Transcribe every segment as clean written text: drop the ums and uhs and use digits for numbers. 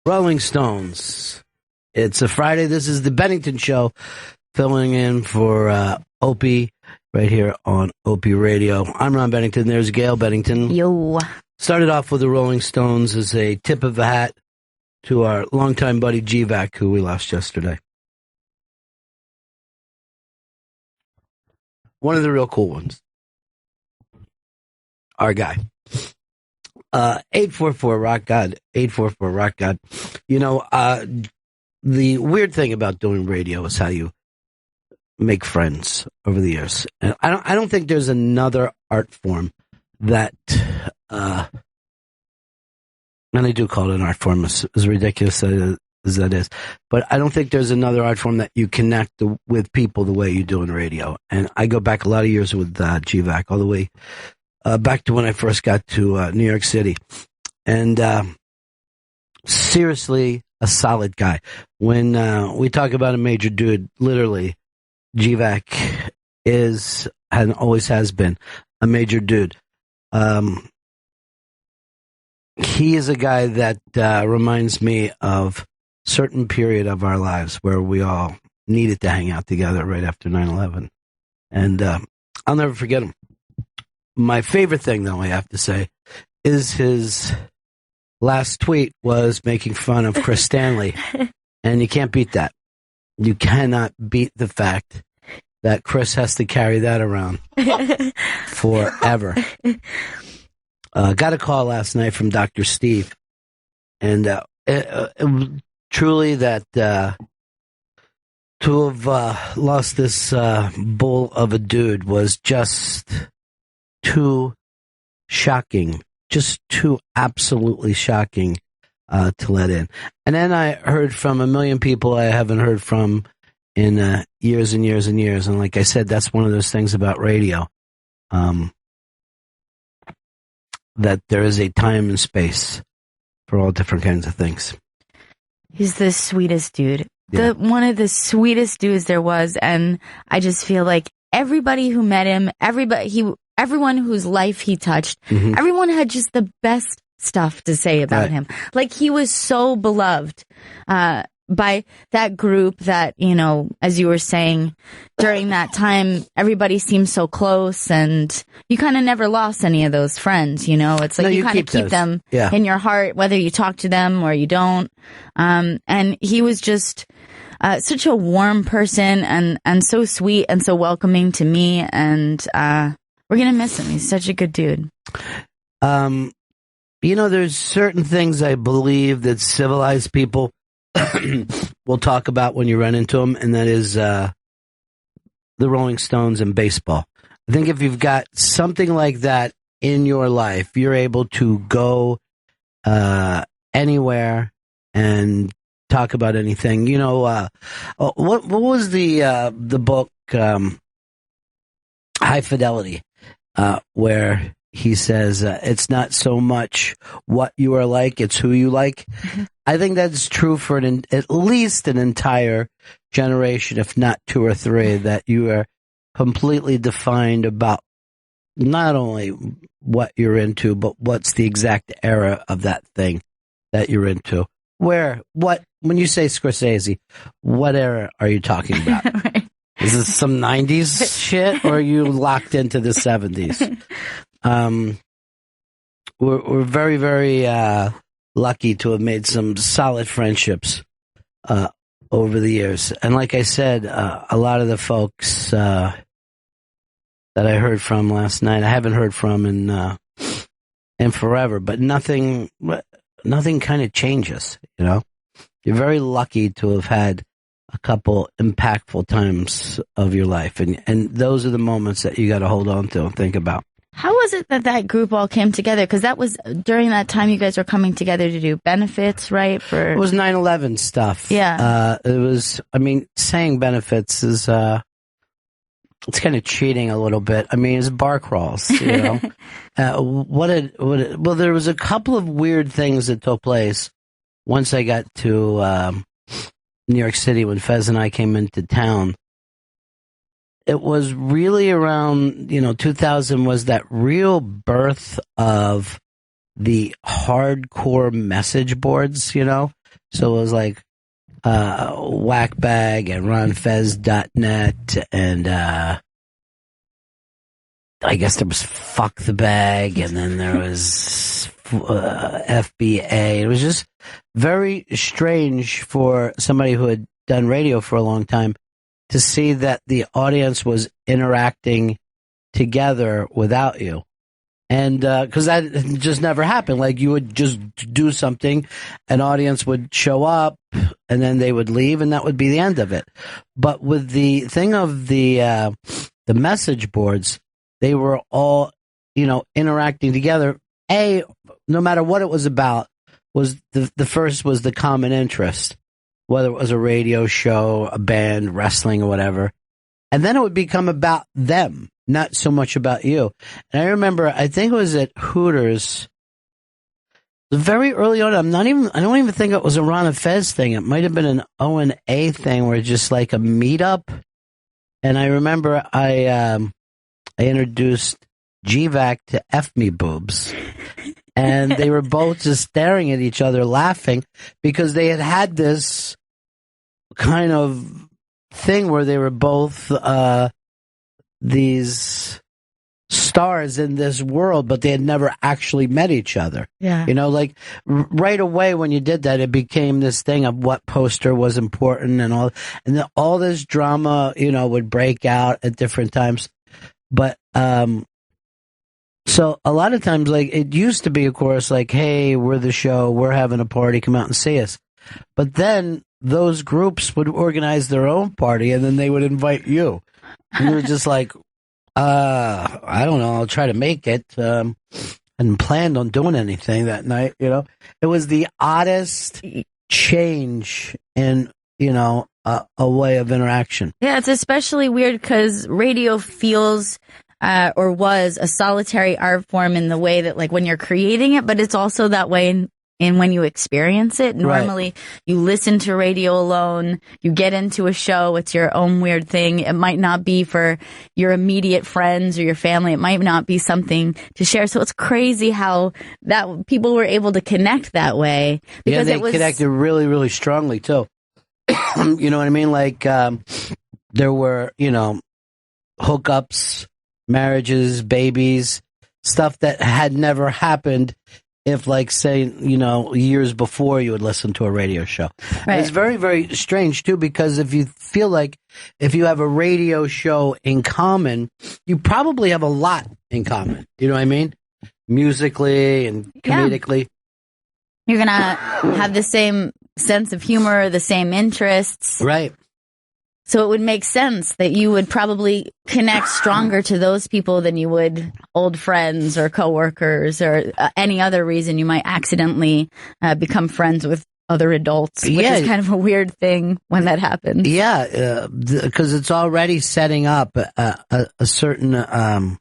Rolling Stones. It's a Friday. This is the Bennington Show, filling in for Opie right here on Opie Radio. I'm Ron Bennington. There's Gail Bennington. Yo. Started off with the Rolling Stones as a tip of the hat to our longtime buddy G-Vac, who we lost yesterday. One of the real cool ones. Our guy. 844 Rock God. 844 Rock God. You know, the weird thing about doing radio is how you make friends over the years. And I don't think there's another art form that, and I do call it an art form, as ridiculous as that is, but I don't think there's another art form that you connect with people the way you do in radio. And I go back a lot of years with G-Vac, all the way back to when I first got to New York City. And seriously, a solid guy. When we talk about a major dude, literally, G-Vac is and always has been a major dude. He is a guy that reminds me of a certain period of our lives where we all needed to hang out together right after 9/11. And I'll never forget him. My favorite thing, though, I have to say, is his last tweet was making fun of Chris Stanley. And you can't beat that. You cannot beat the fact that Chris has to carry that around forever. Got a call last night from Dr. Steve. And truly that to have lost this bull of a dude was just too shocking. Just too absolutely shocking to let in. And then I heard from a million people I haven't heard from in years and years and years. And like I said, that's one of those things about radio, that there is a time and space for all different kinds of things. He's the sweetest dude. Yeah. One of the sweetest dudes there was. And I just feel like everybody who met him, everyone whose life he touched, everyone had just the best stuff to say about him. Like, he was so beloved by that group that, you know, as you were saying, during that time, everybody seemed so close, and you kind of never lost any of those friends, you know? It's like you kind of keep them in your heart, whether you talk to them or you don't. And he was just such a warm person and so sweet and so welcoming to me, and we're going to miss him. He's such a good dude. You know, there's certain things I believe that civilized people will talk about when you run into them, and that is the Rolling Stones and baseball. I think if you've got something like that in your life, you're able to go anywhere and talk about anything. You know, what was the book High Fidelity, where he says it's not so much what you are like, it's who you like. I think that's true for at least an entire generation, if not two or three, that you are completely defined about not only what you're into, but what's the exact era of that thing that you're into. When you say Scorsese, what era are you talking about? Right. Is it some 90s shit, or are you locked into the 70s? We're very, very lucky to have made some solid friendships over the years. And like I said, a lot of the folks that I heard from last night, I haven't heard from in forever, but nothing kind of changes, you know? You're very lucky to have had a couple impactful times of your life, and those are the moments that you got to hold on to and think about. How was it that group all came together? Because that was during that time you guys were coming together to do benefits, right? It was 9/11 stuff. Yeah. It was, I mean, saying benefits is, it's kind of cheating a little bit. I mean, it's bar crawls, you know? Well, there was a couple of weird things that took place once I got to New York City when Fez and I came into town. It was really around, 2000 was that real birth of the hardcore message boards, So it was like Whackbag and RonFez.net, and I guess there was Fuck the Bag, and then there was FBA. It was just very strange for somebody who had done radio for a long time to see that the audience was interacting together without you. And because that just never happened. Like, you would just do something, an audience would show up, and then they would leave, and that would be the end of it. But with the thing of the message boards, they were all, interacting together. No matter what it was about, was the first was the common interest, whether it was a radio show, a band, wrestling, or whatever. And then it would become about them, not so much about you. And I remember, I think it was at Hooters, very early on. I don't even think it was a Ron and Fez thing. It might have been an O&A thing, where just like a meetup. And I remember I introduced GVAC to F Me Boobs. And they were both just staring at each other, laughing, because they had this kind of thing where they were both these stars in this world, but they had never actually met each other. Yeah. Like right away when you did that, it became this thing of what poster was important and all this drama, would break out at different times. But, so a lot of times, like, it used to be, of course, like, hey, we're the show, we're having a party, come out and see us. But then those groups would organize their own party, and then they would invite you. And you were just like, I don't know, I'll try to make it. And planned on doing anything that night, It was the oddest change in, a way of interaction. Yeah, it's especially weird because radio feels or was a solitary art form in the way that, like, when you're creating it, but it's also that way in when you experience it. Normally, right. You listen to radio alone, you get into a show, it's your own weird thing. It might not be for your immediate friends or your family. It might not be something to share. So it's crazy how that people were able to connect that way. Because they connected really, really strongly, too. You know what I mean? Like, there were, hookups, marriages, babies, stuff that had never happened if, like, say, years before you would listen to a radio show. Right. It's very, very strange, too, because if you feel like if you have a radio show in common, you probably have a lot in common. You know what I mean? Musically and comedically. You're going to have the same sense of humor, the same interests. Right. So it would make sense that you would probably connect stronger to those people than you would old friends or coworkers or any other reason you might accidentally become friends with other adults, which is kind of a weird thing when that happens. Yeah, because it's already setting up a certain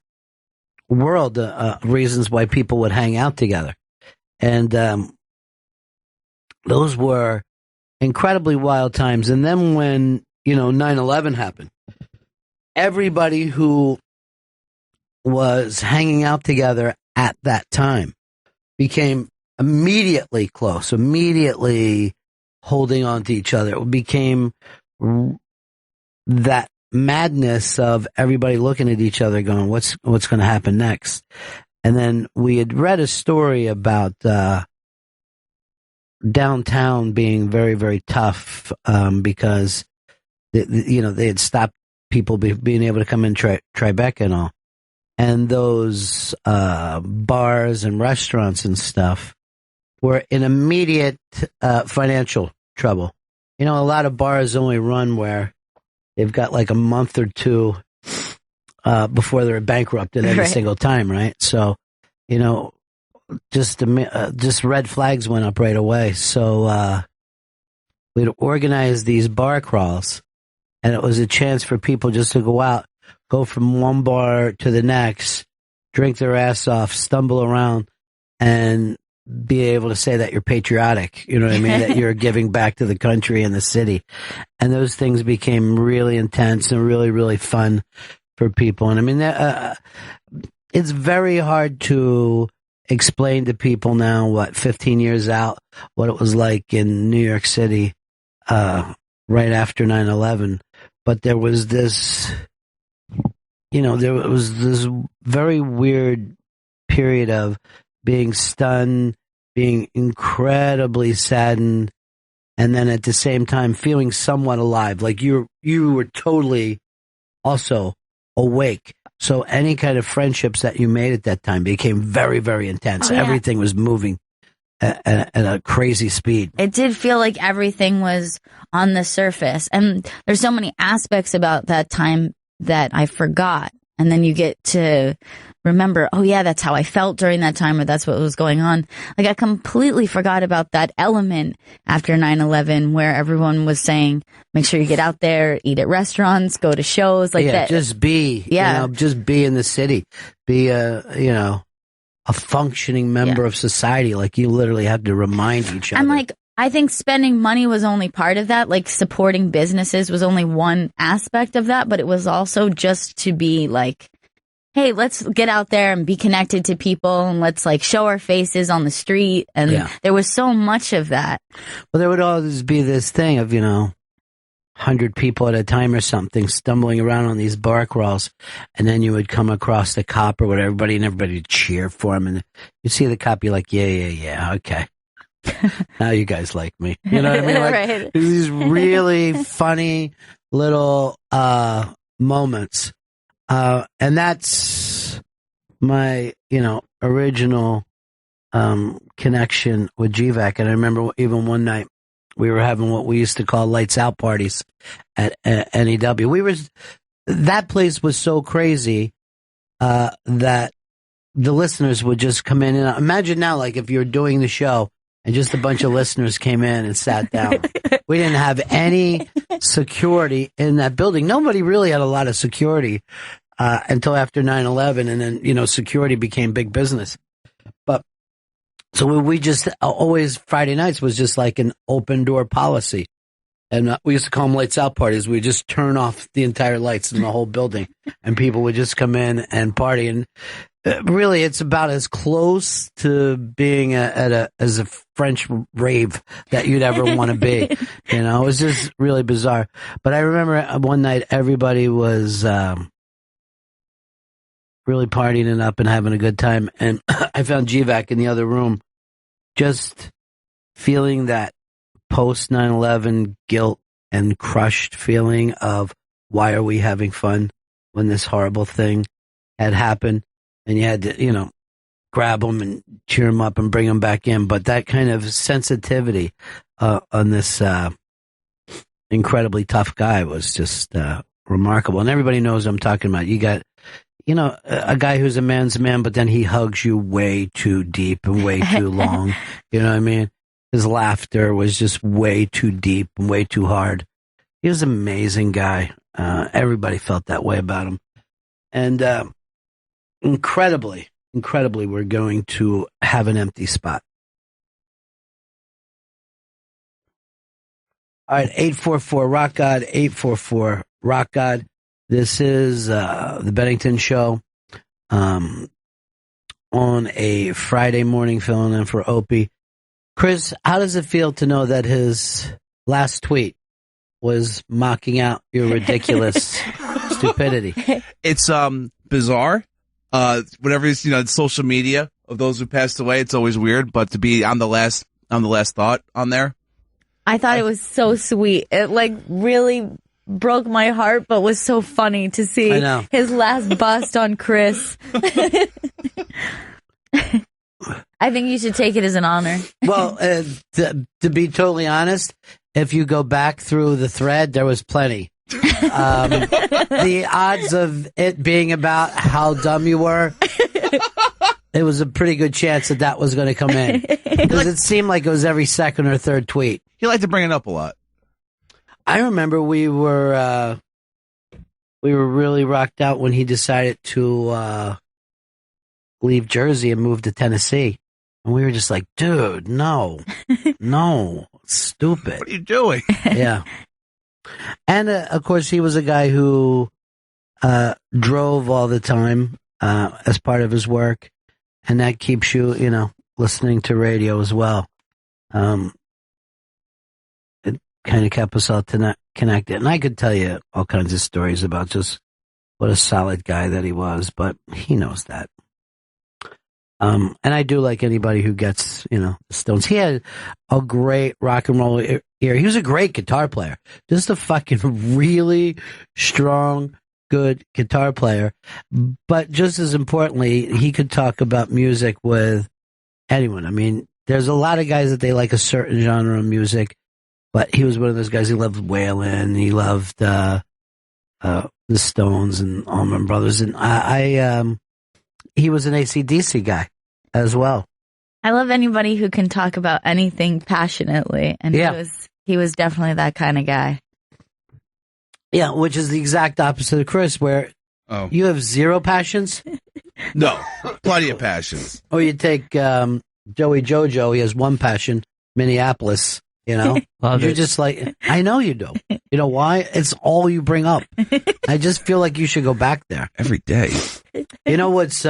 world, reasons why people would hang out together. And those were incredibly wild times. And then when 9/11 happened, everybody who was hanging out together at that time became immediately close, immediately holding on to each other. It became that madness of everybody looking at each other going, what's going to happen next? And then we had read a story about downtown being very, very tough because they had stopped people being able to come in Tribeca and all. And those bars and restaurants and stuff were in immediate financial trouble. A lot of bars only run where they've got like a month or two before they're bankrupted every single time, right? So, just red flags went up right away. So we'd organize these bar crawls. And it was a chance for people just to go out, go from one bar to the next, drink their ass off, stumble around, and be able to say that you're patriotic. You know what I mean? That you're giving back to the country and the city. And those things became really intense and really, really fun for people. And I mean, it's very hard to explain to people now, 15 years out, what it was like in New York City right after 9/11. But there was this, there was this very weird period of being stunned, being incredibly saddened, and then at the same time feeling somewhat alive. Like you were totally also awake. So any kind of friendships that you made at that time became very, very intense. Oh, yeah. Everything was moving at a crazy speed. It did feel like everything was on the surface. And there's so many aspects about that time that I forgot. And then you get to remember, oh yeah, that's how I felt during that time, or that's what was going on. Like I completely forgot about that element after 9/11 where everyone was saying, make sure you get out there, eat at restaurants, go to shows like that. Just be, just be in the city, be a functioning member of society. Like you literally have to remind each other. And like, I think spending money was only part of that. Like supporting businesses was only one aspect of that, but it was also just to be like, hey, let's get out there and be connected to people and let's like show our faces on the street. And there was so much of that. Well, there would always be this thing of, 100 people at a time or something stumbling around on these bar crawls. And then you would come across the cop or whatever, and everybody would cheer for him. And you'd see the cop, you're like, yeah, okay. Now you guys like me. You know what I mean? Like, right. These really funny little moments. And that's my, original connection with GVAC. And I remember even one night we were having what we used to call lights out parties at NEW. That place was so crazy that the listeners would just come in. And imagine now, like if you're doing the show and just a bunch of listeners came in and sat down. We didn't have any security in that building. Nobody really had a lot of security until after 9/11, and then, security became big business. But so we just always, Friday nights was just like an open door policy. And we used to call them lights out parties. We just turn off the entire lights in the whole building and people would just come in and party. And really, it's about as close to being as a French rave that you'd ever want to be. It was just really bizarre. But I remember one night everybody was really partying it up and having a good time. And I found GVAC in the other room, just feeling that post 9/11 guilt and crushed feeling of why are we having fun when this horrible thing had happened. And you had to, grab them and cheer them up and bring them back in. But that kind of sensitivity on this incredibly tough guy was just remarkable. And everybody knows what I'm talking about. You got, a guy who's a man's man, but then he hugs you way too deep and way too long. You know what I mean? His laughter was just way too deep and way too hard. He was an amazing guy. Everybody felt that way about him. And incredibly, we're going to have an empty spot. All right, 844 Rock God, 844 Rock God. This is the Bennington Show on a Friday morning, filling in for Opie. Chris, how does it feel to know that his last tweet was mocking out your ridiculous stupidity? It's bizarre. Whenever it's social media of those who passed away, it's always weird. But to be on the last thought on there, I thought it was so sweet. It really broke my heart, but was so funny to see his last bust on Chris. I think you should take it as an honor. Well, to be totally honest, if you go back through the thread, there was plenty. The odds of it being about how dumb you were, it was a pretty good chance that was going to come in. Because it seemed like it was every second or third tweet. He liked to bring it up a lot. I remember we were really rocked out when he decided to leave Jersey and move to Tennessee. And we were just like, dude, no, stupid. What are you doing? Yeah. And, of course, he was a guy who drove all the time as part of his work. and that keeps you, listening to radio as well. It kind of kept us all connected. And I could tell you all kinds of stories about just what a solid guy that he was, but he knows that. And I do like anybody who gets, the Stones. He had a great rock and roll ear. He was a great guitar player. Just a fucking really strong, good guitar player. But just as importantly, he could talk about music with anyone. I mean, there's a lot of guys that they like a certain genre of music, but he was one of those guys. He loved Waylon. He loved the Stones and Allman Brothers. And he was an AC/DC guy as well. I love anybody who can talk about anything passionately, and he was definitely that kind of guy. Yeah, which is the exact opposite of Chris, where you have zero passions. No, plenty of passions. Or you take Joey Jojo, he has one passion, Minneapolis, You're just like, I know you do. You know why? It's all you bring up. I just feel like you should go back there. Every day. You know what's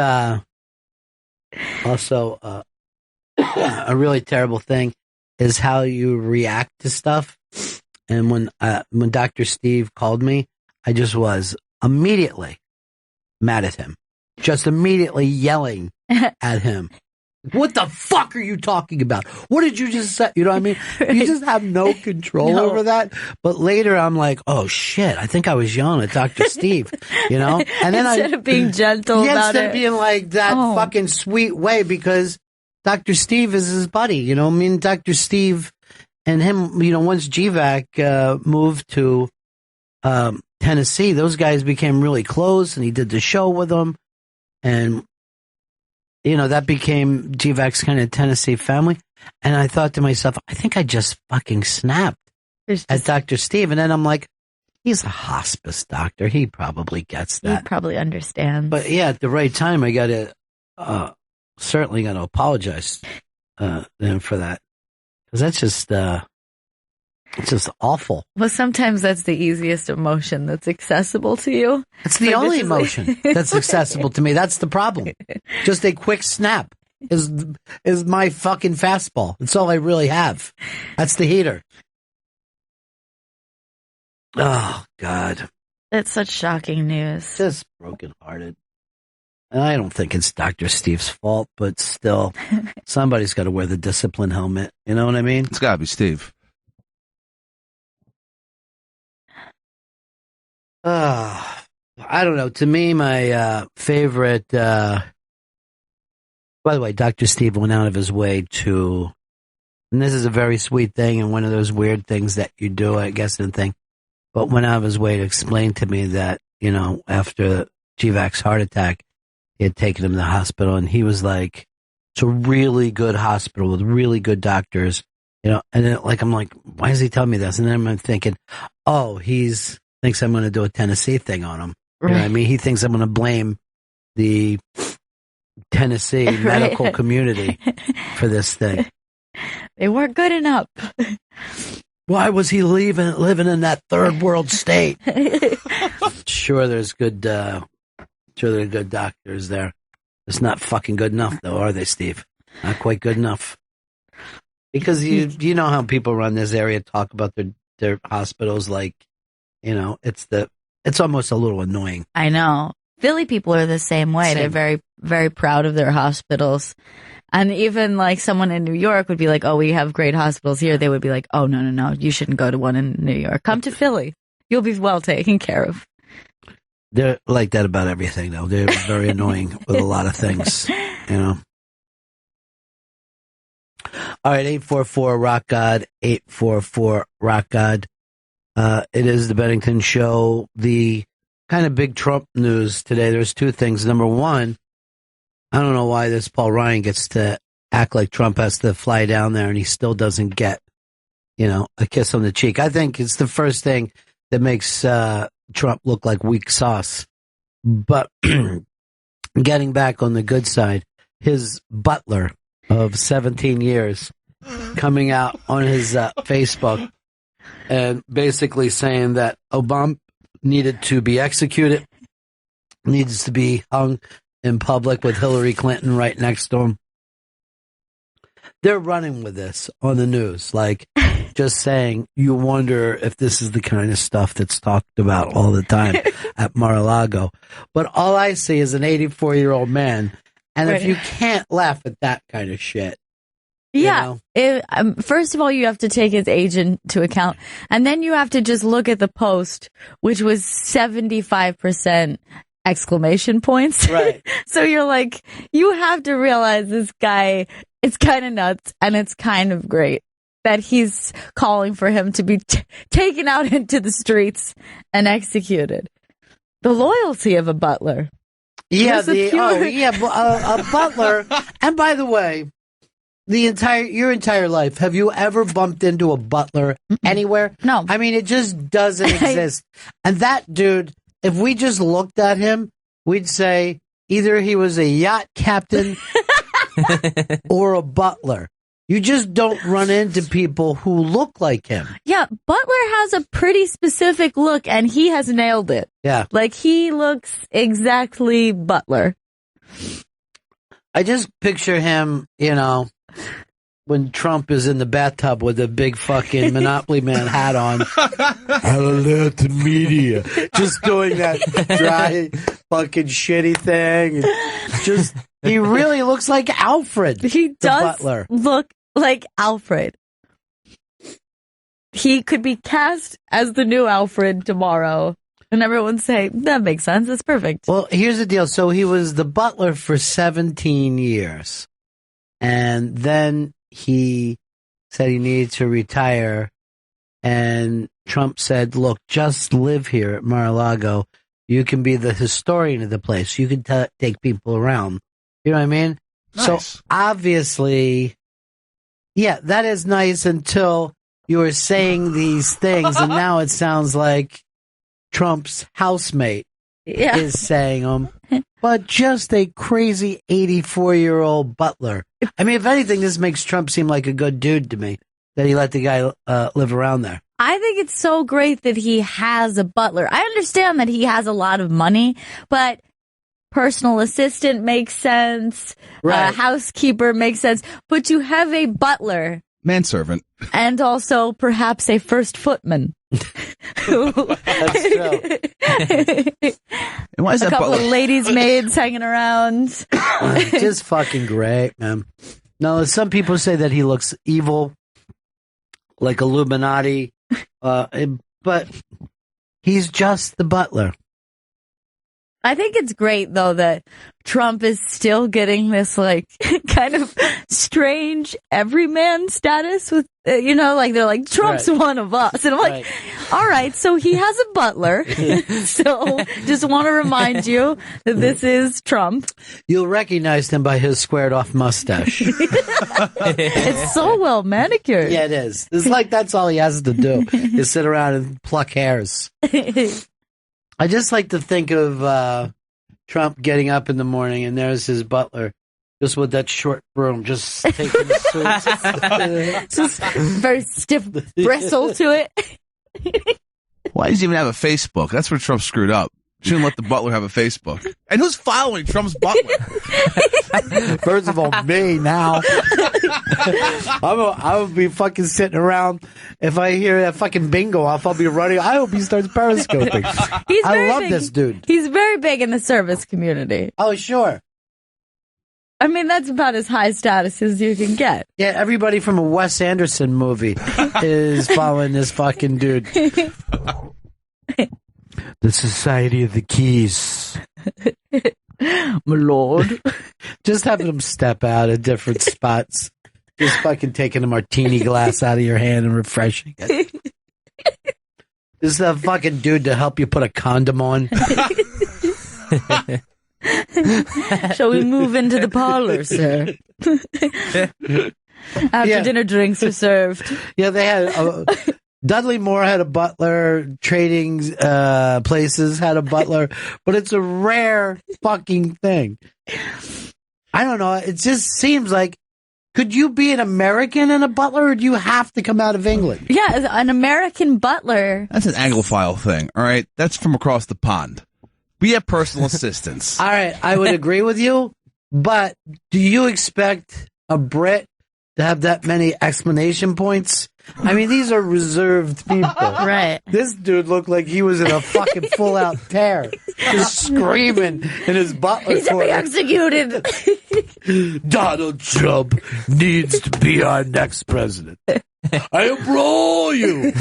also a really terrible thing is how you react to stuff. And when Dr. Steve called me, I just was immediately mad at him. Just immediately yelling at him. What the fuck are you talking about? What did you just say? You know what I mean? You just have no control over that. But later I'm like, oh shit, I think I was yelling at Dr. Steve, And then instead of being gentle about instead it. of being like that fucking sweet way, because Dr. Steve is his buddy, I mean, Dr. Steve and him, once GVAC moved to Tennessee, those guys became really close, and he did the show with them. And that became GVAC's kind of Tennessee family. And I thought to myself, I think I just fucking snapped at Dr. Steve. And then I'm like, he's a hospice doctor. He probably gets that. He probably understands. But yeah, at the right time, I got to, certainly got to apologize to him for that. Because that's just, it's just awful. Well, sometimes that's the easiest emotion that's accessible to you. It's the only emotion that's accessible to me. That's the problem. Just a quick snap is my fucking fastball. That's all I really have. That's the heater. Oh, God. That's such shocking news. Just brokenhearted. And I don't think it's Dr. Steve's fault, but still, somebody's got to wear the discipline helmet. You know what I mean? It's got to be Steve. I don't know. To me, my favorite. By the way, Dr. Steve went out of his way to, and this is a very sweet thing, and one of those weird things that you do, I guess, and thing, but went out of his way to explain to me that after GVAC's heart attack, he had taken him to the hospital, and he was like, "It's a really good hospital with really good doctors," and then I'm like, "Why is he telling me this?" And then I'm thinking, "Oh, thinks I'm going to do a Tennessee thing on him." You know what I mean? He thinks I'm going to blame the Tennessee medical community for this thing. They weren't good enough. Why was he living in that third world state? Sure, there's good doctors there. It's not fucking good enough, though, are they, Steve? Not quite good enough. Because you know how people around this area talk about their hospitals like, it's almost a little annoying. I know. Philly people are the same way. They're very, very proud of their hospitals. And even someone in New York would be like, oh, we have great hospitals here. They would be like, oh, no. You shouldn't go to one in New York. Come to Philly. You'll be well taken care of. They're like that about everything, though. They're very annoying with a lot of things, All right, 844-ROCK-GOD, 844-ROCK-GOD. It is the Bennington Show. The kind of big Trump news today, there's two things. Number one, I don't know why this Paul Ryan gets to act like Trump has to fly down there and he still doesn't get, a kiss on the cheek. I think it's the first thing that makes Trump look like weak sauce. But getting back on the good side, his butler of 17 years coming out on his Facebook and basically saying that Obama needed to be executed, needs to be hung in public with Hillary Clinton right next to him. They're running with this on the news, like just saying, you wonder if this is the kind of stuff that's talked about all the time at Mar-a-Lago. But all I see is an 84-year-old man. And if you can't laugh at that kind of shit. Yeah. First of all, you have to take his age into account. And then you have to just look at the post, which was 75% exclamation points. Right. So you're like, you have to realize this guy, it's kind of nuts and it's kind of great that he's calling for him to be taken out into the streets and executed. The loyalty of a butler. Yeah, a butler. And by the way, your entire life, have you ever bumped into a butler anywhere? No. I mean, it just doesn't exist. And that dude, if we just looked at him, we'd say either he was a yacht captain or a butler. You just don't run into people who look like him. Yeah, Butler has a pretty specific look, and he has nailed it. Yeah. Like, he looks exactly Butler. I just picture him, when Trump is in the bathtub with a big fucking Monopoly Man hat on. Hello to media. Just doing that dry fucking shitty thing. He really looks like Alfred. He does Butler. look like Alfred. He could be cast as the new Alfred tomorrow. And everyone say, that makes sense. That's perfect. Well, here's the deal. So he was the butler for 17 years. And then he said he needed to retire. And Trump said, look, just live here at Mar-a-Lago. You can be the historian of the place. You can take people around. You know what I mean? Nice. So obviously, yeah, that is nice until you were saying these things. And now it sounds like Trump's housemate is saying them. But just a crazy 84-year-old butler. I mean, if anything, this makes Trump seem like a good dude to me, that he let the guy live around there. I think it's so great that he has a butler. I understand that he has a lot of money, but personal assistant makes sense. Right. Housekeeper makes sense. But you have a butler. Manservant. And also perhaps a first footman. That's true. And why is a that couple butler? of ladies' maids hanging around. Just fucking great, man. No, some people say that he looks evil, like Illuminati, but he's just the butler. I think it's great, though, that Trump is still getting this, like, kind of strange everyman status with, like, they're like, Trump's one of us. And I'm like, all right, so he has a butler. So just want to remind you that this is Trump. You'll recognize him by his squared off mustache. It's so well manicured. Yeah, it is. It's like that's all he has to do is sit around and pluck hairs. I just like to think of Trump getting up in the morning and there's his butler just with that short broom, just taking the suits. Just very stiff bristle to it. Why does he even have a Facebook? That's where Trump screwed up. Shouldn't let the butler have a Facebook. And who's following Trump's butler? First of all, me now. I would be fucking sitting around. If I hear that fucking bingo off, I'll be running. I hope he starts periscoping. I love this dude. He's very big in the service community. Oh, sure. I mean, that's about as high status as you can get. Yeah, everybody from a Wes Anderson movie is following this fucking dude. The Society of the Keys. My lord. Just having them step out at different spots. Just fucking taking a martini glass out of your hand and refreshing it. This is a fucking dude to help you put a condom on. Shall we move into the parlor, sir? After dinner drinks are served. Yeah, they had... Dudley Moore had a butler, trading places had a butler, but it's a rare fucking thing. I don't know. It just seems like, could you be an American and a butler, or do you have to come out of England? Yeah, an American butler. That's an Anglophile thing, all right? That's from across the pond. We have personal assistants. All right, I would agree with you, but do you expect a Brit to have that many explanation points? I mean, these are reserved people. Right. This dude looked like he was in a fucking full-out tear, just screaming in his butler He's to be quarters. executed. Donald Trump needs to be our next president. I implore you.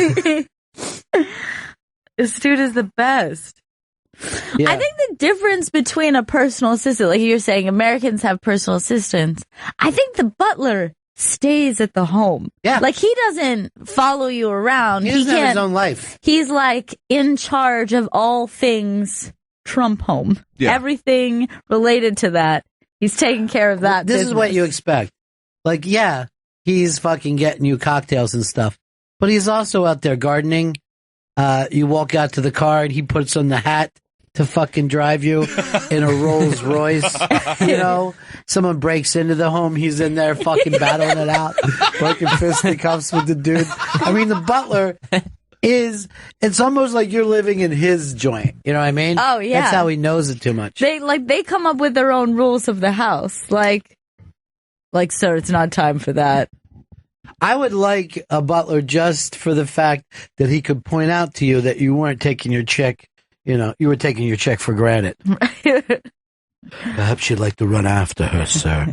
This dude is the best. Yeah. I think the difference between a personal assistant, like you're saying, Americans have personal assistants. I think the butler stays at the home. Yeah. Like, he doesn't follow you around. He doesn't have his own life. He's like in charge of all things Trump home. Yeah. Everything related to that. He's taking care of that. This is business. what you expect. Like, yeah, he's fucking getting you cocktails and stuff, but he's also out there gardening. You walk out to the car and he puts on the hat to fucking drive you in a Rolls Royce. You know, someone breaks into the home, he's in there fucking battling it out, fucking fisticuffs with the dude. I mean, the butler it's almost like you're living in his joint. You know what I mean? Oh, yeah. That's how he knows it too much. They come up with their own rules of the house. Like, sir, it's not time for that. I would like a butler just for the fact that he could point out to you that you weren't taking your check. You know, you were taking your check for granted. Perhaps you'd like to run after her, sir.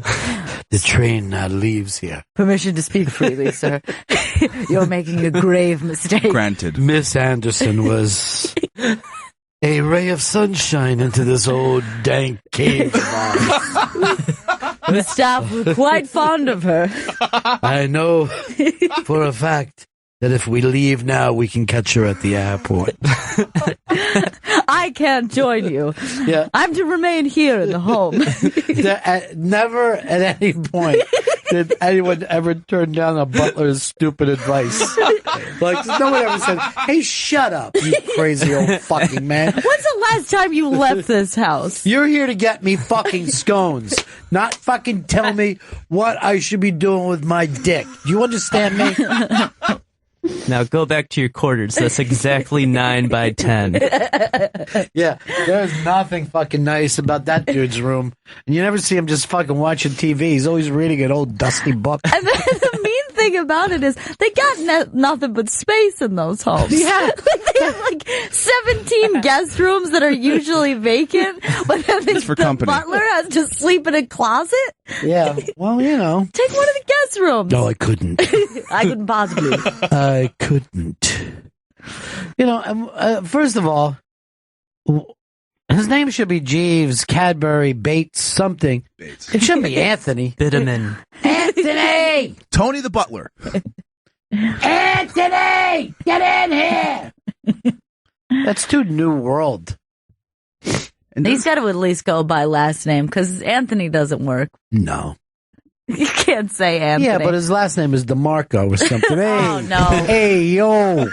The train now leaves here. Permission to speak freely, sir. You're making a grave mistake. Granted. Miss Anderson was a ray of sunshine into this old dank cave of ours. The staff were quite fond of her. I know for a fact that if we leave now, we can catch her at the airport. I can't join you. Yeah. I'm to remain here in the home. Never at any point did anyone ever turn down a butler's stupid advice. Like, no one ever said, hey, shut up, you crazy old fucking man. When's the last time you left this house? You're here to get me fucking scones, not fucking tell me what I should be doing with my dick. Do you understand me? Now go back to your quarters. That's exactly 9 by 10. Yeah, there's nothing fucking nice about that dude's room. And you never see him just fucking watching TV. He's always reading an old dusty book. And the mean thing about it is they got nothing but space in those homes. Yeah. They have like 17 guest rooms that are usually vacant, but then for the company. butler has to sleep in a closet. Yeah, well, you know. Take one of the guest rooms. No, I couldn't. I couldn't possibly. I couldn't. You know, first of all, his name should be Jeeves, Cadbury, Bates, something. Bates. It shouldn't be Anthony. Bitterman. Anthony! Tony the butler. Anthony! Get in here! That's too New World. And He's got to at least go by last name because Anthony doesn't work. No. You can't say Anthony. Yeah, but his last name is DeMarco or something. Hey, Oh, no. Hey, yo.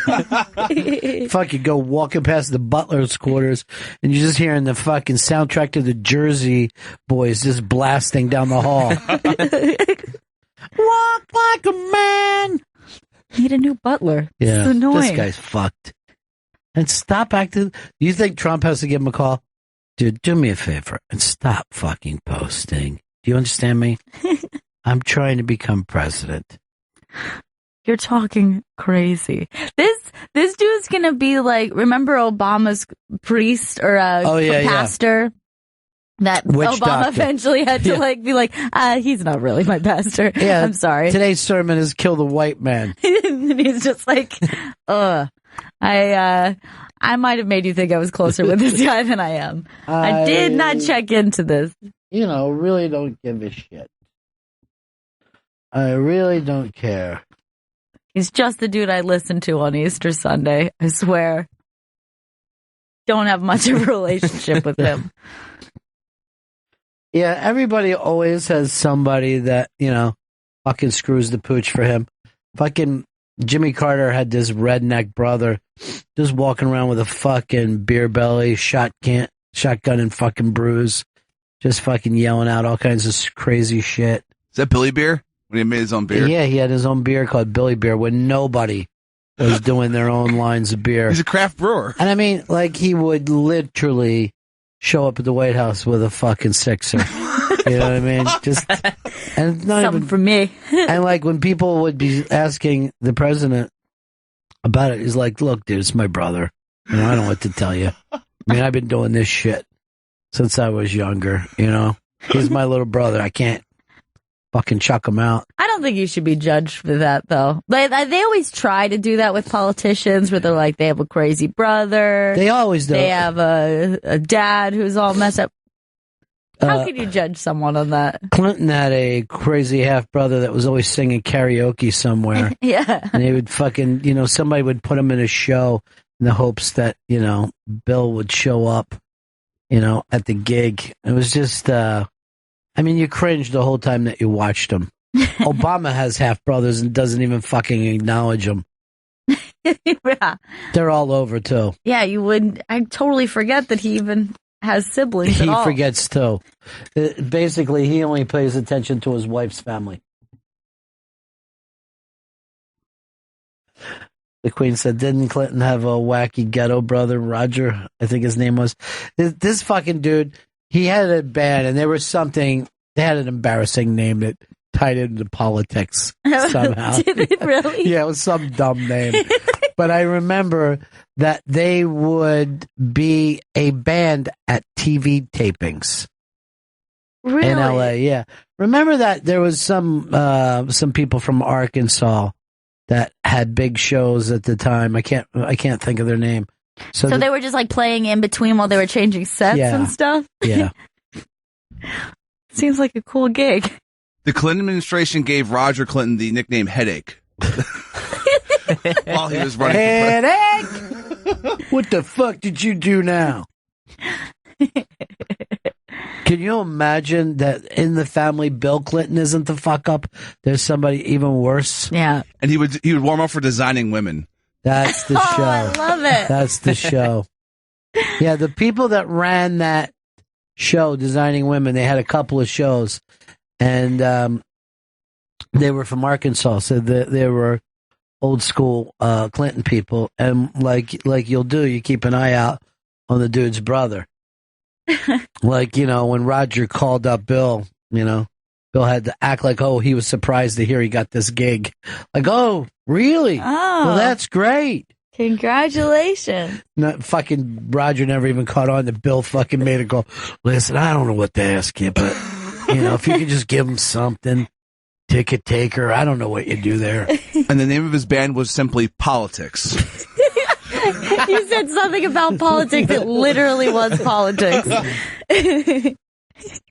Fuck, you go walking past the butler's quarters and you're just hearing the fucking soundtrack to the Jersey Boys just blasting down the hall. Walk like a man. Need a new butler. Yeah, It's annoying. this guy's fucked. And stop acting. Do you think Trump has to give him a call? Dude, do me a favor and stop fucking posting. Do you understand me? I'm trying to become president. You're talking crazy. This dude's gonna be like, remember Obama's priest or pastor? That Witch Obama doctor. eventually had to be like, he's not really my pastor. Yeah, I'm sorry. Today's sermon is kill the white man. And he's just like, I might have made you think I was closer with this guy than I am. I did not check into this. You know, really don't give a shit. I really don't care. He's just the dude I listened to on Easter Sunday. I swear. Don't have much of a relationship with him. Yeah, everybody always has somebody that, you know, fucking screws the pooch for him. Fucking Jimmy Carter had this redneck brother just walking around with a fucking beer belly, shotgun and fucking bruise, just fucking yelling out all kinds of crazy shit. Is that Billy Beer? When he made his own beer? Yeah, he had his own beer called Billy Beer when nobody was doing their own lines of beer. He's a craft brewer. And I mean, like, he would literally show up at the White House with a fucking sixer. You know what I mean? Just and not Something even for me. And like when people would be asking the president about it, he's like, "Look, dude, it's my brother. You know, I don't know what to tell you. I mean, I've been doing this shit since I was younger. You know, he's my little brother. I can't fucking chuck him out." I don't think you should be judged for that, though. They always try to do that with politicians, where they're like, they have a crazy brother. They always do. They have a dad who's all messed up. How can you judge someone on that? Clinton had a crazy half brother that was always singing karaoke somewhere. Yeah. And they would fucking, you know, somebody would put him in a show in the hopes that, you know, Bill would show up, you know, at the gig. It was just, I mean, you cringed the whole time that you watched him. Obama has half brothers and doesn't even fucking acknowledge them. Yeah. They're all over too. Yeah, you would. I totally forget that he even has siblings at He all. forgets too. Basically, he only pays attention to his wife's family. The Queen said, "Didn't Clinton have a wacky ghetto brother, Roger? I think his name was." This fucking dude, he had a band, and there was something. They had an embarrassing name that tied into politics somehow. Did it really? Yeah, it was some dumb name. But I remember that they would be a band at TV tapings Really? in LA. Yeah, remember that there was some people from Arkansas that had big shows at the time. I can't think of their name. So they were just like playing in between while they were changing sets and stuff? Yeah. Seems like a cool gig. The Clinton administration gave Roger Clinton the nickname Headache while he was running. Headache! What the fuck did you do now? Can you imagine that in the family, Bill Clinton isn't the fuck up? There's somebody even worse. Yeah. And he would warm up for designing women. That's the show. I love it. That's the show. Yeah, the people that ran that show, Designing Women, they had a couple of shows, and they were from Arkansas, so they were old school Clinton people. And like you'll do, you keep an eye out on the dude's brother. Like, you know, when Roger called up Bill, you know, Bill had to act like, oh, he was surprised to hear he got this gig. Like, oh, really? Oh. Well, that's great. Congratulations. Not fucking Roger never even caught on that Bill fucking made it go, listen, I don't know what to ask you, but, you know, if you could just give him something, ticket taker, I don't know what you do there. And the name of his band was simply Politics. You said something about politics that literally was politics.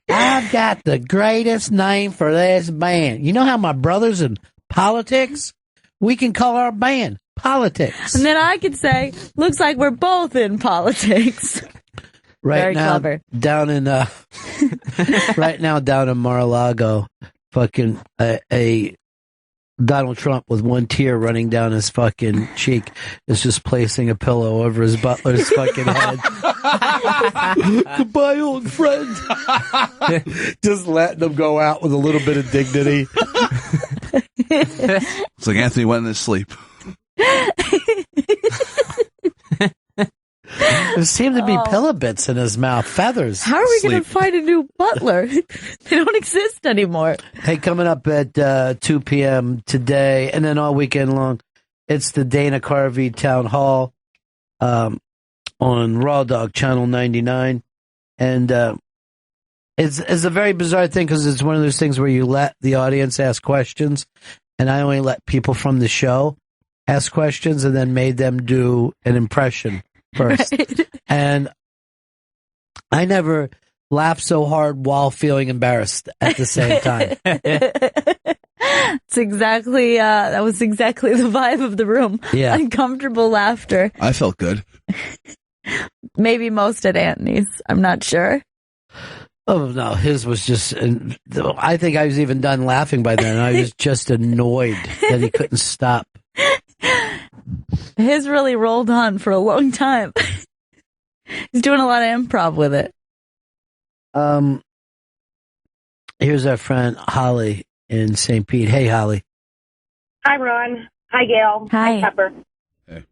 I've got the greatest name for this band. You know how my brother's in politics? We can call our band Politics. And then I could say, looks like we're both in politics. Right Very now, clever. down in right now down in Mar-a-Lago, fucking a Donald Trump with one tear running down his fucking cheek is just placing a pillow over his butler's fucking head. Goodbye, old friend. Just letting them go out with a little bit of dignity. It's like Anthony went in his sleep. There seem to be pillow bits in his mouth, feathers. How are we going to find a new butler? They don't exist anymore. Hey, coming up at 2 p.m. today and then all weekend long, it's the Dana Carvey Town Hall on Raw Dog Channel 99. And it's a very bizarre thing because it's one of those things where you let the audience ask questions, and I only let people from the show ask questions and then made them do an impression first. Right. And I never laughed so hard while feeling embarrassed at the same time. It's exactly, that was exactly the vibe of the room. Yeah. Uncomfortable laughter. I felt good. Maybe most at Anthony's. I'm not sure. Oh, no, his was just, I think I was even done laughing by then. I was just annoyed that he couldn't stop. His really rolled on for a long time. He's doing a lot of improv with it. Here's our friend Holly in St. Pete. Hey, Holly. Hi, Ron. Hi, Gail. Hi. Pepper. Hey.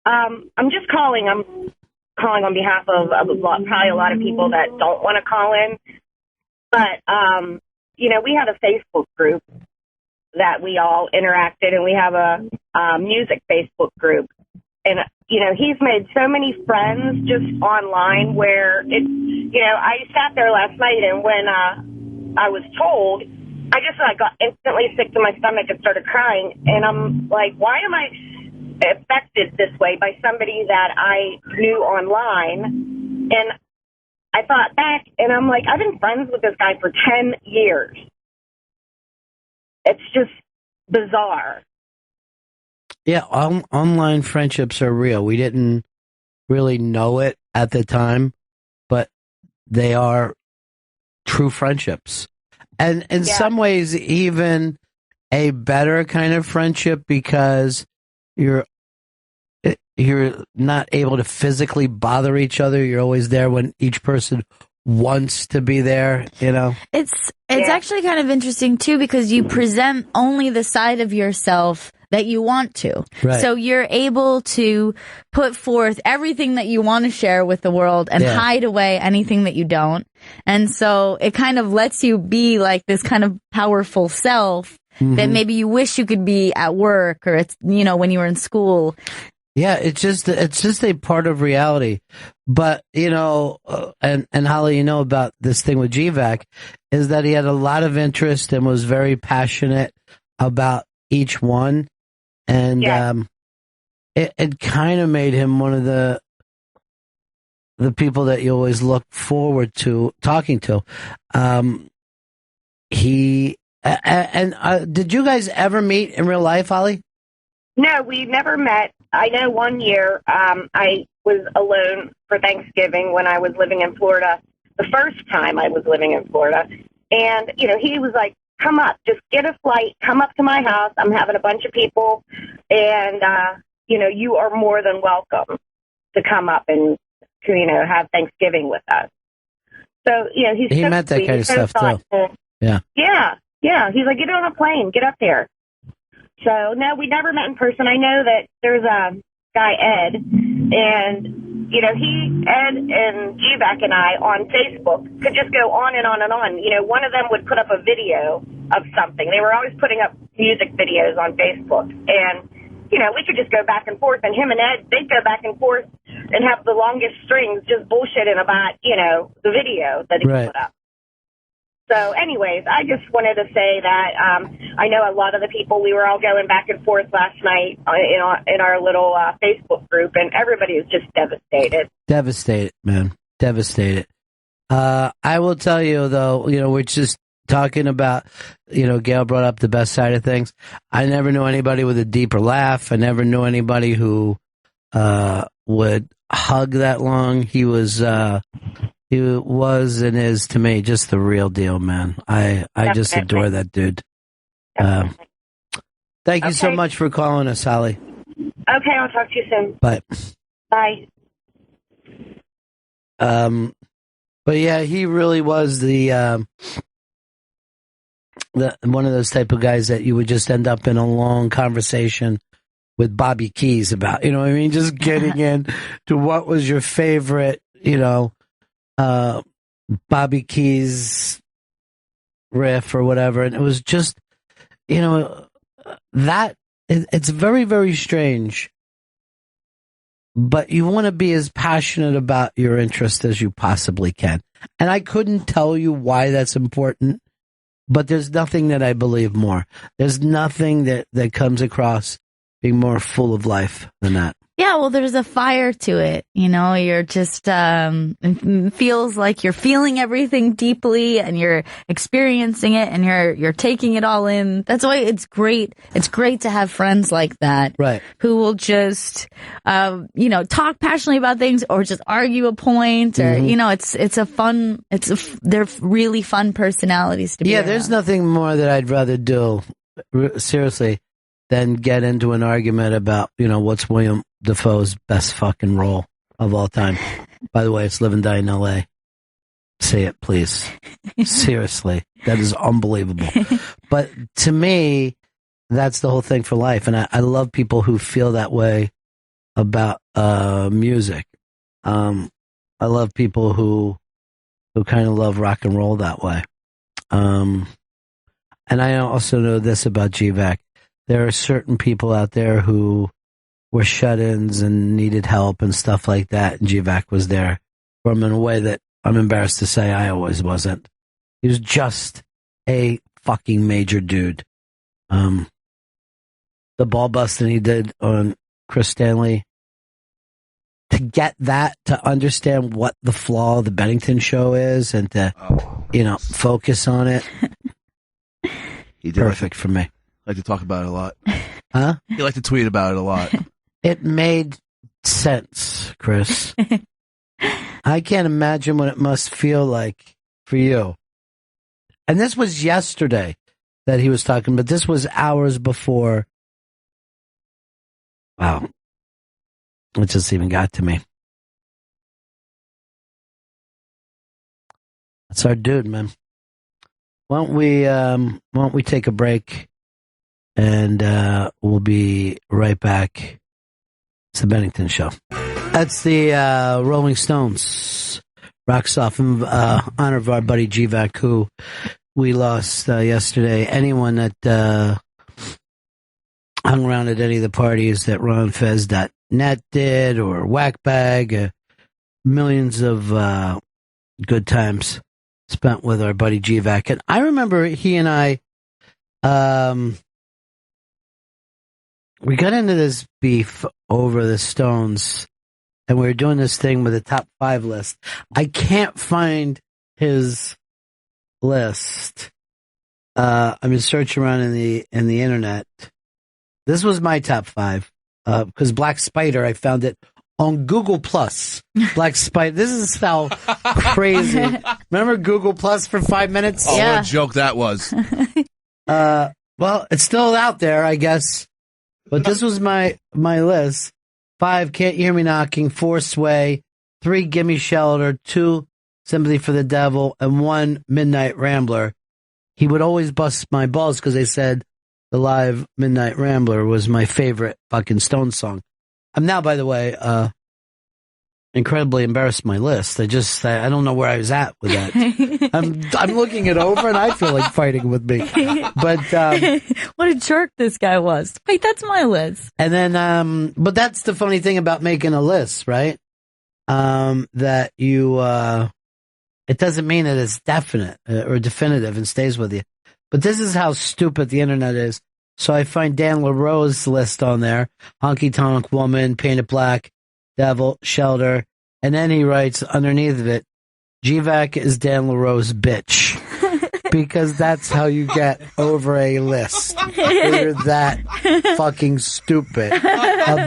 I'm just calling. calling on behalf of probably a lot of people that don't want to call in. But, we have a Facebook group that we all interacted, and we have a music Facebook group. And, he's made so many friends just online where I sat there last night, and when I was told, I got instantly sick to my stomach and started crying. And I'm like, why am I affected this way by somebody that I knew online? And I thought back, and I'm like, I've been friends with this guy for 10 years. It's just bizarre. Yeah, online friendships are real. We didn't really know it at the time, but they are true friendships. And in some ways, even a better kind of friendship, because you're not able to physically bother each other. You're always there when each person wants to be there, It's actually kind of interesting too, because you present only the side of yourself that you want to. Right. So you're able to put forth everything that you want to share with the world and hide away anything that you don't. And so it kind of lets you be like this kind of powerful self that maybe you wish you could be at work, or it's, when you were in school. Yeah, it's just a part of reality. But, and Holly, about this thing with GVAC is that he had a lot of interest and was very passionate about each one. And it kind of made him one of the people that you always look forward to talking to. Did you guys ever meet in real life, Holly? No, we never met. I know one year I was alone for Thanksgiving when I was living in Florida, the first time I was living in Florida. And, he was like, come up, just get a flight, come up to my house. I'm having a bunch of people, and, you are more than welcome to come up and, have Thanksgiving with us. So, he meant that kind of stuff, too. Yeah. Yeah. He's like, get on a plane, get up there. So, no, we never met in person. I know that there's a guy, Ed, and, Ed and GVAC and I on Facebook could just go on and on and on. One of them would put up a video of something. They were always putting up music videos on Facebook. And, we could just go back and forth. And him and Ed, they'd go back and forth and have the longest strings just bullshitting about, the video that he put up. So anyways, I just wanted to say that I know a lot of the people, we were all going back and forth last night in our little Facebook group, and everybody was just devastated. Devastated, man. Devastated. I will tell you, though, we're just talking about, Gail brought up the best side of things. I never knew anybody with a deeper laugh. I never knew anybody who would hug that long. He was and is, to me, just the real deal, man. I just adore that dude. Thank you so much for calling us, Holly. Okay, I'll talk to you soon. Bye. Bye. But yeah, he really was the one of those type of guys that you would just end up in a long conversation with Bobby Keys about, just getting in to what was your favorite, Bobby Keys riff or whatever. And it was just, that it's very, very strange, but you want to be as passionate about your interest as you possibly can. And I couldn't tell you why that's important, but there's nothing that I believe more. There's nothing that comes across being more full of life than that. Yeah, well, there's a fire to it. You're just, it feels like you're feeling everything deeply and you're experiencing it and you're taking it all in. That's why it's great. It's great to have friends like that. Right. Who will just, talk passionately about things or just argue a point or, they're really fun personalities to be around. There's nothing more that I'd rather do, seriously, than get into an argument about, what's William Dafoe's best fucking role of all time. By the way, it's Live and Die in L.A. Say it, please. Seriously. That is unbelievable. But to me, that's the whole thing for life. And I love people who feel that way about music. I love people who kind of love rock and roll that way. And I also know this about GVAC. There are certain people out there who were shut-ins and needed help and stuff like that, and GVAC was there for them in a way that I'm embarrassed to say I always wasn't. He was just a fucking major dude. The ball busting he did on Chris Stanley, to get that, to understand what the flaw of the Bennington show is, and to, focus on it. He did perfect for me. Like to talk about it a lot. Huh? He liked to tweet about it a lot. It made sense, Chris. I can't imagine what it must feel like for you. And this was yesterday that he was talking, but this was hours before. Wow. It just even got to me. That's our dude, man. Why don't we take a break, and we'll be right back. It's the Bennington Show. That's the Rolling Stones. Rocks off in honor of our buddy GVAC, who we lost yesterday. Anyone that hung around at any of the parties that Ron and Fez.net did, or Whackbag, millions of good times spent with our buddy GVAC. And I remember he and I, we got into this beef over the Stones, and we were doing this thing with a top 5 list. I can't find his list. I've been searching around in the internet. This was my top 5, because Black Spider, I found it on Google Plus. Black Spider. This is how crazy. Remember Google Plus for 5 minutes? Oh, yeah. What a joke that was. Well, it's still out there, I guess. But this was my list. 5, Can't You Hear Me Knocking. 4, Sway. 3, Gimme Shelter. 2, Sympathy for the Devil. And 1, Midnight Rambler. He would always bust my balls because they said the live Midnight Rambler was my favorite fucking Stones song. I'm now, by the way, incredibly embarrassed by my list. I don't know where I was at with that. I'm looking it over, and I feel like fighting with me. But what a jerk this guy was. Wait, that's my list. And then, but that's the funny thing about making a list, right? That you, it doesn't mean that it's definite or definitive and stays with you. But this is how stupid the internet is. So I find Dan LaRoe's list on there. Honky Tonk Woman, Painted Black, Devil, Shelter. And then he writes underneath of it, GVAC is Dan LaRoe's bitch. Because that's how you get over a list. You're that fucking stupid.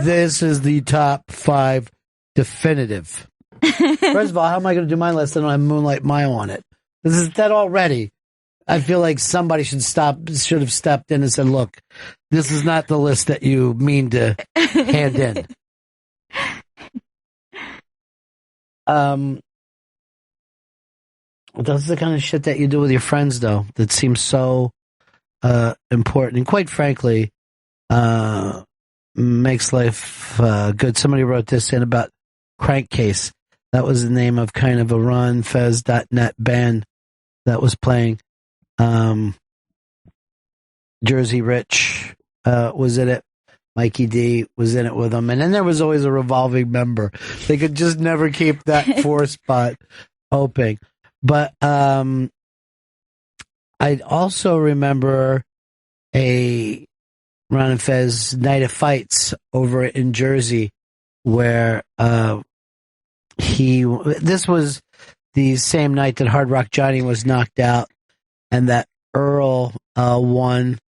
This is the top 5 definitive. First of all, how am I going to do my list? I don't have Moonlight Mile on it. This is dead already. I feel like somebody should have stepped in and said, look, this is not the list that you mean to hand in. That's the kind of shit that you do with your friends, though, that seems so important. And quite frankly, makes life good. Somebody wrote this in about Crankcase. That was the name of kind of a Ron Fez.net band that was playing. Jersey Rich was in it. Mikey D was in it with them. And then there was always a revolving member. They could just never keep that 4 spot open. But I also remember a Ron and Fez Night of Fights over in Jersey where this was the same night that Hard Rock Johnny was knocked out, and that Earl won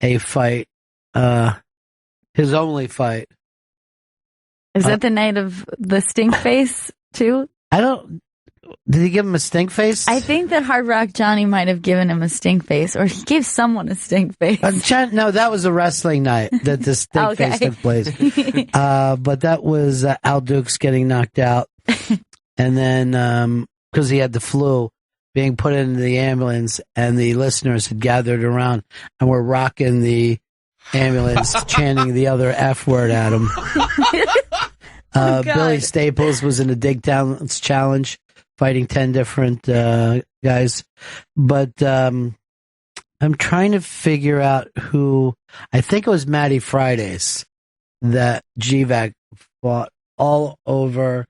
a fight, his only fight. Is that the night of the stink face, too? Did he give him a stink face? I think that Hard Rock Johnny might have given him a stink face, or he gave someone a stink face. No, that was a wrestling night that the stink face took place. But that was Al Dukes getting knocked out. And then, because he had the flu, being put into the ambulance, and the listeners had gathered around and were rocking the ambulance, chanting the other F word at him. God. Billy Staples was in the Dig Talents Challenge, fighting 10 different guys. But I'm trying to figure out who. I think it was Matty Fridays that GVAC fought all over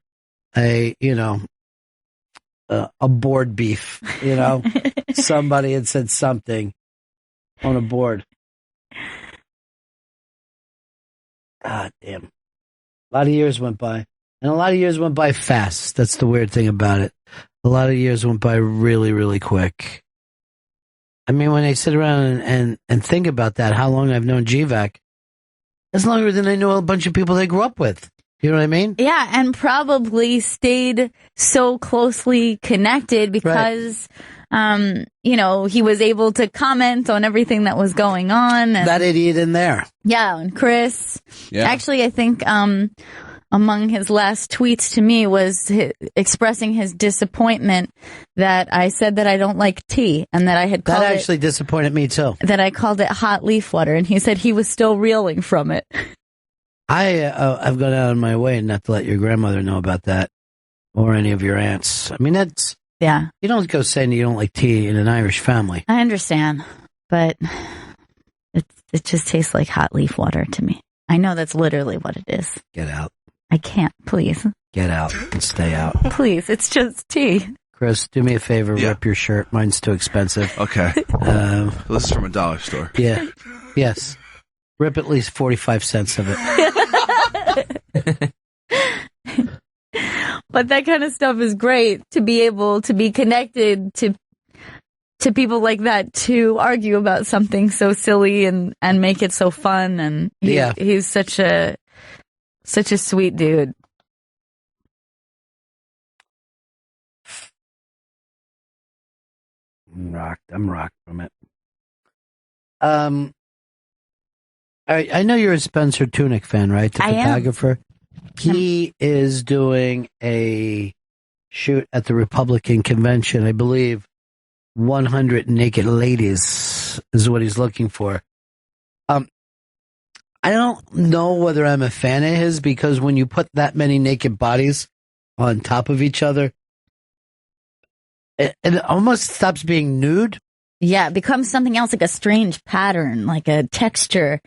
a board beef. Somebody had said something on a board. God damn. A lot of years went by. And a lot of years went by fast. That's the weird thing about it. A lot of years went by really, really quick. I mean, when I sit around and think about that, how long I've known GVAC, that's longer than I know a bunch of people they grew up with. You know what I mean? Yeah, and probably stayed so closely connected because, he was able to comment on everything that was going on. And, that idiot in there. Yeah, and Chris. Yeah. Actually, I think among his last tweets to me was expressing his disappointment that I said that I don't like tea and that I had called That actually disappointed me too. that I called it hot leaf water, and he said he was still reeling from it. I've gone out of my way not to let your grandmother know about that or any of your aunts. I mean, that's, Yeah, you don't go saying you don't like tea in an Irish family. I understand, but it just tastes like hot leaf water to me. I know that's literally what it is. Get out. I can't, please. Get out and stay out. Please, it's just tea. Chris, do me a favor, Yeah. rip your shirt. Mine's too expensive. Okay. This is from a dollar store. Yeah. Yes. Rip at least 45 cents of it. But that kind of stuff is great to be able to be connected to people like that to argue about something so silly and make it so fun. And he's such a sweet dude. I'm rocked from it. I know you're a Spencer Tunick fan, right? The I am. photographer. He is doing a shoot at the Republican convention. I believe 100 naked ladies is what he's looking for. I don't know whether I'm a fan of his because when you put that many naked bodies on top of each other, it almost stops being nude. Yeah, it becomes something else, like a strange pattern, like a texture.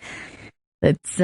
It's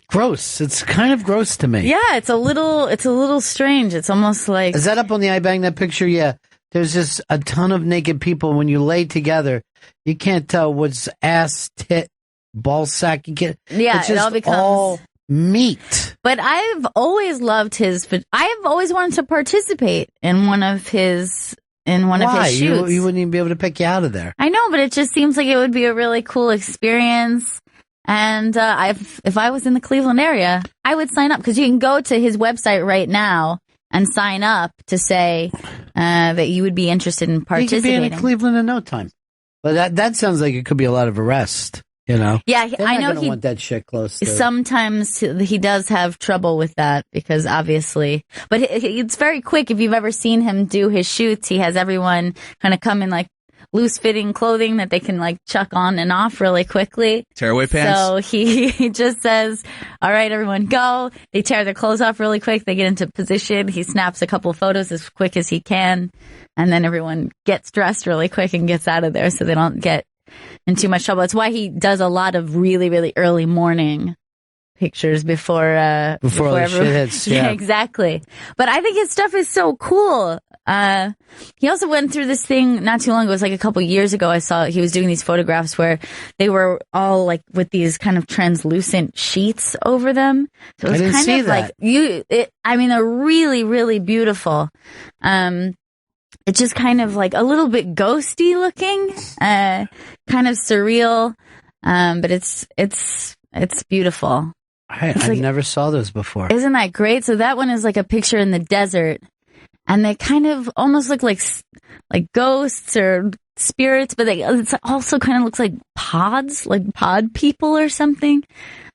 Gross. It's kind of gross to me. yeah, it's a little strange. It's almost like Is that up on the iBang, that picture? Yeah. There's just a ton of naked people. When you lay together, you can't tell what's ass, tit, ball sack. You can't, yeah, it's just it all becomes all meat. But I've always loved his. I've always wanted to participate in one of his one of Why? his shoots. You wouldn't even be able to pick you out of there. I know, but it just seems like it would be a really cool experience. And if I was in the Cleveland area, I would sign up because you can go to his website right now and sign up to say that you would be interested in You could participating. be in Cleveland in no time. But that sounds like it could be a lot of arrest. You know? Yeah, They're I not know gonna want that shit close to. sometimes he does have trouble with that because obviously, but it's very quick. If you've ever seen him do his shoots, he has everyone kind of come in like loose fitting clothing that they can like chuck on and off really quickly. Tearaway pants? So he just says, all right, everyone go. They tear their clothes off really quick. They get into position. He snaps a couple of photos as quick as he can. And then everyone gets dressed really quick and gets out of there so they don't get in too much trouble. That's why he does a lot of really, really early morning pictures before all the shit hits. Yeah. Exactly. But I think his stuff is so cool. He also went through this thing not too long ago. It was like a couple years ago. I saw he was doing these photographs where they were all like with these kind of translucent sheets over them. So it was I didn't kind see of that. like they're really, really beautiful. It's just kind of like a little bit ghosty looking, kind of surreal. But it's beautiful. I like- never saw those before. Isn't that great? So that one is like a picture in the desert, and they kind of almost look like ghosts or spirits, but it also kind of looks like pods, like pod people or something.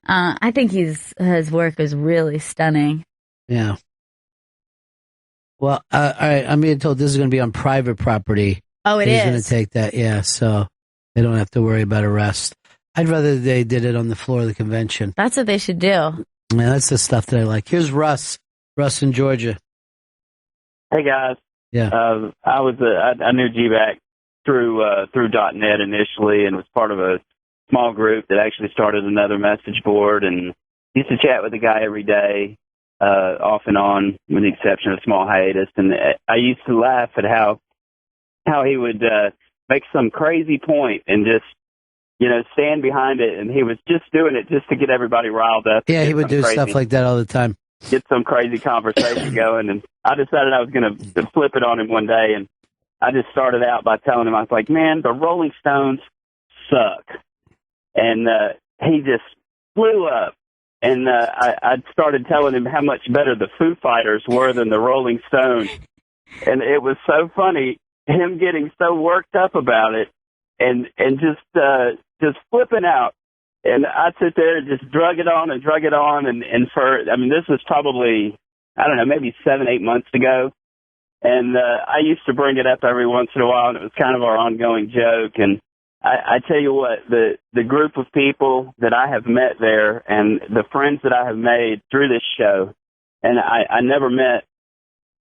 I think his work is really stunning. Yeah. Well, all right. I'm being told this is going to be on private property. Oh, it He's going to is. take that. Yeah. So they don't have to worry about arrest. I'd rather they did it on the floor of the convention. That's what they should do. Yeah, that's the stuff that I like. Here's Russ Russ in Georgia. Hey guys. Yeah. I knew GVAC through .net initially, and was part of a small group that actually started another message board, and used to chat with the guy every day, off and on, with the exception of a small hiatus. And I used to laugh at how he would make some crazy point and just, stand behind it, and he was just doing it just to get everybody riled up. Yeah, he would do stuff like that all the time. Get some crazy conversation going, and I decided I was going to flip it on him one day, and I just started out by telling him, I was like, man, the Rolling Stones suck. And he just flew up, and I started telling him how much better the Foo Fighters were than the Rolling Stones. And it was so funny, him getting so worked up about it, and just flipping out. And I sit there and just drug it on, and this was probably, I don't know, maybe 7-8 months ago. And I used to bring it up every once in a while, and it was kind of our ongoing joke. And I tell you what, the group of people that I have met there, and the friends that I have made through this show, and I never met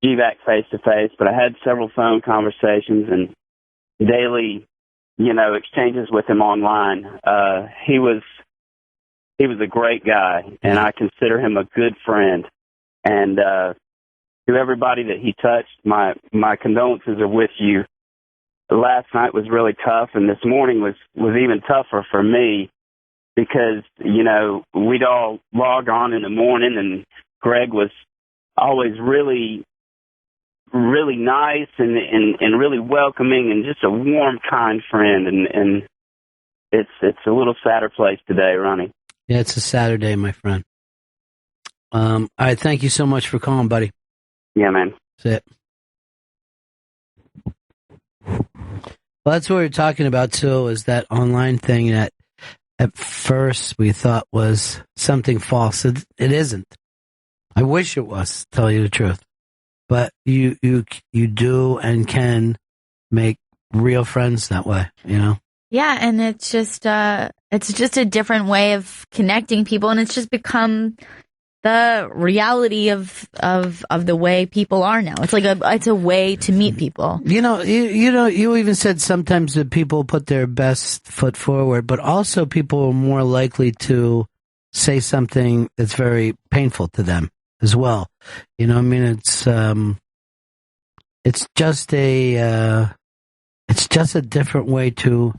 GVAC face-to-face, but I had several phone conversations and daily, exchanges with him online. He was a great guy, and I consider him a good friend. And to everybody that he touched, my condolences are with you. Last night was really tough, and this morning was even tougher for me because, we'd all log on in the morning, and Greg was always really, really nice and really welcoming and just a warm, kind friend. And it's a little sadder place today, Ronnie. Yeah, it's a Saturday, my friend. All right, thank you so much for calling, buddy. Yeah, man. That's it. Well, that's what we were talking about, too, is that online thing that at first we thought was something false. It isn't. I wish it was, to tell you the truth. But you do and can make real friends that way, Yeah, and it's just a different way of connecting people, and it's just become the reality of the way people are now. It's a way to meet people. You even said sometimes that people put their best foot forward, but also people are more likely to say something that's very painful to them as well. It's just a different way to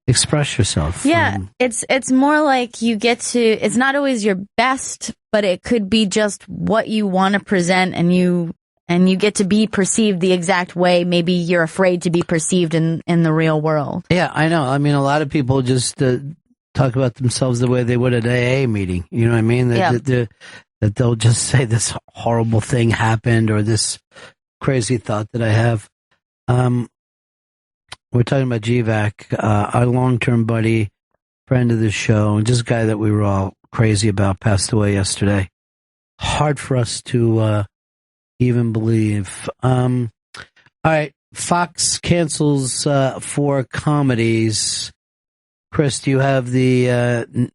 express yourself. Yeah, it's more like you get to, it's not always your best, but it could be just what you want to present, and you get to be perceived the exact way maybe you're afraid to be perceived in the real world. Yeah, I know. I mean, a lot of people just talk about themselves the way they would at an AA meeting. You know what I mean? That they'll just say this horrible thing happened, or this crazy thought that I have. We're talking about GVAC, our long-term buddy, friend of the show, and just a guy that we were all crazy about, passed away yesterday. Hard for us to even believe. All right, Fox cancels 4 comedies. Chris, do you have the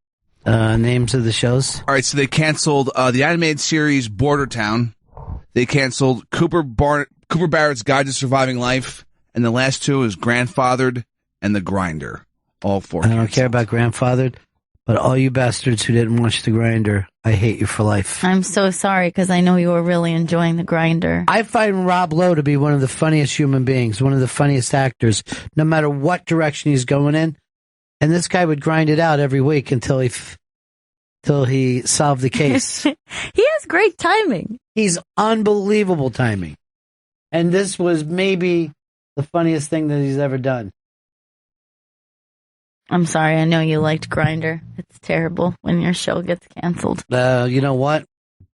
names of the shows? All right, so they canceled the animated series Border Town. They canceled Cooper Barrett's Guide to Surviving Life. And the last 2 is Grandfathered and The Grinder. All 4 I don't care about Grandfathered, but all you bastards who didn't watch The Grinder, I hate you for life. I'm so sorry, because I know you were really enjoying The Grinder. I find Rob Lowe to be one of the funniest human beings, one of the funniest actors, no matter what direction he's going in. And this guy would grind it out every week until he solved the case. He has great timing. He's unbelievable timing. And this was maybe the funniest thing that he's ever done. I'm sorry, I know you liked Grindr. It's terrible when your show gets canceled. You know what?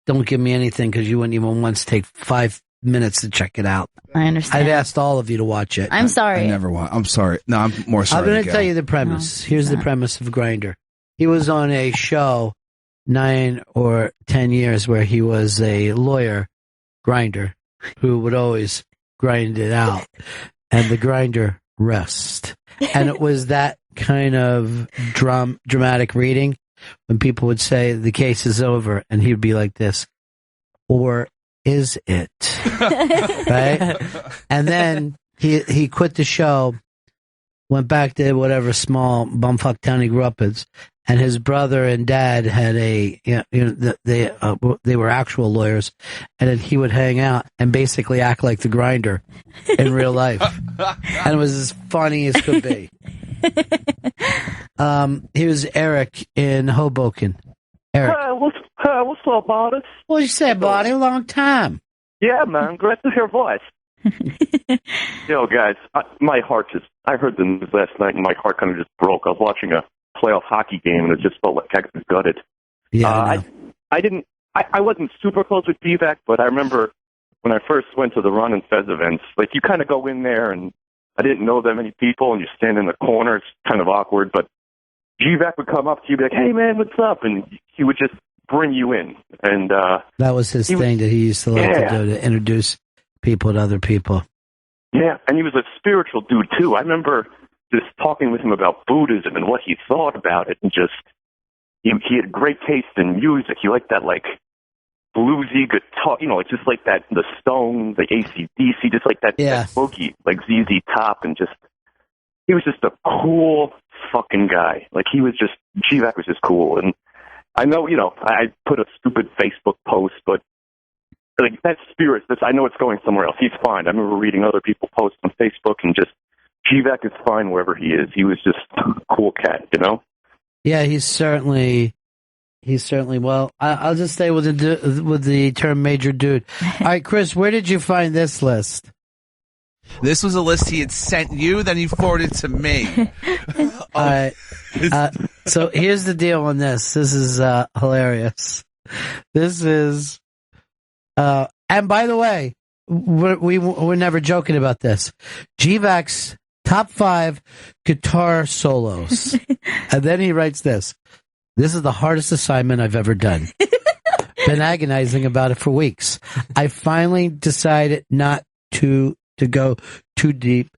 Don't give me anything, because you wouldn't even once take 5 minutes to check it out. I understand. I've asked all of you to watch it. I'm sorry. I never watched. I'm sorry. No, I'm more sorry. I'm going to tell you the premise. No, Here's the premise of Grindr. He was on a show 9 or 10 years where he was a lawyer grinder who would always grind it out, and the grinder rest. And it was that kind of dramatic reading when people would say the case is over, and he'd be like this, or is it? Right? And then he quit the show, went back to whatever small bumfuck town he grew up in, and his brother and dad had they were actual lawyers, and then he would hang out and basically act like the Grinder in real life, and it was as funny as could be. Here's Eric in Hoboken. Eric, what's up, artist? what you say about it? A long time. Yeah, man, great to hear your voice. Yo, guys, my heart I heard the news last night, and my heart kind of just broke. I was watching a playoff hockey game, and it just felt like I was gutted. Yeah, I wasn't super close with Divac, but I remember when I first went to the Ron and Fez events, like, you kind of go in there, and I didn't know that many people, and you stand in the corner. It's kind of awkward, but Divac would come up to you and be like, hey, man, what's up? And he would just bring you in. And that was his thing that he used to like to do, to introduce people to other people. Yeah, and he was a spiritual dude, too. I remember just talking with him about Buddhism and what he thought about it, and just, he had great taste in music. He liked that, like, bluesy guitar, it's just like that, the Stones, the AC/DC, just like that, that boogie, like ZZ Top, and just, he was just a cool fucking guy. Like, G-Vac was just cool. And I know, I put a stupid Facebook post, but like, that spirit, I know it's going somewhere else. He's fine. I remember reading other people post on Facebook, and just, G-Vac is fine wherever he is. He was just a cool cat, Yeah, he's certainly, well, I'll just stay with the term major dude. All right, Chris, where did you find this list? This was a list he had sent you, then he forwarded to me. All right. So here's the deal on this. This is hilarious. This is, and by the way, we're never joking about this. G-Vac's top 5 guitar solos. And then he writes this. This is the hardest assignment I've ever done. Been agonizing about it for weeks. I finally decided not to go too deep.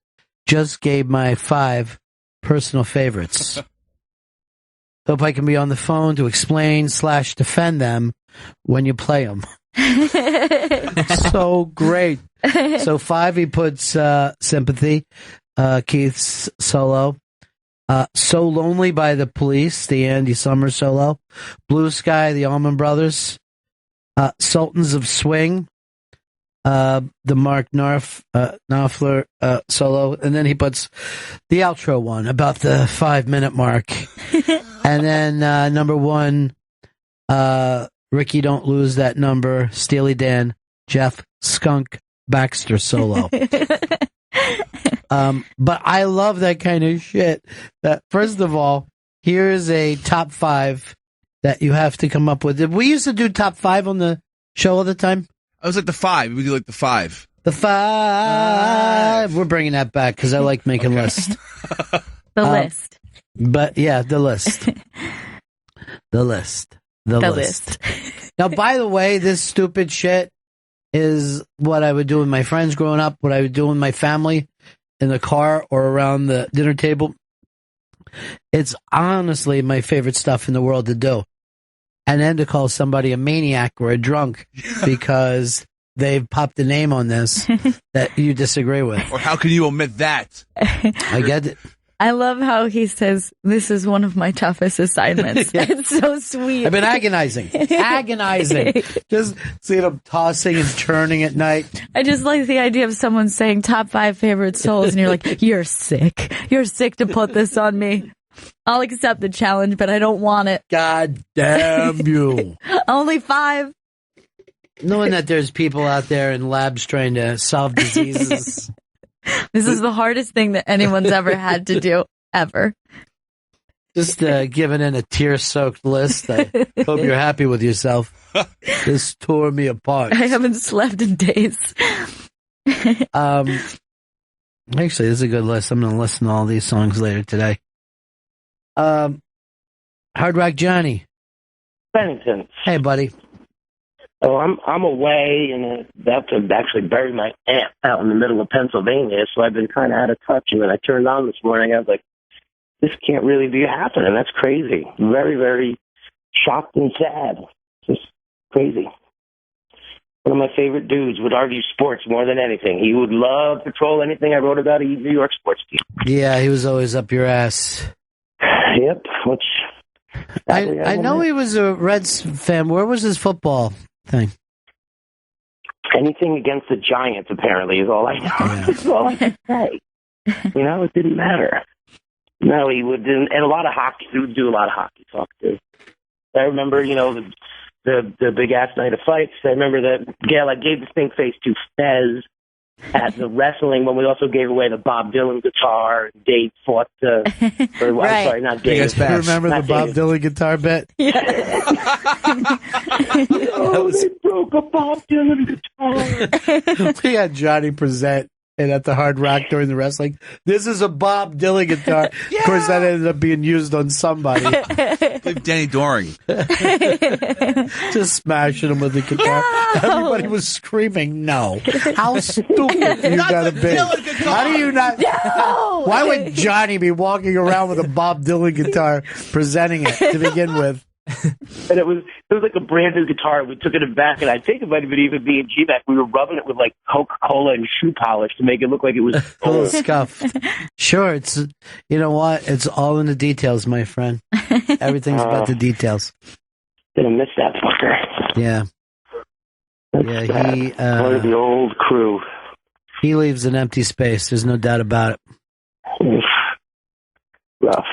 Just gave my 5 personal favorites. Hope I can be on the phone to explain / defend them when you play them. So great. So 5, he puts Sympathy, Keith's solo. So Lonely by the Police, the Andy Summers solo. Blue Sky, the Allman Brothers. Sultans of Swing, the Mark Knopfler solo. And then he puts the outro one, about the 5-minute mark. And then number 1, Ricky Don't Lose That Number, Steely Dan, Jeff Skunk Baxter solo. But I love that kind of shit. That, first of all, here's a top 5 that you have to come up with. We used to do top 5 on the show all the time. I was like the 5. We do like the 5. The 5. We're bringing that back because I like making lists. The list. But yeah, the list. The list. The list. Now, by the way, this stupid shit is what I would do with my friends growing up, what I would do with my family in the car or around the dinner table. It's honestly my favorite stuff in the world to do. And then to call somebody a maniac or a drunk because they've popped a name on this that you disagree with. Or how can you omit that? I get it. I love how he says, this is one of my toughest assignments. Yeah. It's so sweet. I've been agonizing. Just seeing him tossing and turning at night. I just like the idea of someone saying top 5 favorite souls, and you're like, you're sick. You're sick to put this on me. I'll accept the challenge, but I don't want it. God damn you. Only 5. Knowing that there's people out there in labs trying to solve diseases. This is the hardest thing that anyone's ever had to do, ever. Just giving in a tear-soaked list. I hope you're happy with yourself. This tore me apart. I haven't slept in days. Actually, this is a good list. I'm going to listen to all these songs later today. Hard Rock Johnny. Bennington. Hey, buddy. Oh, I'm away, and I have to actually bury my aunt out in the middle of Pennsylvania, so I've been kind of out of touch. And when I turned on this morning, I was like, this can't really be happening. That's crazy. Very, very shocked and sad. Just crazy. One of my favorite dudes, would argue sports more than anything. He would love to troll anything I wrote about a New York sports team. Yeah, he was always up your ass. Yep, which... I know he was a Reds fan. Where was his football thing? Anything against the Giants, apparently, is all I know. Yeah. That's all I can say. It didn't matter. No, he would, and a lot of hockey. He would do a lot of hockey talk, too. I remember, the big ass night of fights. I remember that, Gail, I gave the stink face to Fez at the wrestling when we also gave away the Bob Dylan guitar. Dave fought Right. I'm sorry, not Dave. You remember the Bob Dylan guitar bet? They broke a Bob Dylan guitar. We had Johnny present and at the Hard Rock during the wrestling. This is a Bob Dylan guitar. Yeah. Of course, that ended up being used on somebody. Danny Doring. Just smashing him with the guitar. No. Everybody was screaming, no. How stupid you gotta be. How do you not? No. Why would Johnny be walking around with a Bob Dylan guitar presenting it to begin with? And it was like a brand new guitar. We took it back, and I think it might have been even me and G-Mac. We were rubbing it with like Coca-Cola and shoe polish to make it look like it was a little scuff. Sure, it's you know what? It's all in the details, my friend. Everything's about the details. Gonna miss that fucker. Yeah. Yeah, he one of the old crew. He leaves an empty space. There's no doubt about it. Rough.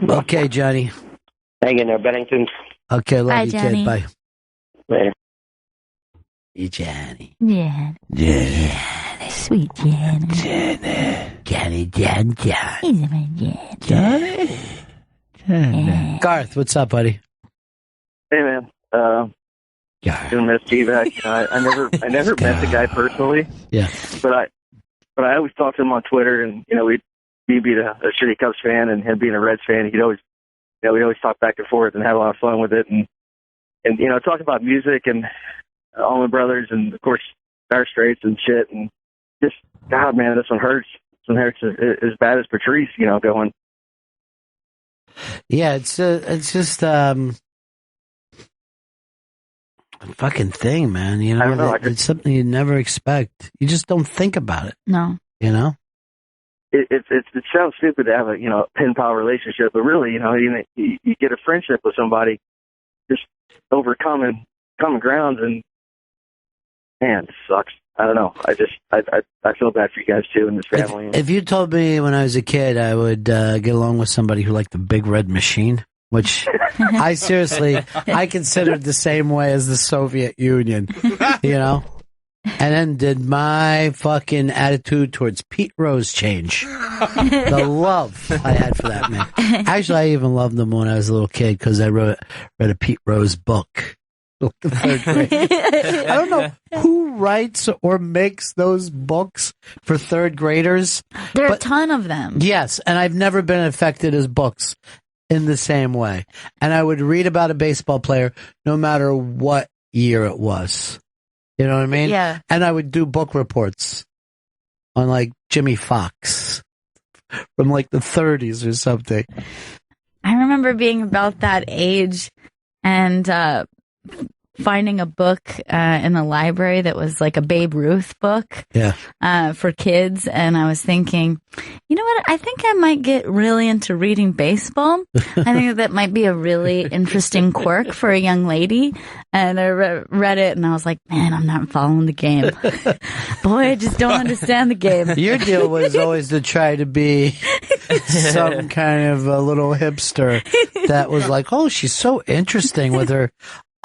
Okay, Johnny. Hang in there, Bennington. Okay, love Bye, you, Johnny. kid. Bye. Later. Hey, Johnny. Yeah. Johnny. Sweet Johnny. Johnny. He's my Johnny. Johnny. Garth, what's up, buddy? Hey, man. Doing Miss T-Vac. I never met the guy personally. Yeah. But I always talk to him on Twitter, and we'd be a shitty Cubs fan, and him being a Reds fan, we'd always talk back and forth and have a lot of fun with it, and talk about music and Allman Brothers, and of course Dire Straits and shit, and just God, man, this one hurts. This one hurts as bad as Patrice, going. Yeah, it's just a fucking thing, man. I don't know. It's something you never expect. You just don't think about it. No. It sounds stupid to have a pen pal relationship, but really, you get a friendship with somebody just over common grounds, and man, it sucks. I don't know. I feel bad for you guys too in this family. If you told me when I was a kid I would get along with somebody who liked the Big Red Machine, which I considered the same way as the Soviet Union, And then did my fucking attitude towards Pete Rose change? The love I had for that man. Actually, I even loved him when I was a little kid because I read a Pete Rose book. Third grade. I don't know who writes or makes those books for third graders. There are a ton of them. Yes, and I've never been affected as books in the same way. And I would read about a baseball player no matter what year it was. You know what I mean? Yeah. And I would do book reports on like Jimmy Fox from like the 30s or something. I remember being about that age and finding a book in the library that was like a Babe Ruth book for kids. And I was thinking, you know what? I think I might get really into reading baseball. I think that might be a really interesting quirk for a young lady. And I read it and I was like, man, I'm not following the game. Boy, I just don't understand the game. Your deal was always to try to be some kind of a little hipster that was like, oh, she's so interesting with her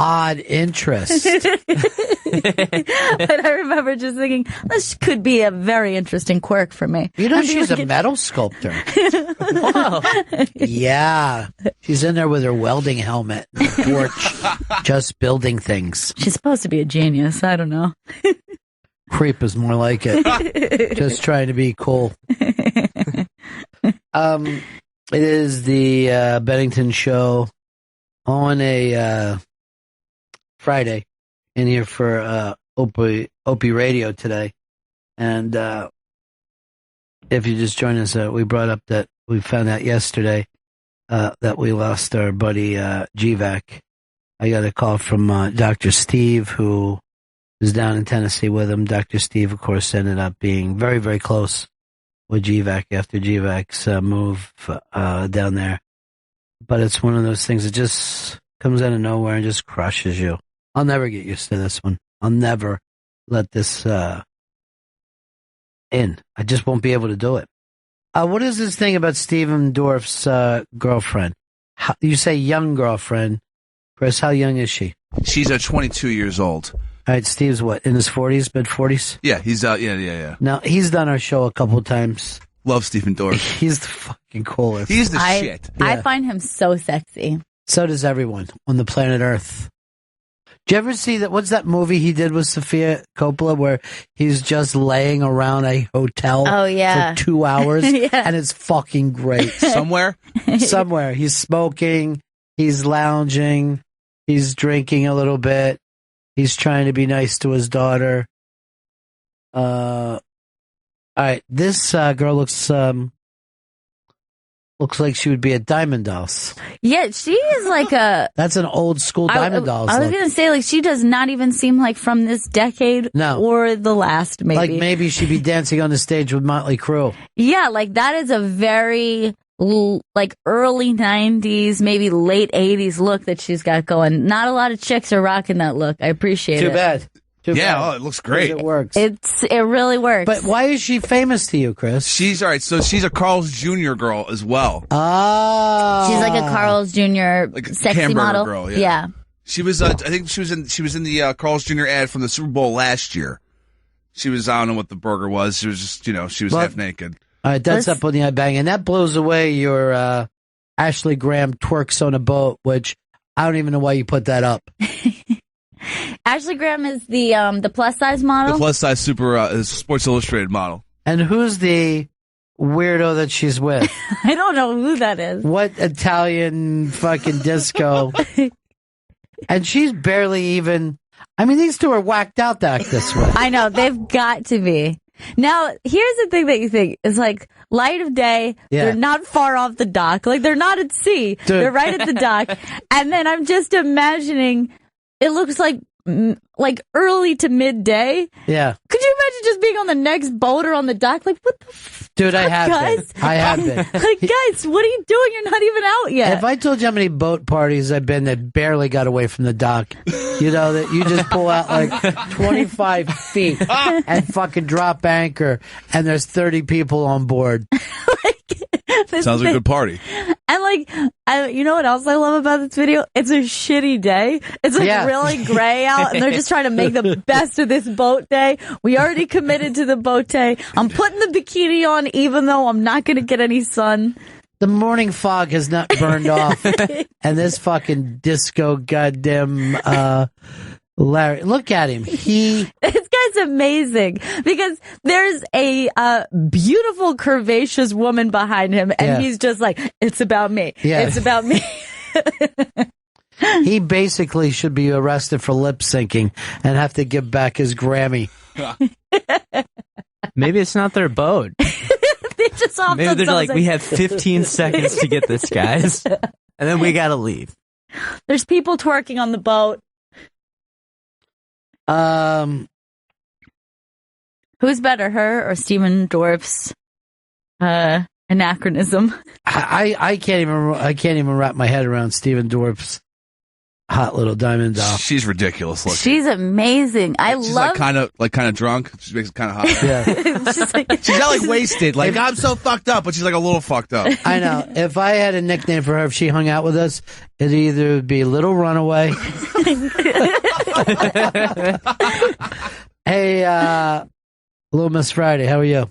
odd interest. But I remember just thinking, this could be a very interesting quirk for me. She's a metal sculptor. Wow. Yeah. She's in there with her welding helmet and a torch, just building things. She's supposed to be a genius. I don't know. Creep is more like it. Just trying to be cool. It is the Bennington Show on a Friday in here for Opie Radio today. And if you just joined us, we brought up that we found out yesterday that we lost our buddy GVAC. I got a call from Dr. Steve, who was down in Tennessee with him. Dr. Steve, of course, ended up being very, very close with GVAC after GVAC's move down there. But it's one of those things that just comes out of nowhere and just crushes you. I'll never get used to this one. I'll never let this in. I just won't be able to do it. What is this thing about Steven Dorff's girlfriend? You say young girlfriend. Chris, how young is she? She's 22 years old. All right, Steve's what, in his 40s, mid-40s? Yeah, he's yeah. Now, he's done our show a couple times. Love Stephen Dorff. He's the fucking coolest. He's the shit. I Yeah. find him so sexy. So does everyone on the planet Earth. Did you ever see that? What's that movie he did with Sofia Coppola where he's just laying around a hotel for 2 hours? Yeah. And it's fucking great. Somewhere? Somewhere. He's smoking. He's lounging. He's drinking a little bit. He's trying to be nice to his daughter. All right. This girl looks like she would be at Diamond Dolls. Yeah, she is like a... That's an old school Diamond Dolls. I was going to say, like, she does not even seem like from this decade or the last, maybe. Like maybe she'd be dancing on the stage with Motley Crue. Yeah, like that is a very like early 90s, maybe late 80s look that she's got going. Not a lot of chicks are rocking that look. I appreciate it. Too bad. Oh, it looks great. It works. It really works. But why is she famous to you, Chris? She's all right. So she's a Carl's Jr. girl as well. Oh, she's like a Carl's Jr. sexy hamburger model. girl. Yeah. She was. I think she was in the Carl's Jr. ad from the Super Bowl last year. She was. I don't know what the burger was. She was just. She was half naked. All right, that's up on the bang, and that blows away your Ashley Graham twerks on a boat, which I don't even know why you put that up. Ashley Graham is the plus size model. The plus size super Sports Illustrated model. And who's the weirdo that she's with? I don't know who that is. What Italian fucking disco? And she's barely even. I mean, these two are whacked out to act this way. I know, they've got to be. Now, here's the thing that you think is like light of day. Yeah. They're not far off the dock. Like they're not at sea. Dude. They're right at the dock. And then I'm just imagining it looks like early to midday. Yeah. Could you imagine just being on the next boat or on the dock? Like, what the Dude, I have guys? been. I have been. Like, guys, what are you doing? You're not even out yet. If I told you how many boat parties I've been that barely got away from the dock, that you just pull out like 25 feet and fucking drop anchor, and there's 30 people on board. Sounds like a good party. And you know what else I love about this video? It's a shitty day. It's really gray out, and they're just trying to make the best of this boat day. We already committed to the boat day. I'm putting the bikini on, even though I'm not going to get any sun. The morning fog has not burned off, and this fucking disco goddamn Larry, look at him. This guy's amazing because there's a beautiful curvaceous woman behind him, and he's just like, it's about me. Yeah. It's about me. He basically should be arrested for lip syncing and have to give back his Grammy. Maybe it's not their boat. Maybe they're like, we have 15 seconds to get this, guys. And then we gotta leave. There's people twerking on the boat. Who's better, her or Steven Dorff's anachronism? I can't even wrap my head around Steven Dorff's hot little diamond doll. She's ridiculous looking. She's amazing. She's kind of drunk. She makes it kind of hot. Yeah. She's not like wasted. Like, I'm so fucked up, but she's like a little fucked up. I know. If I had a nickname for her, if she hung out with us, it'd either be Little Runaway. Hey, Little Miss Friday, how are you?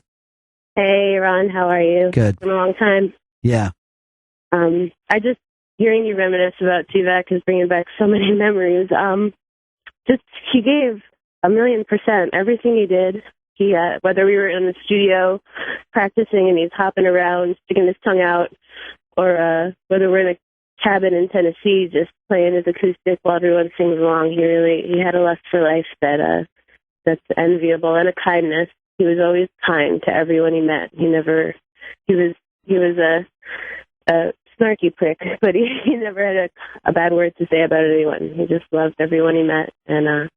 Hey, Ron, how are you? Good. It's been a long time. Yeah. I just hearing you reminisce about T-Vac is bringing back so many memories. He gave 1,000,000%. Everything he did. He, whether we were in the studio practicing and he's hopping around, sticking his tongue out, or whether we're in a cabin in Tennessee just playing his acoustic while everyone sings along, he had a lust for life that's enviable, and a kindness. He was always kind to everyone he met. He was a snarky prick, but he never had a bad word to say about anyone. He just loved everyone he met, and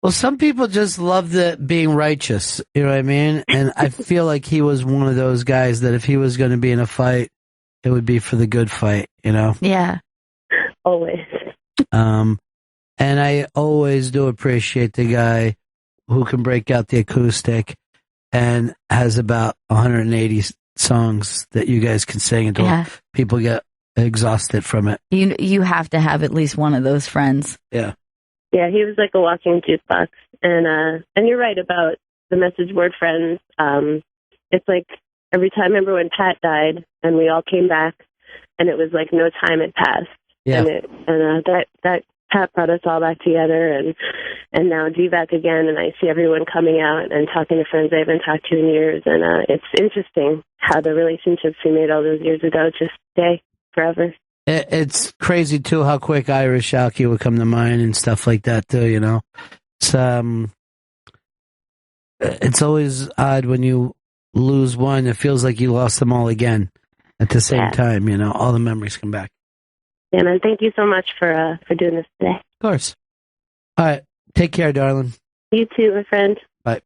Well, some people just love being righteous. You know what I mean? And I feel like he was one of those guys that if he was going to be in a fight, it would be for the good fight, you know? Yeah. Always. And I always do appreciate the guy who can break out the acoustic and has about 180 songs that you guys can sing until people get exhausted from it. You have to have at least one of those friends. Yeah. Yeah, he was like a walking jukebox. And you're right about the message board friends. It's like every time, I remember when Pat died and we all came back and it was like no time had passed. Yeah. And that Pat brought us all back together and now back again, and I see everyone coming out and talking to friends I haven't talked to in years, and it's interesting how the relationships we made all those years ago just stay forever. It's crazy too how quick Irish Alki would come to mind and stuff like that too, you know. It's always odd when you lose one, it feels like you lost them all again at the same time, you know, all the memories come back. Yeah, man, thank you so much for doing this today. Of course. All right. Take care, darling. You too, my friend. Bye.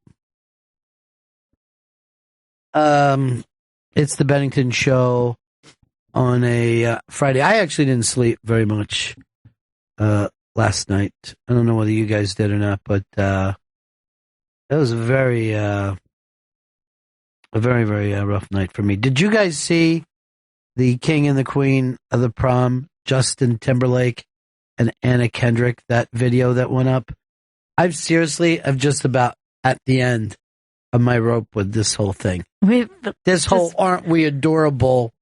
It's the Bennington Show on a Friday. I actually didn't sleep very much last night. I don't know whether you guys did or not, but it was a very, very rough night for me. Did you guys see the King and the Queen of the Prom, Justin Timberlake and Anna Kendrick, that video that went up? I'm just about at the end of my rope with this whole thing. This whole aren't we adorable?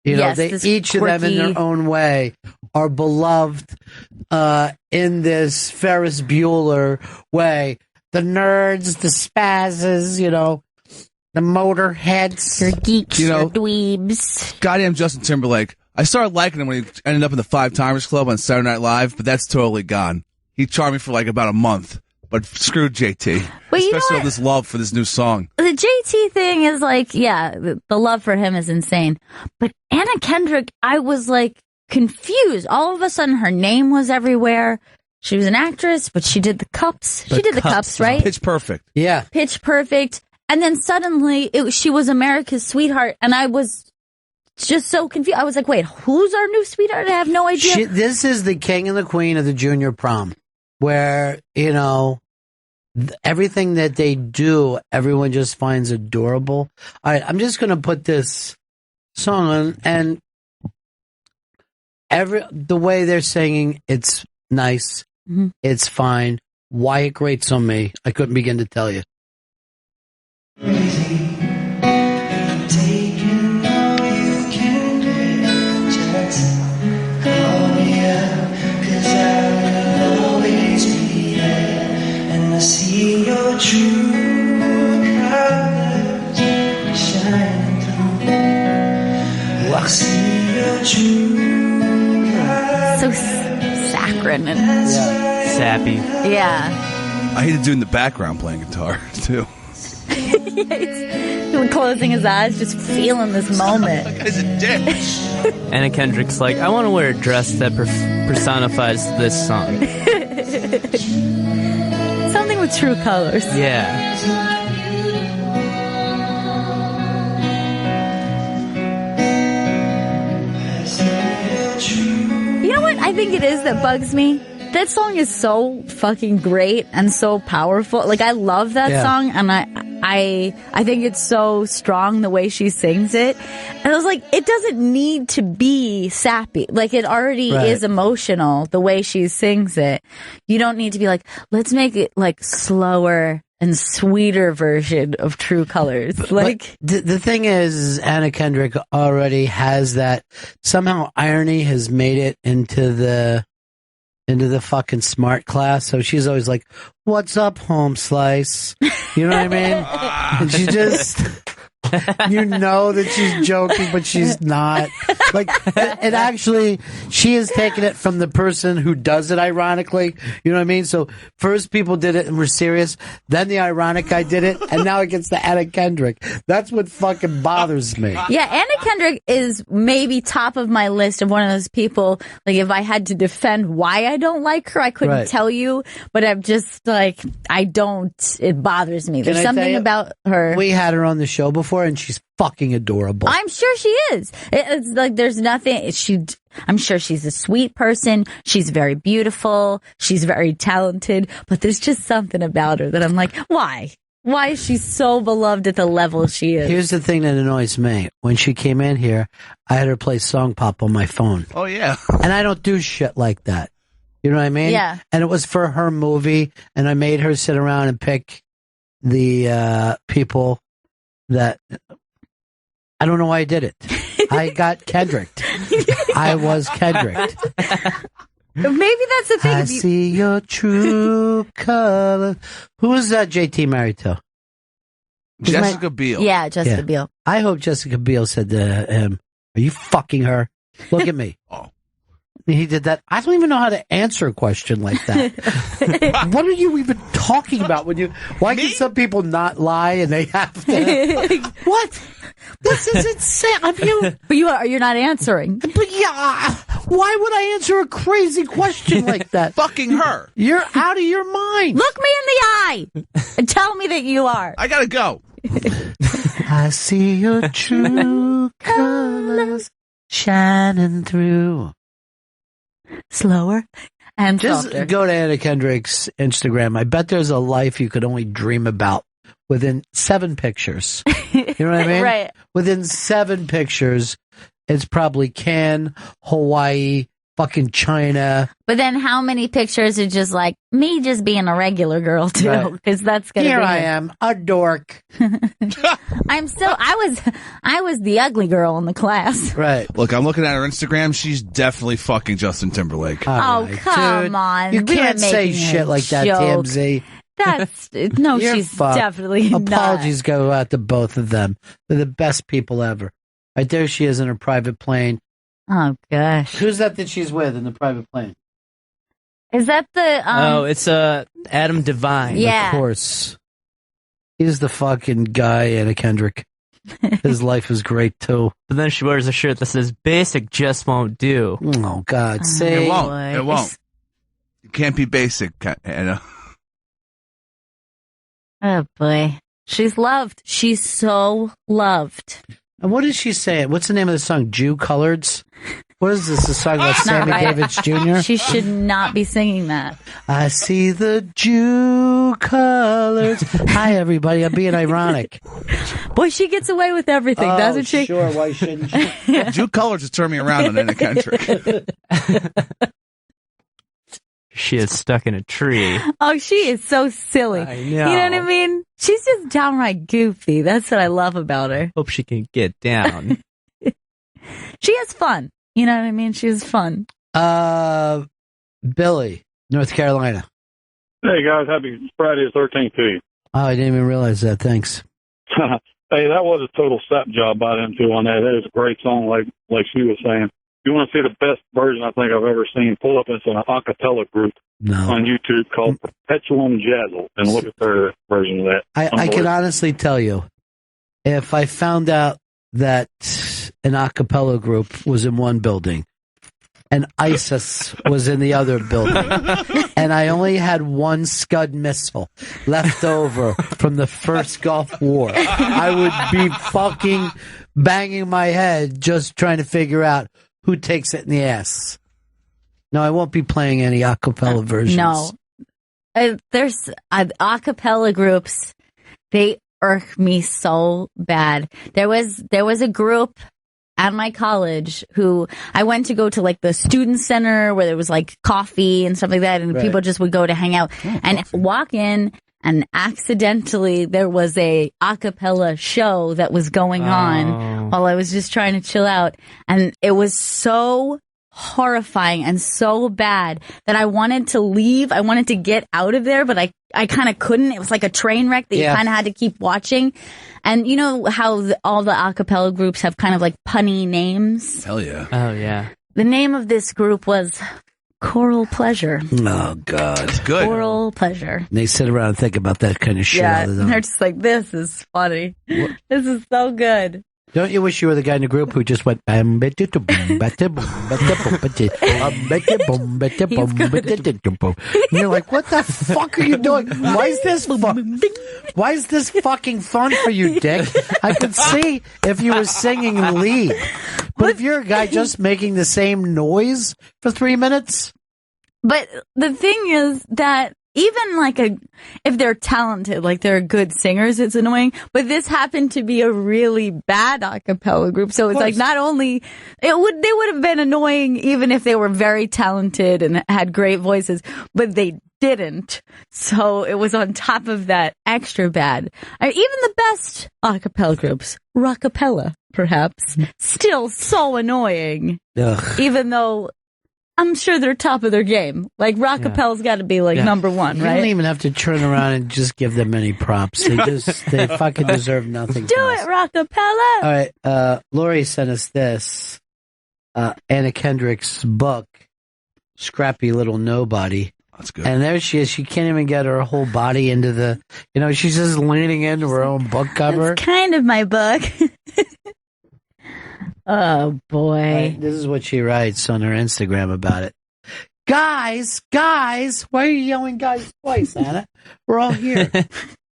You know, they each of them in their own way are beloved in this Ferris Bueller way. The nerds, the spazzes, you know, the motorheads, your geeks, your dweebs. Goddamn Justin Timberlake. I started liking him when he ended up in the Five Timers Club on Saturday Night Live, but that's totally gone. He charmed me for like about a month, but screw JT. But especially all this love for this new song. The JT thing is like, the love for him is insane. But Anna Kendrick, I was like confused. All of a sudden, her name was everywhere. She was an actress, but she did the cups. She did the cups, right? Pitch Perfect. Yeah. Pitch Perfect. And then suddenly, she was America's Sweetheart, and I was just so confused. I was like, wait, who's our new sweetheart? I have no idea. This is the King and the Queen of the Junior Prom, where, you know, everything that they do, everyone just finds adorable. All right, I'm just going to put this song on, and the way they're singing, it's nice. Mm-hmm. It's fine. Why it grates on me, I couldn't begin to tell you. See your true colors shining through. I see your true colors. So saccharine and sappy. Yeah. I hate to do in the background playing guitar too. He's closing his eyes, just feeling this moment. That guy's a dick. Anna Kendrick's like, I want to wear a dress that personifies this song. Something with true colors. Yeah. You know what I think it is that bugs me? That song is so fucking great and so powerful. Like, I love that song, and I think it's so strong the way she sings it. And I was like, it doesn't need to be sappy. Like, it already is emotional the way she sings it. You don't need to be like, let's make it like slower and sweeter version of True Colors. Like, the thing is, Anna Kendrick already has that. Somehow irony has made it into the fucking smart class. So she's always like, what's up, home slice? You know what I mean? And she just, You know that she's joking, but she's not. Like, and actually, she has taken it from the person who does it ironically. You know what I mean? So first people did it and were serious. Then the ironic guy did it. And now it gets to Anna Kendrick. That's what fucking bothers me. Yeah, Anna Kendrick is maybe top of my list of one of those people, like if I had to defend why I don't like her, I couldn't tell you, but I'm just like, it bothers me. There's something about her. We had her on the show before and she's fucking adorable. I'm sure she is. It's like there's nothing, I'm sure she's a sweet person. She's very beautiful. She's very talented, but there's just something about her that I'm like, why? Why is she so beloved at the level she is? Here's the thing that annoys me. When she came in here, I had her play Song Pop on my phone. Oh, yeah. And I don't do shit like that. You know what I mean? Yeah. And it was for her movie, and I made her sit around and pick the people that... I don't know why I did it. I got Kendrick. I was Kendrick. Maybe that's the thing. I see your true color. Who is JT married to? Jessica Biel. Yeah, Jessica Biel. I hope Jessica Biel said to him, "Are you fucking her? Look at me." Oh. He did that. I don't even know how to answer a question like that. What are you even talking about? Why can some people not lie and they have to? What? This is insane. But you're not answering. But yeah, why would I answer a crazy question like that? Fucking her. You're out of your mind. Look me in the eye and tell me that you are. I gotta go. I see your true colors shining through. Slower and just softer. Go to Anna Kendrick's Instagram. I bet there's a life you could only dream about within 7 pictures. You know what I mean? Right. Within 7 pictures, it's probably Cannes, Hawaii, fucking China. But then how many pictures are just like me just being a regular girl too? Because that's going to be... Here I am, a dork. I was the ugly girl in the class. Right. Look, I'm looking at her Instagram. She's definitely fucking Justin Timberlake. Oh, come on. You can't say shit like that, TMZ. She's definitely not. Apologies go out to both of them. They're the best people ever. Right there she is in her private plane. Oh, gosh. Who's that she's with in the private plane? Is that the... it's Adam Devine. Yeah. Of course. He's the fucking guy, Anna Kendrick. His life is great, too. But then she wears a shirt that says, basic just won't do. Oh, God. It won't. It won't. You can't be basic, Anna. Oh, boy. She's loved. She's so loved. And what is she saying? What's the name of the song? Jew Coloreds? What is this? A song about Sammy Davis Jr.? She should not be singing that. I see the Jew colors. Hi, everybody. I'm being ironic. Boy, she gets away with everything, doesn't she? Sure. Why shouldn't she? Jew Colors just turned me around on Anna Kendrick. She is stuck in a tree. Oh, she is so silly. I know. You know what I mean? She's just downright goofy. That's what I love about her. Hope she can get down. She has fun. You know what I mean? She has fun. Billy, North Carolina. Hey, guys. Happy Friday the 13th to you. Oh, I didn't even realize that. Thanks. Hey, that was a total sap job by them, too, on that. That is a great song, like she was saying. If you want to see the best version I think I've ever seen, pull up it's an a cappella group on YouTube called Perpetuum Jazzle and look at their version of that. I can honestly tell you, if I found out that an a cappella group was in one building and ISIS was in the other building, and I only had one Scud missile left over from the first Gulf War, I would be fucking banging my head just trying to figure out who takes it in the ass. No, I won't be playing any a cappella versions. No. There's a cappella groups. They irk me so bad. There was a group at my college who I went to go to like the student center where there was like coffee and stuff like that, and people just would go to hang out and walk in, and accidentally there was a cappella show that was going on while I was just trying to chill out, and it was so horrifying and so bad that I wanted to leave. I wanted to get out of there, but I kind of couldn't. It was like a train wreck that you kind of had to keep watching. And you know how all the a cappella groups have kind of like punny names? Hell yeah. Oh, yeah. The name of this group was Choral Pleasure. Oh, God. It's good. Choral Pleasure. And they sit around and think about that kind of shit all the time. They're just like, this is funny. This is so good. Don't you wish you were the guy in the group who just went, and you're like, what the fuck are you doing? Why is this fucking fun for you, Dick? I could see if you were singing lead. But if you're a guy just making the same noise for 3 minutes. But the thing is that even like if they're talented, like they're good singers, it's annoying. But this happened to be a really bad a cappella group. So it's like not only, they would have been annoying even if they were very talented and had great voices, but they didn't. So it was on top of that extra bad. Even the best a cappella groups, rockapella perhaps, still so annoying. Ugh. Even though I'm sure they're top of their game. Like, rockapella's got to be, like, number one, right? You don't even have to turn around and just give them any props. They fucking deserve nothing. Do it, rockapella! All right, Lori sent us this. Anna Kendrick's book, Scrappy Little Nobody. That's good. And there she is. She can't even get her whole body into the, she's just leaning into her own book cover. It's kind of my book. Oh, boy. Right, this is what she writes on her Instagram about it. Guys, why are you yelling guys twice, Anna? We're all here.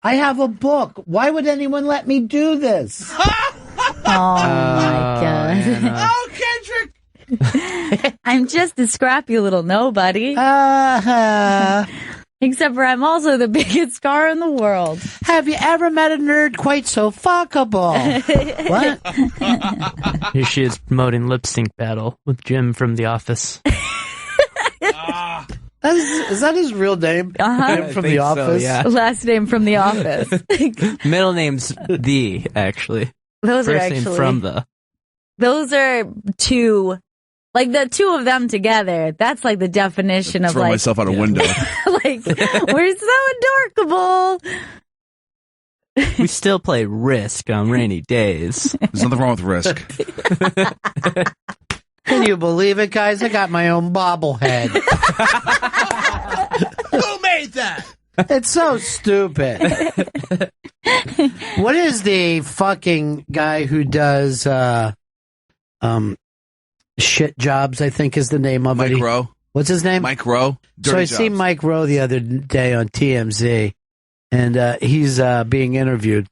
I have a book. Why would anyone let me do this? Oh, my God. Anna. Oh, Kendrick! I'm just a scrappy little nobody. Except for I'm also the biggest scar in the world. Have you ever met a nerd quite so fuckable? What? Here she is promoting Lip Sync Battle with Jim from The Office. Is that his real name? Jim from The Office? So, yeah. Last name from The Office. Middle name's The, actually. Those First are actually name from The. Those are two. Like, the two of them together, that's like the definition of Throw like... myself out a window. Like, we're so adorkable. We still play Risk on rainy days. There's nothing wrong with Risk. Can you believe it, guys? I got my own bobblehead. Who made that? It's so stupid. What is the fucking guy who does, Shit Jobs, I think is the name of it. Mike Rowe. What's his name? Mike Rowe. So I see Mike Rowe the other day on TMZ, and he's being interviewed.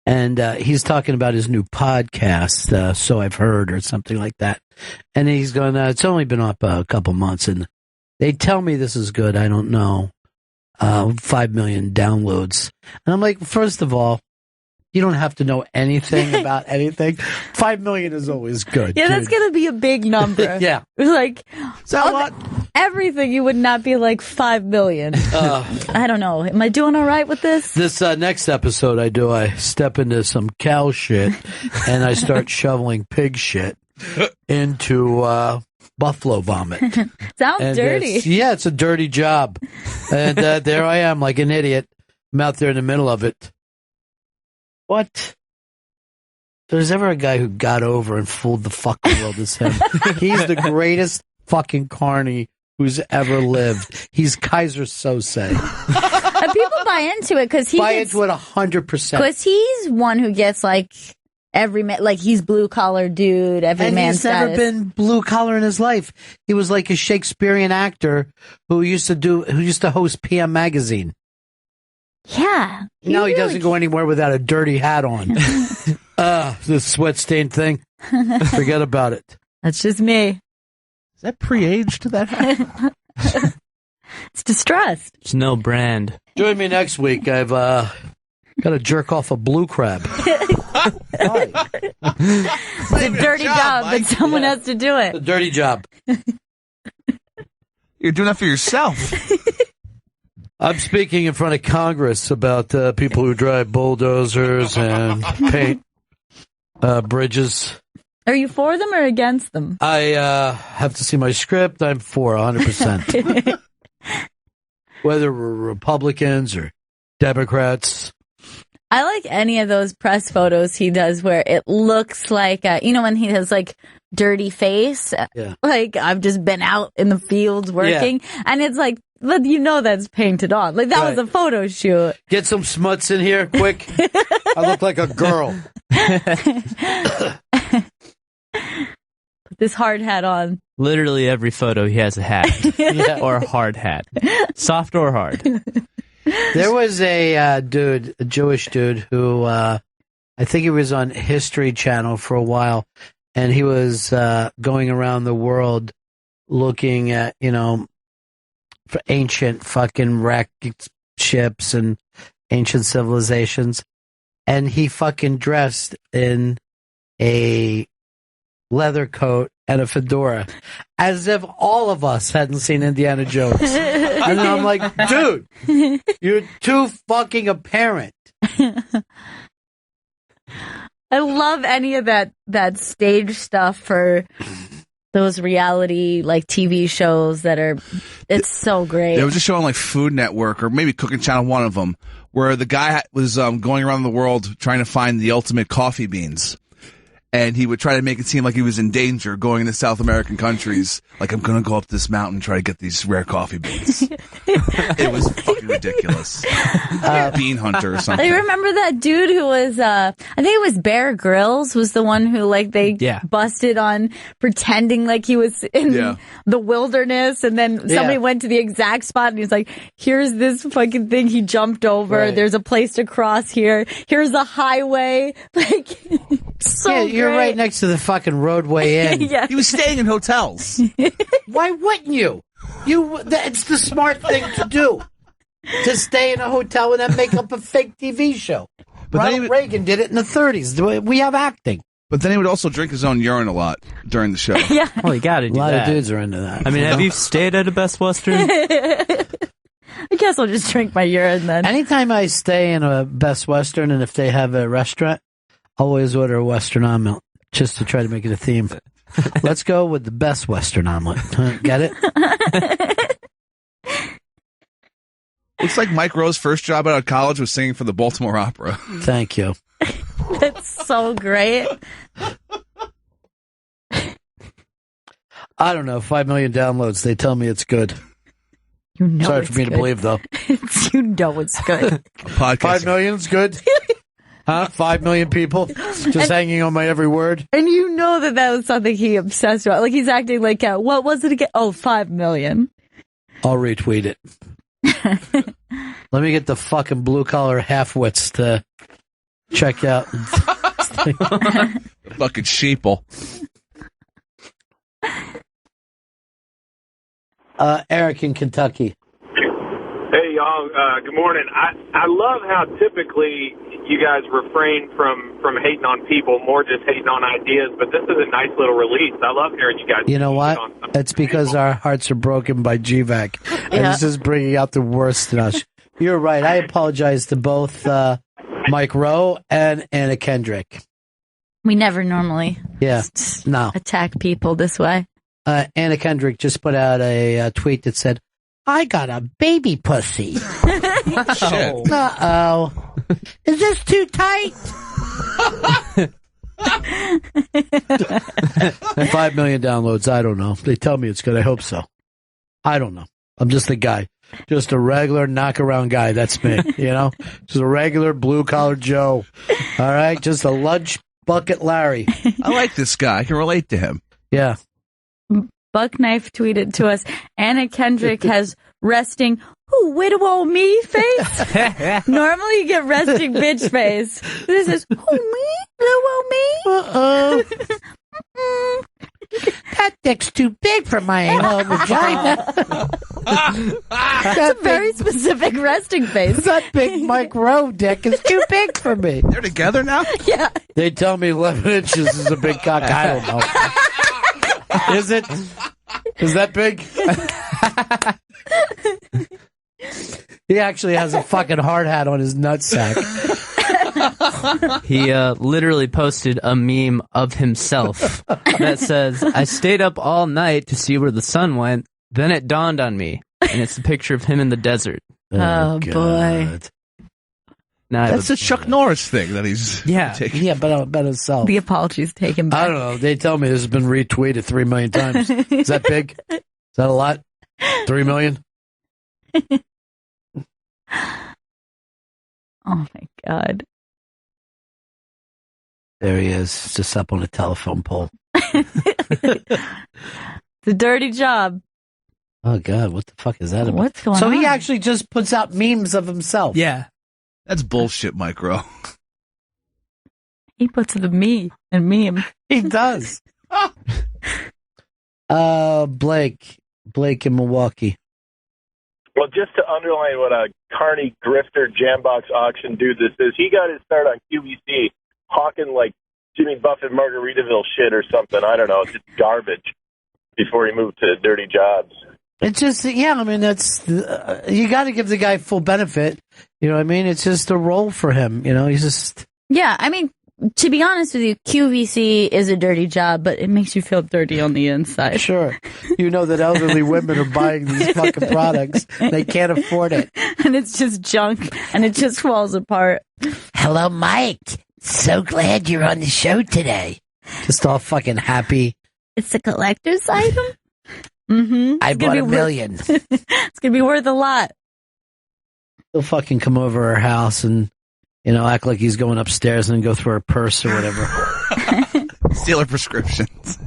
And he's talking about his new podcast, So I've Heard, or something like that. And he's going, it's only been up a couple months, and they tell me this is good. I don't know. 5 million downloads. And I'm like, first of all, you don't have to know anything about anything. 5 million is always good. Yeah, that's going to be a big number. Yeah. Like, so what? Everything you would not be like 5 million. I don't know. Am I doing all right with this? This next episode I step into some cow shit and I start shoveling pig shit into buffalo vomit. Sounds dirty. It's a dirty job. And there I am like an idiot. I'm out there in the middle of it. What? If there's ever a guy who got over and fooled the fucking world, it's him. He's the greatest fucking carny who's ever lived. He's Kaiser Sose. People buy into it because he into it 100%. Because he's one who gets like every man, like he's blue collar dude. Every man he's never been blue collar in his life. He was like a Shakespearean actor who used to host PM Magazine. Yeah. Now he doesn't go anywhere without a dirty hat on. This sweat stain thing. Forget about it. That's just me. Is that pre-aged, that hat? It's distressed. It's no brand. Join me next week. I've got to jerk off a blue crab. It's a dirty job, but someone has to do it. A dirty job. You're doing that for yourself. I'm speaking in front of Congress about people who drive bulldozers and paint bridges. Are you for them or against them? I have to see my script. I'm for 100%. Whether we're Republicans or Democrats. I like any of those press photos he does where it looks like, when he has like dirty face, like I've just been out in the fields working, and it's like, but that's painted on. Like that was a photo shoot. Get some smuts in here, quick. I look like a girl. Put this hard hat on. Literally every photo he has a hat or a hard hat, soft or hard. There was a Jewish dude who I think he was on History Channel for a while, and he was going around the world looking at for ancient fucking wrecked ships and ancient civilizations, and he fucking dressed in a leather coat and a fedora, as if all of us hadn't seen Indiana Jones. And I'm like, dude, you're too fucking apparent. I love any of that stage stuff for those reality TV shows it's so great. There was a show on Food Network or maybe Cooking Channel, one of them, where the guy was going around the world trying to find the ultimate coffee beans. And he would try to make it seem like he was in danger going into South American countries. Like, I'm going to go up this mountain and try to get these rare coffee beans. It was fucking ridiculous. Bean hunter or something. I remember that dude who was, I think it was Bear Grylls was the one who they busted on pretending like he was in the wilderness. And then somebody went to the exact spot and he's like, here's this fucking thing he jumped over. Right. There's a place to cross here. Here's a highway. You're right next to the fucking roadway in. He was staying in hotels. Why wouldn't you? It's the smart thing to do. To stay in a hotel and then make up a fake TV show. But Ronald Reagan did it in the 30s. We have acting. But then he would also drink his own urine a lot during the show. Well, you gotta do that. A lot of dudes are into that. I mean, have you stayed at a Best Western? I guess I'll just drink my urine then. Anytime I stay in a Best Western and if they have a restaurant, I always order a Western omelet just to try to make it a theme. Let's go with the best Western omelet. Get it? Looks like Mike Rowe's first job out of college was singing for the Baltimore Opera. Thank you. That's so great. I don't know. 5 million downloads. They tell me it's good. Sorry for me to believe, though. It's good. Podcast. 5 million's good. Huh? 5 million people just hanging on my every word. And that was something he obsessed about. Like he's acting like, what was it again? Oh, 5 million. I'll retweet it. Let me get the fucking blue collar half-wits to check out. Fucking sheeple. Eric in Kentucky. Hey, y'all. Good morning. I love how typically you guys refrain from hating on people, more just hating on ideas, but this is a nice little release. I love hearing you guys. You know what? It's because our hearts are broken by GVAC. And it's just bringing out the worst in us. You're right. I apologize to both Mike Rowe and Anna Kendrick. We never normally attack people this way. Anna Kendrick just put out a tweet that said, I got a baby pussy. Shit. Uh-oh. Is this too tight? 5 million downloads. I don't know. They tell me it's good. I hope so. I don't know. I'm just a guy. Just a regular knock-around guy. That's me, Just a regular blue-collar Joe. All right? Just a lunch bucket Larry. I like this guy. I can relate to him. Yeah. Buckknife tweeted to us, Anna Kendrick has resting, widow old me face. Normally you get resting bitch face. This is, me? Little old me? Uh-oh. That dick's too big for my vagina. That's a very specific resting face. That big Mike Rowe dick is too big for me. They're together now? Yeah. They tell me 11 inches is a big cock. I don't know. Is it? Is that big? He actually has a fucking hard hat on his nutsack. He literally posted a meme of himself that says, "I stayed up all night to see where the sun went. Then it dawned on me." And it's a picture of him in the desert. Oh, boy. Now That's the Chuck Norris thing that he's taking. Yeah, but about himself. The apologies taken back. I don't know. They tell me this has been retweeted 3 million times. Is that big? Is that a lot? 3 million? Oh, my God. There he is, just up on a telephone pole. It's a dirty job. Oh, God, what the fuck is that about? What's going So on? he actually just puts out memes of himself. Yeah. That's bullshit, Micro. He puts the me and meme. He does. Blake in Milwaukee. Well, just to underline what a carny grifter jambox auction dude this is, he got his start on QVC hawking like Jimmy Buffett Margaritaville shit or something. I don't know, just garbage before he moved to dirty jobs. It's just, yeah, I mean, that's, you got to give the guy full benefit. You know what I mean? It's just a role for him. You know, he's just. Yeah, I mean, to be honest with you, QVC is a dirty job, but it makes you feel dirty on the inside. Sure. You know that elderly women are buying these fucking products. They can't afford it. And it's just junk, and it just falls apart. Hello, Mike. So glad you're on the show today. Just all fucking happy. It's a collector's item? Mm-hmm. I bought $1 million. It's going to be worth a lot. He'll fucking come over our house and, you know, act like he's going upstairs and go through her purse or whatever. Steal her prescriptions.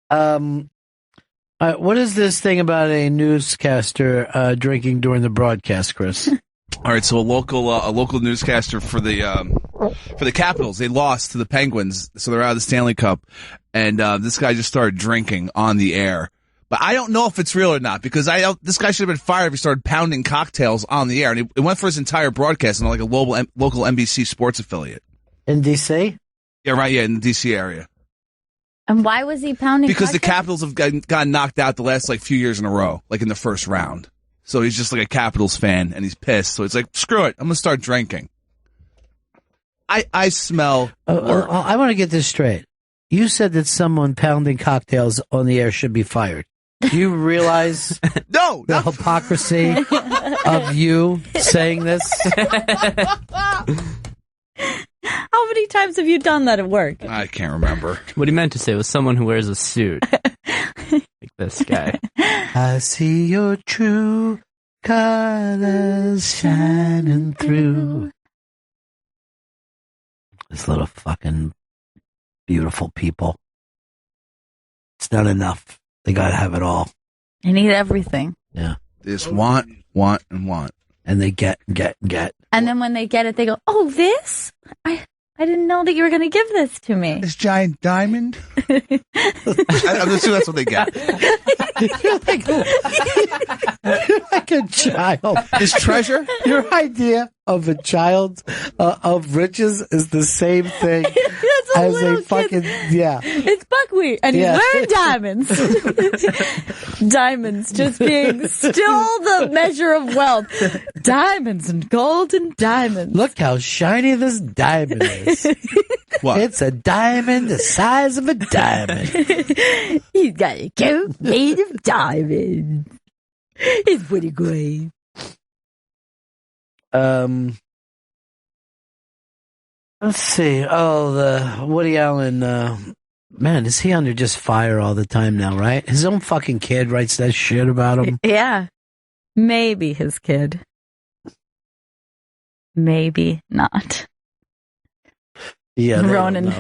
What is this thing about a newscaster drinking during the broadcast, Chris? All right, so a local newscaster for the Capitals, they lost to the Penguins, so they're out of the Stanley Cup, and this guy just started drinking on the air. But I don't know if it's real or not, because this guy should have been fired if he started pounding cocktails on the air, and it went for his entire broadcast on like a local NBC sports affiliate. In D.C.? Yeah, right, yeah, in the D.C. area. And why was he pounding Because the cocktails? Capitals have gotten knocked out the last like few years in a row, like in the first round. So he's just like a Capitals fan, and he's pissed. So it's like, screw it, I'm gonna start drinking. I smell. I want to get this straight. You said that someone pounding cocktails on the air should be fired. Do you realize no the hypocrisy of you saying this? How many times have you done that at work? I can't remember. What he meant to say was someone who wears a suit. Like this guy. I see your true colors shining through. This little fucking beautiful people. It's not enough. They gotta have it all. They need everything. Yeah. They just want, and want. And they get. And then when they get it, they go, "Oh, this? I didn't know that you were going to give this to me." This giant diamond? I'm assuming that's what they get. You're like a child. His treasure? Your idea of a child of riches is the same thing as a fucking yeah. It's buckwheat, and he's wearing diamonds. Diamonds just being still the measure of wealth. Diamonds and gold and diamonds. Look how shiny this diamond is. What? It's a diamond the size of a diamond. He's got a coat made of diamonds. It's pretty great. Let's see. Oh, the Woody Allen. Man, is he under just fire all the time now, right? His own fucking kid writes that shit about him. Yeah. Maybe his kid. Maybe not. Yeah, Ronan.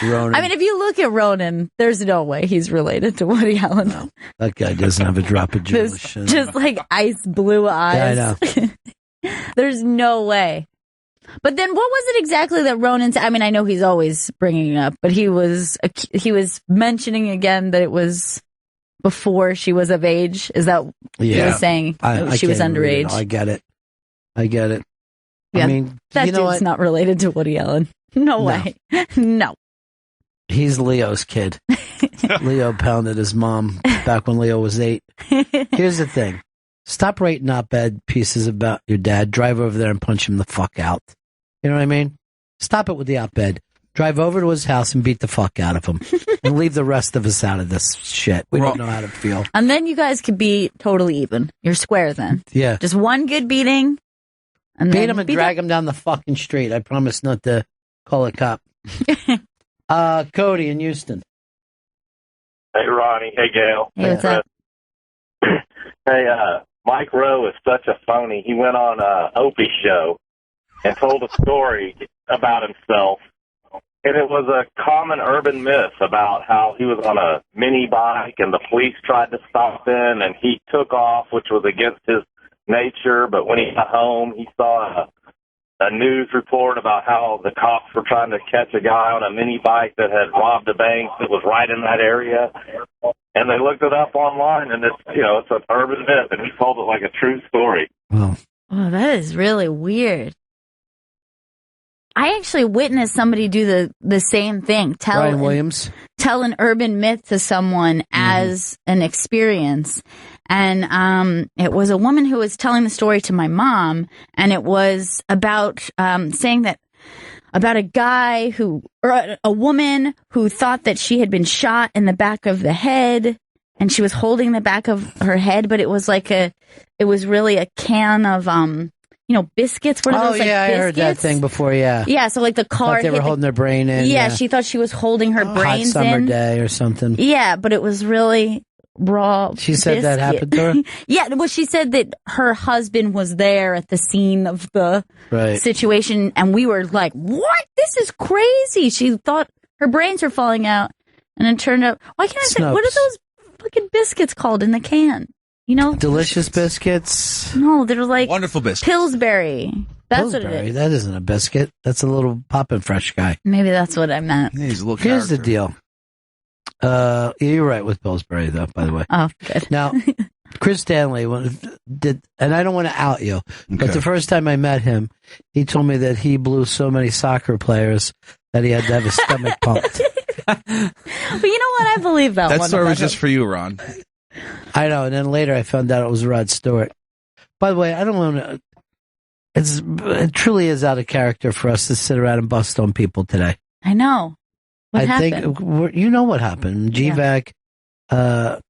Ronan. I mean, if you look at Ronan, there's no way he's related to Woody Allen. No, that guy doesn't have a drop of Jewish. Just like ice blue eyes. Yeah, I know. There's no way. But then what was it exactly that Ronan said? I mean, I know he's always bringing it up, but he was mentioning again that it was before she was of age. Is that what he was saying? She was underage. I get it. Yeah, I mean, that you know dude's what? not related to Woody Allen. No way. No. He's Leo's kid. Leo pounded his mom back when Leo was 8. Here's the thing. Stop writing op-ed pieces about your dad. Drive over there and punch him the fuck out. You know what I mean? Stop it with the op-ed. Drive over to his house and beat the fuck out of him. And leave the rest of us out of this shit. We don't know how to feel. And then you guys could be totally even. You're square then. Yeah. Just one good beating. And beat him and drag him down the fucking street. I promise not to call a cop. Cody in Houston. Hey, Ronnie. Hey, Gail. Hey, what's up? Hey, Mike Rowe is such a phony. He went on Opie's show and told a story about himself. And it was a common urban myth about how he was on a mini bike and the police tried to stop him and he took off, which was against his nature. But when he got home, he saw a news report about how the cops were trying to catch a guy on a mini bike that had robbed a bank that was right in that area. And they looked it up online, and it's an urban myth, and he told it like a true story. Oh, that is really weird. I actually witnessed somebody do the same thing. Ryan Williams. Tell an urban myth to someone as an experience. And it was a woman who was telling the story to my mom, and it was about saying that about a guy or a woman who thought that she had been shot in the back of the head, and she was holding the back of her head, but it was really a can of biscuits. What are those, yeah, biscuits? I heard that thing before. Yeah, yeah. So like the car, thought they were holding their brain in. Yeah, she thought she was holding her brains hot summer in. day or something. Yeah, but it was really raw. She said that happened to her? Yeah, well, she said that her husband was there at the scene of the situation, and we were like, what? This is crazy. She thought her brains were falling out, and it turned out, why can't I say, what are those fucking biscuits called in the can? Delicious biscuits. No, they're like wonderful biscuits. Pillsbury. That's Pillsbury, what it is. That isn't a biscuit. That's a little poppin' fresh guy. Maybe that's what I meant. Yeah, he's a little Here's the deal. You're right with Pillsbury, though, by the way. Oh, good. Now, Chris Stanley did, and I don't want to out you, but the first time I met him, he told me that he blew so many soccer players that he had to have his stomach pumped. But you know what? I believe that one. That story was just for you, Ron. I know, and then later I found out it was Rod Stewart. By the way, I don't want to. It truly is out of character for us to sit around and bust on people today. I know. What happened? Think you know what happened. GVAC has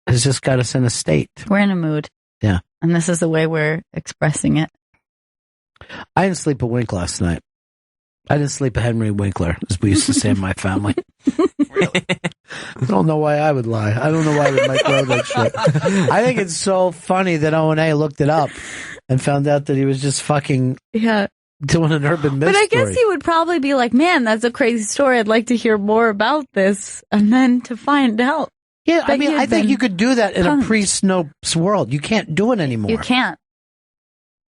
just got us in a state. We're in a mood. Yeah. And this is the way we're expressing it. I didn't sleep a wink last night. I didn't sleep a Henry Winkler, as we used to say in my family. Really? I don't know why I would lie. I don't know why we might grow that shit. I think it's so funny that O&A looked it up and found out that he was just fucking doing an urban myth But I guess story. he would probably be like, man, that's a crazy story. I'd like to hear more about this. And then to find out. Yeah, I mean, I think you could do that in a pre-Snopes world. You can't do it anymore. You can't.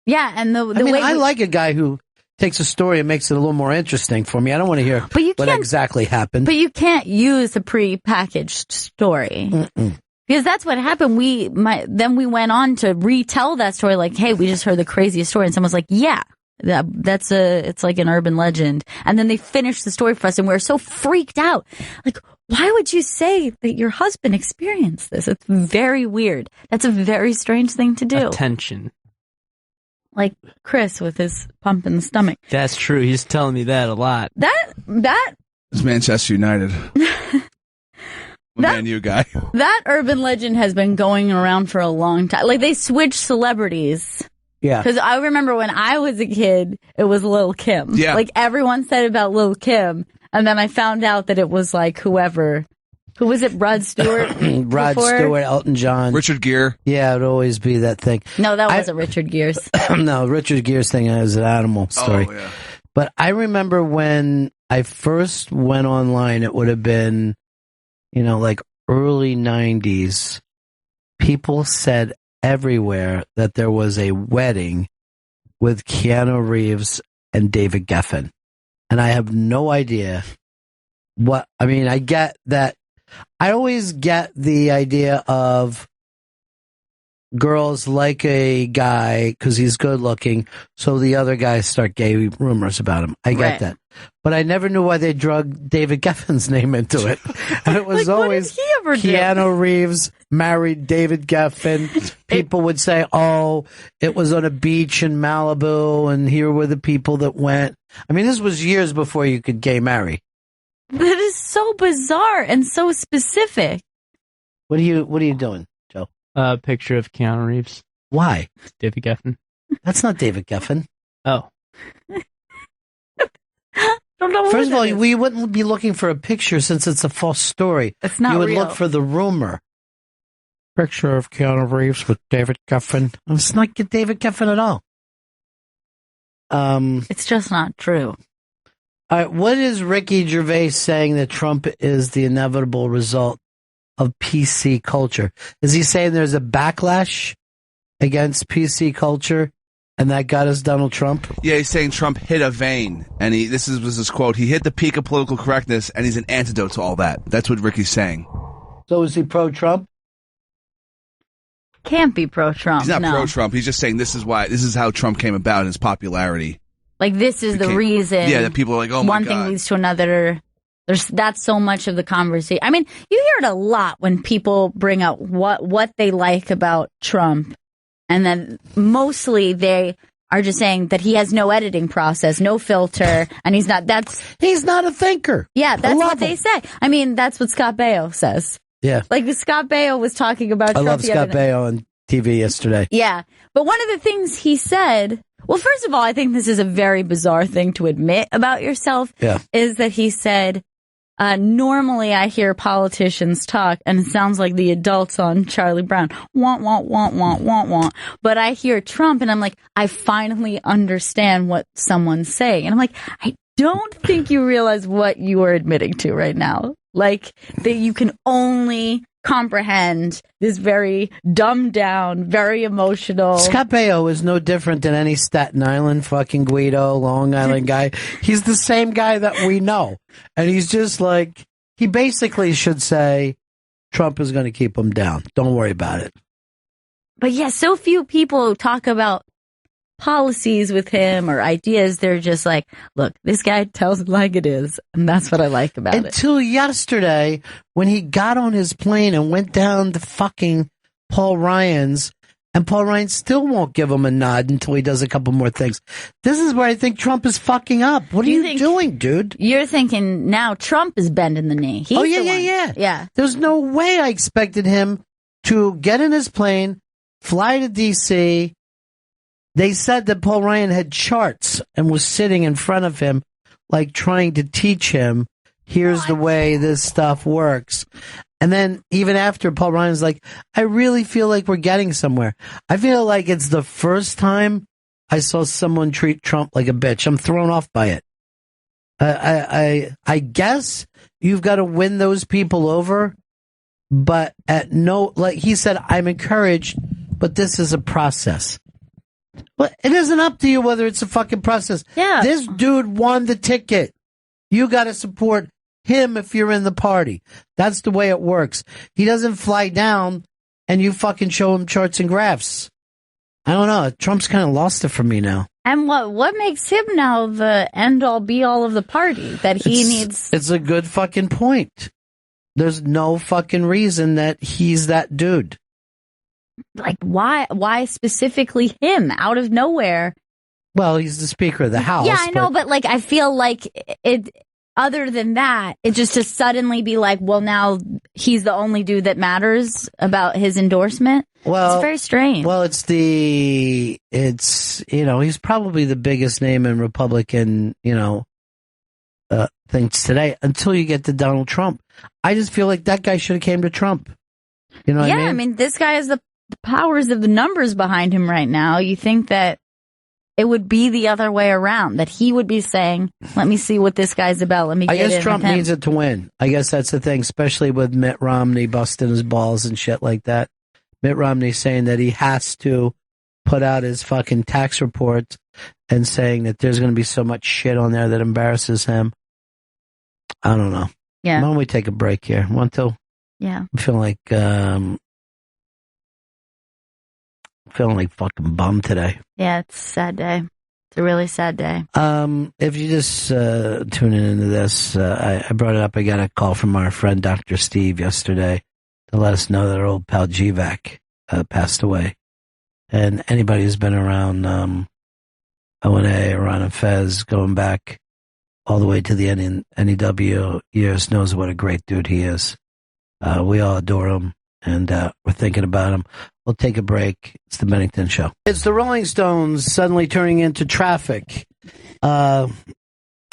Yeah, and the I mean, way I like a guy who takes a story and makes it a little more interesting for me. I don't want to hear what exactly happened. But you can't use a pre-packaged story. Because that's what happened. Then we went on to retell that story like, hey, we just heard the craziest story. And someone's like, yeah, it's like an urban legend. And then they finished the story for us and we were so freaked out. Like, why would you say that your husband experienced this? It's very weird. That's a very strange thing to do. Attention. Like Chris with his pump in the stomach. That's true. He's telling me that a lot. That It's Manchester United. Man, you guy. That urban legend has been going around for a long time. Like, they switched celebrities. Yeah. Because I remember when I was a kid, it was Lil' Kim. Yeah. Like, everyone said about Lil' Kim. And then I found out that it was like whoever. Who was it? Rod Stewart? Rod Stewart, Elton John. Richard Gere. Yeah, it would always be that thing. No, that wasn't Richard Gere's. No, Richard Gere's thing is an animal story. Oh, yeah. But I remember when I first went online, it would have been, like early 90s. People said everywhere that there was a wedding with Keanu Reeves and David Geffen. And I have no idea I get that. I always get the idea of girls like a guy because he's good looking, so the other guys start gay rumors about him. I get that. But I never knew why they drug David Geffen's name into it. And it was always Keanu Reeves married David Geffen. People would say, oh, it was on a beach in Malibu, and here were the people that went. I mean, this was years before you could gay marry. That is so bizarre and so specific. What are you doing, Joe? A picture of Keanu Reeves. Why? It's David Geffen. That's not David Geffen. Oh. First of all, we wouldn't be looking for a picture since it's a false story. It's not You would real. look for the rumor. Picture of Keanu Reeves with David Geffen. It's not David Geffen at all. It's just not true. All right, what is Ricky Gervais saying that Trump is the inevitable result of PC culture? Is he saying there's a backlash against PC culture and that got us Donald Trump? Yeah, he's saying Trump hit a vein, and was his quote. He hit the peak of political correctness, and he's an antidote to all that. That's what Ricky's saying. So is he pro-Trump? Can't be pro-Trump. He's not no. pro-Trump. He's just saying this is how Trump came about in his popularity. Like, this is the reason. Yeah, that people are like, oh my one God. thing leads to another. That's so much of the conversation. I mean, you hear it a lot when people bring up what they like about Trump, and then mostly they are just saying that he has no editing process, no filter, and he's not a thinker. Yeah, that's what they say. I mean, that's what Scott Baio says. Yeah. Like, Scott Baio was talking about Trump. I love Scott Baio on TV yesterday. Yeah. But one of the things he said, well, first of all, I think this is a very bizarre thing to admit about yourself, is that he said, normally I hear politicians talk and it sounds like the adults on Charlie Brown. Want, want, want, want, want, want. But I hear Trump and I'm like, I finally understand what someone's saying. And I'm like, I don't think you realize what you are admitting to right now. Like, that you can only comprehend this very dumbed down, very emotional. Scott Baio is no different than any Staten Island fucking Guido, Long Island guy. He's the same guy that we know. And he's just like, he basically should say, Trump is going to keep him down. Don't worry about it. But yeah, so few people talk about policies with him or ideas. They're just like, look, this guy tells it like it is, and that's what I like about it. Until yesterday, when he got on his plane and went down to fucking Paul Ryan's, and Paul Ryan still won't give him a nod until he does a couple more things. This is where I think Trump is fucking up. What are you doing, dude? You're thinking now Trump is bending the knee. He's Yeah. There's no way I expected him to get in his plane, fly to D.C., They said that Paul Ryan had charts and was sitting in front of him, like trying to teach him, here's the way this stuff works. And then even after, Paul Ryan's like, I really feel like we're getting somewhere. I feel like it's the first time I saw someone treat Trump like a bitch. I'm thrown off by it. I guess you've got to win those people over, but like he said, I'm encouraged, but this is a process. But it isn't up to you whether it's a fucking process. Yeah. This dude won the ticket. You got to support him if you're in the party. That's the way it works. He doesn't fly down and you fucking show him charts and graphs. I don't know. Trump's kind of lost it for me now. And what makes him now the end-all, be-all of the party? That he needs... It's a good fucking point. There's no fucking reason that he's that dude. Like, why specifically him out of nowhere? Well, he's the Speaker of the House. Yeah, I know, but like, I feel like it, other than that, it just to suddenly be like, well, now he's the only dude that matters about his endorsement. Well, it's very strange. Well, he's probably the biggest name in Republican, things today until you get to Donald Trump. I just feel like that guy should have came to Trump. You know what I mean? This guy has the powers of the numbers behind him right now. You think that it would be the other way around, that he would be saying, let me see what this guy's about. Let me get in I guess Trump with him. needs it to win. I guess that's the thing, especially with Mitt Romney busting his balls and shit like that. Mitt Romney saying that he has to put out his fucking tax report and saying that there's going to be so much shit on there that embarrasses him. I don't know. Yeah. Why don't we take a break here? Want to? Yeah. I feel like Feeling like fucking bum today. Yeah, it's a sad day. It's a really sad day. If you just tuning into this, I brought it up. I got a call from our friend Dr. Steve yesterday to let us know that our old pal GVAC passed away. And anybody who's been around O&A, Ron and Fez, going back all the way to the NEW years, knows what a great dude he is. We all adore him, and we're thinking about him. We'll take a break. It's the Bennington Show. It's the Rolling Stones suddenly turning into Traffic. This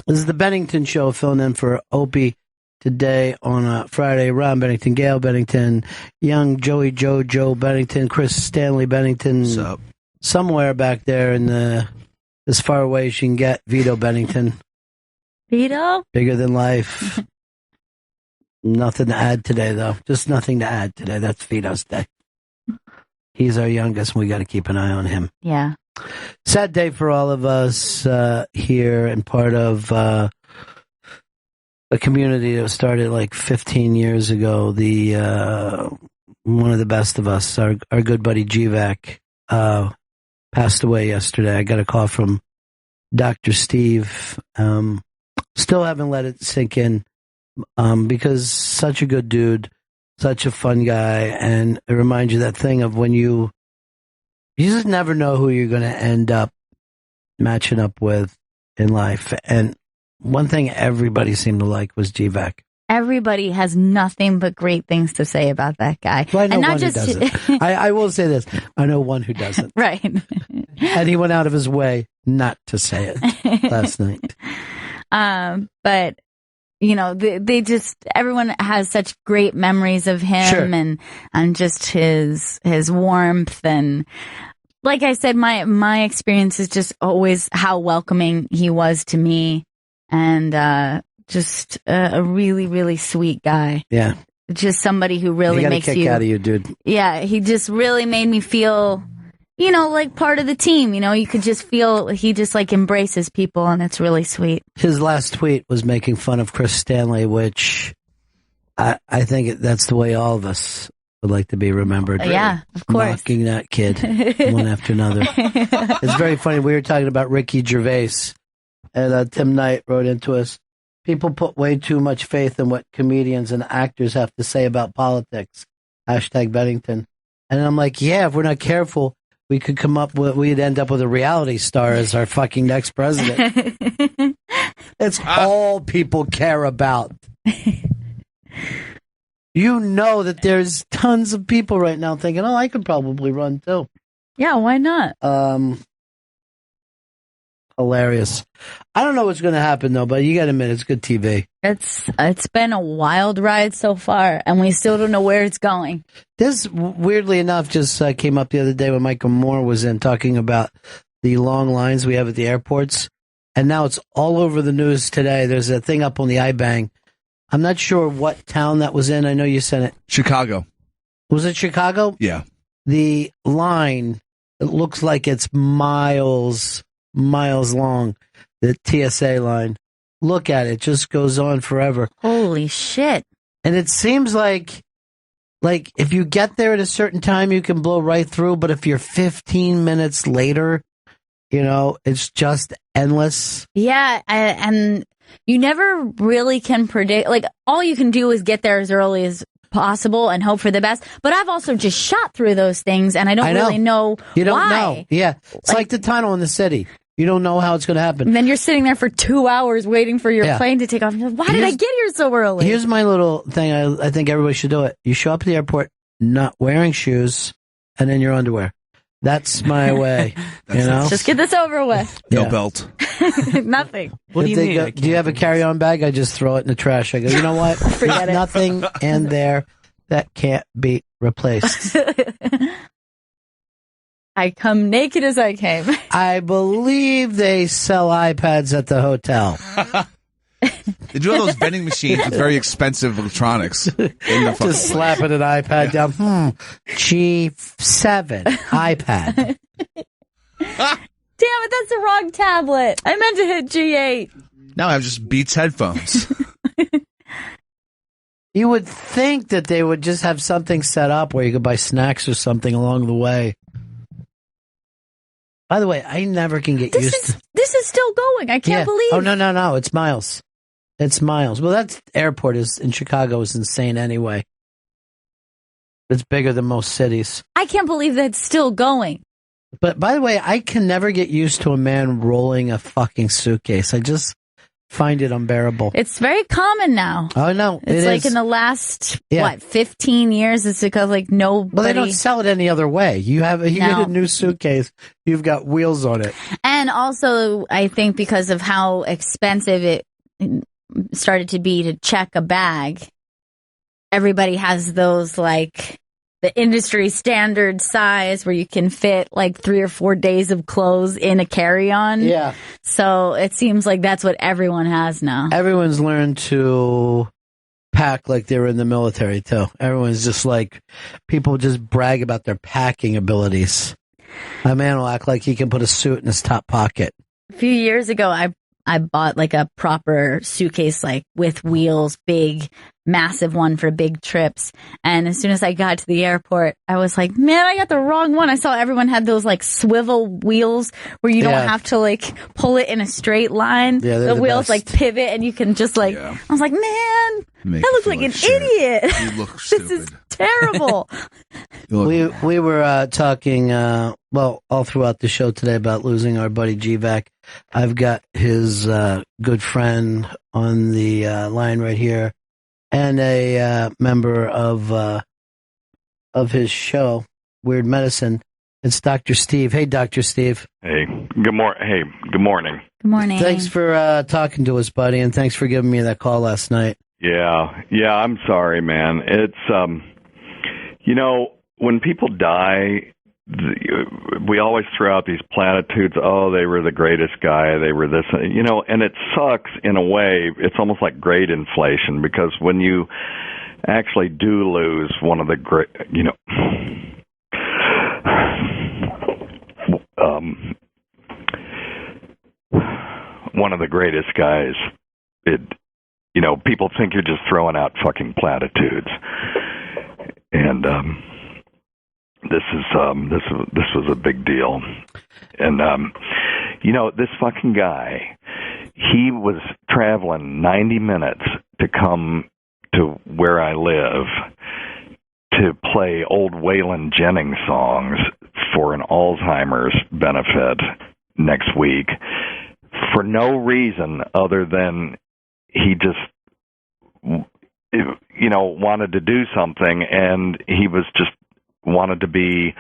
is the Bennington Show, filling in for Opie today on Friday. Ron Bennington, Gail Bennington, young Joey Joe Bennington, Chris Stanley Bennington. What's up? Somewhere back there in as far away as you can get, Vito Bennington. Vito? Bigger than life. Nothing to add today, though. Just nothing to add today. That's Vito's day. He's our youngest, and we got to keep an eye on him. Yeah. Sad day for all of us here, and part of a community that was started like 15 years ago. One of the best of us, our good buddy GVAC, passed away yesterday. I got a call from Dr. Steve. Still haven't let it sink in because such a good dude. Such a fun guy, and it reminds you that thing of when you just never know who you're going to end up matching up with in life. And one thing everybody seemed to like was GVAC. Everybody has nothing but great things to say about that guy. Well, I know and not one just who doesn't. I will say this. I know one who doesn't. Right. And he went out of his way not to say it last night. But you know, they just, everyone has such great memories of him. Sure. and just his warmth. And like I said, my experience is just always how welcoming he was to me, and just a really, really sweet guy. Yeah. Just somebody who really got makes a kick out of you, dude. Yeah, he just really made me feel, you know, like part of the team. You know, you could just feel he just like embraces people, and it's really sweet. His last tweet was making fun of Chris Stanley, which I think that's the way all of us would like to be remembered. Yeah, of course. Mocking that kid one after another. It's very funny. We were talking about Ricky Gervais, and Tim Knight wrote into us, people put way too much faith in what comedians and actors have to say about politics. #Bennington. And I'm like, yeah, if we're not careful, we'd end up with a reality star as our fucking next president. It's all people care about. You know that there's tons of people right now thinking, oh, I could probably run too. Yeah, why not? Hilarious. I don't know what's going to happen though, but you got to admit it's good TV. It's been a wild ride so far, and we still don't know where it's going. This, weirdly enough, just came up the other day when Michael Moore was in talking about the long lines we have at the airports, and now it's all over the news today. There's a thing up on the iBang. I'm not sure what town that was in. I know you sent it. Chicago. Was it Chicago? Yeah. The line, it looks like it's miles long, the TSA line. Look at it. It just goes on forever. Holy shit. And it seems like if you get there at a certain time, you can blow right through. But if you're 15 minutes later, you know, it's just endless. Yeah. And you never really can predict. Like, all you can do is get there as early as possible and hope for the best. But I've also just shot through those things, and I don't really know You don't why. know. Yeah. It's like the tunnel in the city. You don't know how it's going to happen. And then you're sitting there for 2 hours waiting for your plane to take off. Why did I get here so early? Here's my little thing. I think everybody should do it. You show up at the airport not wearing shoes and in your underwear. That's my way. You know? Just get this over with. No belt. Nothing. What do you mean? Do you have a carry-on bag? I just throw it in the trash. I go, you know what? Forget There's it. nothing in there that can't be replaced. I come naked as I came. I believe they sell iPads at the hotel. They do have those vending machines with very expensive electronics. Just slapping an iPad down. G7 iPad. Damn it, that's the wrong tablet. I meant to hit G8. Now I have just Beats headphones. You would think that they would just have something set up where you could buy snacks or something along the way. By the way, I never can get used to... This is still going. I can't believe. Oh, no. It's miles. It's miles. Well, that airport in Chicago is insane anyway. It's bigger than most cities. I can't believe that's still going. But by the way, I can never get used to a man rolling a fucking suitcase. I just find it unbearable. It's very common now. Oh, no. It's like in the last, 15 years, it's because like nobody... Well, they don't sell it any other way. You get a new suitcase, you've got wheels on it. And also, I think because of how expensive it started to be to check a bag, everybody has those like the industry standard size where you can fit like 3 or 4 days of clothes in a carry-on. Yeah. So it seems like that's what everyone has now. Everyone's learned to pack like they were in the military too. Everyone's just like, people just brag about their packing abilities. A man will act like he can put a suit in his top pocket. A few years ago, I bought like a proper suitcase, like with wheels, big, massive one for big trips. And as soon as I got to the airport, I was like, man, I got the wrong one. I saw everyone had those like swivel wheels where you don't have to like pull it in a straight line. Yeah, the wheels like pivot and you can just like, I was like, man, I look like an idiot. You look stupid. This is terrible. We were talking, all throughout the show today about losing our buddy G-Vac. I've got his good friend on the line right here, and a member of his show, Weird Medicine. It's Dr. Steve. Hey, Dr. Steve. Hey, good morning. Good morning. Thanks for talking to us, buddy, and thanks for giving me that call last night. Yeah, I'm sorry, man. It's, when people die, we always throw out these platitudes, oh, they were the greatest guy, they were this, and it sucks in a way. It's almost like grade inflation, because when you actually do lose one of the great, one of the greatest guys, people think you're just throwing out fucking platitudes. And this was a big deal. And this fucking guy, he was traveling 90 minutes to come to where I live to play old Waylon Jennings songs for an Alzheimer's benefit next week for no reason other than he just wanted to do something, and he was just wanted to be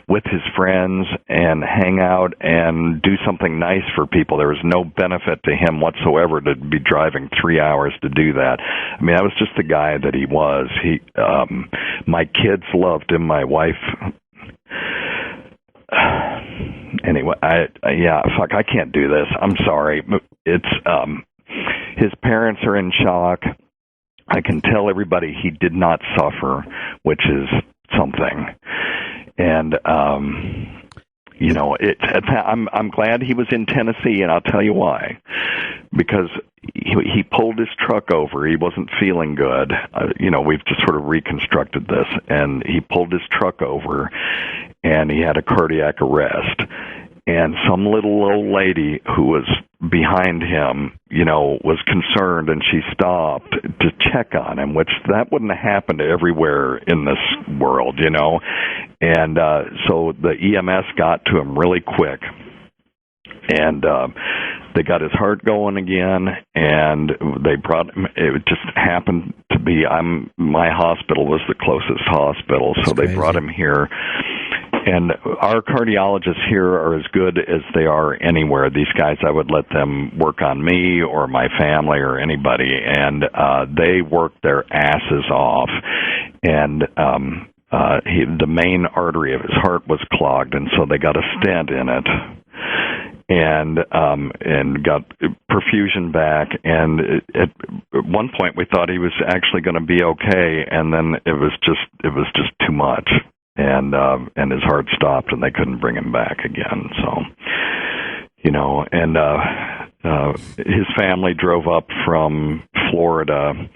with his friends and hang out and do something nice for people. There was no benefit to him whatsoever to be driving 3 hours to do that. I mean, that was just the guy that he was. My kids loved him. My wife. Anyway, I can't do this. I'm sorry. It's his parents are in shock. I can tell everybody he did not suffer, which is something. And I'm glad he was in Tennessee, and I'll tell you why. Because he pulled his truck over. He wasn't feeling good. We've just sort of reconstructed this, and he pulled his truck over, and he had a cardiac arrest. And some little old lady who was behind him, was concerned, and she stopped to check on him, which that wouldn't have happened everywhere in this world, And so the EMS got to him really quick, and they got his heart going again, and they brought him. It just happened to be my hospital was the closest hospital, so they brought him here. And our cardiologists here are as good as they are anywhere. These guys, I would let them work on me or my family or anybody, and they work their asses off. And the main artery of his heart was clogged, and so they got a stent in it, and got perfusion back. And at one point, we thought he was actually going to be okay, and then it was just too much. And his heart stopped, and they couldn't bring him back again. So, his family drove up from Florida,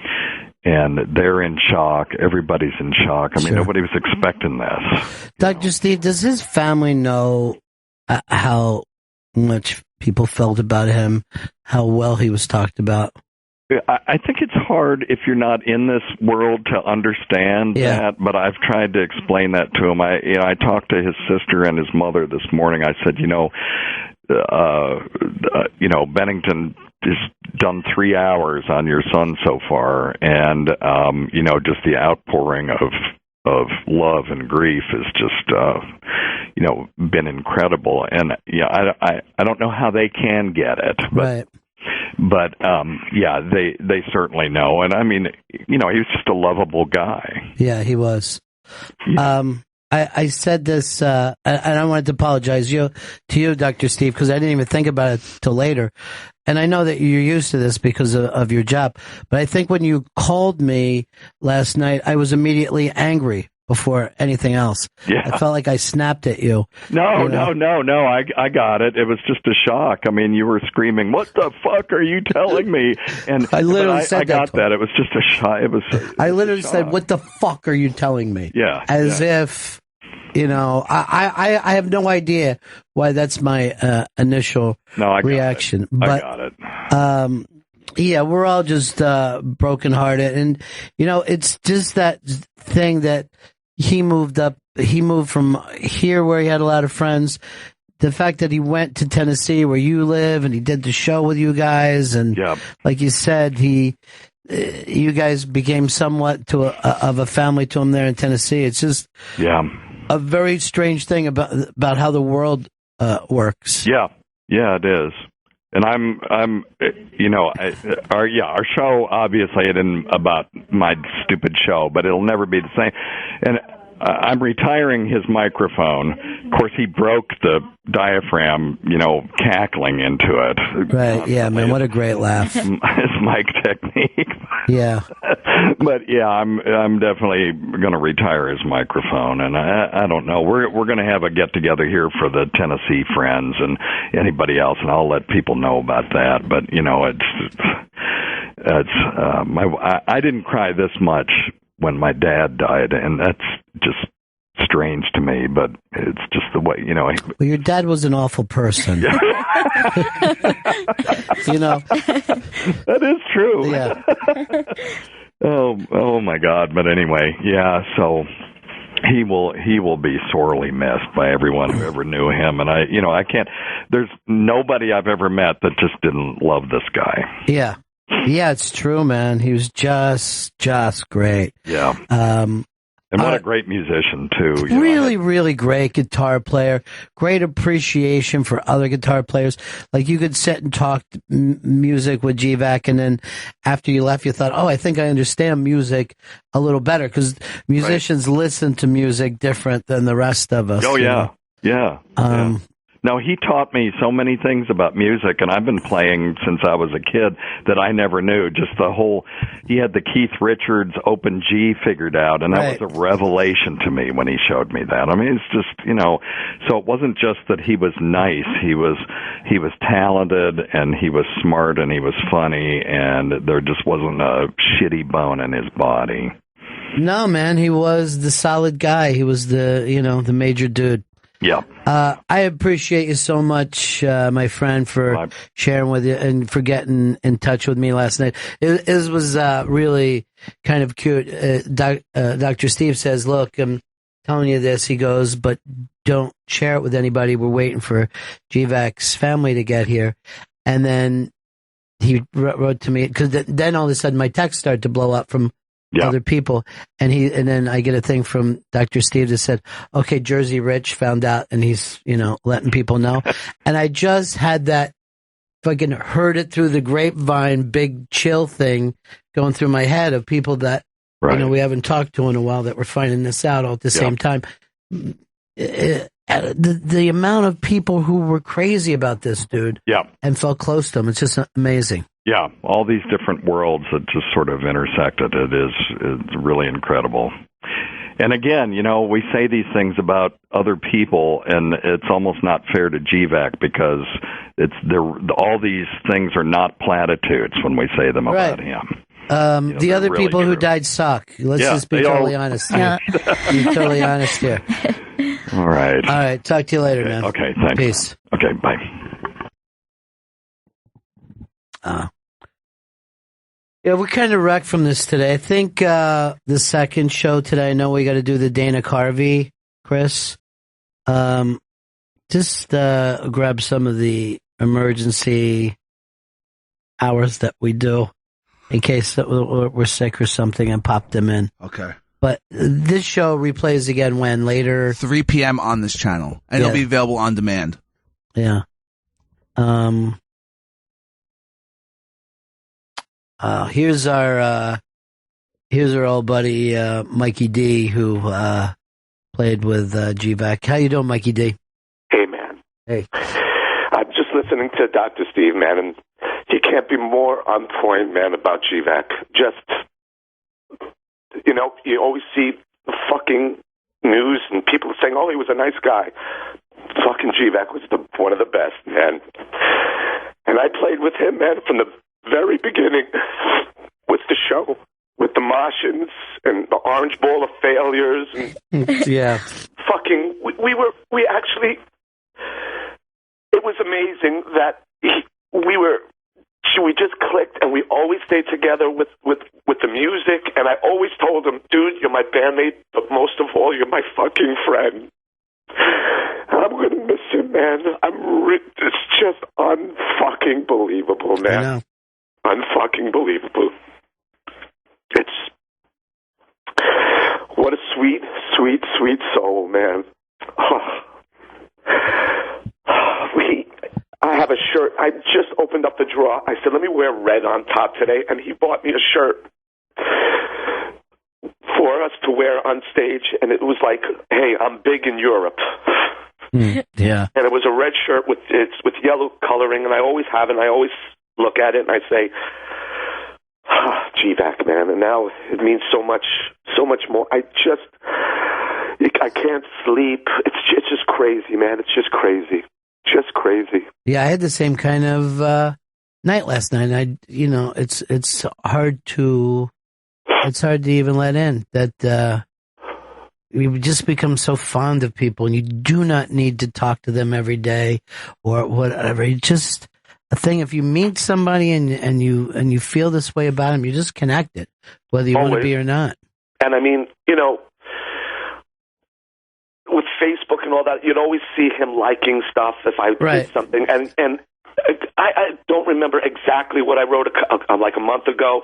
and they're in shock. Everybody's in shock. I mean, nobody was expecting this. Dr. Steve, does his family know how much people felt about him, how well he was talked about. I think it's hard if you're not in this world to understand that, but I've tried to explain that to him. I talked to his sister and his mother this morning. I said, Bennington has done 3 hours on your son so far, and just the outpouring of love and grief has just been incredible. And I don't know how they can get it, but they certainly know. And I mean, he was just a lovable guy. Yeah, he was. I said this, and I wanted to apologize to you, Dr. Steve, because I didn't even think about it till later. And I know that you're used to this because of your job. But I think when you called me last night, I was immediately angry before anything else. Yeah. I felt like I snapped at you. No. I got it. It was just a shock. I mean, you were screaming, "What the fuck are you telling me?" And I literally said I got that. It was just a shock. I literally said, "What the fuck are you telling me?" Yeah. As if, I have no idea why that's my initial reaction. I got it. Yeah, we're all just brokenhearted, and it's just that thing that he moved from here where he had a lot of friends. The fact that he went to Tennessee where you live, and he did the show with you guys, and like you said, you guys became somewhat of a family to him there in Tennessee. It's just a very strange thing about how the world works. Yeah, it is. And our show, obviously, it isn't about my stupid show, but it'll never be the same. And I'm retiring his microphone. Of course, he broke the diaphragm, cackling into it. Right, yeah, man, what a great laugh. His mic technique. Yeah. But yeah, I'm definitely going to retire his microphone, and I don't know. We're going to have a get together here for the Tennessee friends and anybody else, and I'll let people know about that. But I didn't cry this much when my dad died, and that's just strange to me, but it's just the way, Well, your dad was an awful person. That is true. Yeah. Oh my God. But anyway, so he will be sorely missed by everyone who ever knew him. And I can't, there's nobody I've ever met that just didn't love this guy. Yeah. Yeah, it's true, man. He was just great. Yeah. And what a great musician, too. Really great guitar player. Great appreciation for other guitar players. Like, you could sit and talk music with GVAC, and then after you left, you thought, I think I understand music a little better, because musicians listen to music different than the rest of us. Oh, yeah. Yeah. No, he taught me so many things about music, and I've been playing since I was a kid that I never knew. Just he had the Keith Richards Open G figured out, and that was a revelation to me when he showed me that. I mean, it's just, so it wasn't just that he was nice. He was talented, and he was smart, and he was funny, and there just wasn't a shitty bone in his body. No, man, he was the solid guy. He was the major dude. Yeah. I appreciate you so much, my friend, for sharing with you and for getting in touch with me last night. It was really kind of cute. Dr. Steve says, "Look, I'm telling you this." He goes, "But don't share it with anybody. We're waiting for GVAC's family to get here." And then he wrote to me, because then all of a sudden my text started to blow up from other people, and then I get a thing from Dr. Steve that said, "Okay, Jersey Rich found out, and he's letting people know." And I just had that fucking heard it through the grapevine, big chill thing going through my head of people that we haven't talked to in a while that were finding this out all at the same time. The amount of people who were crazy about this dude, and felt close to him, it's just amazing. Yeah, all these different worlds that just sort of intersected. It's really incredible. And again, we say these things about other people, and it's almost not fair to GVAC, because all these things are not platitudes when we say them about him. The other really people who died suck. Let's just be totally honest here. Be totally honest here. All right. All right. Talk to you later, man. Okay, thanks. Peace. Okay, bye. Yeah, we're kind of wrecked from this today. I think the second show today, I know we got to do the Dana Carvey, Chris. Just grab some of the emergency hours that we do in case that we're sick or something and pop them in. Okay. But this show replays again when? Later? 3 p.m. on this channel. And it'll be available on demand. Yeah. Here's our old buddy Mikey D, who played with GVAC. How you doing, Mikey D? Hey, man. Hey. I'm just listening to Dr. Steve, man, and he can't be more on point, man, about GVAC. Just, you always see the fucking news and people saying, oh, he was a nice guy. Fucking GVAC was one of the best, man. And I played with him, man, from the very beginning with the show, with the Martians and the Orange Ball of Failures. And yeah. Fucking, we actually, it was amazing that we just clicked and we always stayed together with the music. And I always told him, dude, you're my bandmate, but most of all, you're my fucking friend. I'm going to miss him, man. It's just unfucking believable, man. I know. Unfucking believable. What a sweet, sweet, sweet soul, man. I have a shirt. I just opened up the drawer. I said, let me wear red on top today, and he bought me a shirt for us to wear on stage, and it was like, hey, I'm big in Europe. Yeah. And it was a red shirt with yellow coloring, and I always have it, and I always look at it, and I say, GVAC, man. And now it means so much more. I can't sleep. It's just crazy, man. It's just crazy. Just crazy. Yeah, I had the same kind of night last night. It's hard to even let in that you just become so fond of people, and you do not need to talk to them every day or whatever. It's just a thing. If you meet somebody and you feel this way about them, you just connect it, whether you want to be or not. And I mean, with Facebook and all that, you'd always see him liking stuff if I did something. And I don't remember exactly what I wrote like a month ago.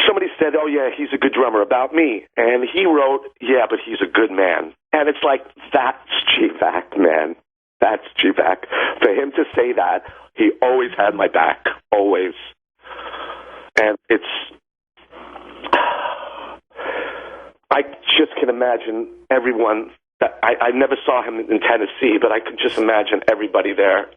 Somebody said, oh, yeah, he's a good drummer about me. And he wrote, yeah, but he's a good man. And it's like, that's GVAC, man. That's GVAC. For him to say that, he always had my back, always. And I just can imagine everyone. I never saw him in Tennessee, but I could just imagine everybody there.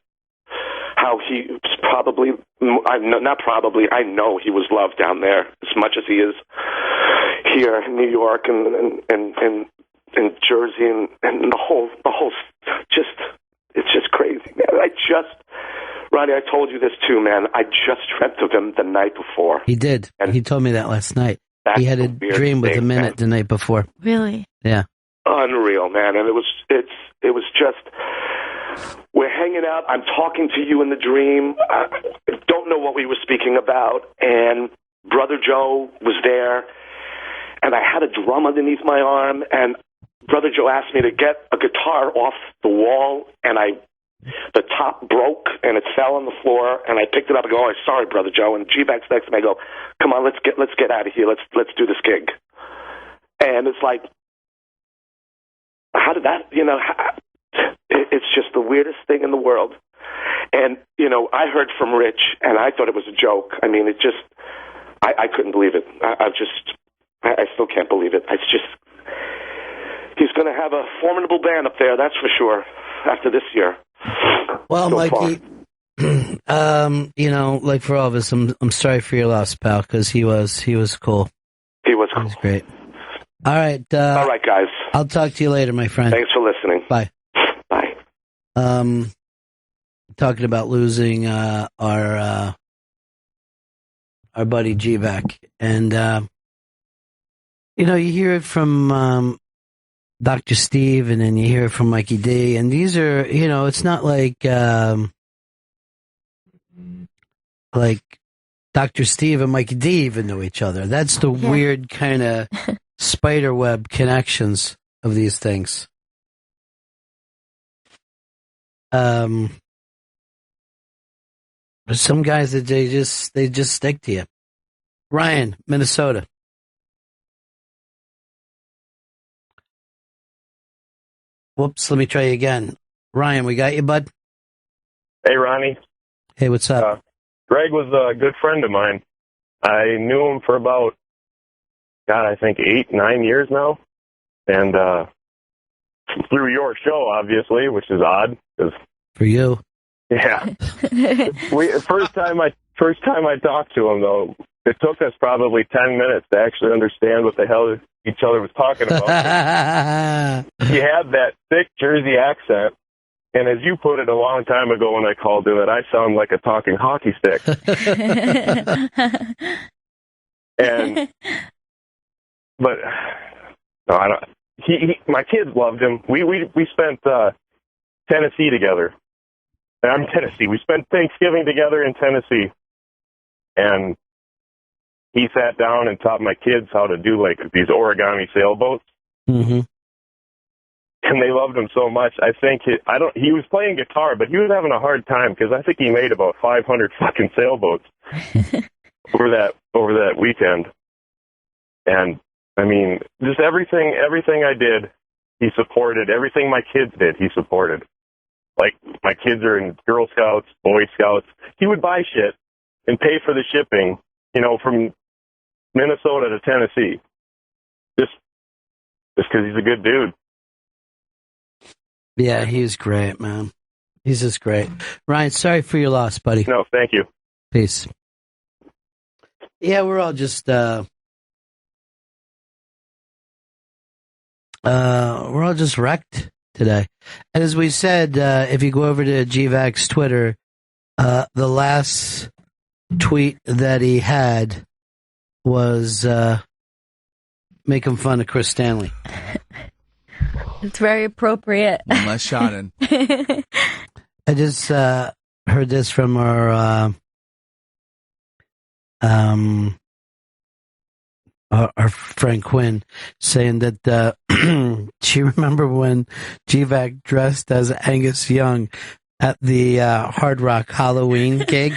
How he was probably, I know he was loved down there as much as he is here in New York and Jersey and the whole, it's just crazy, man. Ronnie, I told you this too, man. I just dreamt of him the night before. He did. And he told me that last night. He had a dream with a minute the night before. Really? Yeah. Unreal, man. And it was just, we're hanging out. I'm talking to you in the dream. I don't know what we were speaking about. And Brother Joe was there. And I had a drum underneath my arm. And Brother Joe asked me to get a guitar off the wall. And the top broke and it fell on the floor. And I picked it up and go, oh, sorry, Brother Joe. And G-Back's next to me. I go, come on, let's get out of here. Let's do this gig. And it's like, how did that, it's just the weirdest thing in the world. And, I heard from Rich, and I thought it was a joke. I mean, I couldn't believe it. I still can't believe it. It's just, he's going to have a formidable band up there, that's for sure, after this year. Well, so Mikey, like for all of us, I'm sorry for your loss, pal, because he was cool. He was cool. He was great. All right. All right, guys. I'll talk to you later, my friend. Thanks for listening. Bye. Bye. Talking about losing our buddy GVAC, and you hear it from Dr. Steve, and then you hear from Mikey D. And these are, it's not like Dr. Steve and Mikey D even know each other. That's the weird kind of spider web connections of these things. There's some guys that they just stick to you. Ryan, Minnesota. Whoops, let me try you again. Ryan, we got you, bud? Hey, Ronnie. Hey, what's up? Greg was a good friend of mine. I knew him for about, I think 8-9 years now. And through your show, obviously, which is odd. For you. Yeah. First time I talked to him, though, it took us probably 10 minutes to actually understand what the hell each other was talking about. He had that thick Jersey accent, and as you put it a long time ago when I called him, I sound like a talking hockey stick. But no, I don't. My kids loved him. We spent Tennessee together. I'm Tennessee. We spent Thanksgiving together in Tennessee, and he sat down and taught my kids how to do like these origami sailboats. Mm-hmm. And they loved him so much. I think he was playing guitar, but he was having a hard time because I think he made about 500 fucking sailboats over that weekend. And I mean, just everything I did, he supported. Everything my kids did, he supported. Like, my kids are in Girl Scouts, Boy Scouts. He would buy shit and pay for the shipping, from Minnesota to Tennessee. Just because he's a good dude. Yeah, he's great, man. He's just great. Ryan, sorry for your loss, buddy. No, thank you. Peace. Yeah, we're all just wrecked today. And as we said, if you go over to GVAC's Twitter, the last tweet that he had was making fun of Chris Stanley. It's very appropriate. One less shot in. I just heard this from our friend Quinn saying that do you remember when GVAC dressed as Angus Young at the Hard Rock Halloween gig?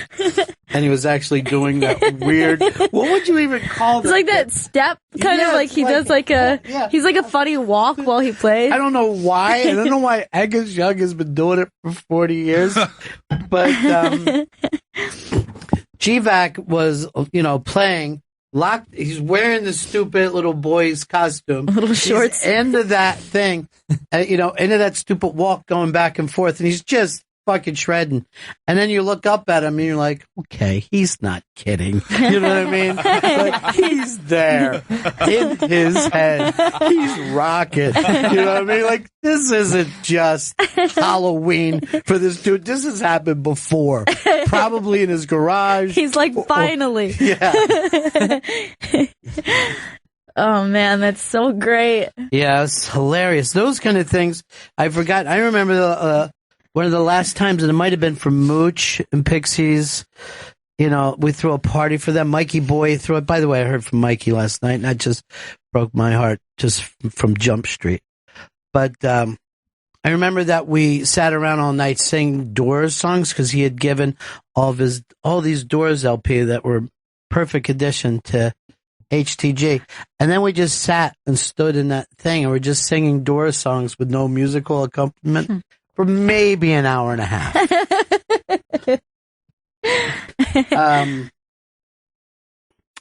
And he was actually doing that weird, what would you even call that? It's like that step, kind of like he does like a, he's like a funny walk while he plays. I don't know why. I don't know why Angus Young has been doing it for 40 years. But GVAC was, playing, locked. He's wearing the stupid little boy's costume. Little shorts. He's into that thing, into that stupid walk going back and forth. And he's just fucking shredding. And then you look up at him and you're like, okay, he's not kidding. You know what I mean? Like, he's there in his head. He's rocking. You know what I mean? Like, this isn't just Halloween for this dude. This has happened before. Probably in his garage. He's like, finally. Yeah. Oh, man, that's so great. Yeah, it's hilarious. Those kind of things, I forgot. I remember one of the last times, and it might have been for Mooch and Pixies, we threw a party for them. Mikey Boy threw it. By the way, I heard from Mikey last night, and that just broke my heart just from Jump Street. But I remember that we sat around all night singing Doors songs because he had given all these Doors LP that were perfect addition to HTG. And then we just sat and stood in that thing, and we're just singing Doors songs with no musical accompaniment. For maybe an hour and a half.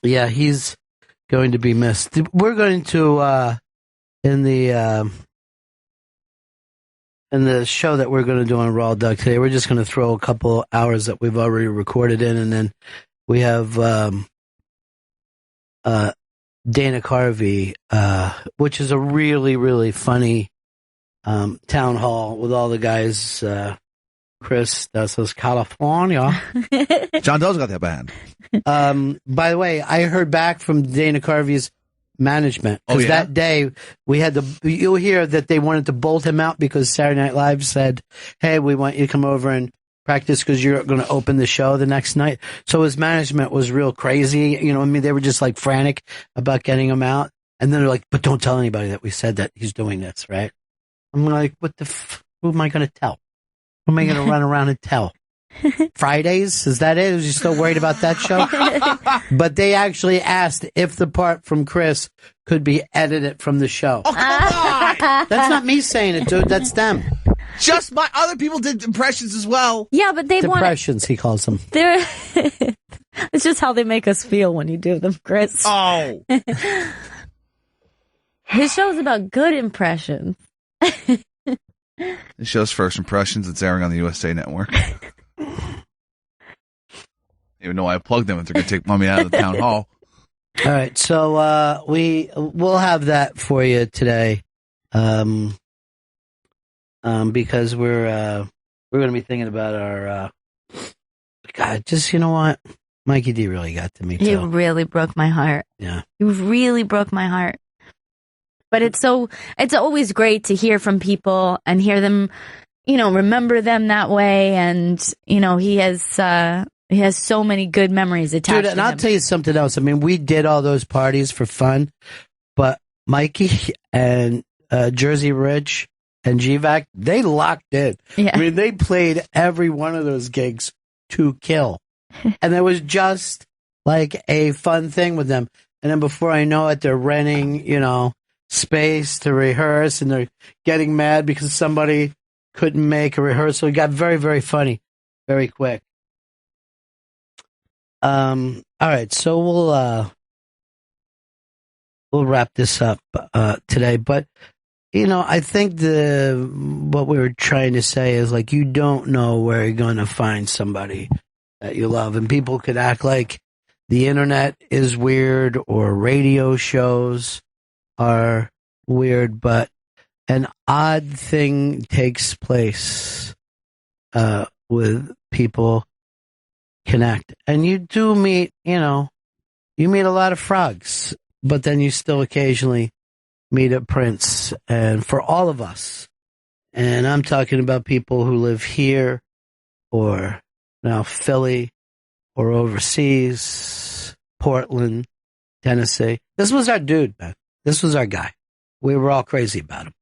Yeah, he's going to be missed. We're going to in the show that we're going to do on Raw Dog today, we're just going to throw a couple hours that we've already recorded in, and then we have Dana Carvey, which is a really, really funny town hall with all the guys. Chris, this is California. John Doe's got that band. By the way, I heard back from Dana Carvey's management. Oh, Because yeah? that day we had you'll hear that they wanted to bolt him out because Saturday Night Live said, hey, we want you to come over and practice because you're going to open the show the next night. So his management was real crazy. You know, I mean, they were just like frantic about getting him out. And then they're like, but don't tell anybody that we said that he's doing this, right? I'm like, who am I going to tell? Who am I going to run around and tell? Fridays? Is that it? Was you still worried about that show? But they actually asked if the part from Chris could be edited from the show. Oh, come on! That's not me saying it, dude. That's them. Just my other people did impressions as well. Yeah, but they want Depressions, he calls them. It's just how they make us feel when you do them, Chris. Oh. His show is about good impressions. This show's First Impressions. It's airing on the USA Network. Even though I plugged them if they're going to take mommy out of the town hall. All right, so we'll have that for you today, because we're going to be thinking about our God. Just you know what, Mikey D really got to me too. He really broke my heart. Yeah, he really broke my heart. But it's always great to hear from people and hear them, you know, remember them that way. And you know, he has so many good memories attached. Dude, and I'll tell you something else. I mean, we did all those parties for fun, but Mikey and Jersey Rich and GVAC, they locked in. Yeah. I mean, they played every one of those gigs to kill. And it was just like a fun thing with them. And then before I know it, they're renting, you know, space to rehearse, and they're getting mad because somebody couldn't make a rehearsal. It got very, very funny very quick. All right, so we'll wrap this up today. But you know, I think what we were trying to say is like you don't know where you're going to find somebody that you love, and people could act like the internet is weird or radio shows are weird, but an odd thing takes place with people connect. And you do meet, you know, you meet a lot of frogs, but then you still occasionally meet a prince. And for all of us, and I'm talking about people who live here or now Philly or overseas, Portland, Tennessee. This was our dude, man. This was our guy. We were all crazy about him.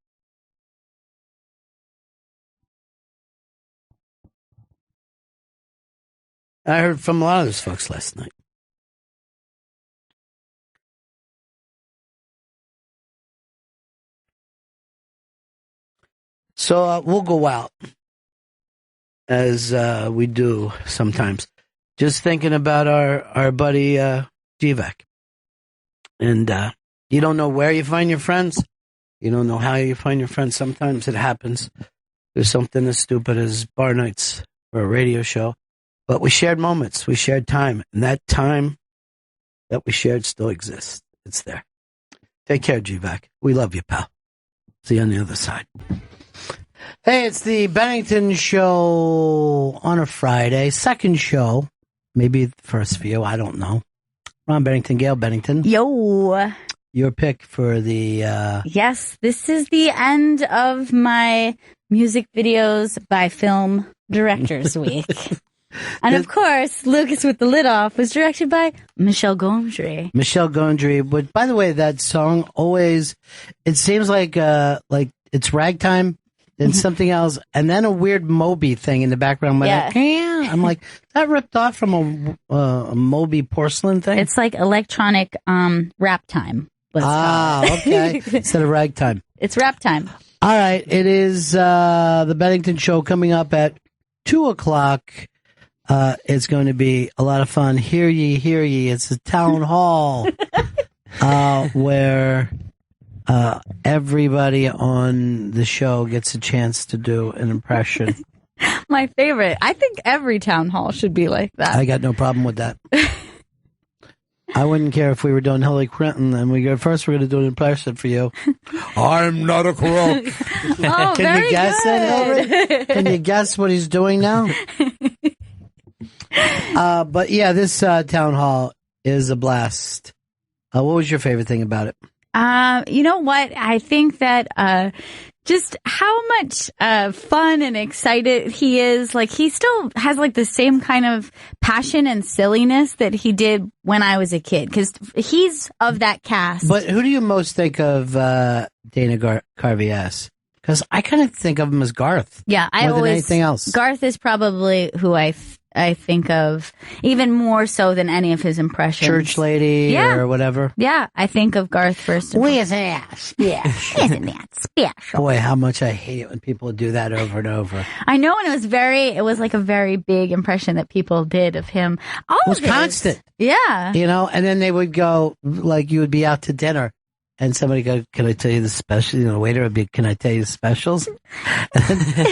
I heard from a lot of those folks last night. So we'll go out, as we do sometimes, just thinking about our buddy GVAC. And you don't know where you find your friends. You don't know how you find your friends. Sometimes it happens. There's something as stupid as bar nights or a radio show. But we shared moments. We shared time. And that time that we shared still exists. It's there. Take care, GVAC. We love you, pal. See you on the other side. Hey, it's the Bennington Show on a Friday. Second show. Maybe the first for you. I don't know. Ron Bennington, Gail Bennington. Yo. Your pick for the... Yes, this is the end of my music videos by Film Directors Week. And of course, Lucas with the Lid Off was directed by Michel Gondry. Michel Gondry. But by the way, that song always... It seems like it's ragtime, then something else, and then a weird Moby thing in the background. Yeah. I'm like, that ripped off from a Moby porcelain thing? It's like electronic rap time. Okay. Instead of ragtime. It's rap time. All right. It is the Bennington Show coming up at 2:00. It's going to be a lot of fun. Hear ye, hear ye. It's a town hall where everybody on the show gets a chance to do an impression. My favorite. I think every town hall should be like that. I got no problem with that. I wouldn't care if we were doing Hillary Clinton and we go first. We're going to do an impression for you. I'm not a crook. Oh, Can you guess it, Hillary? Can you guess what he's doing now? But yeah, this town hall is a blast. What was your favorite thing about it? You know what? I think that just how much fun and excited he is. Like, he still has like the same kind of passion and silliness that he did when I was a kid, because he's of that cast. But who do you most think of Dana Carvey as? Because I kind of think of him as Garth. Yeah, more than anything else. Garth is probably who I think of even more so than any of his impressions. Church lady or whatever. Yeah, I think of Garth first. Isn't that special? Isn't that special? Boy, how much I hate it when people do that over and over. I know, and it was like a very big impression that people did of him. It was constant. Yeah. You know, and then they would go, like, you would be out to dinner. And somebody go, can I tell you the special? You know, the waiter would be, can I tell you the specials? And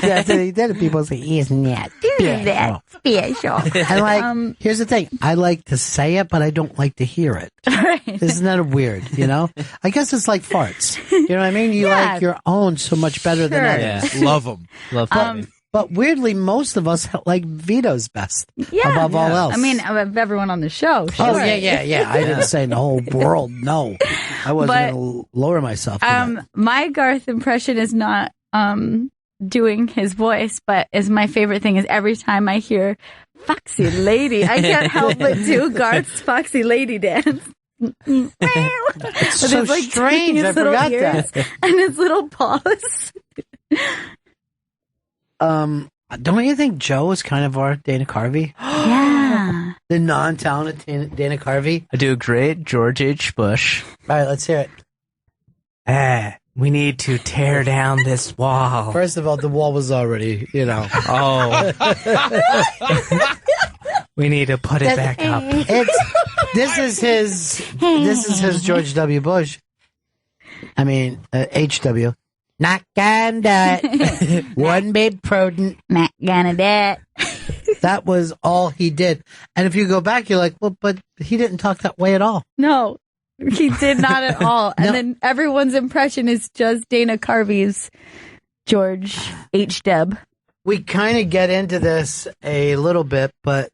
after he did it, people would say, isn't that special? And like, here's the thing. I like to say it, but I don't like to hear it. Right. Isn't that weird, you know? I guess it's like farts. You know what I mean? You like your own so much better than others. Yeah. Love them. Love them. But weirdly, most of us like Vito's best above all else. I mean, of everyone on the show. Sure. Oh, yeah. I didn't say the whole world. No, I wasn't going to lower myself. My Garth impression is not doing his voice, but is my favorite thing is every time I hear Foxy Lady, I can't help but do Garth's Foxy Lady dance. It's so strange. I forgot that. And his little paws. Don't you think Joe is kind of our Dana Carvey? Yeah. The non-talented Dana Carvey? I do a great George H. Bush. All right, let's hear it. We need to tear down this wall. First of all, the wall was already, you know. Oh. We need to put it back up. This is his George W. Bush. I mean, H.W. Not gonna do it. One big prudent. Not gonna do it. That was all he did. And if you go back, you're like, well, but he didn't talk that way at all. No, he did not at all. And then everyone's impression is just Dana Carvey's George H. Deb. We kind of get into this a little bit, but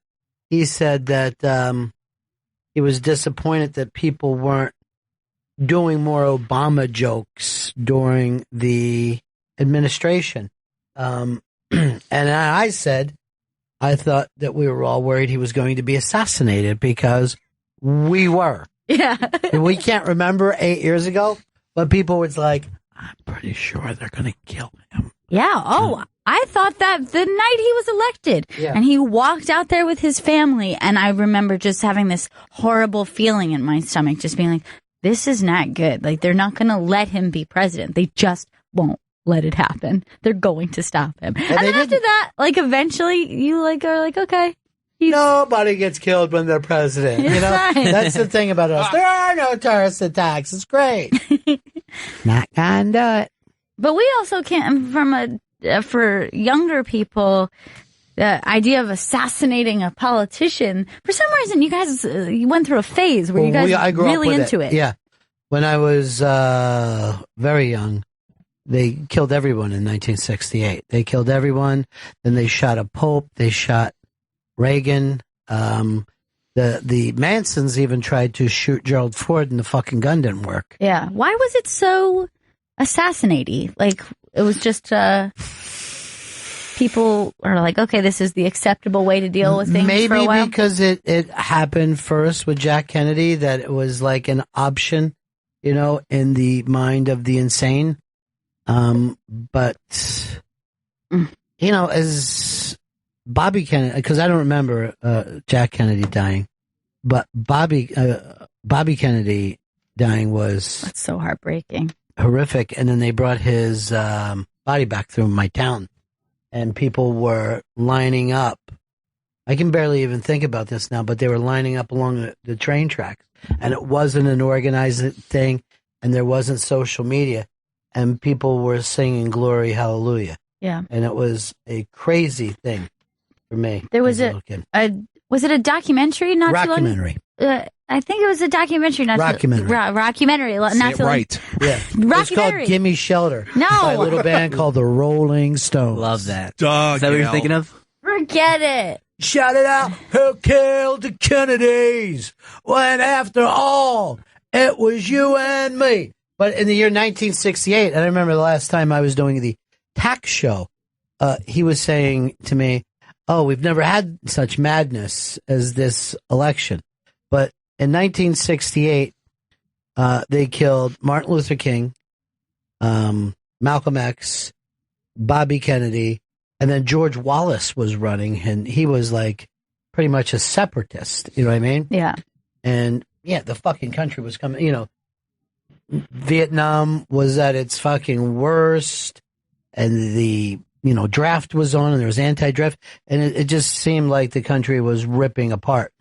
he said that he was disappointed that people weren't doing more Obama jokes during the administration. And I said, I thought that we were all worried he was going to be assassinated, because we were. Yeah. We can't remember 8 years ago, but people was like, I'm pretty sure they're going to kill him. Yeah. Oh, I thought that the night he was elected, and he walked out there with his family, and I remember just having this horrible feeling in my stomach, just being like, this is not good. Like, they're not going to let him be president. They just won't let it happen. They're going to stop him. And then after that, like, eventually you like are like, okay. Nobody gets killed when they're president. You know, Right. That's the thing about us. There are no terrorist attacks. It's great. Not gonna do it. But we also can't, for younger people, the idea of assassinating a politician, for some reason, you guys you went through a phase where you guys I grew really up with into it. Yeah. When I was very young, they killed everyone in 1968. They killed everyone. Then they shot a pope. They shot Reagan. The Mansons even tried to shoot Gerald Ford, and the fucking gun didn't work. Yeah. Why was it so assassinating? Like, it was just people are like, okay, this is the acceptable way to deal with things Maybe for a while. because it happened first with Jack Kennedy, that it was like an option, you know, in the mind of the insane. But, you know, as Bobby Kennedy, because I don't remember Jack Kennedy dying, but Bobby Kennedy dying was... That's so heartbreaking. Horrific. And then they brought his body back through my town, and people were lining up. I can barely even think about this now, but they were lining up along the train tracks, and it wasn't an organized thing, and there wasn't social media, and people were singing Glory Hallelujah. Yeah. And it was a crazy thing for me. There was was it a documentary? Rockumentary. I think it was a documentary. Rockumentary. Rockumentary. Say it right. Yeah. It's called Gimme Shelter. No. By a little band called the Rolling Stones. Love that. Is that what you're thinking of? Forget it. Shout it out. Who killed the Kennedys? When after all It was you and me. But in the year 1968, and I remember the last time I was doing the tax show, he was saying to me, oh, we've never had such madness as this election. But in 1968, they killed Martin Luther King, Malcolm X, Bobby Kennedy, and then George Wallace was running, and he was like pretty much a separatist. You know what I mean? Yeah. And yeah, the fucking country was coming, you know, Vietnam was at its fucking worst, and the, you know, draft was on, and there was anti-draft, and it just seemed like the country was ripping apart.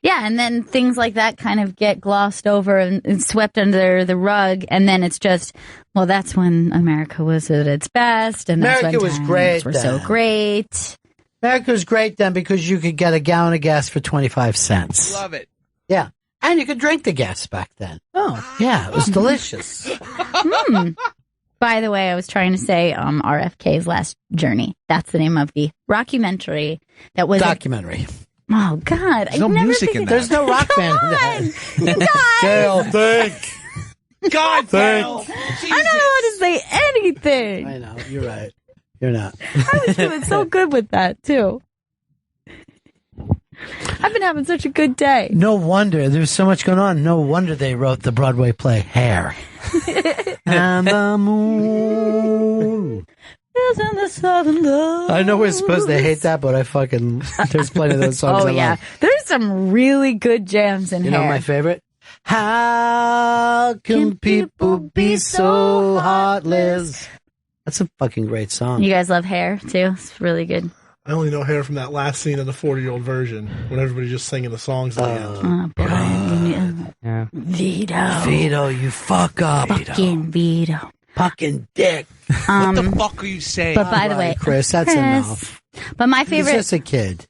Yeah, and then things like that kind of get glossed over and swept under the rug, and then it's just, well, that's when America was at its best, and that's America when was times great were then. so great. America was great then because you could get a gallon of gas for 25 cents. Love it. Yeah. And you could drink the gas back then. Oh. Yeah, it was delicious. By the way, I was trying to say RFK's Last Journey. That's the name of the rockumentary that was documentary. Oh, God. There's no music in that. There's no rock band in that. Gail, think. God, Gail. I don't know how to say anything. I know. You're right. You're not. I was doing so good with that, too. I've been having such a good day. No wonder. There's so much going on. No wonder they wrote the Broadway play Hair. And the moon. Isn't the southern love? I know we're supposed to hate that, but I fucking, there's plenty of those songs Oh, I yeah. love. There's some really good jams in You Hair. know my favorite? How can people be so heartless? That's a fucking great song. You guys love Hair, too? It's really good. I only know Hair from that last scene in the 40-year-old version when everybody's just singing the songs at the end. Yeah. Vito, you fuck up. Fucking Vito. Fucking dick. What the fuck are you saying? But by the way, Chris, that's enough. But my favorite, He's just a kid.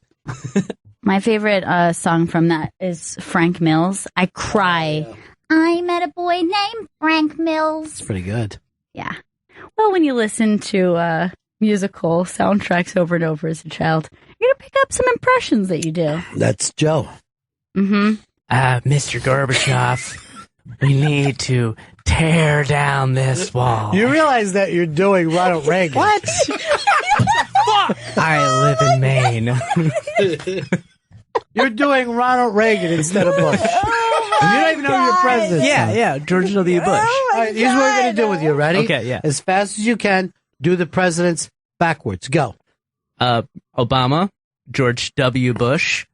my favorite song from that is Frank Mills. I cry. I met a boy named Frank Mills. It's pretty good. Yeah. Well, when you listen to musical soundtracks over and over as a child, you're going to pick up some impressions that you do. That's Joe. Mm-hmm. Mr. Gorbachev, we need to tear down this wall. You realize that you're doing Ronald Reagan. What? I live in Maine. You're doing Ronald Reagan instead of Bush. And you don't even know your president. Yeah, George W. Bush. All right, here's what we're going to do with you. Ready? Okay, yeah. As fast as you can, do the presidents backwards. Go. Obama, George W. Bush,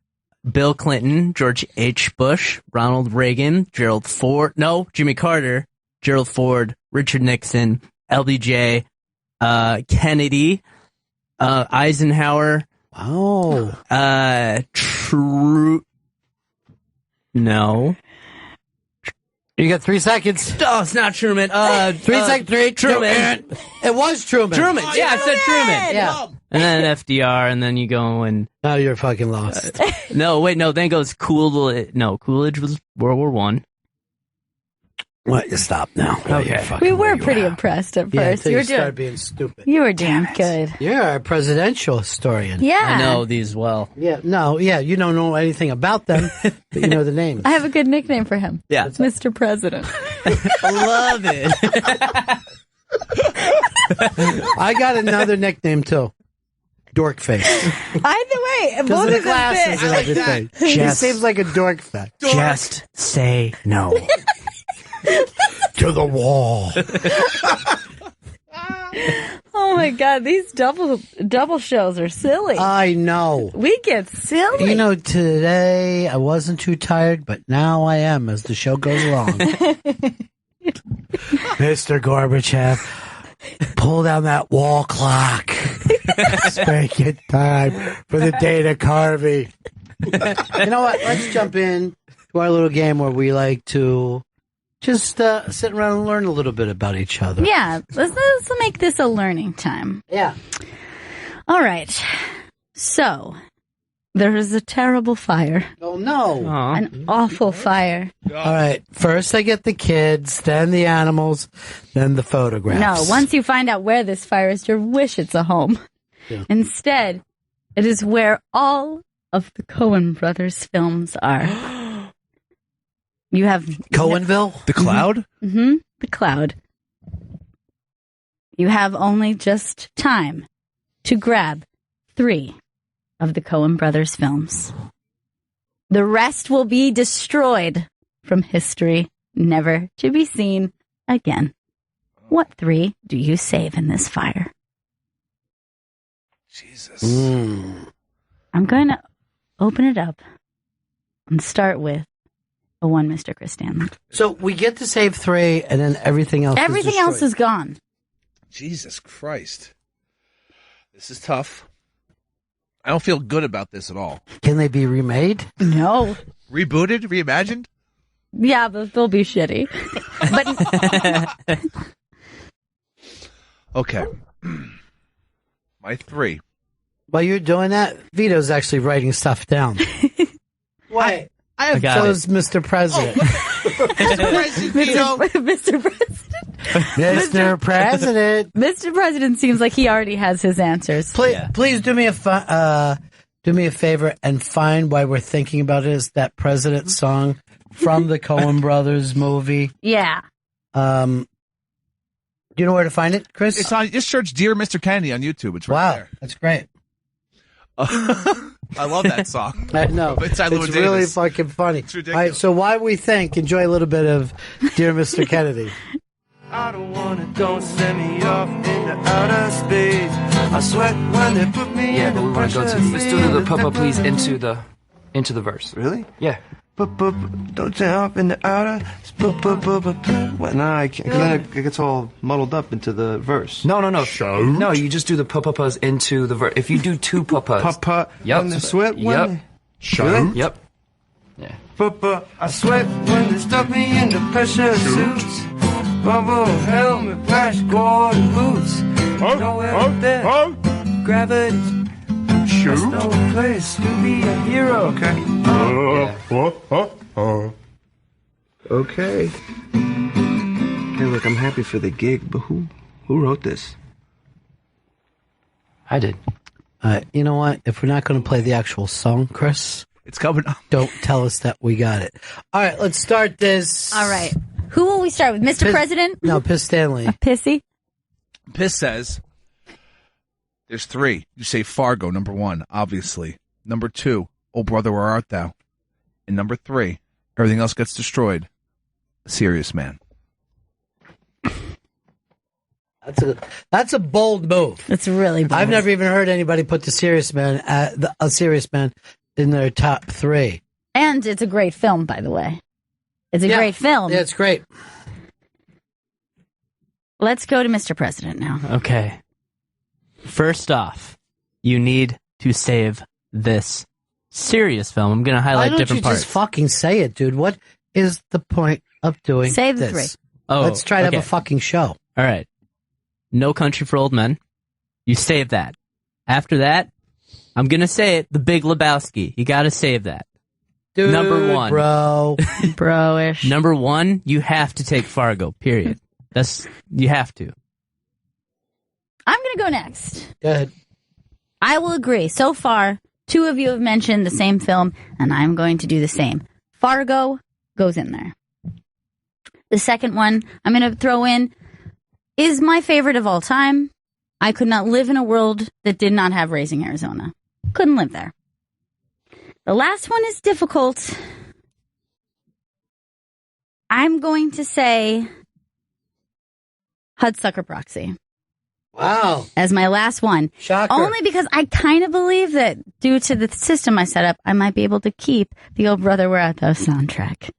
Bill Clinton, George H. Bush, Ronald Reagan, Gerald Ford, no, Jimmy Carter, Gerald Ford, Richard Nixon, LBJ, Kennedy, Eisenhower. Oh. No. You got 3 seconds. Oh, it's not Truman. 3 seconds. 3. Truman. It was Truman. Truman. Yeah, I said Truman. Yeah. And then FDR, and then you go and... Now you're fucking lost. No, wait, no, then goes Coolidge. No, Coolidge was World War One. What? You stop now. Okay. We were pretty impressed at Yeah, first. until you were started being stupid. You were doing good. You're a presidential historian. Yeah. I know these well. Yeah, no, yeah, you don't know anything about them, but you know the names. I have a good nickname for him. Yeah. Mr. President. I love it. I got another nickname too. Dork face. Either way, Because both of the of them glasses fit. and everything. He Just- seems like a dork face. Just say no. To the wall. Oh my God, these double shows are silly. I know. We get silly. You know, today I wasn't too tired, but now I am as the show goes along. Mr. Gorbachev, pull down that wall clock. Let's make it time for the Dana Carvey. You know what? Let's jump in to our little game where we like to just sit around and learn a little bit about each other. Yeah, let's make this a learning time. Yeah. All right. So, there is a terrible fire. Oh, no. An awful fire. All right. First I get the kids, then the animals, then the photographs. No, once you find out where this fire is, you'll wish it's a home. Yeah. Instead, it is where all of the Coen brothers films are. You have Cohenville? The Cloud? Mm-hmm. The Cloud. You have only just time to grab 3 of the Coen brothers films. The rest will be destroyed from history, never to be seen again. What 3 do you save in this fire? Jesus. I'm going to open it up and start with the one Mr. Chris Stanley. So we get to save 3, and then everything else Everything else is gone. Jesus Christ. This is tough. I don't feel good about this at all. Can they be remade? No. Rebooted? Reimagined? Yeah, but they'll be shitty. But Okay. My 3. While you're doing that, Vito's actually writing stuff down. Why? I have chose Mr. President. Mr. President. Mr. President. Mr. President seems like he already has his answers. Please do me a favor and find why we're thinking about it. Is that President song from the Coen Brothers movie? Yeah. Do you know where to find it, Chris? It's on. Just search "Dear Mr. Kennedy" on YouTube. It's right there. That's great. I love that song. I know. It's really fucking funny. It's ridiculous. All right, so why we think, enjoy a little bit of Dear Mr. Kennedy. I don't wanna, don't send me off into outer space. I sweat when they put me in the Let's do the papa please into the verse. Really? Yeah. Don't send off into outer space. Nah, I can't, 'cause then it gets all muddled up into the verse. No. No, you just do the papas into the verse. If you do 2 papas. Papa. Yep. When they sweat when Yep. they... Really? Yep. Yeah. Papa, I sweat when they stuff me in the pressure suits. Bubble, helmet, flash, Gordon boots. Nowhere up there. Gravity's no place to be a hero. Okay. Hey, look, I'm happy for the gig, but who wrote this? I did. You know what? If we're not going to play the actual song, Chris, it's coming up. Don't tell us that we got it. All right, let's start this. All right. Who will we start with? Mr. President? No, Piss Stanley. Pissy? Piss says there's 3. You say Fargo, number 1, obviously. Number 2, Oh Brother, Where Art Thou? And number 3, everything else gets destroyed. A Serious Man. That's a bold move. It's really bold. I've never even heard anybody put a Serious Man in their top 3. And it's a great film, by the way. It's a great film. Yeah, it's great. Let's go to Mr. President now. Okay. First off, you need to save this serious film. I'm going to highlight different parts. Just fucking say it, dude. What is the point of doing Save the this? 3. Oh, let's try to have okay. a fucking show. All right. No Country for Old Men. You save that. After that, I'm going to say it, The Big Lebowski. You got to save that. Dude, number 1. Bro. Bro-ish. Number 1, you have to take Fargo, period. You have to. I'm going to go next. Go ahead. I will agree. So far, 2 of you have mentioned the same film, and I'm going to do the same. Fargo goes in there. The second one I'm going to throw in is my favorite of all time. I could not live in a world that did not have Raising Arizona. Couldn't live there. The last one is difficult. I'm going to say Hudsucker Proxy. Wow. As my last one. Shocker. Only because I kind of believe that due to the system I set up, I might be able to keep the Oh Brother, Where Art Thou soundtrack.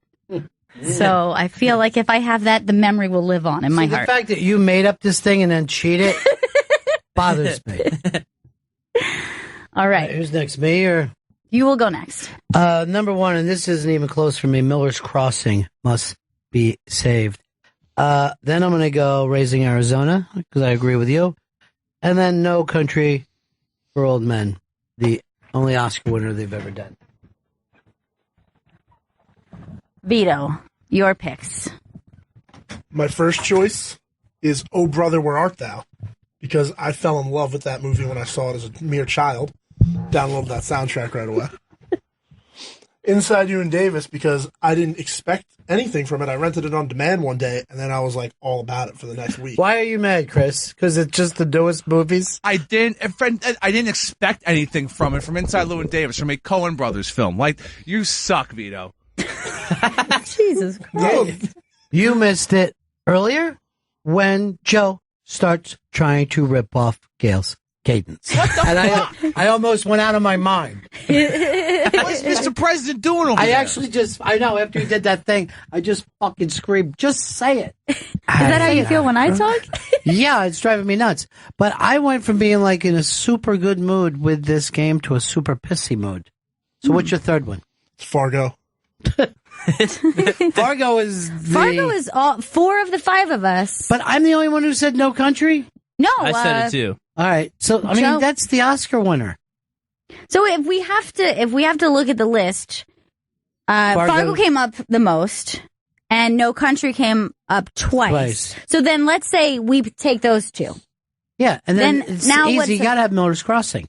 So I feel like if I have that, the memory will live on in my heart. The fact that you made up this thing and then cheated bothers me. All right. Who's next, me or? You will go next. Number 1, and this isn't even close for me, Miller's Crossing must be saved. Then I'm going to go Raising Arizona, because I agree with you. And then No Country for Old Men, the only Oscar winner they've ever done. Vito, your picks. My first choice is Oh Brother, Where Art Thou? Because I fell in love with that movie when I saw it as a mere child. Downloaded that soundtrack right away. Inside You and Davis, because I didn't expect anything from it. I rented it on demand one day, and then I was like all about it for the next week. Why are you mad, Chris? Because it's just the newest movies? I didn't expect anything from it, from Inside Llewyn Davis, from a Coen Brothers film. Like, you suck, Vito. Jesus Christ. You missed it earlier when Joe starts trying to rip off Gail's cadence. And I almost went out of my mind. What's Mr. President doing over there? I know, after he did that thing, I just fucking screamed, just say it. Is that how you feel when I talk? Yeah, it's driving me nuts. But I went from being like in a super good mood with this game to a super pissy mood. So what's your third one? It's Fargo. Fargo is all 4 of the 5 of us. But I'm the only one who said No Country? No. I said it too. All right. So, I mean, Joe- that's the Oscar winner. So if we have to look at the list, Fargo came up the most, and No Country came up twice. So then let's say we take those 2. Yeah, and then it's now easy. You gotta have Miller's Crossing.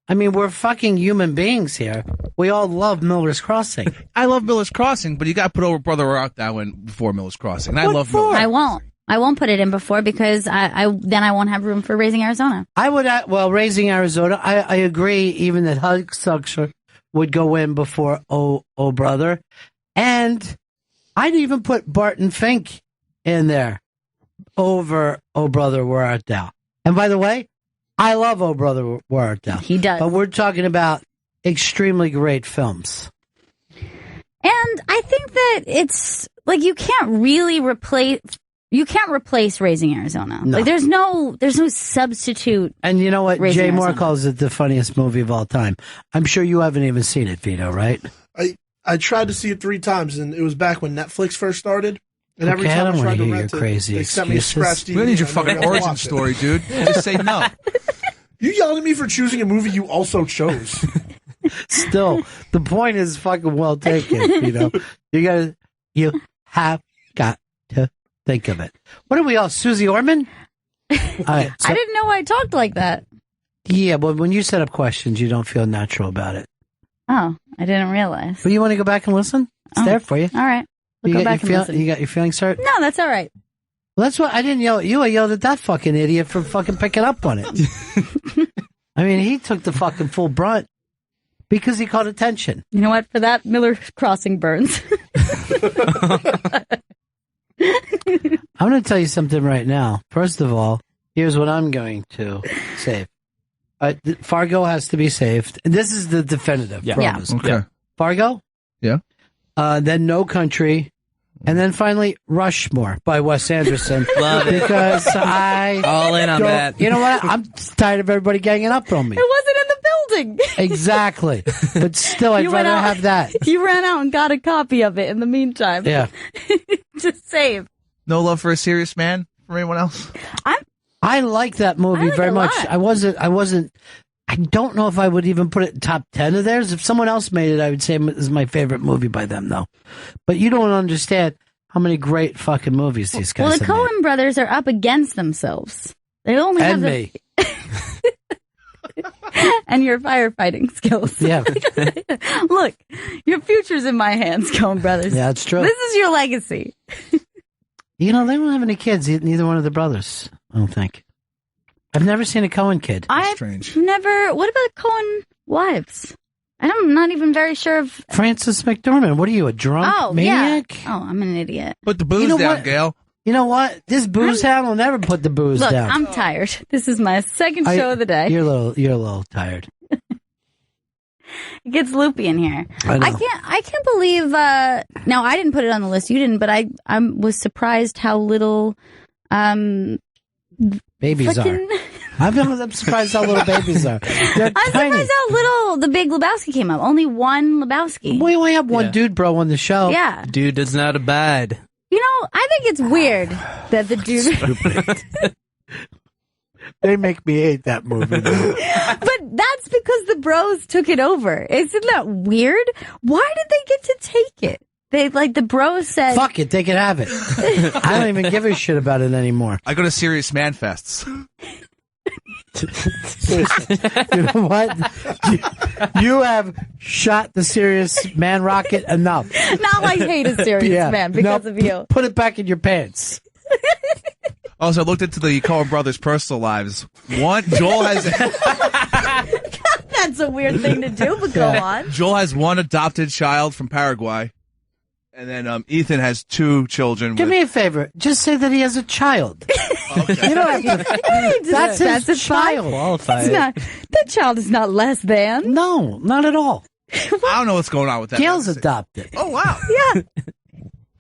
I mean, we're fucking human beings here. We all love Miller's Crossing. I love Miller's Crossing, but you got to put over Brother Where Art Thou in before Miller's Crossing. And I love Miller's. I won't put it in before because I won't have room for Raising Arizona. I would, Raising Arizona, I agree even that Hucksucker would go in before Oh Brother. And I'd even put Barton Fink in there over Oh Brother, Where Art Thou? And by the way, I love Oh Brother, Where Art Thou? He does. But we're talking about extremely great films. And I think that it's like you can't replace Raising Arizona. No. Like there's no substitute. And you know what? Raising Jay Moore Arizona. calls it the funniest movie of all time. I'm sure you haven't even seen it, Vito, right? I tried to see it 3 times, and it was back when Netflix first started. And every Okay, I time don't I wanna tried to hear rent your it, crazy they sent me a excuses. scratch DVD. We don't need your and I fucking never origin watched it. story, dude. Just say no. You yelled at me for choosing a movie you also chose. Still, the point is fucking well taken, Vito. You have got to think of it. What are we all, Susie Orman? All right, so- I didn't know I talked like that. Yeah, but when you set up questions, you don't feel natural about it. Oh, I didn't realize. But you want to go back and listen? It's there for you. All right. We'll go back and listen. You got your feelings hurt? No, that's all right. Well, that's what I didn't yell at you. I yelled at that fucking idiot for fucking picking up on it. I mean, he took the fucking full brunt because he caught attention. You know what? For that, Miller Crossing burns. I'm going to tell you something right now. First of all, here's what I'm going to save. Fargo has to be saved. And this is the definitive. Promise. Okay. Yeah. Fargo? Yeah. Then No Country. And then finally, Rushmore by Wes Anderson. Love it. Because I... All in on that. You know what? I'm tired of everybody ganging up on me. It wasn't in the building. Exactly. But still, I'd You went rather out- have that. You ran out and got a copy of it in the meantime. Yeah. Just save. No Love for a Serious Man from anyone else? I like that movie like very it a much. lot. I don't know if I would even put it in top 10 of theirs. If someone else made it, I would say it is my favorite movie by them, though. But you don't understand how many great fucking movies these guys Well, the have made. Coen brothers are up against themselves. They only have And me. and your firefighting skills. Yeah. Look, your future's in my hands, Coen brothers. Yeah, that's true. This is your legacy. You know, they don't have any kids, neither one of the brothers, I don't think. I've never seen a Coen kid. I've never. What about Coen wives? I'm not even very sure of. Frances McDormand, what are you, a drunk maniac? Yeah. Oh, I'm an idiot. Put the booze You know down, what? Gail. You know what? This booze hound will never put the booze Look, down. I'm tired. This is my second show of the day. You're a little tired. It gets loopy in here. I know. I can't believe. Now I didn't put it on the list. You didn't, but I was surprised how little. Babies fucking- are. I'm surprised how little babies are. They're I'm tiny. surprised how little the Big Lebowski came up. Only one Lebowski. We only have one dude bro on the show. Yeah. Dude does not abide. You know, I think it's weird that the dude. They make me hate that movie. But that's because the bros took it over. Isn't that weird? Why did they get to take it? They the bros said, Fuck it, they can have it. I don't even give a shit about it anymore. I go to Serious Man Fests. Seriously. You know what? You have shot the serious man rocket enough. Now I hate a serious man because of you. Put it back in your pants. Also, I looked into the Coen brothers' personal lives. Joel has... That's a weird thing to do, but go on. Joel has one adopted child from Paraguay. And then Ethan has 2 children. Do me a favor. Just say that he has a child. Okay. You don't have to. That's his child. That child is not less than. No, not at all. I don't know what's going on with that. Gail's adopted. Oh, wow. Yeah.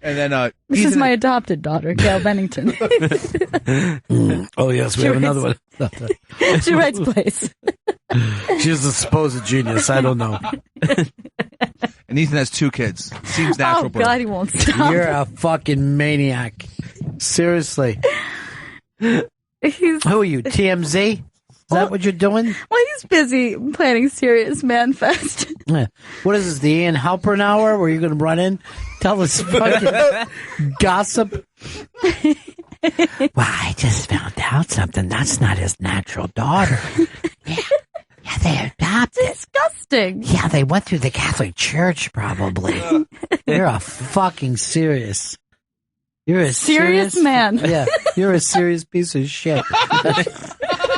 And then This is my adopted daughter, Gail Bennington. Oh, yes, we have another one. She writes plays. She's a supposed genius. I don't know. And Ethan has 2 kids. Seems natural. Oh, God, he won't stop. You're a fucking maniac. Seriously. Who are you, TMZ? Is that what you're doing? Well, he's busy planning Serious Man Fest. Yeah. What is this, the Ian Halpern hour where you're going to run in? Tell us fucking gossip? Well, I just found out something. That's not his natural daughter. Yeah, they adopted. Disgusting. Yeah, they went through the Catholic Church, probably. You're a fucking serious. You're a serious man. Yeah, you're a serious piece of shit.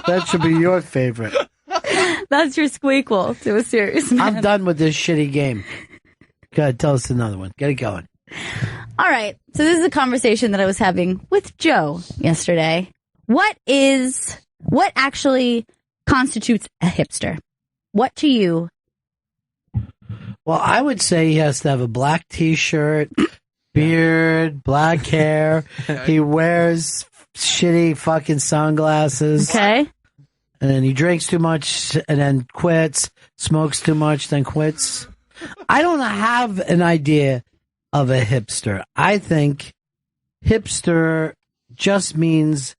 That should be your favorite. That's your squeakquel to a serious man. I'm done with this shitty game. Go ahead, tell us another one. Get it going. All right. So this is a conversation that I was having with Joe yesterday. What actually constitutes a hipster? What to you? Well, I would say he has to have a black t-shirt, beard, black hair. He wears shitty fucking sunglasses. Okay. And then he drinks too much and then quits, smokes too much, then quits. I don't have an idea of a hipster. I think hipster just means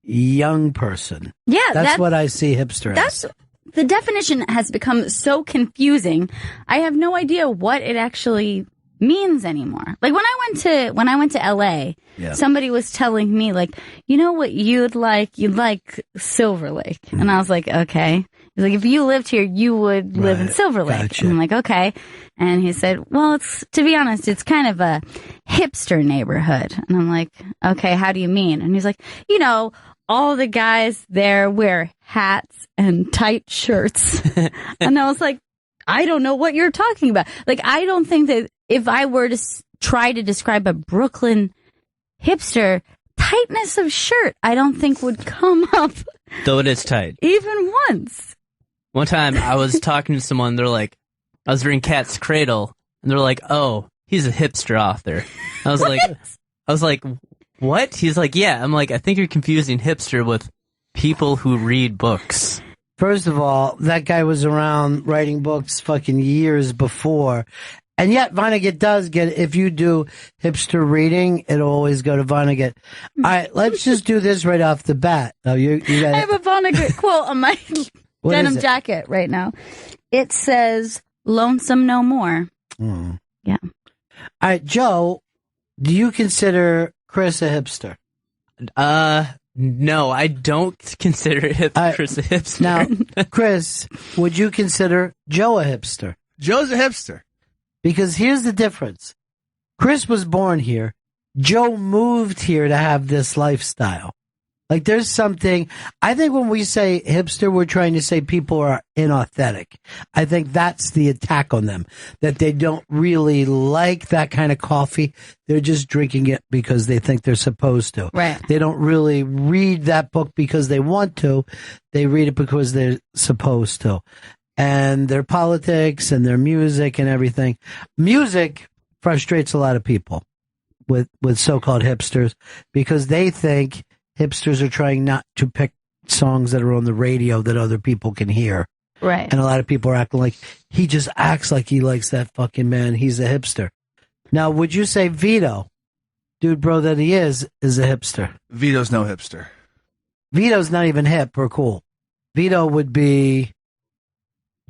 young person. Yeah, that's what I see hipster as. The definition has become so confusing. I have no idea what it actually means anymore. Like when I went to LA, somebody was telling me like, you know what you'd like Silver Lake. And I was like, okay. He's like, if you lived here, you would live in Silver Lake. Gotcha. And I'm like, okay. And he said, well, to be honest, it's kind of a hipster neighborhood. And I'm like, okay, how do you mean? And he's like, all the guys there wear hats and tight shirts. And I was like, I don't know what you're talking about. Like, I don't think that if I were to try to describe a Brooklyn hipster, tightness of shirt, I don't think would come up. Though it is tight. Even once. One time I was talking to someone, they're like, I was reading Cat's Cradle, and they're like, oh, he's a hipster author. I was like, what? He's like, yeah. I'm like, I think you're confusing hipster with people who read books. First of all, that guy was around writing books fucking years before. And yet Vonnegut does get, if you do hipster reading, it'll always go to Vonnegut. All right, let's just do this right off the bat. Oh, you got I have a Vonnegut quote on my denim jacket right now. It says, "Lonesome no more." Mm. Yeah. All right, Joe, do you consider Chris a hipster? No, I don't consider Chris a hipster. Now, Chris, would you consider Joe a hipster? Joe's a hipster. Because here's the difference. Chris was born here. Joe moved here to have this lifestyle. Like there's something, I think when we say hipster, we're trying to say people are inauthentic. I think that's the attack on them, that they don't really like that kind of coffee. They're just drinking it because they think they're supposed to. Right. They don't really read that book because they want to. They read it because they're supposed to. And their politics and their music and everything. Music frustrates a lot of people with so-called hipsters because they think hipsters are trying not to pick songs that are on the radio that other people can hear. Right. And a lot of people are acting like, he just acts like he likes that fucking man. He's a hipster. Now, would you say Vito, dude bro that he is a hipster? Vito's no hipster. Vito's not even hip or cool. Vito would be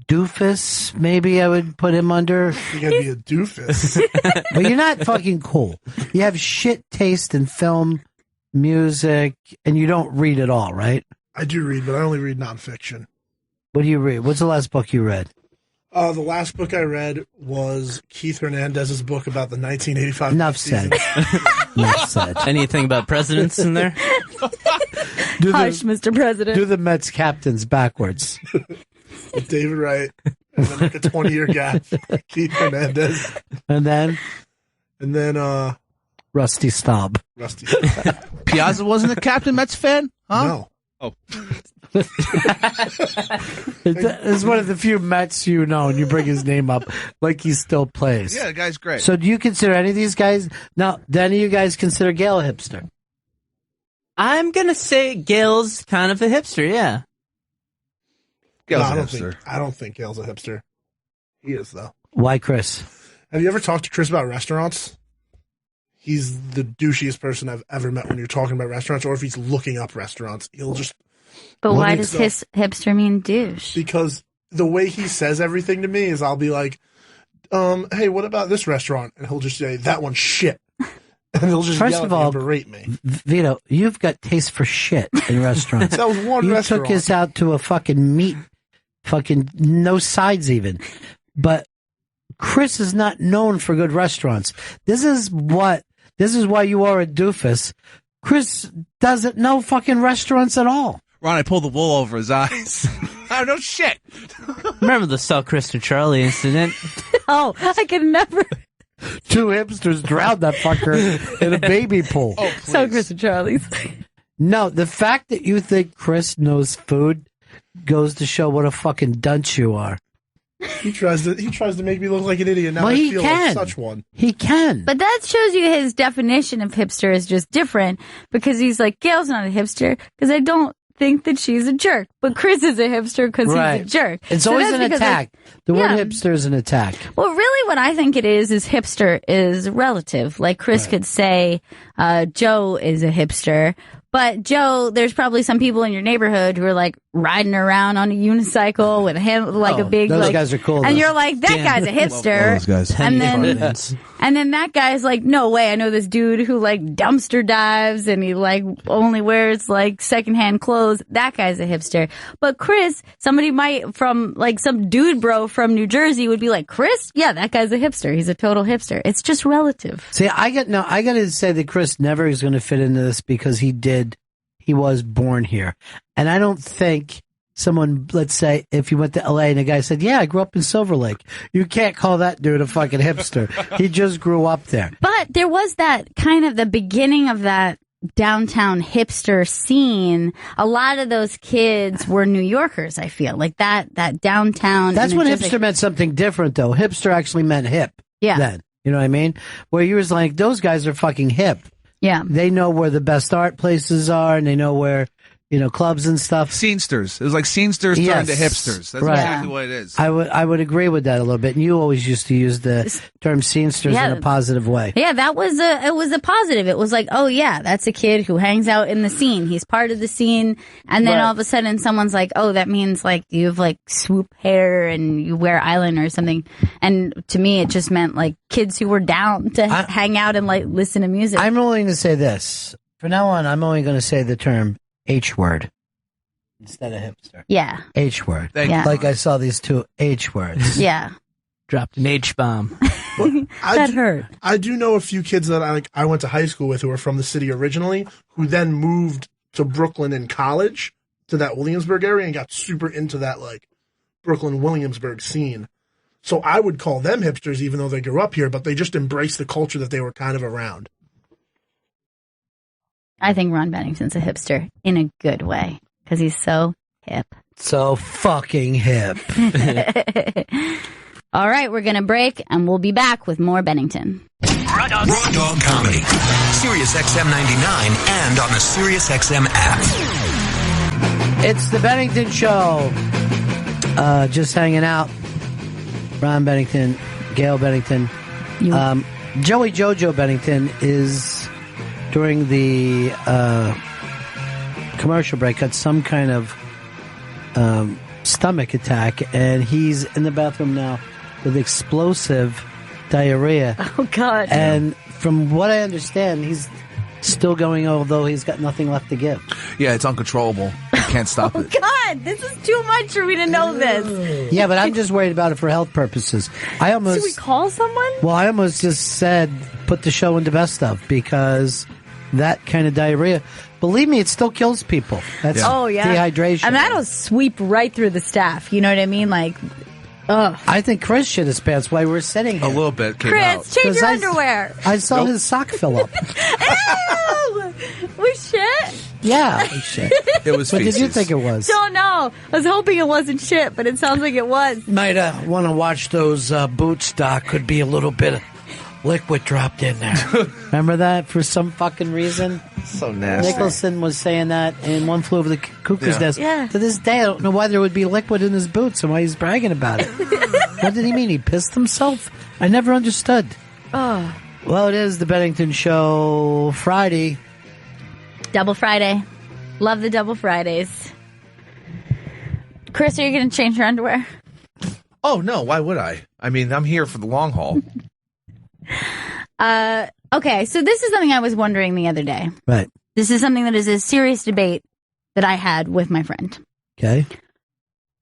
doofus, maybe I would put him under. You gotta be a doofus. But you're not fucking cool. You have shit taste in film, music, and you don't read at all, right? I do read, but I only read nonfiction. What do you read? What's the last book you read? The last book I read was Keith Hernandez's book about the 1985. Enough said. Enough said. Anything about presidents in there? Hush, Mr. President. Do the Mets captains backwards. With David Wright, and then like a 20-year gap. Keith Hernandez, and then Rusty Staub. Rusty Staub. Piazza wasn't a Captain Mets fan, huh? No. Oh. It's one of the few Mets you know, and you bring his name up like he still plays. Yeah, the guy's great. So do you consider any of these guys? Now, do any of you guys consider Gail a hipster? I'm going to say Gail's kind of a hipster, yeah. Gail's I a don't hipster. think. I don't think Gail's a hipster. He is though. Why, Chris? Have you ever talked to Chris about restaurants? He's the douchiest person I've ever met when you're talking about restaurants, or if he's looking up restaurants, he'll just. But why does his hipster mean douche? Because the way he says everything to me is, I'll be like, "Hey, what about this restaurant?" And he'll just say, "That one's shit." And he'll just First yell of at me all, and berate me. Vito, you've got taste for shit in restaurants. That was one you restaurant. took us out to a fucking meat, fucking no sides even. But Chris is not known for good restaurants. This is why you are a doofus. Chris doesn't know fucking restaurants at all. Ron, I pulled the wool over his eyes. Oh, no shit. Remember the Sal Krista Charlie incident? Oh, I can never. Two hipsters drowned that fucker in a baby pool. Oh, So Chris and Charlie's. No, the fact that you think Chris knows food goes to show what a fucking dunce you are. He tries to make me look like an idiot. Now Well, I he feel can. like such one. He can. But that shows you his definition of hipster is just different, because he's like, Gail's not a hipster because I don't think that she's a jerk. But Chris is a hipster because he's a jerk. It's So always that's an because, attack. like, The word yeah. hipster is an attack. Well, really what I think it is hipster is relative. Like Chris could say, Joe is a hipster. But Joe, there's probably some people in your neighborhood who are like riding around on a unicycle with him, like a big, those like, guys are cool. and though. you're like, that guy's a hipster. Those guys. And then that guy's like, no way, I know this dude who like dumpster dives and he like only wears like secondhand clothes. That guy's a hipster. But Chris, somebody might from like some dude bro from New Jersey would be like, Chris? Yeah, that guy's a hipster. He's a total hipster. It's just relative. See, I got to say that Chris never is going to fit into this because he was born here. And I don't think someone, let's say, if you went to LA and a guy said, yeah, I grew up in Silver Lake, you can't call that dude a fucking hipster. He just grew up there. But there was that kind of the beginning of that downtown hipster scene. A lot of those kids were New Yorkers, I feel. Like that downtown. That's when energetic- hipster meant something different, though. Hipster actually meant hip. Yeah. Then. You know what I mean? Where you was like, those guys are fucking hip. Yeah. They know where the best art places are, and they know where, clubs and stuff. Scenesters. It was like scenesters turned to hipsters. That's right. exactly what it is. I would agree with that a little bit. And you always used to use the term scenesters in a positive way. Yeah, it was a positive. It was like, oh yeah, that's a kid who hangs out in the scene. He's part of the scene. And then all of a sudden someone's like, oh, that means like you have like swoop hair and you wear eyeliner or something. And to me, it just meant like kids who were down to hang out and like listen to music. I'm only going to say this. From now on, I'm only going to say the term H word instead of hipster. Yeah. H word. Yeah. Like I saw these two H words. Yeah. Dropped an H-bomb. That hurt. I do know a few kids that I went to high school with who were from the city originally, who then moved to Brooklyn in college, to that Williamsburg area, and got super into that like Brooklyn Williamsburg scene. So I would call them hipsters even though they grew up here, but they just embraced the culture that they were kind of around. I think Ron Bennington's a hipster in a good way because he's so hip. So fucking hip. All right, we're going to break and we'll be back with more Bennington. Raw Dog Comedy. Sirius XM 99 and on the Sirius XM app. It's the Bennington Show. Just hanging out. Ron Bennington, Gail Bennington. Joey Jojo Bennington is, during the commercial break, had some kind of stomach attack, and he's in the bathroom now with explosive diarrhea. Oh, God. And from what I understand, he's still going, although he's got nothing left to give. Yeah, it's uncontrollable. can't stop Oh, it. God, this is too much for me to know this. Yeah, but I'm just worried about it for health purposes. I Should we almost, call someone? well, I almost just said put the show into best of because that kind of diarrhea, believe me, it still kills people. That's Oh, yeah. dehydration. And that'll sweep right through the staff. You know what I mean? Like, ugh. I think Chris shit his pants while we were sitting here. A little bit came Chris, out. change your 'Cause underwear. I saw his sock fill up. Ew! We shit? Yeah, shit. It was What did you feces. think it was? Don't know. I was hoping it wasn't shit, but it sounds like it was. Might want to watch those boots, Doc. Could be a little bit of liquid dropped in there. Remember that for some fucking reason? So nasty. Nicholson was saying that in One Flew Over the Cuckoo's Yeah. Nest. Yeah. To this day, I don't know why there would be liquid in his boots and why he's bragging about it. What did he mean? He pissed himself? I never understood. Oh. Well, it is the Bennington Show Friday. Double Friday. Love the double Fridays. Chris, are you going to change your underwear? Oh, no, why would I? I mean, I'm here for the long haul. Okay, so this is something I was wondering the other day. Right. This is something that is a serious debate that I had with my friend. Okay.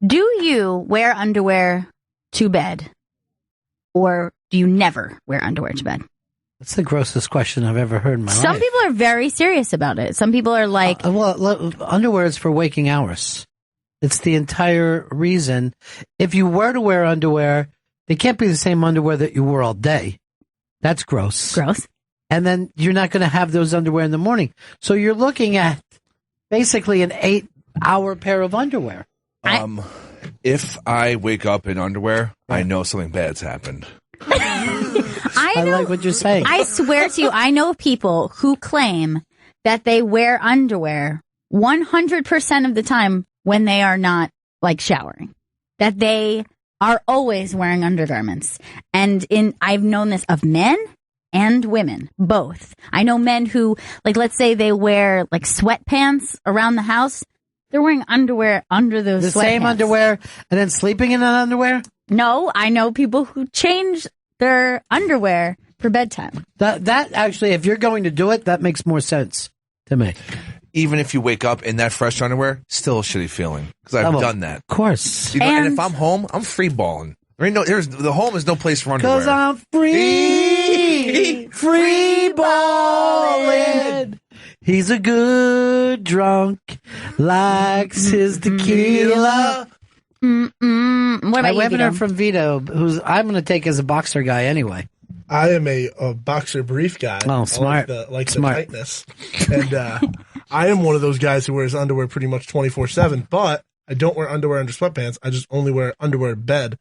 Do you wear underwear to bed? Or do you never wear underwear to bed? That's the grossest question I've ever heard in my Some life. people are very serious about it. Some people are like, Underwear is for waking hours. It's the entire reason. If you were to wear underwear, they can't be the same underwear that you wore all day. That's gross. Gross. And then you're not going to have those underwear in the morning. So you're looking at basically an 8-hour pair of underwear. If I wake up in underwear, I know something bad's happened. I like what you're saying. I swear to you, I know people who claim that they wear underwear 100% of the time when they are not like showering. That they are always wearing undergarments. And I've known this of men and women, both. I know men who, like, let's say they wear like sweatpants around the house. They're wearing underwear under those The sweatpants. same underwear and then sleeping in an underwear? No, I know people who change their underwear for bedtime. That actually, if you're going to do it, that makes more sense to me. Even if you wake up in that fresh underwear, still a shitty feeling because I've done that. Of course. You know, and if I'm home, I'm free balling. The home is no place for underwear. Because I'm free balling. He's a good drunk, likes his tequila. What about you, haven't Vito? heard from Vito, who's I'm going to take as a boxer guy anyway. I am a boxer brief guy. Oh, smart. I like Smart. the tightness. And I am one of those guys who wears underwear pretty much 24/7, but I don't wear underwear under sweatpants. I just only wear underwear to bed,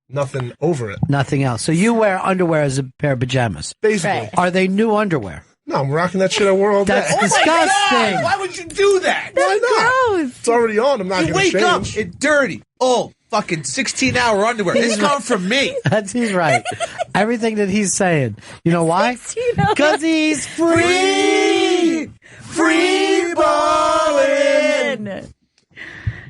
nothing over it. Nothing else. So you wear underwear as a pair of pajamas. Basically. Are they new underwear? No, I'm rocking that shit I wore all day. That's disgusting. Why would you do that? Why not? It's already on. I'm not You going to wake up change. in dirty, old, fucking 16-hour underwear. It's coming from me. He's right. Everything that he's saying. You know why? Because he's free balling.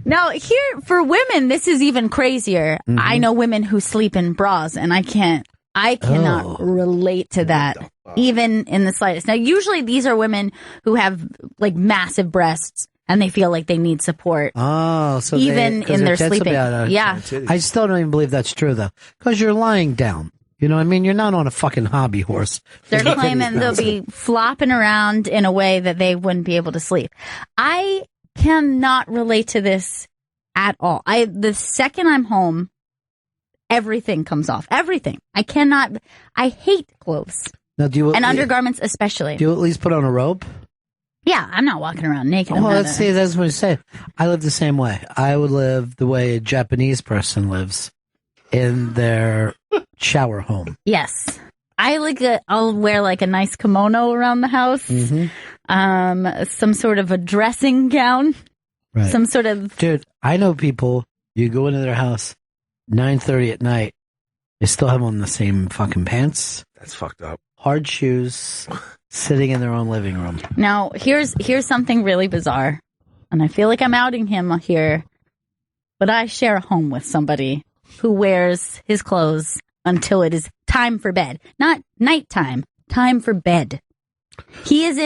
Now, here for women, this is even crazier. Mm-hmm. I know women who sleep in bras, and I cannot relate to that, even in the slightest. Now, usually these are women who have like massive breasts, and they feel like they need support. Oh, so even in their sleeping. Yeah. I still don't even believe that's true though, because you're lying down. You know what I mean? You're not on a fucking hobby horse. They're claiming they'll be flopping around in a way that they wouldn't be able to sleep. I cannot relate to this at all. The second I'm home, everything comes off. Everything. I hate clothes. Now, and undergarments especially. Do you at least put on a robe? Yeah, I'm not walking around naked. Well, let's see. That's what I say. I live the same way. I would live the way a Japanese person lives in their shower home. Yes. I'll wear like a nice kimono around the house. Mm-hmm. Some sort of a dressing gown. Right. Some sort of... Dude, I know people, you go into their house, 9:30 at night, they still have on the same fucking pants. That's fucked up. Hard shoes, sitting in their own living room. Now, here's something really bizarre. And I feel like I'm outing him here. But I share a home with somebody who wears his clothes until it is time for bed. Not nighttime, time for bed. He's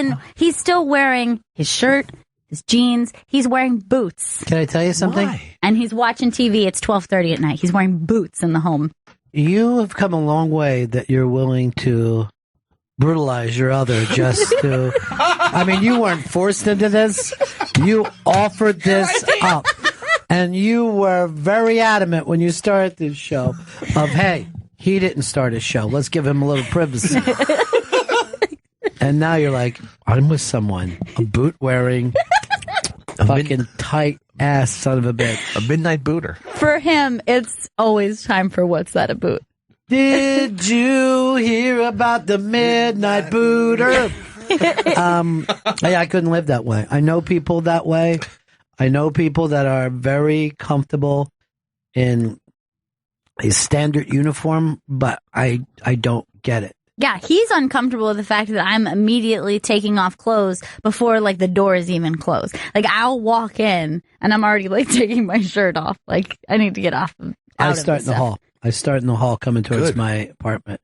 still wearing his shirt, his jeans. He's wearing boots. Can I tell you something? Why? And he's watching TV. It's 12:30 at night. He's wearing boots in the home. You have come a long way that you're willing to brutalize your other just to. I mean, you weren't forced into this. You offered this up. And you were very adamant when you started this show of, hey, he didn't start his show. Let's give him a little privacy. And now you're like, I'm with someone, a boot-wearing, fucking tight-ass son of a bitch. A midnight booter. For him, it's always time for What's That a Boot? Did you hear about the midnight booter? I couldn't live that way. I know people that way. I know people that are very comfortable in a standard uniform, but I don't get it. Yeah, he's uncomfortable with the fact that I'm immediately taking off clothes before, like, the door is even closed. Like, I'll walk in, and I'm already, like, taking my shirt off. Like, I need to get off. I start in the hall. I start in the hall coming towards my apartment,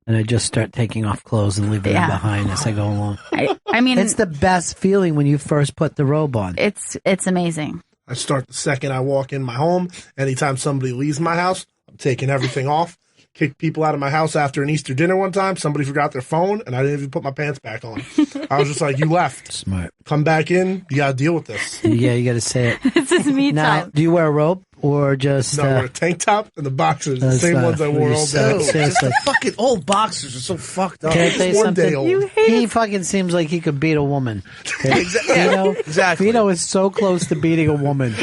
and I just start taking off clothes and leaving them behind as I go along. I mean, it's the best feeling when you first put the robe on. It's amazing. I start the second I walk in my home. Anytime somebody leaves my house, I'm taking everything off. Kicked people out of my house after an Easter dinner one time. Somebody forgot their phone, and I didn't even put my pants back on. I was just like, you left. Smart. Come back in. You got to deal with this. Yeah, you got to say it. This is me now, time. do you wear a robe or just... No, I wear a tank top and the boxers. The same ones I wore all day. Seriously. Fucking old boxers are so fucked up. Can I tell you One something? day old. He fucking seems like he could beat a woman. Exactly. Vito is so close to beating a woman.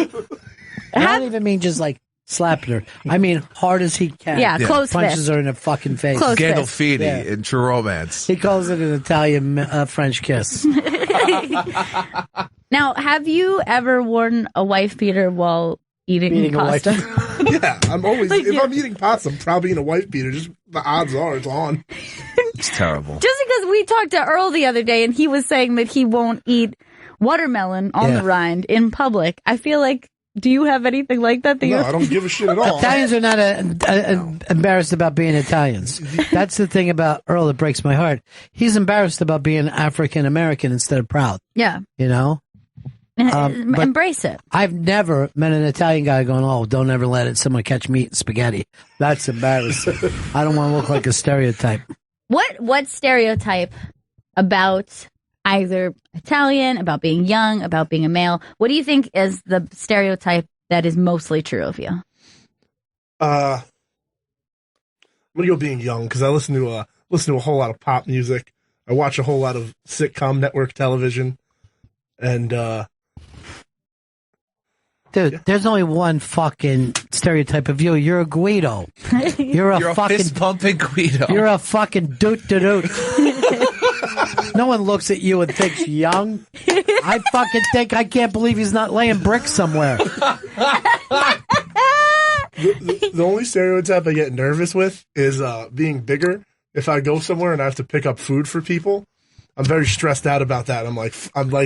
I don't even mean just like slapping her. I mean hard as he can. Yeah, close Punches fist. her in the fucking face. Close Gandolfini in True Romance. He calls it an Italian French kiss. Now, have you ever worn a wife beater while eating pasta? Yeah, I'm always... if I'm eating pasta, I'm probably in a wife beater. Just the odds are it's on. It's terrible. Just because we talked to Earl the other day and he was saying that he won't eat watermelon on the rind in public, I feel like, do you have anything like that? No, I don't give a shit at all. Italians are not embarrassed about being Italians. That's the thing about Earl that breaks my heart. He's embarrassed about being African American instead of proud. Yeah. You know? Embrace it. I've never met an Italian guy going, oh, don't ever let someone catch me eating spaghetti. That's embarrassing. I don't want to look like a stereotype. What stereotype about either Italian, about being young, about being a male, what do you think is the stereotype that is mostly true of you? I'm gonna go being young because I listen to a whole lot of pop music. I watch a whole lot of sitcom network television, and dude, there's only one fucking stereotype of you. You're a Guido. You're a fucking fist pumping Guido. You're a fucking doot doot doot. No one looks at you and thinks young. I fucking think I can't believe he's not laying bricks somewhere. The only stereotype I get nervous with is being bigger. If I go somewhere and I have to pick up food for people, I'm very stressed out about that. I'm like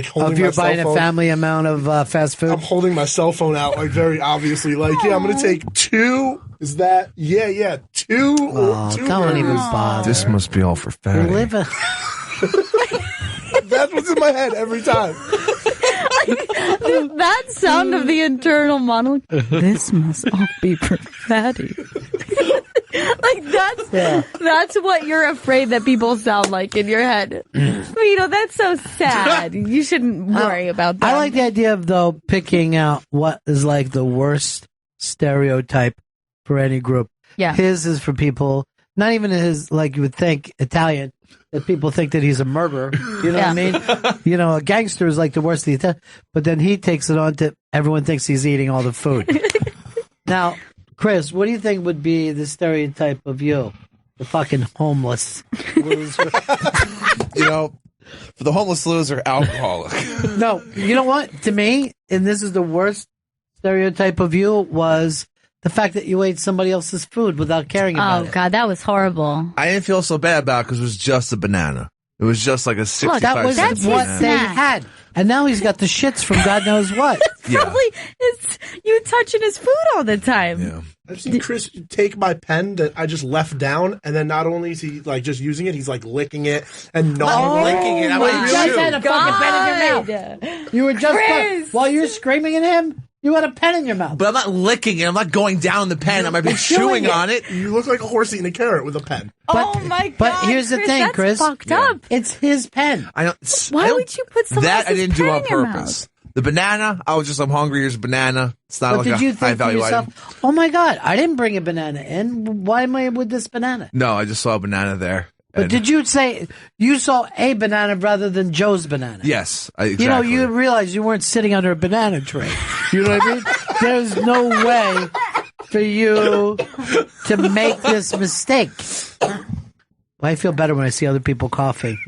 holding If you're my cell buying phone. a family amount of fast food, I'm holding my cell phone out like very obviously. Like, yeah, I'm gonna take 2. Is that? Yeah, 2. Oh, two don't even burgers. bother. This must be all for fatty. That's what's in my head every time. That sound of the internal monologue. This must all be for fatty. Like that's what you're afraid that people sound like in your head. That's so sad. You shouldn't worry about that. I like the idea of though picking out what is like the worst stereotype for any group. Yeah. His is for people, not even his like you would think Italian. That people think that he's a murderer. You know what I mean? A gangster is like the worst of the Italian. But then he takes it on to everyone thinks he's eating all the food. Now, Chris, what do you think would be the stereotype of you? The fucking homeless loser. For the homeless loser, alcoholic. No, you know what? To me, and this is the worst stereotype of you, was the fact that you ate somebody else's food without caring about it. Oh, God, that was horrible. I didn't feel so bad about it because it was just a banana. It was just like a 65 that was cent what banana. they had. And now he's got the shits from God knows what. Probably it's you touching his food all the time. Yeah. I've seen Chris take my pen that I just left down, and then not only is he like just using it, he's like licking it and not licking it. I'm like, You just had a fucking pen in your mouth. You were just while you're screaming at him, you had a pen in your mouth. But I'm not licking it. I'm not going down the pen. I might be chewing on it. You look like a horse eating a carrot with a pen. Oh my god! But here's the thing, that's Chris. fucked up. It's his pen. I don't. Why would you put someone that? I else's didn't do pen on in your purpose. The banana, I was just, I'm hungry. Here's a banana. It's not But like did you a high think to value item. yourself, oh my God, I didn't bring a banana in. Why am I with this banana? No, I just saw a banana there. But And- did you say you saw a banana rather than Joe's banana? Yes, exactly. You know, you realize you weren't sitting under a banana tree. You know what I mean? There's no way for you to make this mistake. Well, I feel better when I see other people coughing.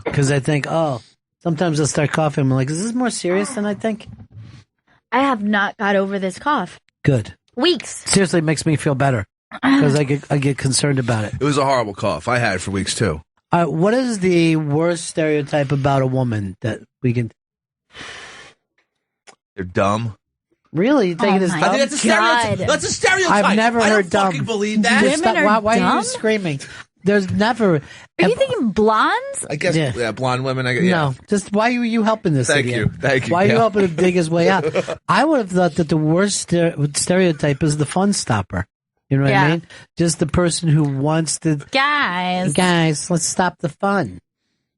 Because I think, sometimes I'll start coughing. I'm like, is this more serious than I think? I have not got over this cough. Good. Weeks. Seriously, it makes me feel better. Because I get concerned about it. It was a horrible cough. I had it for weeks too. What is the worst stereotype about a woman that we can... They're dumb. Really? You think it is my dumb? I think that's a stereotype. That's a stereotype. I've never I heard don't dumb. fucking believe that. Just Women stop- are why are dumb? you screaming? There's never... Are you thinking blondes? I guess, yeah, blonde women. Yeah. No, just why were you helping this Thank idiot? you. Thank you, Why are you Gail. helping him dig his way out? I would have thought that the worst stereotype is the fun stopper. You know what I Yeah. mean? Just the person who wants to... Guys, let's stop the fun.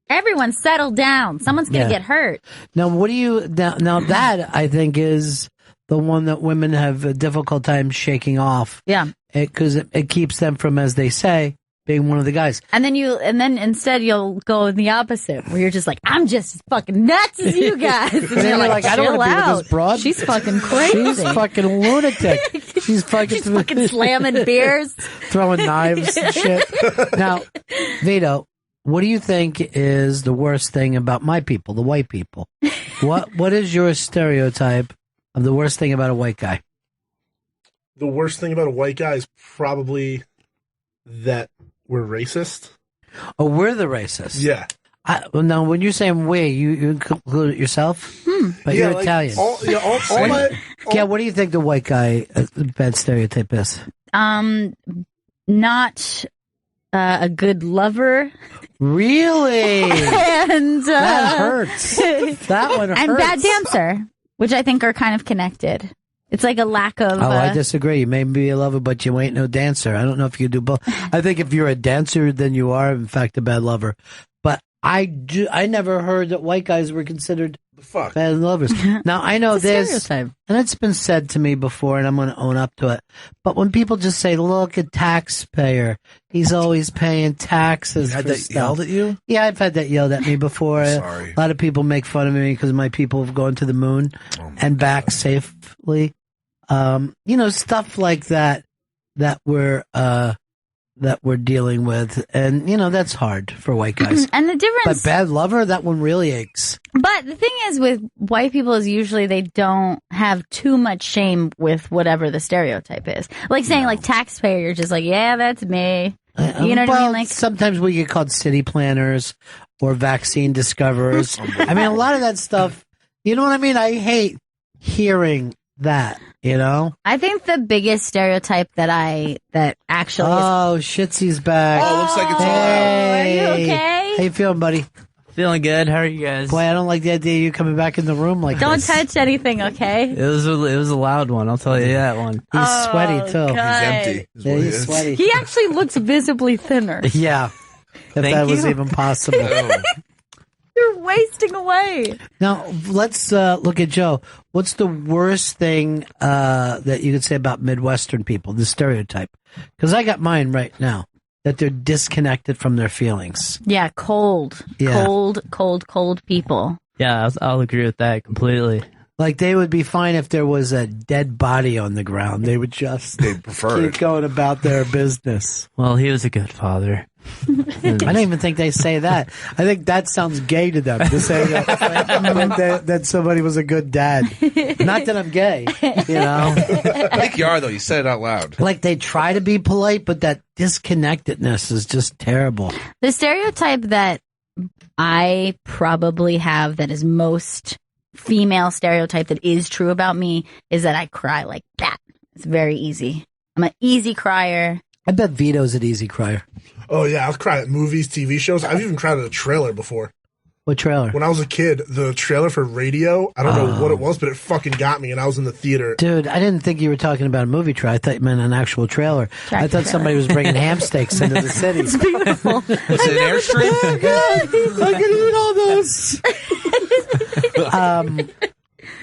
everyone settle down. Someone's going to Yeah. get hurt. Now, what do you... Now that, I think, is the one that women have a difficult time shaking off. Yeah. Because it keeps them from, as they say, being one of the guys. And then instead you'll go in the opposite, where you're just like, I'm just as fucking nuts as you guys. And then you're like, I don't chill want to be with out. this broad. She's fucking crazy. She's fucking lunatic. She's fucking slamming beers. Throwing knives and shit. Now, Vito, what do you think is the worst thing about my people, the white people? What is your stereotype of the worst thing about a white guy? The worst thing about a white guy is probably that we're racist. Oh, we're the racists. Yeah. Well, now, when you're saying we, you include it yourself? But Yeah, you're like, Italian. all Yeah, what do you think the white guy bad stereotype is? Not a good lover. Really? And that hurts. That one hurts. And bad dancer, which I think are kind of connected. It's like a lack of. I disagree. You may be a lover, but you ain't no dancer. I don't know if you do both. I think if you're a dancer, then you are, in fact, a bad lover. But I never heard that white guys were considered bad lovers. Now, I know It's a this, stereotype. and it's been said to me before, and I'm going to own up to it. But when people just say, look at taxpayer, he's always paying taxes Had for that stuff. yelled at you? Yeah, I've had that yelled at me before. Sorry. A lot of people make fun of me because my people have gone to the moon and back safely. Stuff like that we're dealing with. And, that's hard for white guys. And the difference. But bad lover, that one really aches. But the thing is with white people is usually they don't have too much shame with whatever the stereotype is. Like saying like taxpayer, you're just like, yeah, that's me. You know what I mean? Like sometimes we get called city planners or vaccine discoverers. I mean, a lot of that stuff, you know what I mean? I hate hearing that, I think the biggest stereotype that actually is. Oh, Shitsy's back. Oh, looks like it's all out. Are you okay? How you feeling, buddy? Feeling good. How are you guys? Boy, I don't like the idea of you coming back in the room like Don't this. touch anything, okay? It was a loud one. I'll tell you that one. He's sweaty, too. God. empty. is Yeah, what he he's is. sweaty. He actually looks visibly thinner. Yeah. If Thank that was you. even possible. You're wasting away. Now, let's look at Joe. What's the worst thing that you could say about Midwestern people, the stereotype? Because I got mine right now, that they're disconnected from their feelings. Yeah, cold. Yeah. Cold people. Yeah, I'll agree with that completely. Like, they would be fine if there was a dead body on the ground. They would just They'd prefer keep it. going about their business. Well, he was a good father. I don't even think they say that. I think that sounds gay to them, to say that somebody was a good dad. Not that I'm gay, you know. I think you are, though. You said it out loud. Like, they try to be polite, but that disconnectedness is just terrible. The stereotype that I probably have that is most female stereotype that is true about me is that I cry like that. It's very easy. I'm an easy crier. I bet Vito's an easy crier. Oh, yeah. I'll cry at movies, TV shows. I've even cried at a trailer before. What trailer? When I was a kid, the trailer for Radio, I don't know what it was, but it fucking got me, and I was in the theater. Dude, I didn't think you were talking about a movie trailer. I thought you meant an actual trailer. I thought somebody was bringing ham steaks into the city. It's beautiful. Was it an Airstream? Oh, God, I can eat all those.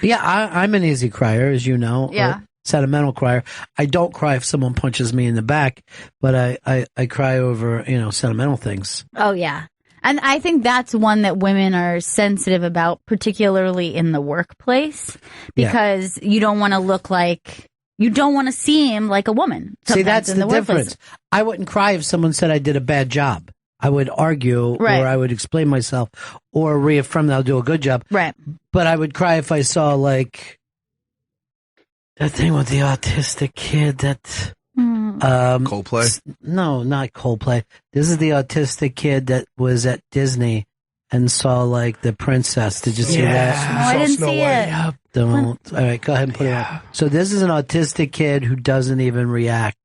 Yeah, I'm an easy crier, as you know. Yeah. Sentimental crier. I don't cry if someone punches me in the back, but I cry over, sentimental things. Oh, yeah. And I think that's one that women are sensitive about, particularly in the workplace, because you don't want to look like, you don't want to seem like a woman. See, that's in the workplace. difference. I wouldn't cry if someone said I did a bad job. I would argue, or I would explain myself, or reaffirm that I'll do a good job. Right. But I would cry if I saw, like, that thing with the autistic kid that... Coldplay? No, not Coldplay. This is the autistic kid that was at Disney and saw, like, the princess. Did you see that? No, I didn't see it. Don't. All right, go ahead and put it up. So this is an autistic kid who doesn't even react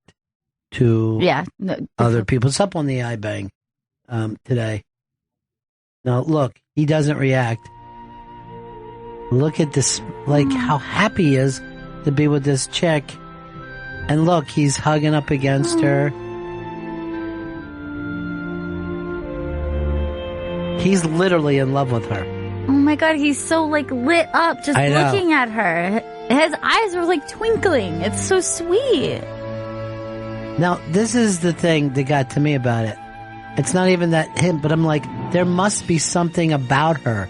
to other people. It's up on the iBang today. Now, look, he doesn't react. Look at this, like, how happy he is to be with this chick. And look, he's hugging up against her. He's literally in love with her. Oh my God, he's so like lit up just looking at her. His eyes were like twinkling. It's so sweet. Now, this is the thing that got to me about it. It's not even that him, but I'm like, there must be something about her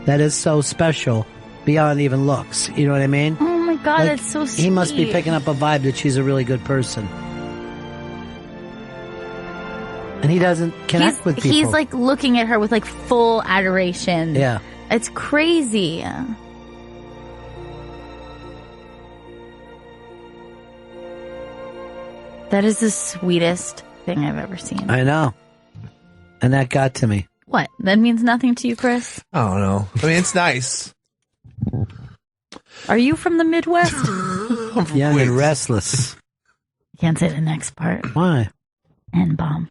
that is so special beyond even looks. You know what I mean? Oh my God, Like, that's so sweet. he must be picking up a vibe that she's a really good person. And he doesn't connect with people. He's like looking at her with like full adoration. Yeah. It's crazy. That is the sweetest thing I've ever seen. I know. And that got to me. What? That means nothing to you, Chris? I don't know. I mean, it's nice. Are you from the Midwest? Young and restless. Can't say the next part. Why? N-bomb.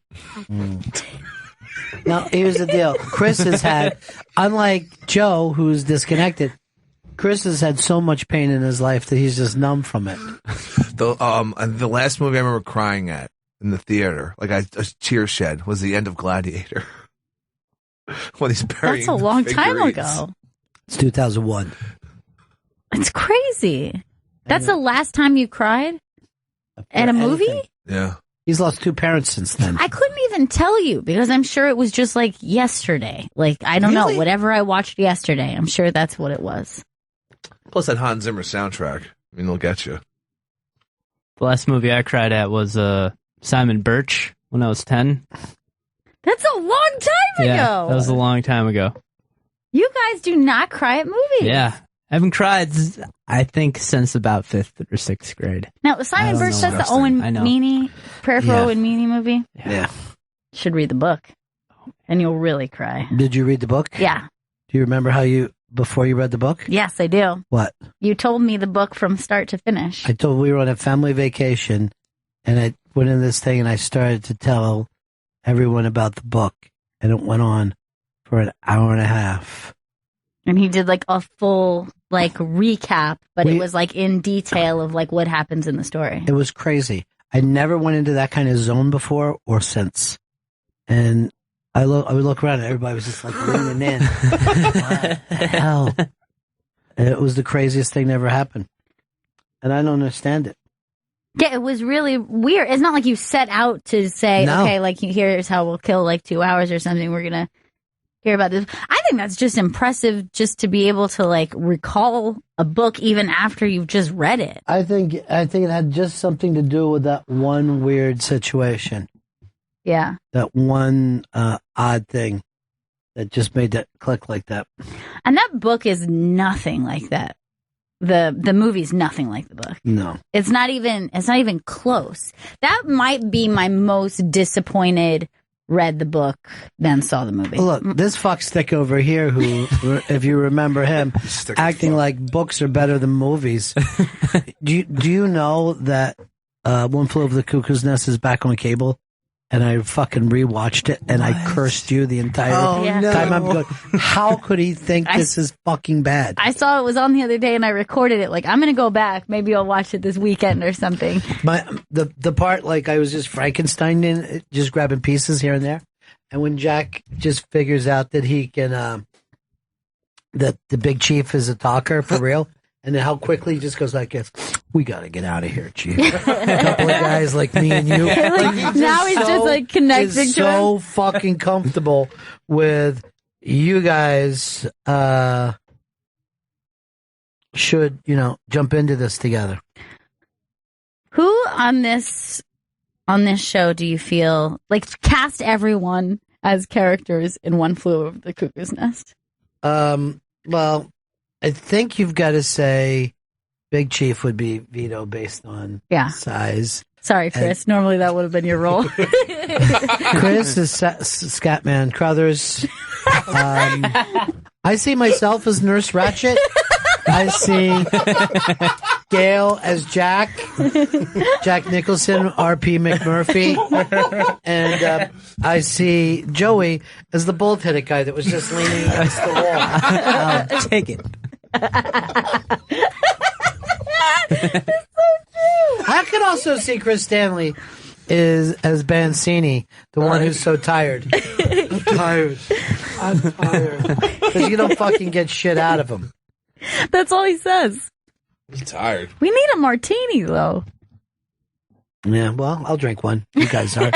Now, here's the deal. Chris has had, unlike Joe, who's disconnected, Chris has had so much pain in his life that he's just numb from it. The last movie I remember crying at in the theater, like a tear shed, was the end of Gladiator. When he's burying That's a long time figurines. ago. It's 2001. It's crazy. That's the last time you cried? At a movie? Yeah. He's lost 2 parents since then. I couldn't even tell you because I'm sure it was just like yesterday. Like, I don't know. Whatever I watched yesterday, I'm sure that's what it was. Plus that Hans Zimmer soundtrack. I mean, they'll get you. The last movie I cried at was Simon Birch when I was 10. That's a long time Yeah, ago. that was a long time ago. You guys do not cry at movies. Yeah. I haven't cried, I think, since about 5th or 6th grade. Now, Simon Birch, that's the Owen I know. Meany, Prayer for Yeah. Owen Meany movie. Yeah. Should read the book, and you'll really cry. Did you read the book? Yeah. Do you remember before you read the book? Yes, I do. What? You told me the book from start to finish. I told we were on a family vacation, and I went in this thing, and I started to tell everyone about the book, and it went on for an hour and a half. And he did like a full like recap, but it was like in detail of like what happens in the story. It was crazy. I never went into that kind of zone before or since. And I would look around and everybody was just like leaning in. What the hell? And it was the craziest thing that ever happened. And I don't understand it. Yeah, it was really weird. It's not like you set out to say, No. okay, like here's how we'll kill like 2 hours or something. We're going to hear about this. I think that's just impressive just to be able to like recall a book even after you've just read it. I think it had just something to do with that one weird situation. Yeah. That one odd thing that just made that click like that. And that book is nothing like that. The movie's nothing like the book. No. It's not even close. That might be my most disappointed read the book then saw the movie. Look, this fuckstick over here who, if you remember him, acting like books are better than movies. Do you know that One Flew Over the Cuckoo's Nest is back on cable? And I fucking rewatched it, and I cursed you the entire time. I'm going, how could he think this is fucking bad? I saw it was on the other day, and I recorded it. Like, I'm going to go back. Maybe I'll watch it this weekend or something. The part, like, I was just Frankenstein in it, just grabbing pieces here and there. And when Jack just figures out that he can, that the big chief is a talker for real, and then how quickly he just goes like this, we got to get out of here, chief. A couple of guys like me and you. Like, now he's just like connecting to so him. fucking comfortable with you guys should, jump into this together. Who on this show do you feel like cast everyone as characters in One Flew Over the Cuckoo's Nest? Well, I think you've got to say Big Chief would be Vito based on size. Sorry, Chris. Normally that would have been your role. Chris is Scatman Crothers. I see myself as Nurse Ratched. I see Gail as Jack Nicholson, R.P. McMurphy, and I see Joey as the bald-headed guy that was just leaning against the wall. Take it. I could also see Chris Stanley as Bancini, the one who's so tired. I'm tired. Because you don't fucking get shit out of him. That's all he says. He's tired. We need a martini, though. Yeah, well, I'll drink one. You guys are.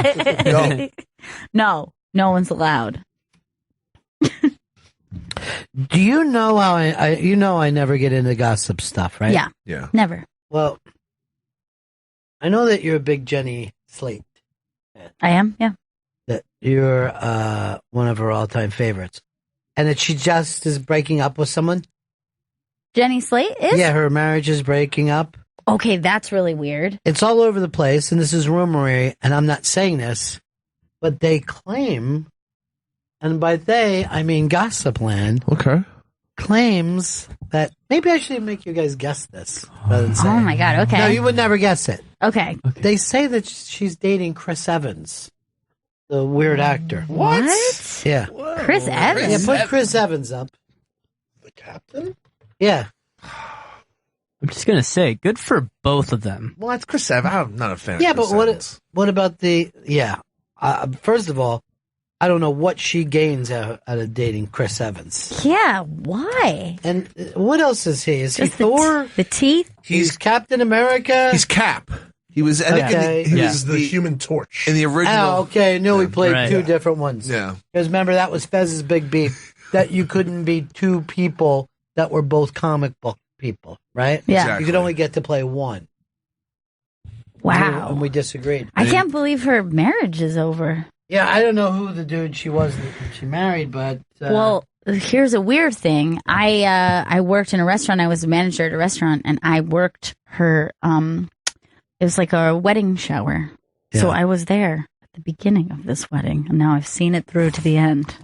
No one's allowed. Do you know how I never get into gossip stuff, right? Yeah. Never. Well, I know that you're a big Jenny Slate. I am, yeah. That you're one of her all-time favorites. And that she just is breaking up with someone? Jenny Slate is? Yeah, her marriage is breaking up. Okay, that's really weird. It's all over the place, and this is rumory, and I'm not saying this, but they claim, and by they, I mean Gossipland. Okay. Claims that, maybe I should make you guys guess this. Rather than say Oh my God, okay. No, you would never guess it. Okay. They say that she's dating Chris Evans, the weird actor. What? Yeah. Chris Evans? Yeah, put Chris Evans up. The captain? Yeah. I'm just going to say, good for both of them. Well, that's Chris Evans. I'm not a fan Yeah, of Chris but Evans. what about the... Yeah. First of all, I don't know what she gains out of dating Chris Evans. Yeah, why? And what else is he? Is he Just Thor? The teeth? He's Captain America? He's Cap. He was, Okay. he He was was the Human Torch. in the original. Oh, okay. I knew he played Right. two different ones. Yeah. Because remember, that was Fez's big beef, that you couldn't be two people that were both comic book people, right? Yeah. Exactly. You could only get to play one. Wow. And we disagreed. I can't believe her marriage is over. Yeah, I don't know who the dude she was that she married, but... Well, here's a weird thing. I worked in a restaurant. I was a manager at a restaurant, and I worked her... it was like a wedding shower. So I was there at the beginning of this wedding, and now I've seen it through to the end.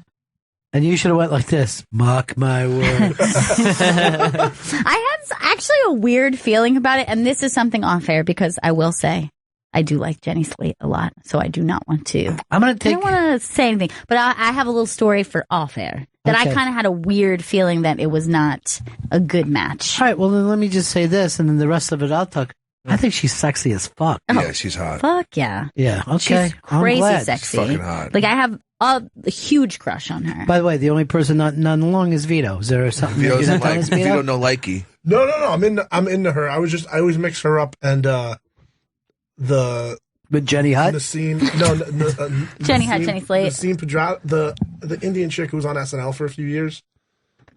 And you should have went like this. Mark my words. I had actually a weird feeling about it, and this is something off air because I will say I do like Jenny Slate a lot, so I do not want to. I don't want to say anything, but I have a little story for off air that I kind of had a weird feeling that it was not a good match. All right, well, then let me just say this, and then the rest of it I'll talk. I think she's sexy as fuck. Yeah, she's hot. Fuck yeah. Yeah, okay. She's crazy I'm glad. sexy. She's fucking hot. Like, I have a huge crush on her. By the way, the only person not along is Vito. Is there something that Vito's you're not telling like, us, Vito? Vito no likey. No. I'm into her. I always mix her up and the with Jenny Hutt. The scene. Jenny Hutt, Jenny Slate. The scene the Indian chick who was on SNL for a few years.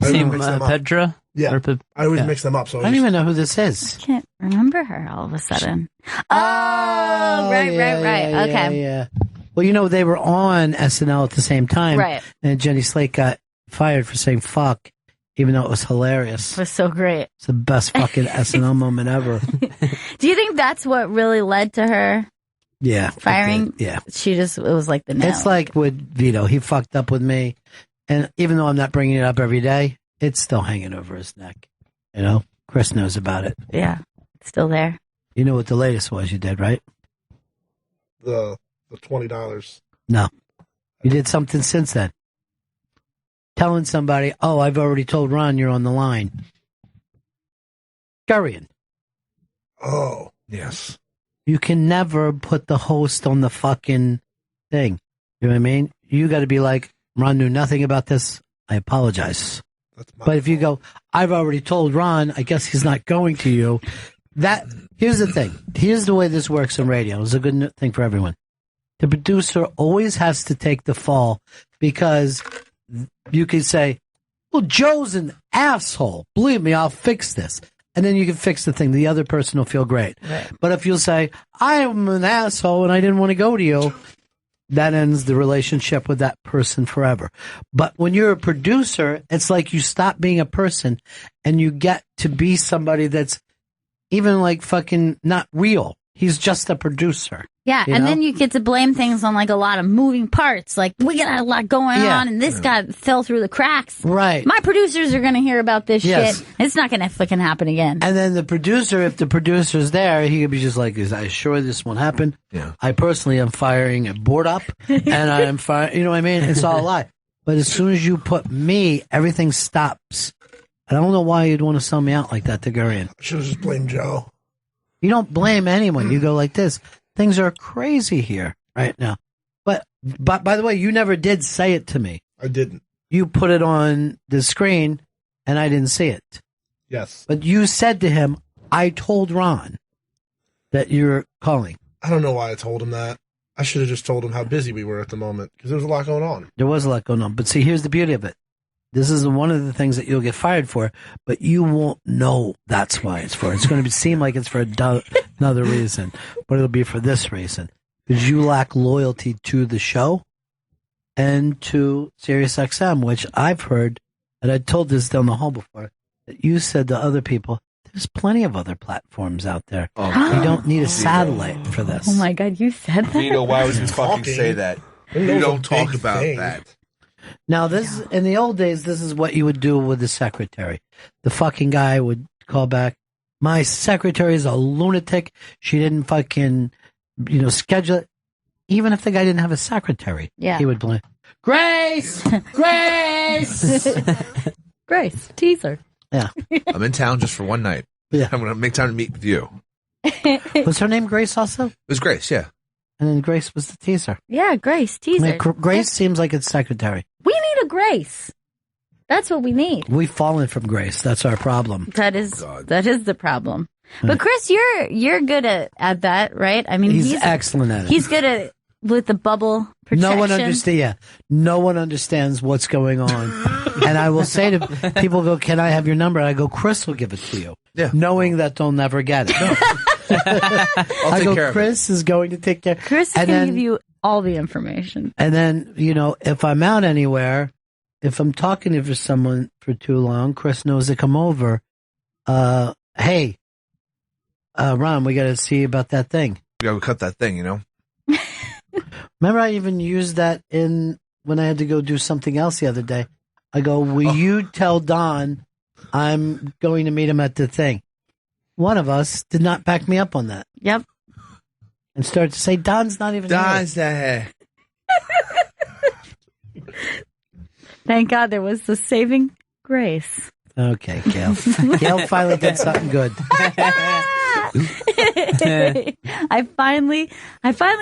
I Same, always mix them up. Pedra? Yeah, I always mix them up. So I don't even know who this is. I can't remember her all of a sudden. Oh, right. Yeah, Okay. Yeah. Well, they were on SNL at the same time. Right. And Jenny Slate got fired for saying fuck, even though it was hilarious. It was so great. It's the best fucking SNL moment ever. Do you think that's what really led to her Yeah. firing? Yeah. It was like the nail. It's like with Vito. He fucked up with me. And even though I'm not bringing it up every day, it's still hanging over his neck. Chris knows about it. Yeah. It's still there. You know what the latest was you did, right? The $20. No. You did something since then. Telling somebody, oh, I've already told Ron you're on the line. Gurian. Oh, yes. You can never put the host on the fucking thing. You know what I mean? You got to be like, Ron knew nothing about this. I apologize. But if you go, I've already told Ron, I guess he's not going to you. Here's the thing. Here's the way this works in radio. It's a good thing for everyone. The producer always has to take the fall because you can say, well, Joe's an asshole. Believe me, I'll fix this. And then you can fix the thing. The other person will feel great. Right. But if you'll say, I'm an asshole and I didn't want to go to you, that ends the relationship with that person forever. But when you're a producer, it's like you stop being a person and you get to be somebody that's even like fucking not real. He's just a producer. Yeah, and then you get to blame things on like a lot of moving parts. Like we got a lot going on, and this guy fell through the cracks. Right. My producers are going to hear about this Yes. shit. It's not going to fucking happen again. And then the producer, if the producer's there, he could be just like, is I sure this won't happen? Yeah. I personally am firing a board up, and I am firing, you know what I mean? It's all a lie. But as soon as you put me, everything stops. I don't know why you'd want to sell me out like that to Gurian. Should have just blamed Joe. You don't blame anyone. You go like this. Things are crazy here right now. But by the way, you never did say it to me. I didn't. You put it on the screen and I didn't see it. Yes. But you said to him, I told Ron that you're calling. I don't know why I told him that. I should have just told him how busy we were at the moment because there was a lot going on. There was a lot going on. But see, here's the beauty of it. This is one of the things that you'll get fired for, but you won't know that's why it's for. It's going to seem like it's for another reason, but it'll be for this reason. Because you lack loyalty to the show and to SiriusXM, which I've heard, and I told this down the hall before, that you said to other people, there's plenty of other platforms out there. Oh, you don't need a satellite for this. Oh my God, you said that? Vito, why would you fucking say that? You don't talk about that. Now, this in the old days, this is what you would do with the secretary. The fucking guy would call back, my secretary is a lunatic. She didn't fucking, schedule it. Even if the guy didn't have a secretary, he would blame. Grace! Grace! Grace, teaser. Yeah. Oh Oh I'm in town just for one night. Yeah. I'm going to make time to meet with you. Was her name Grace also? It was Grace, yeah. And then Grace was the teaser. Yeah, Grace, teaser. I mean, Grace seems like it's secretary. We need a Grace. That's what we need. We've fallen from Grace. That's our problem. That is the problem. But Chris, you're good at that, right? I mean, he's excellent at it. He's good at with the bubble protection. No one understands what's going on. And I will say to people, go, can I have your number? And I go, Chris will give it to you. Yeah. Knowing that they'll never get it. I'll take care of it. Chris is going to take care. Chris can give you all the information. And then, if I'm out anywhere, if I'm talking to someone for too long, Chris knows to come over. Hey, Ron, we got to see about that thing. We got to cut that thing, Remember, I even used that when I had to go do something else the other day. I go, will you tell Don I'm going to meet him at the thing? One of us did not back me up on that. Yep. And started to say, Don's not even there. Thank God there was the saving grace. Okay, Gail. Gail finally did something good. I finally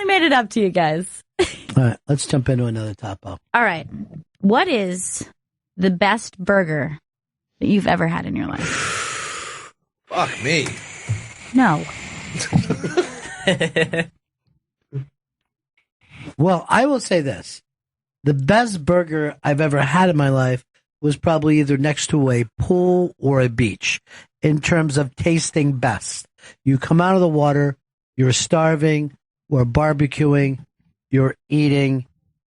made it up to you guys. All right, let's jump into another topo. All right. What is the best burger that you've ever had in your life? Fuck me. No. Well, I will say this. The best burger I've ever had in my life was probably either next to a pool or a beach in terms of tasting best. You come out of the water, you're starving or barbecuing, you're eating,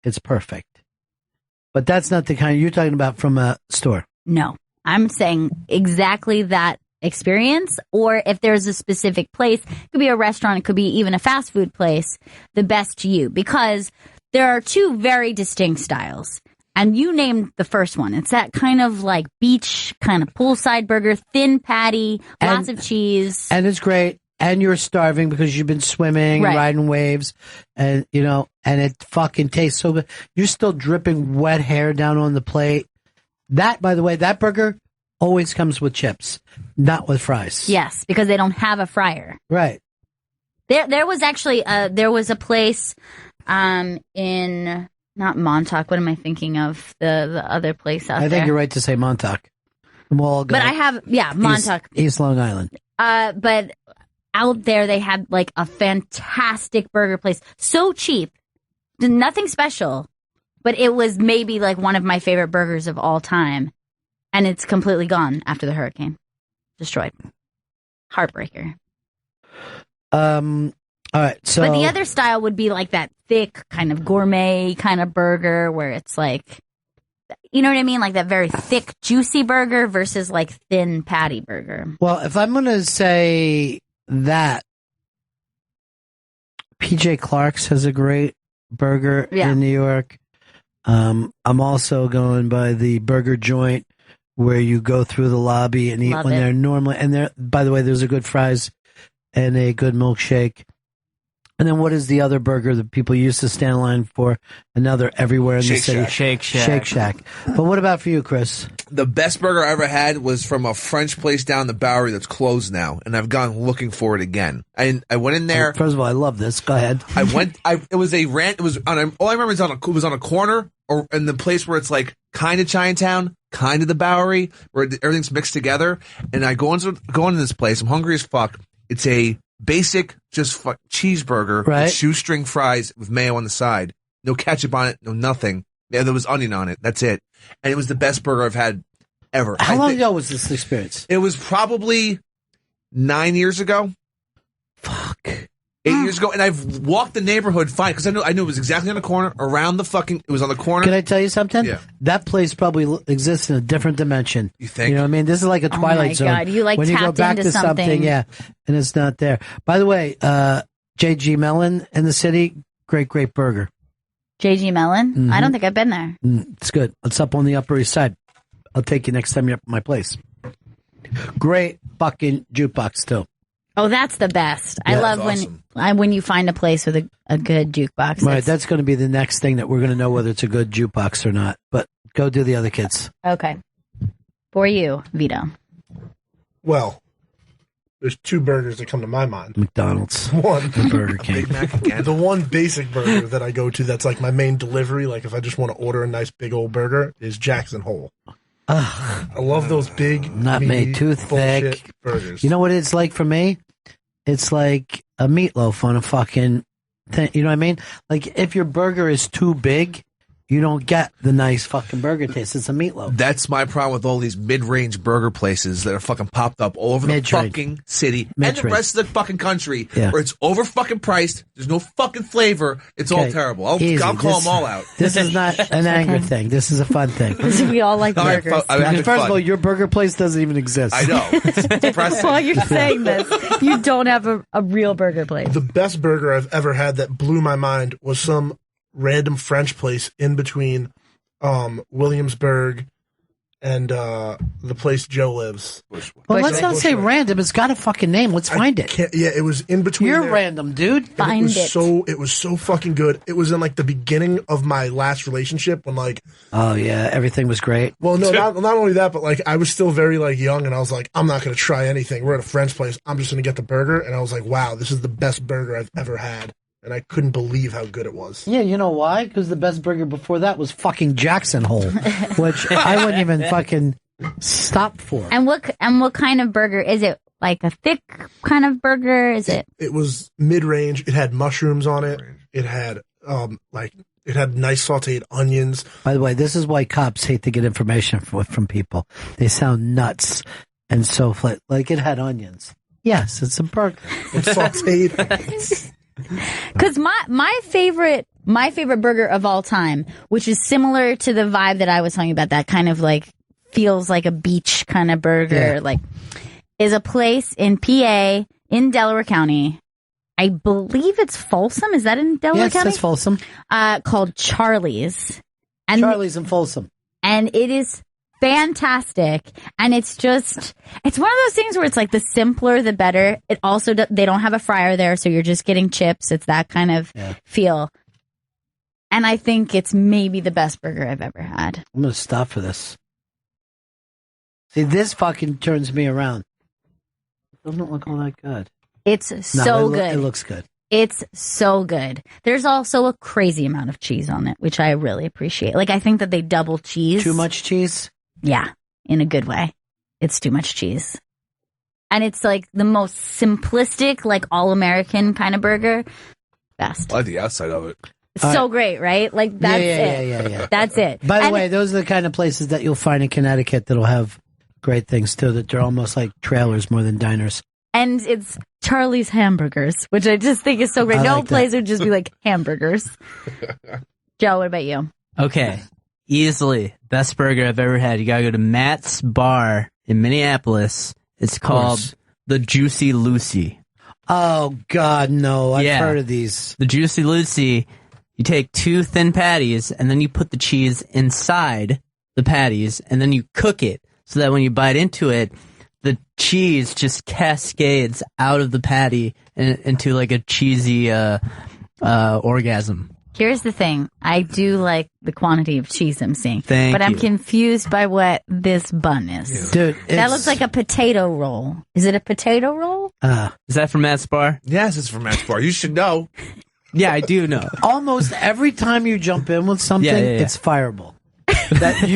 it's perfect. But that's not the kind you're talking about from a store. No, I'm saying exactly that experience, or if there's a specific place, it could be a restaurant, it could be even a fast food place, the best to you, because there are two very distinct styles. And you named the first one. It's that kind of like beach, kind of poolside burger, thin patty, lots of cheese. And it's great. And you're starving because you've been swimming, Right. riding waves, and and it fucking tastes so good. You're still dripping wet hair down on the plate. That, by the way, that burger always comes with chips, not with fries. Yes, because they don't have a fryer. Right. There was actually there was a place in not Montauk. What am I thinking of? The other place out there. I think you're right to say Montauk. But I have Montauk. East Long Island. But out there they had like a fantastic burger place, so cheap, nothing special, but it was maybe like one of my favorite burgers of all time, and it's completely gone after the hurricane, destroyed. Heartbreaker. All right, so But the other style would be like that thick kind of gourmet kind of burger where it's like, you know what I mean? Like that very thick, juicy burger versus like thin patty burger. Well, if I'm going to say that, PJ Clark's has a great burger in New York. I'm also going by the burger joint where you go through the lobby and eat Love when it. they're normally, and they're, by the way, there's a good fries and a good milkshake. And then what is the other burger that people used to stand in line for? Another everywhere in the Shake city. Shack. Shake Shack. Shake Shack. But what about for you, Chris? The best burger I ever had was from a French place down the Bowery that's closed now, and I've gone looking for it again. I went in there. First of all, I love this. Go ahead. It was a rant. It was on. All I remember is it was on a corner or in the place where it's like kind of Chinatown, kind of the Bowery, where everything's mixed together. And I go into this place. I'm hungry as fuck. It's a basic cheeseburger with shoestring fries with mayo on the side. No ketchup on it. No nothing. Yeah, there was onion on it. That's it. And it was the best burger I've had ever. How long ago was this experience? It was probably 9 years ago. Fuck. 8 years ago, and I've walked the neighborhood fine because I knew it was exactly on the corner, around the fucking. It was on the corner. Can I tell you something? Yeah. That place probably exists in a different dimension. You think? You know what I mean? This is like a Oh Twilight my Zone. God, you, like, when you go tapped back into to something, something. yeah, and it's not there. By the way, J.G. Mellon in the city, great burger. JG Mellon? Mhm. I don't think I've been there. It's good. It's up on the Upper East Side. I'll take you next time you're up at my place. Great fucking jukebox too. Oh, that's the best. I Yeah, love that's when you find a place with a good jukebox. Right, that's going to be the next thing that we're going to know whether it's a good jukebox or not. But go do the other kids. Okay. For you, Vito. Well, there's two burgers that come to my mind. McDonald's. One, and Burger King. the one basic burger that I go to that's like my main delivery, like if I just want to order a nice big old burger, is Jackson Hole. I love those big, Not meaty, made too bullshit thick. burgers. You know what it's like for me? It's like a meatloaf on a fucking thing. You know what I mean? Like if your burger is too big, you don't get the nice fucking burger taste. It's a meatloaf. That's my problem with all these mid-range burger places that are fucking popped up all over the Mid-range. fucking city and the Mid-range. rest of the fucking country, Yeah. where it's over fucking priced. There's no fucking flavor. It's all Okay, terrible. I'll easy. call This- them all out. This is not an anger thing. This is a fun thing. We all like All right, burgers. I'm having First of fun. all, your burger place doesn't even exist. I know. It's depressing. While you're saying this, you don't have a real burger place. The best burger I've ever had that blew my mind was some random French place in between Williamsburg and the place Joe lives. Well, let's not say random. It's got a fucking name. Let's find it. Yeah, it was in between. You're there. random, dude. And it was so fucking good. It was in like the beginning of my last relationship when like. Oh yeah, everything was great. Well, no, not only that, but like I was still very like young, and I was like, I'm not gonna try anything. We're at a French place. I'm just gonna get the burger, and I was like, wow, this is the best burger I've ever had, and I couldn't believe how good it was. Yeah, you know why? Because the best burger before that was fucking Jackson Hole, which I wouldn't even fucking stop for. And what kind of burger is it? Like a thick kind of burger? Is it? It was mid range. It had mushrooms on it. It had it had nice sautéed onions. By the way, this is why cops hate to get information from people. They sound nuts and so like it had onions. Yes, it's a burger. It's sautéed. Because my favorite my favorite burger of all time, which is similar to the vibe that I was talking about, that kind of like feels like a beach kind of burger, like, is a place in PA in Delaware County. I believe it's Folsom. Is that in Delaware County? Yes, it's Folsom. Called Charlie's. And Charlie's in Folsom. And it is fantastic. And it's one of those things where it's like the simpler, the better. It also, they don't have a fryer there, so you're just getting chips. It's that kind of feel. And I think it's maybe the best burger I've ever had. I'm going to stop for this. See, this fucking turns me around. It doesn't look all that good. It's so good. It looks good. It's so good. There's also a crazy amount of cheese on it, which I really appreciate. Like, I think that they double cheese. Too much cheese? Yeah, in a good way. It's too much cheese. And it's like the most simplistic, like all-American kind of burger. Best. I like the outside of it. So great, right? Like, that's it. Yeah. That's it. By the way, those are the kind of places that you'll find in Connecticut that'll have great things, too, that they're almost like trailers more than diners. And it's Charlie's Hamburgers, which I just think is so great. No place would just be like hamburgers. Joe, what about you? Okay. Easily. Best burger I've ever had. You gotta go to Matt's Bar in Minneapolis. It's called the Juicy Lucy. Oh, God, no. I've heard of these. The Juicy Lucy, you take 2 thin patties, and then you put the cheese inside the patties, and then you cook it so that when you bite into it, the cheese just cascades out of the patty into like a cheesy orgasm. Here's the thing. I do like the quantity of cheese I'm seeing. But I'm confused by what this bun is. Dude, that looks like a potato roll. Is it a potato roll? Is that from Matt's Bar? Yes, it's from Matt's Bar. You should know. Yeah, I do know. Almost every time you jump in with something, it's fireable. That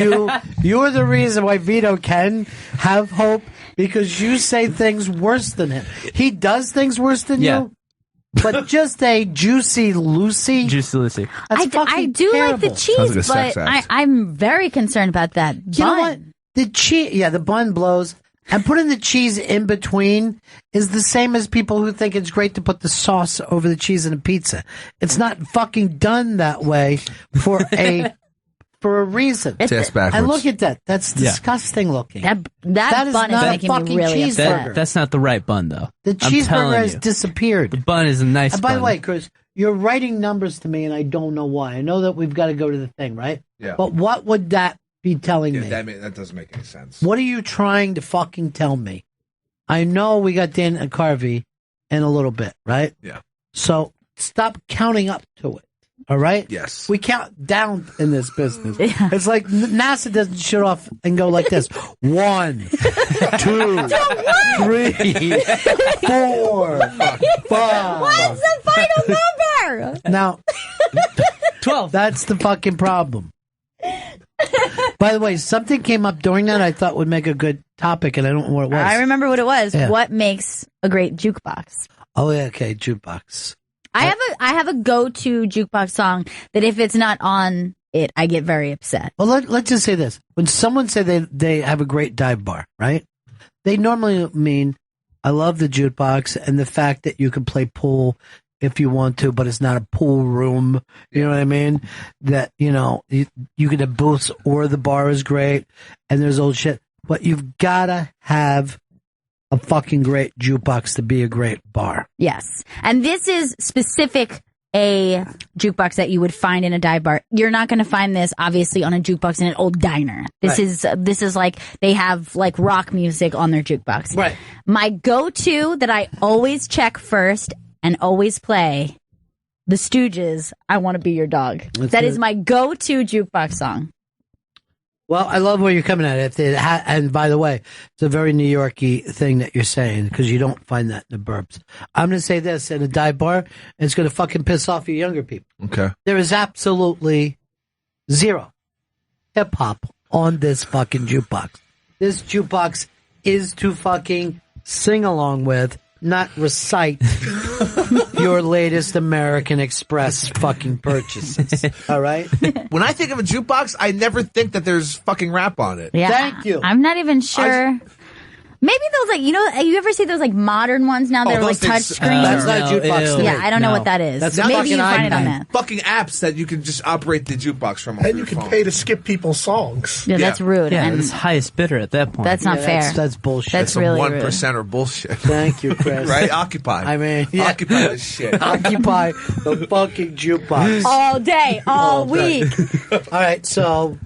you're the reason why Vito can have hope, because you say things worse than him. He does things worse than you, but just a Juicy Lucy. Juicy Lucy. I do terrible. like the cheese, but I'm very concerned about that bun. You know what? The cheese, the bun blows. And putting the cheese in between is the same as people who think it's great to put the sauce over the cheese in a pizza. It's not fucking done that way for a reason. It's backwards. And look at that. That's disgusting looking. That is bun is not a making me fucking really cheeseburger. That's not the right bun, though. The cheeseburger has disappeared. The bun is a nice And by bun. the way, Chris, you're writing numbers to me, and I don't know why. I know that we've got to go to the thing, right? Yeah. But what would that be telling me? That doesn't make any sense. What are you trying to fucking tell me? I know we got Dan and Carvey in a little bit, right? Yeah. So stop counting up to it. All right? Yes. We count down in this business. It's like NASA doesn't shut off and go like this. 1, 2, 3, 4, 5. What's the final number? Now, 12. That's the fucking problem. By the way, something came up during that I thought would make a good topic, and I don't know what it was. I remember what it was. Yeah. What makes a great jukebox? Oh, yeah, okay, jukebox. I have a go-to jukebox song that if it's not on it, I get very upset. Well, let's just say this. When someone say they have a great dive bar, right? They normally mean, I love the jukebox and the fact that you can play pool if you want to, but it's not a pool room. You know what I mean? That, you get a booth or the bar is great and there's old shit. But you've got to have a fucking great jukebox to be a great bar. Yes. And this is specific a jukebox that you would find in a dive bar. You're not going to find this obviously on a jukebox in an old diner. This is like they have like rock music on their jukebox. Right. My go-to that I always check first and always play, The Stooges, I Want to Be Your Dog. That is my go-to jukebox song. Well, I love where you're coming at it. And by the way, it's a very New York-y thing that you're saying, because you don't find that in the burbs. I'm going to say this, in a dive bar, it's going to fucking piss off your younger people. Okay. There is absolutely zero hip-hop on this fucking jukebox. This jukebox is to fucking sing along with, not recite your latest American Express fucking purchases. All right? When I think of a jukebox, I never think that there's fucking rap on it. Yeah. Thank you. I'm not even sure. Maybe those you ever see those modern ones now? They're touch screen. That's not jukebox. Yeah, I don't know what that is. That's Maybe you find it on that. Fucking apps that you can just operate the jukebox from. And you can pay to skip people's songs. Yeah, that's rude. Yeah, and it's highest bidder at that point. That's not fair. That's bullshit. That's really rude. 1%er bullshit. Thank you, Chris. Right? Occupy. I mean, Occupy this shit. Occupy the fucking jukebox. All day, all week. All right, so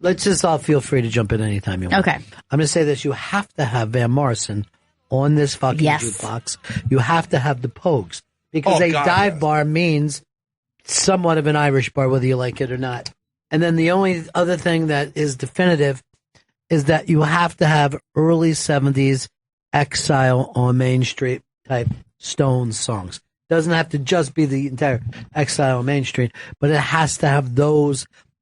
let's just all feel free to jump in anytime you want. Okay. I'm going to say this. You have to have Van Morrison on this fucking jukebox. You have to have the Pogues. Because dive bar means somewhat of an Irish bar, whether you like it or not. And then the only other thing that is definitive is that you have to have early 70s Exile on Main Street type Stones songs. Doesn't have to just be the entire Exile on Main Street, but it has to have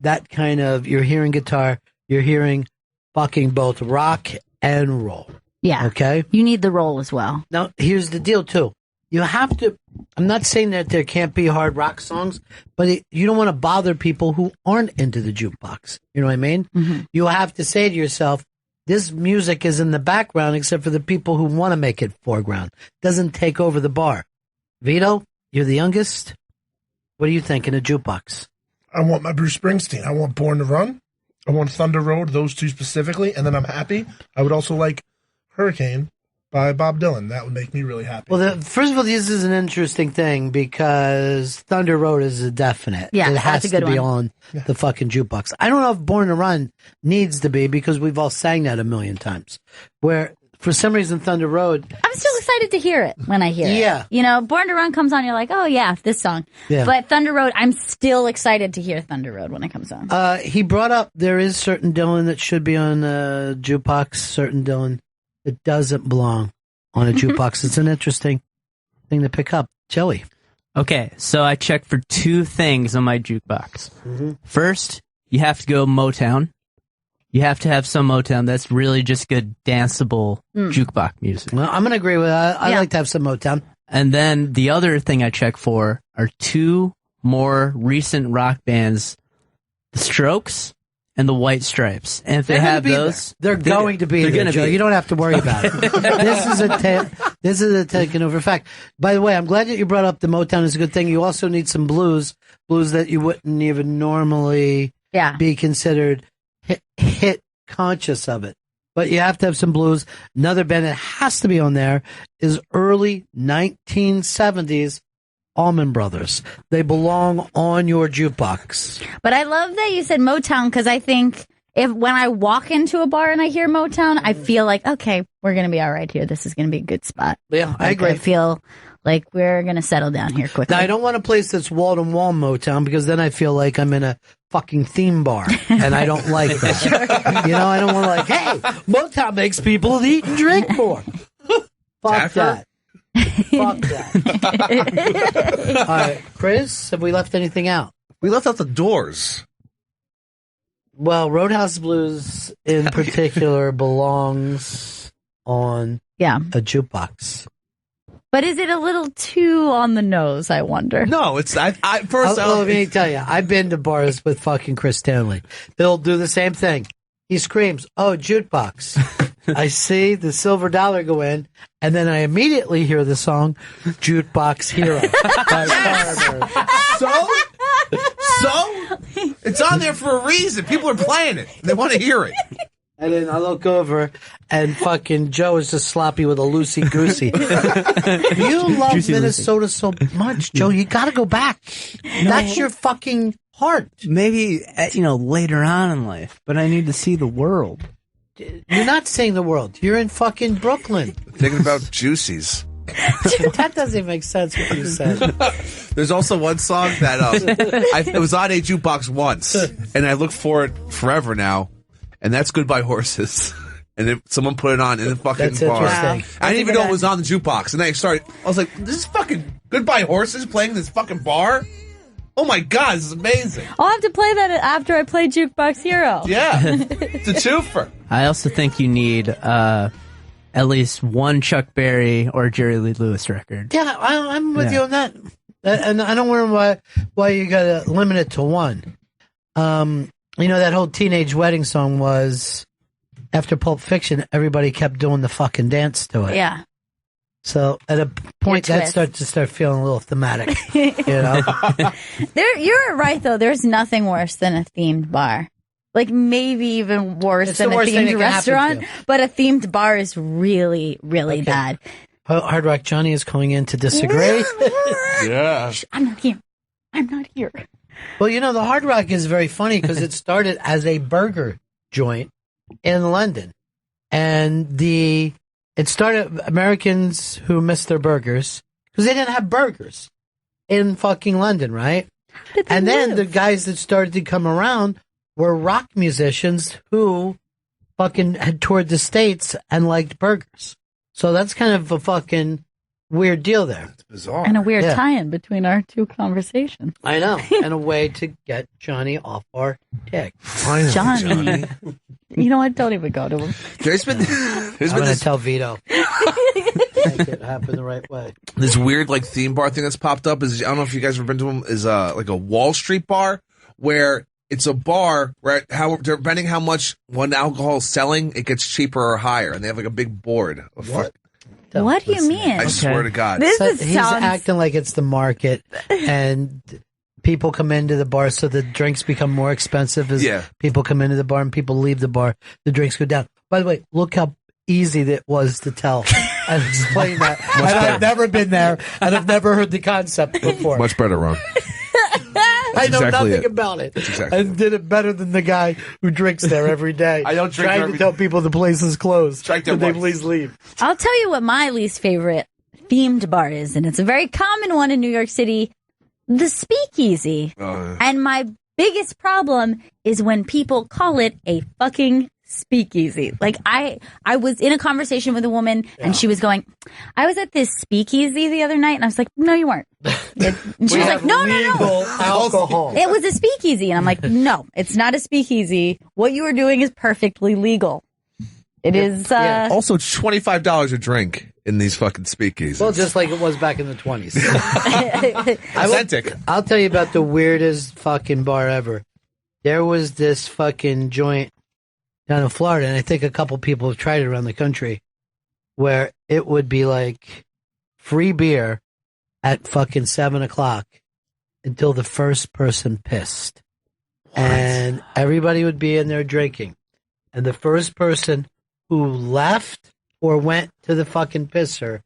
that kind of, you're hearing guitar, you're hearing fucking both rock and roll. Yeah. Okay? You need the roll as well. Now, here's the deal, too. You have to, I'm not saying that there can't be hard rock songs, but you don't want to bother people who aren't into the jukebox. You know what I mean? Mm-hmm. You have to say to yourself, this music is in the background except for the people who want to make it foreground. Doesn't take over the bar. Vito, you're the youngest. What do you think in a jukebox? I want my Bruce Springsteen. I want Born to Run. I want Thunder Road, those two specifically, and then I'm happy. I would also like Hurricane by Bob Dylan. That would make me really happy. Well, first of all, this is an interesting thing because Thunder Road is a definite. Yeah, it has that's a good to be one. on the fucking jukebox. I don't know if Born to Run needs to be because we've all sang that a million times. Where, for some reason, Thunder Road... I'm still excited to hear it when I hear it. Yeah. You know, Born to Run comes on, you're like, oh yeah, this song. Yeah. But Thunder Road, I'm still excited to hear Thunder Road when it comes on. He brought up there is certain Dylan that should be on jukebox, certain Dylan that doesn't belong on a jukebox. It's an interesting thing to pick up. Joey. Okay, so I checked for two things on my jukebox. Mm-hmm. First, you have to go Motown. You have to have some Motown. That's really just good danceable jukebox music. Well, I'm going to agree with that. I like to have some Motown. And then the other thing I check for are two more recent rock bands, The Strokes and the White Stripes. And if they have those, they're going to be there, Joe. You don't have to worry about it. This is a taken over fact. By the way, I'm glad that you brought up the Motown. Is a good thing. You also need some blues that you wouldn't even normally be considered hit conscious of it. But you have to have some blues. Another band that has to be on there is early 1970s Allman Brothers. They belong on your jukebox. But I love that you said Motown because I think when I walk into a bar and I hear Motown, I feel like, okay, we're going to be all right here. This is going to be a good spot. Yeah, I agree. I feel like we're going to settle down here quickly. Now, I don't want a place that's wall-to-wall Motown because then I feel like I'm in a fucking theme bar and I don't like that. You know, I don't want to hey, Motown makes people eat and drink more. Fuck that. Fuck that. All right, Chris, have we left anything out? We left out the Doors. Well, Roadhouse Blues in particular belongs on a jukebox. But is it a little too on the nose, I wonder? No, it's let me tell you, I've been to bars with fucking Chris Stanley. They'll do the same thing. He screams, "Oh, jukebox." I see the silver dollar go in, and then I immediately hear the song "Jukebox Hero" by Firebird. So it's on there for a reason. People are playing it. They want to hear it. And then I look over, and fucking Joe is just sloppy with a loosey-goosey. You love Juicy Minnesota so much, Joe. You got to go back. That's your fucking heart. Maybe, later on in life, but I need to see the world. You're not seeing the world. You're in fucking Brooklyn. Thinking about Juicies. That doesn't make sense what you said. There's also one song that it was on a jukebox once, and I look for it forever now. And that's Goodbye Horses. And someone put it on in the fucking bar. Interesting. I didn't even know it was on the jukebox. And I was like, this is fucking Goodbye Horses playing this fucking bar? Oh my God, this is amazing. I'll have to play that after I play Jukebox Hero. Yeah. It's a twofer. I also think you need at least one Chuck Berry or Jerry Lee Lewis record. Yeah, I'm with you on that. And I don't wonder why you got to limit it to one. That whole Teenage Wedding song was after Pulp Fiction, everybody kept doing the fucking dance to it. Yeah. So at a point, Your that twist. starts to feel a little thematic. You know? You're right though. There's nothing worse than a themed bar. Like maybe even worse It's than the a worst thing that themed can happen restaurant. to you. But a themed bar is really, really bad. Hard Rock Johnny is calling in to disagree. Yeah. I'm not here. I'm not here. Well, you know, the Hard Rock is very funny because it started as a burger joint in London. And it started Americans who missed their burgers because they didn't have burgers in fucking London, right? And then the guys that started to come around were rock musicians who fucking had toured the States and liked burgers. So that's kind of a fucking weird deal there. It's bizarre. And a weird Yeah. tie-in between our two conversations. I know. And a way to get Johnny off our dick. Johnny. You know what? Don't even go to him. There's been I'm going to tell Vito. Make it happen the right way. this weird like theme bar thing that's popped up. Is I don't know if you guys have been to them. Is like a Wall Street bar where it's a bar where depending how much one alcohol is selling, it gets cheaper or higher, and they have like a big board. What? What do you mean? I swear to God. This So is he's sounds... acting like it's the market, and people come into the bar, so the drinks become more expensive as people come into the bar and people leave the bar. The drinks go down. By the way, look how easy that was to tell and explain that. And I've never been there, and I've never heard the concept before. Much better, Ron. I know exactly nothing it. about it. That's exactly and did it better than the guy who drinks there every day. I don't drink trying there to tell people the place is closed. Drank there Could they once. please leave? I'll tell you what my least favorite themed bar is, and it's a very common one in New York City, the Speakeasy. And my biggest problem is when people call it a fucking speakeasy. Like I was in a conversation with a woman and she was going, I was at this speakeasy the other night, and I was like, no, you weren't. And she was like, no. Alcohol. It was a speakeasy. And I'm like, no, it's not a speakeasy. What you are doing is perfectly legal. It is. Also, it's $25 a drink in these fucking speakeasies. Well, just like it was back in the 20s. Authentic. I'll tell you about the weirdest fucking bar ever. There was this fucking joint down in Florida, and I think a couple people have tried it around the country, where it would be like free beer at fucking 7:00 until the first person pissed. And everybody would be in there drinking. And the first person who left or went to the fucking pisser,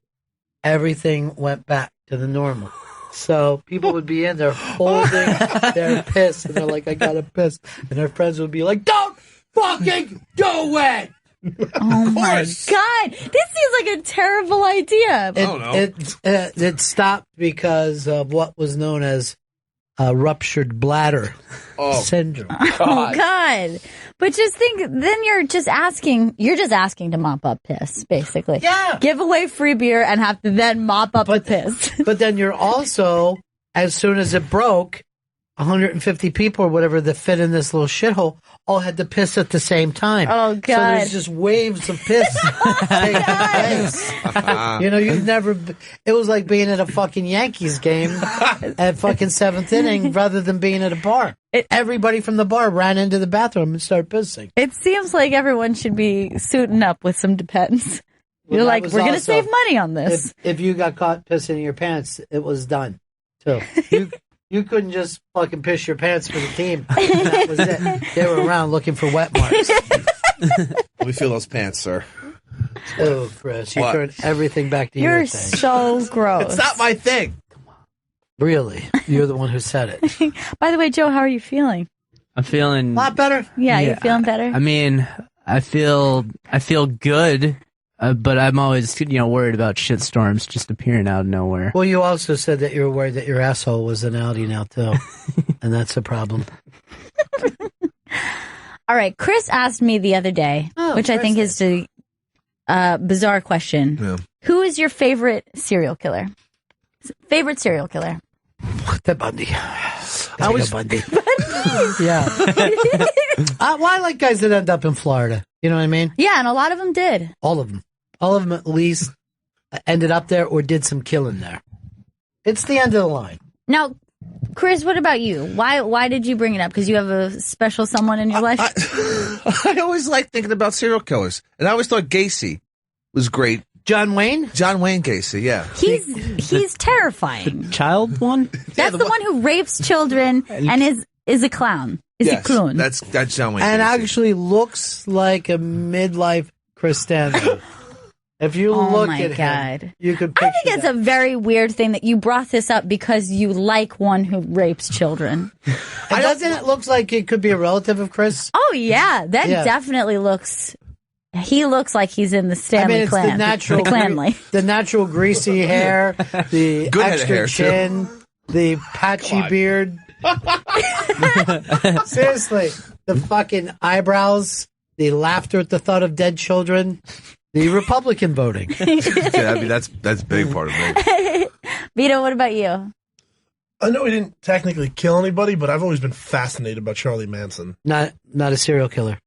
everything went back to the normal. So people would be in there holding their piss, and they're like, I gotta piss. And their friends would be like, don't fucking do it! Oh my God. This seems like a terrible idea. It stopped because of what was known as ruptured bladder syndrome. Oh God. But just think, then you're just asking to mop up piss, basically. Yeah. Give away free beer and have to then mop up the piss. But then you're also, as soon as it broke, 150 people or whatever that fit in this little shithole all had to piss at the same time. Oh, So God. there's just waves of piss taking place. You know, it was like being at a fucking Yankees game at fucking 7th inning rather than being at a bar. Everybody from the bar ran into the bathroom and started pissing. It seems like everyone should be suiting up with some Depends. Well, You're that like, was we're going to also- save money on this. If you got caught pissing in your pants, it was done. So you couldn't just fucking piss your pants for the team. That was it. They were around looking for wet marks. Let me feel those pants, sir. Oh, Chris, you What? turned everything back to your You're thing. so gross. It's not my thing. Really? You're the one who said it. By the way, Joe, how are you feeling? I'm feeling A lot better? Yeah, you're feeling better? I mean, I feel good, but I'm always worried about shitstorms just appearing out of nowhere. Well, you also said that you were worried that your asshole was an Audi now, too. And that's a problem. All right, Chris asked me the other day, which I think is a bizarre question. Yeah. Who is your favorite serial killer? Favorite serial killer? Ted Bundy. I was Bundy. Yeah. Well, I like guys that end up in Florida. You know what I mean? Yeah, and a lot of them did. All of them. All of them at least ended up there or did some killing there. It's the end of the line. Now, Chris, what about you? Why did you bring it up? Because you have a special someone in your life? I always liked thinking about serial killers, and I always thought Gacy was great. John Wayne Gacy, yeah. He's terrifying. Child one? That's the one who rapes children and is a clown. Is a clown. That's John Wayne. And Gacy. actually looks like a midlife Chris Stanley. If you look at him, you could picture I think it's a very weird thing that you brought this up because you like one who rapes children. Doesn't it look like it could be a relative of Chris? Oh, yeah. That definitely looks... He looks like he's in the Stanley clan. The natural, the natural greasy hair, the Good head of extra hair, chin, the patchy beard. Seriously, the fucking eyebrows, the laughter at the thought of dead children, the Republican voting. Yeah, I mean, that's a big part of it. Vito, what about you? I know he didn't technically kill anybody, but I've always been fascinated by Charlie Manson. Not a serial killer.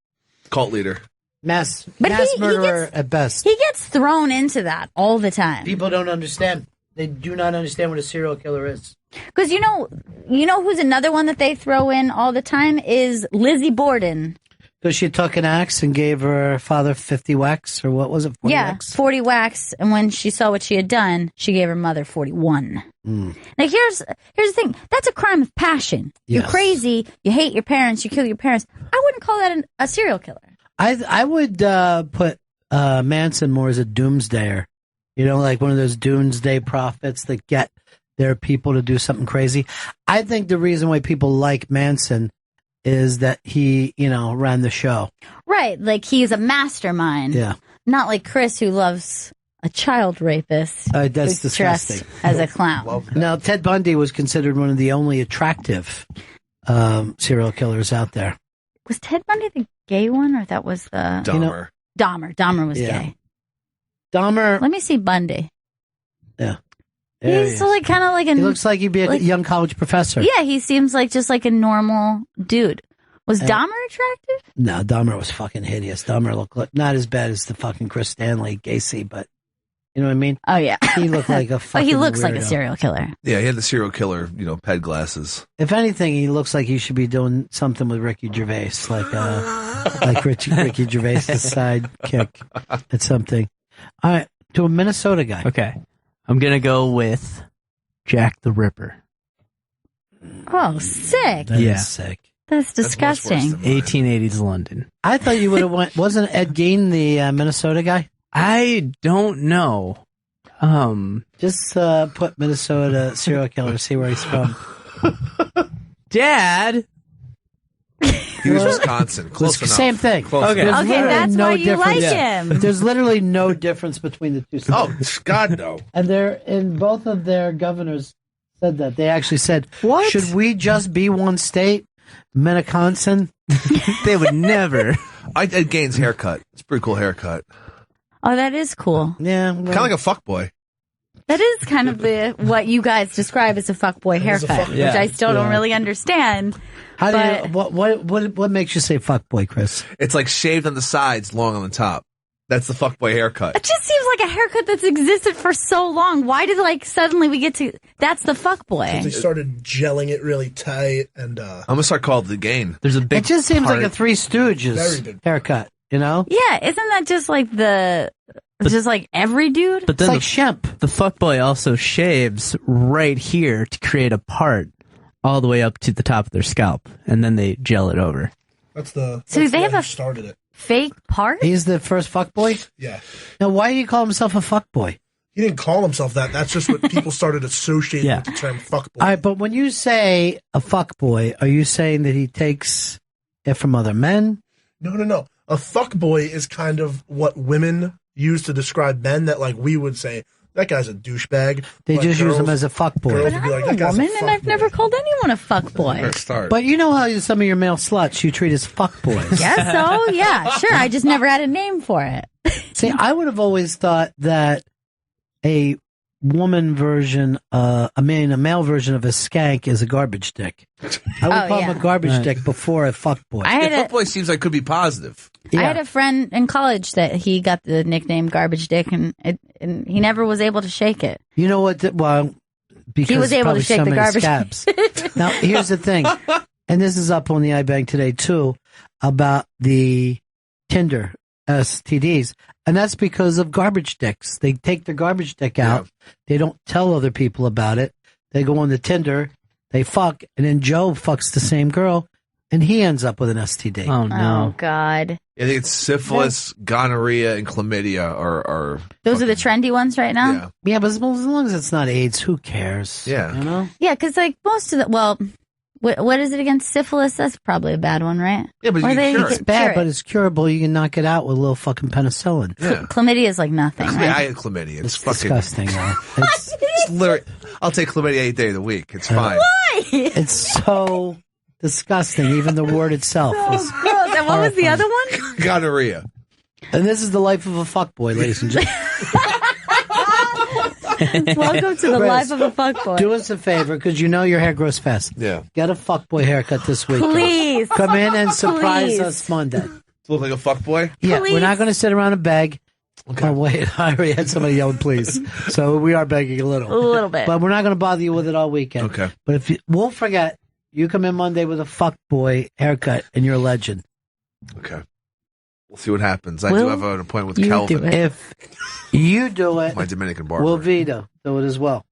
Cult leader. Mass But murderer at best. He gets thrown into that all the time. People don't understand. They do not understand what a serial killer is. Because you know who's another one that they throw in all the time is Lizzie Borden. Because she took an axe and gave her father 50 whacks, or what was it, 40 whacks? 40 whacks. And when she saw what she had done, she gave her mother 41. Now here's the thing. That's a crime of passion. Yes. You're crazy. You hate your parents. You kill your parents. I wouldn't call that a serial killer. I would put Manson more as a doomsdayer. You know, like one of those doomsday prophets that get their people to do something crazy. I think the reason why people like Manson is that he, ran the show. Right. Like he's a mastermind. Yeah. Not like Chris, who loves a child rapist. That's who's disgusting. dressed as a clown. Now, Ted Bundy was considered one of the only attractive serial killers out there. Was Ted Bundy the gay one, or that was the Dahmer? Dahmer was gay. Dahmer. Let me see Bundy. Yeah. He's like kind of like He looks like he'd be a young college professor. Yeah, he seems like just like a normal dude. Was Dahmer attractive? No, Dahmer was fucking hideous. Dahmer looked like, not as bad as the fucking Chris Stanley Gacy, but you know what I mean? Oh yeah, he looked like a fucking. But he looks weirdo. like a serial killer. Yeah, he had the serial killer, ped glasses. If anything, he looks like he should be doing something with Ricky Gervais, like Ricky Gervais' sidekick at something. All right, to a Minnesota guy. Okay, I'm gonna go with Jack the Ripper. Oh, sick! That is sick. That's disgusting. 1880s London. I thought you would have went. Wasn't Ed Gein the Minnesota guy? I don't know. Just put Minnesota serial killer. See where he's from. Dad. He was Wisconsin. Close enough. Same thing. Close Okay, enough. that's why you like him. There's literally no difference between the two states. Oh, God, no. And in both of their governors said that. They actually said, "What? Should we just be one state? Minneconsin?" They would never. Ed Gein's haircut. It's a pretty cool haircut. Oh, that is cool. Yeah. Kind of like a fuckboy. That is kind of what you guys describe as a fuckboy haircut, which I still don't really understand. How do you, what makes you say fuckboy, Chris? It's like shaved on the sides, long on the top. That's the fuckboy haircut. It just seems like a haircut that's existed for so long. Why did suddenly we get to that's the fuckboy? They started gelling it really tight, and I'm gonna start calling it the Gein. There's a big. It just seems part. like a Three Stooges Very big. haircut. You know? Yeah, isn't that just like just like every dude? But then It's like Shemp. The fuckboy also shaves right here to create a part all the way up to the top of their scalp, and then they gel it over. that's the. So that's they the have guy a- who started it. Fake part? He's the first fuckboy? Yeah, Now, why do you call himself a fuckboy? he didn't call himself that. That's just what people started associating with the term fuckboy. All right, but when you say a fuckboy, are you saying that he takes it from other men? No. A fuckboy is kind of what women use to describe men. That we would say that guy's a douchebag. They But just use him girls- as a fuckboy. girls would be like, that I'm a guy's woman, a and I've never called anyone a fuckboy. Start. But you know how some of your male sluts you treat as fuckboys. Guess so, yeah, sure. I just never had a name for it. See, I would have always thought that a woman version, a male version of a skank is a garbage dick. I would call him a garbage dick before a fuckboy. Fuckboy seems like could be positive. I had a friend in college that he got the nickname Garbage Dick, and he never was able to shake it. You know what? Well, because he was able to probably shake so the many garbage. scabs. Now, here's the thing, and this is up on the iBank today too, about the Tinder STDs, and that's because of garbage dicks. They take their garbage dick out. They don't tell other people about it. They go on the Tinder, they fuck, and then Joe fucks the same girl, and he ends up with an STD. Oh, Oh, God. I think it's syphilis, gonorrhea, and chlamydia are Those are the trendy ones right now? Yeah, but as long as it's not AIDS, who cares? Yeah. You know? Yeah, because like most of the, well, what is it against syphilis? That's probably a bad one, right? Yeah, but Or you they can cure It's bad, but it's curable. You can knock it out with a little fucking penicillin. Yeah. Chlamydia is like nothing, I right? had chlamydia. It's fucking disgusting. It's literally, I'll take chlamydia 8 days a week. It's fine. Why? It's so disgusting. Even the word itself is Gross. And what was the other one? Gonorrhea. And this is the life of a fuckboy, ladies and gentlemen. Welcome to the Chris, life of a fuckboy. Do us a favor, because you know your hair grows fast. Yeah. Get a fuckboy haircut this week. Please. Come in and surprise Please. us Monday. Look like a fuckboy? Yeah, Please. we're not going to sit around and beg. Okay. Oh, wait, I already had somebody yelling, please. So we are begging a little. A little bit. But we're not going to bother you with it all weekend. Okay. But if you won't forget, you come in Monday with a fuckboy haircut and you're a legend. Okay. We'll see what happens. I do have an appointment with You Kelvin. do it. If you do it, My Dominican barber. will Vito do it as well?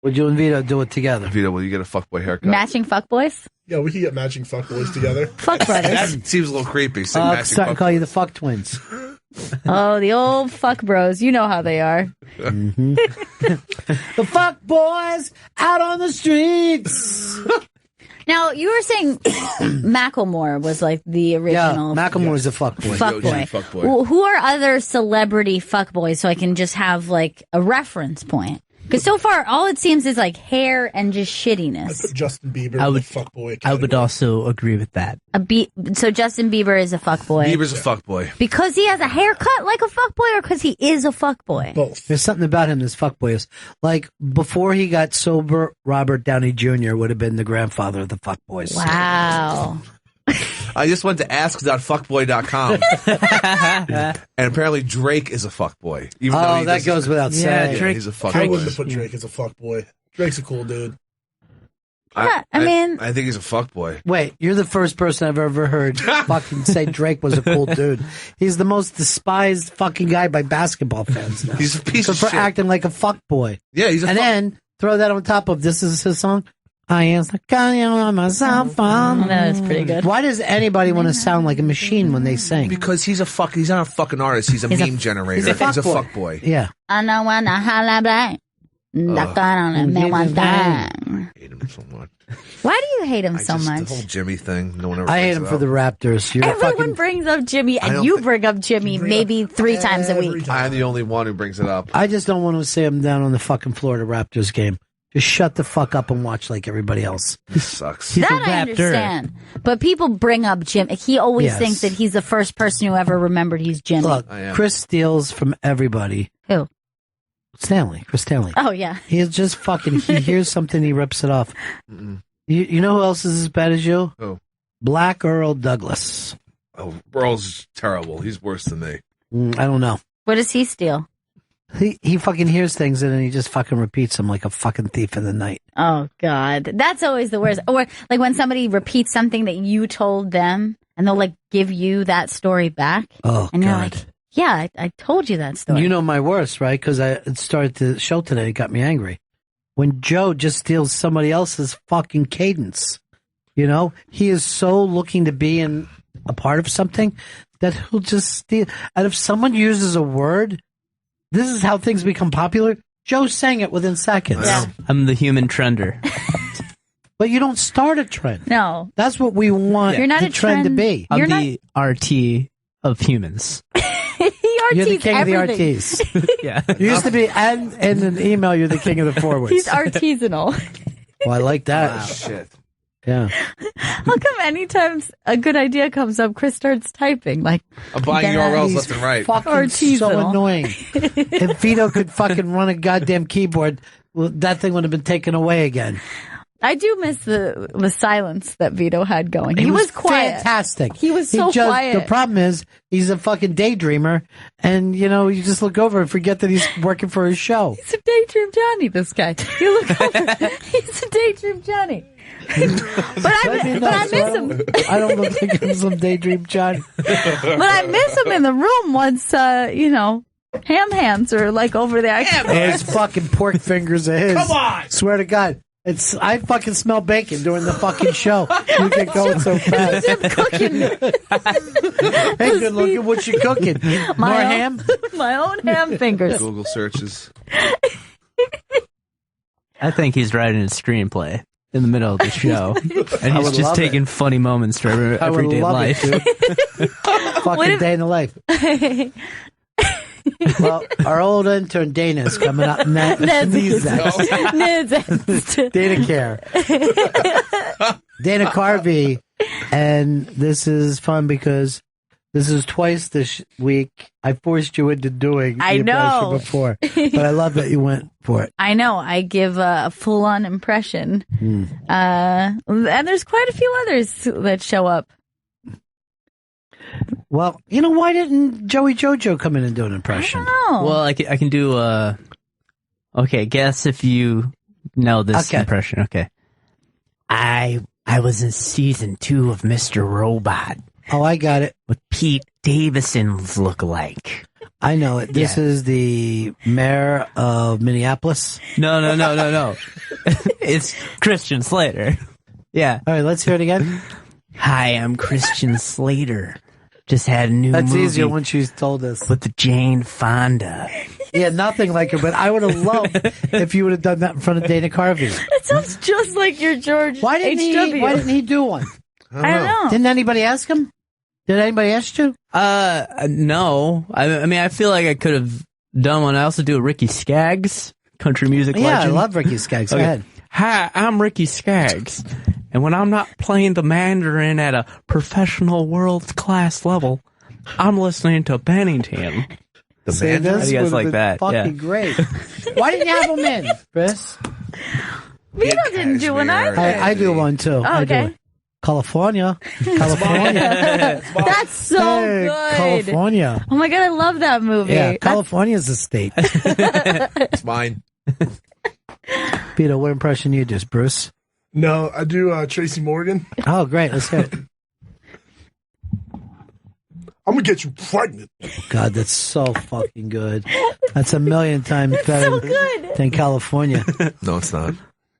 Would you and Vito do it together? Vito, will you get a fuckboy haircut? Matching fuckboys? Yeah, we can get matching fuckboys together. Fuck brothers. That seems a little creepy. Say I'm matching starting to call fuckboy. you the fuck twins. Oh, the old fuck bros. You know how they are. Mm-hmm. The fuck boys out on the streets. Now, you were saying Macklemore was like the original. Macklemore's a fuckboy. Fuckboy. Well, who are other celebrity fuckboys so I can just have like a reference point? Because so far, all it seems is like hair and just shittiness. Justin Bieber, I would, the fuckboy. I would also agree with that. So Justin Bieber is a fuckboy. Bieber's a fuckboy. Because he has a haircut like a fuckboy or because he is a fuckboy? Both. There's something about him that's fuckboyish. Like, before he got sober, Robert Downey Jr. would have been the grandfather of the fuckboys. Wow. I just went to ask.fuckboy.com. And apparently Drake is a fuckboy. Even though he that doesn't- goes without saying. Yeah, he's a fuckboy. I wouldn't have put Drake as a fuckboy. Drake's a cool dude. Yeah, I mean- I think he's a fuckboy. Wait, you're the first person I've ever heard fucking say Drake was a cool dude. He's the most despised fucking guy by basketball fans now. He's a piece for of shit. acting like a fuckboy. Yeah, he's a And then throw that on top of this is his song. I am on my cell phone. That is pretty good. Why does anybody want to sound like a machine when they sing? Because he's not a fucking artist. He's a meme generator. He's a fuckboy. Yeah. I know when I holla back. Hate him so much. Why do you hate him so The much? whole Jimmy thing. No one ever I hate brings him it for up. the Raptors. You're Everyone fucking, brings up Jimmy, I and don't you think- bring up Jimmy maybe 3 times a week. I'm the only one who brings it up. I just don't want to see him down on the fucking Florida Raptors game. Just shut the fuck up and watch like everybody else. This sucks. He's That a I Raptor. understand. But people bring up Jim. He always Yes. thinks that he's the first person who ever remembered he's Jimmy. Look, Chris steals from everybody. Who? Chris Stanley. Oh, yeah. He is just fucking, he hears something, he rips it off. You know who else is as bad as you? Who? Black Earl Douglas. Oh, Earl's terrible. He's worse than me. I don't know. What does he steal? He fucking hears things and then he just fucking repeats them like a fucking thief in the night. Oh, God. That's always the worst. Or like when somebody repeats something that you told them and they'll like give you that story back. Oh, and you're God. like, yeah, I told you that story. You know my worst, right? Because it started the show today. It got me angry. When Joe just steals somebody else's fucking cadence. You know? He is so looking to be in a part of something that he'll just steal. And if someone uses a word, this is how things become popular. Joe sang it within seconds. Yeah. I'm the human trender. But you don't start a trend. No. That's what we want You're not the a trend to be. I'm the RT of humans. You're the RT's king everything. of the RTs. Yeah. You used to be, and in an email, you're the king of the forwards. He's artisanal. Well, I like that. Wow. Shit. Yeah. How come anytime a good idea comes up, Chris starts typing? Like, I'm buying URLs left and right. Fucking Artisanal. so annoying. If Vito could fucking run a goddamn keyboard, well, that thing would have been taken away again. I do miss the silence that Vito had going. He was quiet. Fantastic. He was so quiet. The problem is he's a fucking daydreamer, and you just look over and forget that he's working for his show. He's a daydream Johnny, this guy. You look over, he's a daydream Johnny. But I miss him. I don't look like I'm some daydream Johnny. But I miss him in the room once, ham hands are like over there. His fucking pork fingers of his. Come on! Swear to God. I fucking smell bacon during the fucking show. You get going so fast. I'm cooking. Hey, good looking. What you cooking? More ham? My own ham fingers. Google searches. I think he's writing a screenplay in the middle of the show, and he's just taking funny moments for everyday life. Fucking day in the life. Well, our old intern Dana is coming up next. Dana Care. Dana Carvey. And this is fun because this is twice this week I forced you into doing the impression before. But I love that you went for it. I know. I give a full-on impression. And there's quite a few others that show up. Well, why didn't Joey Jojo come in and do an impression? I don't know. Well, I can do okay, guess if you know this impression. Okay. I was in season 2 of Mr. Robot. Oh, I got it. With Pete Davidson's lookalike. I know it. This is the mayor of Minneapolis. No. It's Christian Slater. Yeah. All right, let's hear it again. Hi, I'm Christian Slater. Just had a new movie. That's easier when she's told us. With the Jane Fonda. Yeah, nothing like her, but I would have loved if you would have done that in front of Dana Carvey. It sounds just like your George Why didn't he do one? I don't know. Didn't anybody ask him? Did anybody ask you? No. I mean, I feel like I could have done one. I also do a Ricky Skaggs, country music legend. Yeah, I love Ricky Skaggs. Go ahead. Hi, I'm Ricky Skaggs. And when I'm not playing the Mandarin at a professional world-class level, I'm listening to Bennington. The Mandarin? How do you guys like that? Fucking great. Why didn't you have him in, Chris? Vito didn't do one either. I do one too. Oh, okay. California. That's so good. California. Oh my God, I love that movie. Yeah, California's a state. It's mine. Peter, what impression you do, Bruce? No, I do Tracy Morgan. Oh, great. Let's hear it. I'm going to get you pregnant. God, that's so fucking good. That's a million times better than California. No, it's not.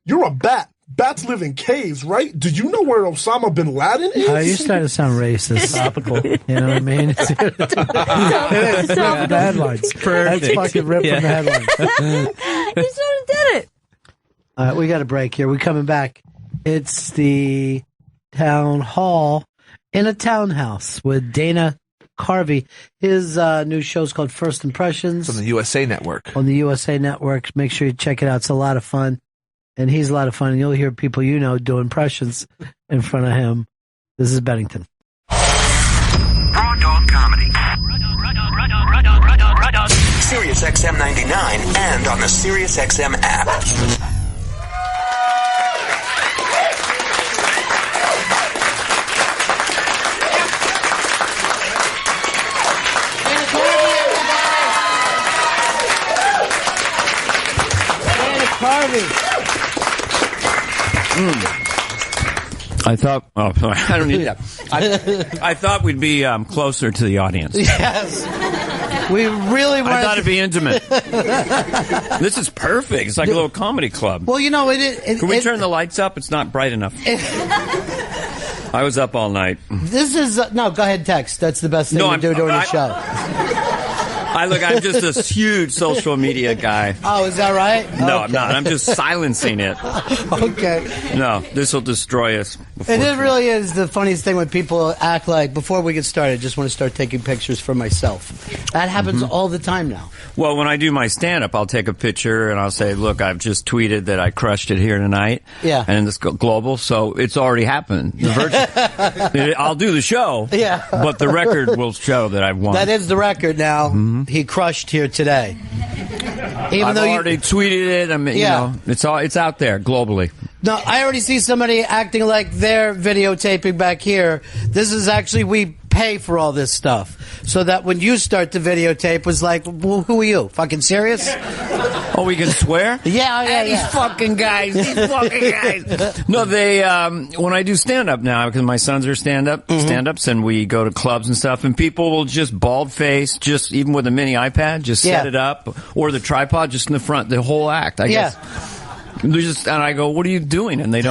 You're a bat. Bats live in caves, right? Do you know where Osama bin Laden is? You're starting to sound racist. Topical. You know what I mean? It is. Rip from the headlines. Perfect. That's fucking rip from the headlines. You sort of did it. All right, we got a break here. We're coming back. It's the town hall in a townhouse with Dana Carvey. His new show's called First Impressions. It's on the USA Network. On the USA Network. Make sure you check it out. It's a lot of fun. And he's a lot of fun. And you'll hear people do impressions in front of him. This is Bennington. Raw Dog Comedy. Sirius XM 99 and on the Sirius XM app. I thought. Oh, sorry. I don't need that. I thought we'd be closer to the audience. Yes, we really wanted. I thought it'd be intimate. This is perfect. It's like a little comedy club. Well, Can we turn the lights up? It's not bright enough. I was up all night. This is no. Go ahead, text. That's the best thing to do during the show. I'm just this huge social media guy. Oh, is that right? No, Okay. I'm not. I'm just silencing it. Okay. No, this will destroy us. It really is the funniest thing when people act like, before we get started, I just want to start taking pictures for myself. That happens all the time now. Well, when I do my stand-up, I'll take a picture and I'll say, look, I've just tweeted that I crushed it here tonight. Yeah. And it's global, so it's already happened. I'll do the show. Yeah. But the record will show that I've won. That is the record now. He crushed here today. I've already tweeted it. It's out there globally. No, I already see somebody acting like they're videotaping back here. This is actually, we pay for all this stuff. So that when you start to videotape, was like, well, who are you? Fucking serious? Oh, we can swear? Yeah. These fucking guys. No, they, when I do stand-up now, because my sons are stand-ups, and we go to clubs and stuff, and people will just bald-face, just even with a mini iPad, just set it up, or the tripod just in the front, the whole act, I guess. And I go, what are you doing? And they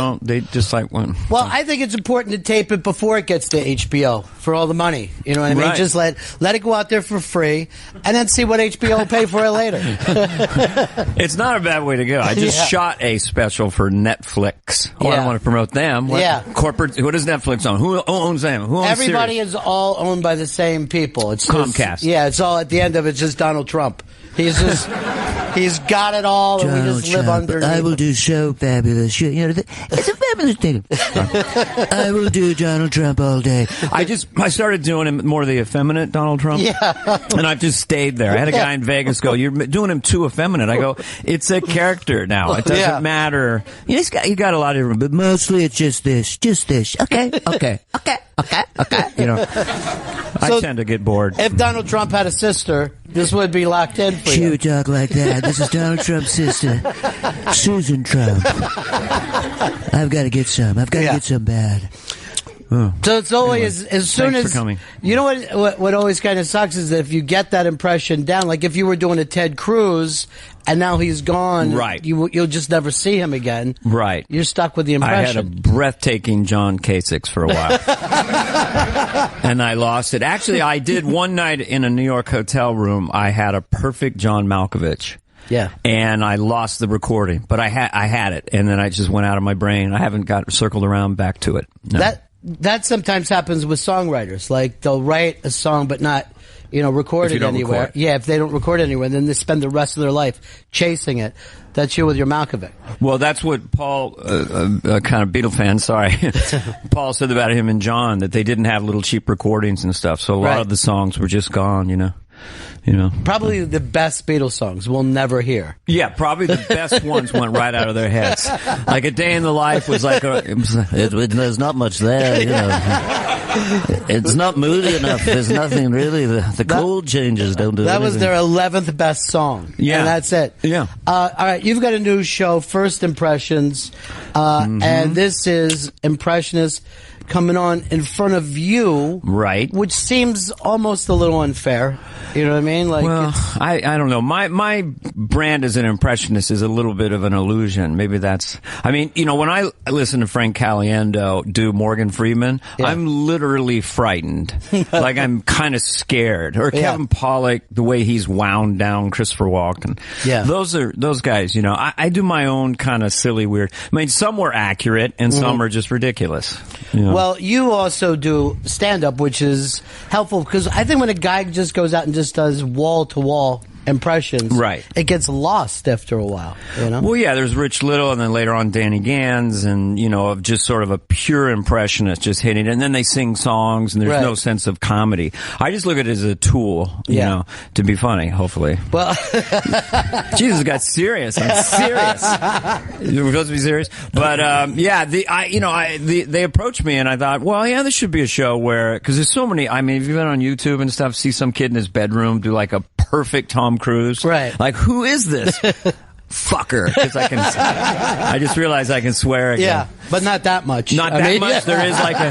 just like, well, I think it's important to tape it before it gets to HBO for all the money. You know what I mean? Right. Just let it go out there for free, and then see what HBO will pay for it later. It's not a bad way to go. I just shot a special for Netflix. Oh, I don't want to promote them. Corporate, what is Netflix own? Who owns them? Who owns Everybody Sirius? is all owned by the same people. It's Comcast. It's all, at the end of it, just Donald Trump. He's got it all, and we just live underneath. I will do so fabulous. It's a fabulous thing. I will do Donald Trump all day. I started doing him more the effeminate Donald Trump. Yeah. And I've just stayed there. I had a guy in Vegas go, you're doing him too effeminate. I go, it's a character now. It doesn't matter. You got a lot of different, but mostly it's just this. Okay. You know, I tend to get bored. If Donald Trump had a sister, this would be locked in for you. you. Talk like that. This is Donald Trump's sister, Susan Trump. I've got to get some. I've got to get some bad. Oh. So it's always, as soon Thanks as, for coming. you know what always kind of sucks is that if you get that impression down, like if you were doing a Ted Cruz and now he's gone, right? You'll just never see him again, right? You're stuck with the impression. I had a breathtaking John Kasich for a while, and I lost it. Actually, I did one night in a New York hotel room. I had a perfect John Malkovich. Yeah. And I lost the recording, but I had it, and then I just went out of my brain. I haven't got circled around back to it. No. That sometimes happens with songwriters. Like they'll write a song but not, record it anywhere. Record. Yeah, if they don't record it anywhere, then they spend the rest of their life chasing it. That's you with your Malkovich. Well, that's what Paul, kind of Beatle fan, sorry, Paul said about him and John, that they didn't have little cheap recordings and stuff, so a lot of the songs were just gone, Probably the best Beatles songs we'll never hear. Yeah, probably the best ones went right out of their heads. Like A Day in the Life was like there's not much there, It's not moody enough. There's nothing really. The chord changes don't do that anything. Was their 11th best song. Yeah. And that's it. Yeah. All right, you've got a new show, First Impressions, and this is Impressionist coming on in front of you. Right. Which seems almost a little unfair. You know what I mean? Like, well, I don't know. My brand as an impressionist is a little bit of an illusion. Maybe that's, when I listen to Frank Caliendo do Morgan Freeman, I'm literally frightened. Like I'm kind of scared. Or Kevin Pollak, the way he's wound down Christopher Walken. Yeah. Those guys, I do my own kind of silly, weird. Some were accurate and some are just ridiculous. Well, you also do stand-up, which is helpful because I think when a guy just goes out and just does wall-to-wall impressions, right, it gets lost after a while. Well, yeah, there's Rich Little, and then later on Danny Gans, and of just sort of a pure impressionist just hitting it, and then they sing songs, and there's no sense of comedy. I just look at it as a tool, you know, to be funny. Hopefully. Well, Jesus, it got serious. I'm serious. We're supposed to be serious, but they approached me, and I thought, well, yeah, this should be a show where, because there's so many. If you've been on YouTube and stuff, see some kid in his bedroom do like a perfect Tom Cruise. Right. Like, who is this fucker? Because I just realized I can swear again. Yeah, but not that much. Not that much. There is like a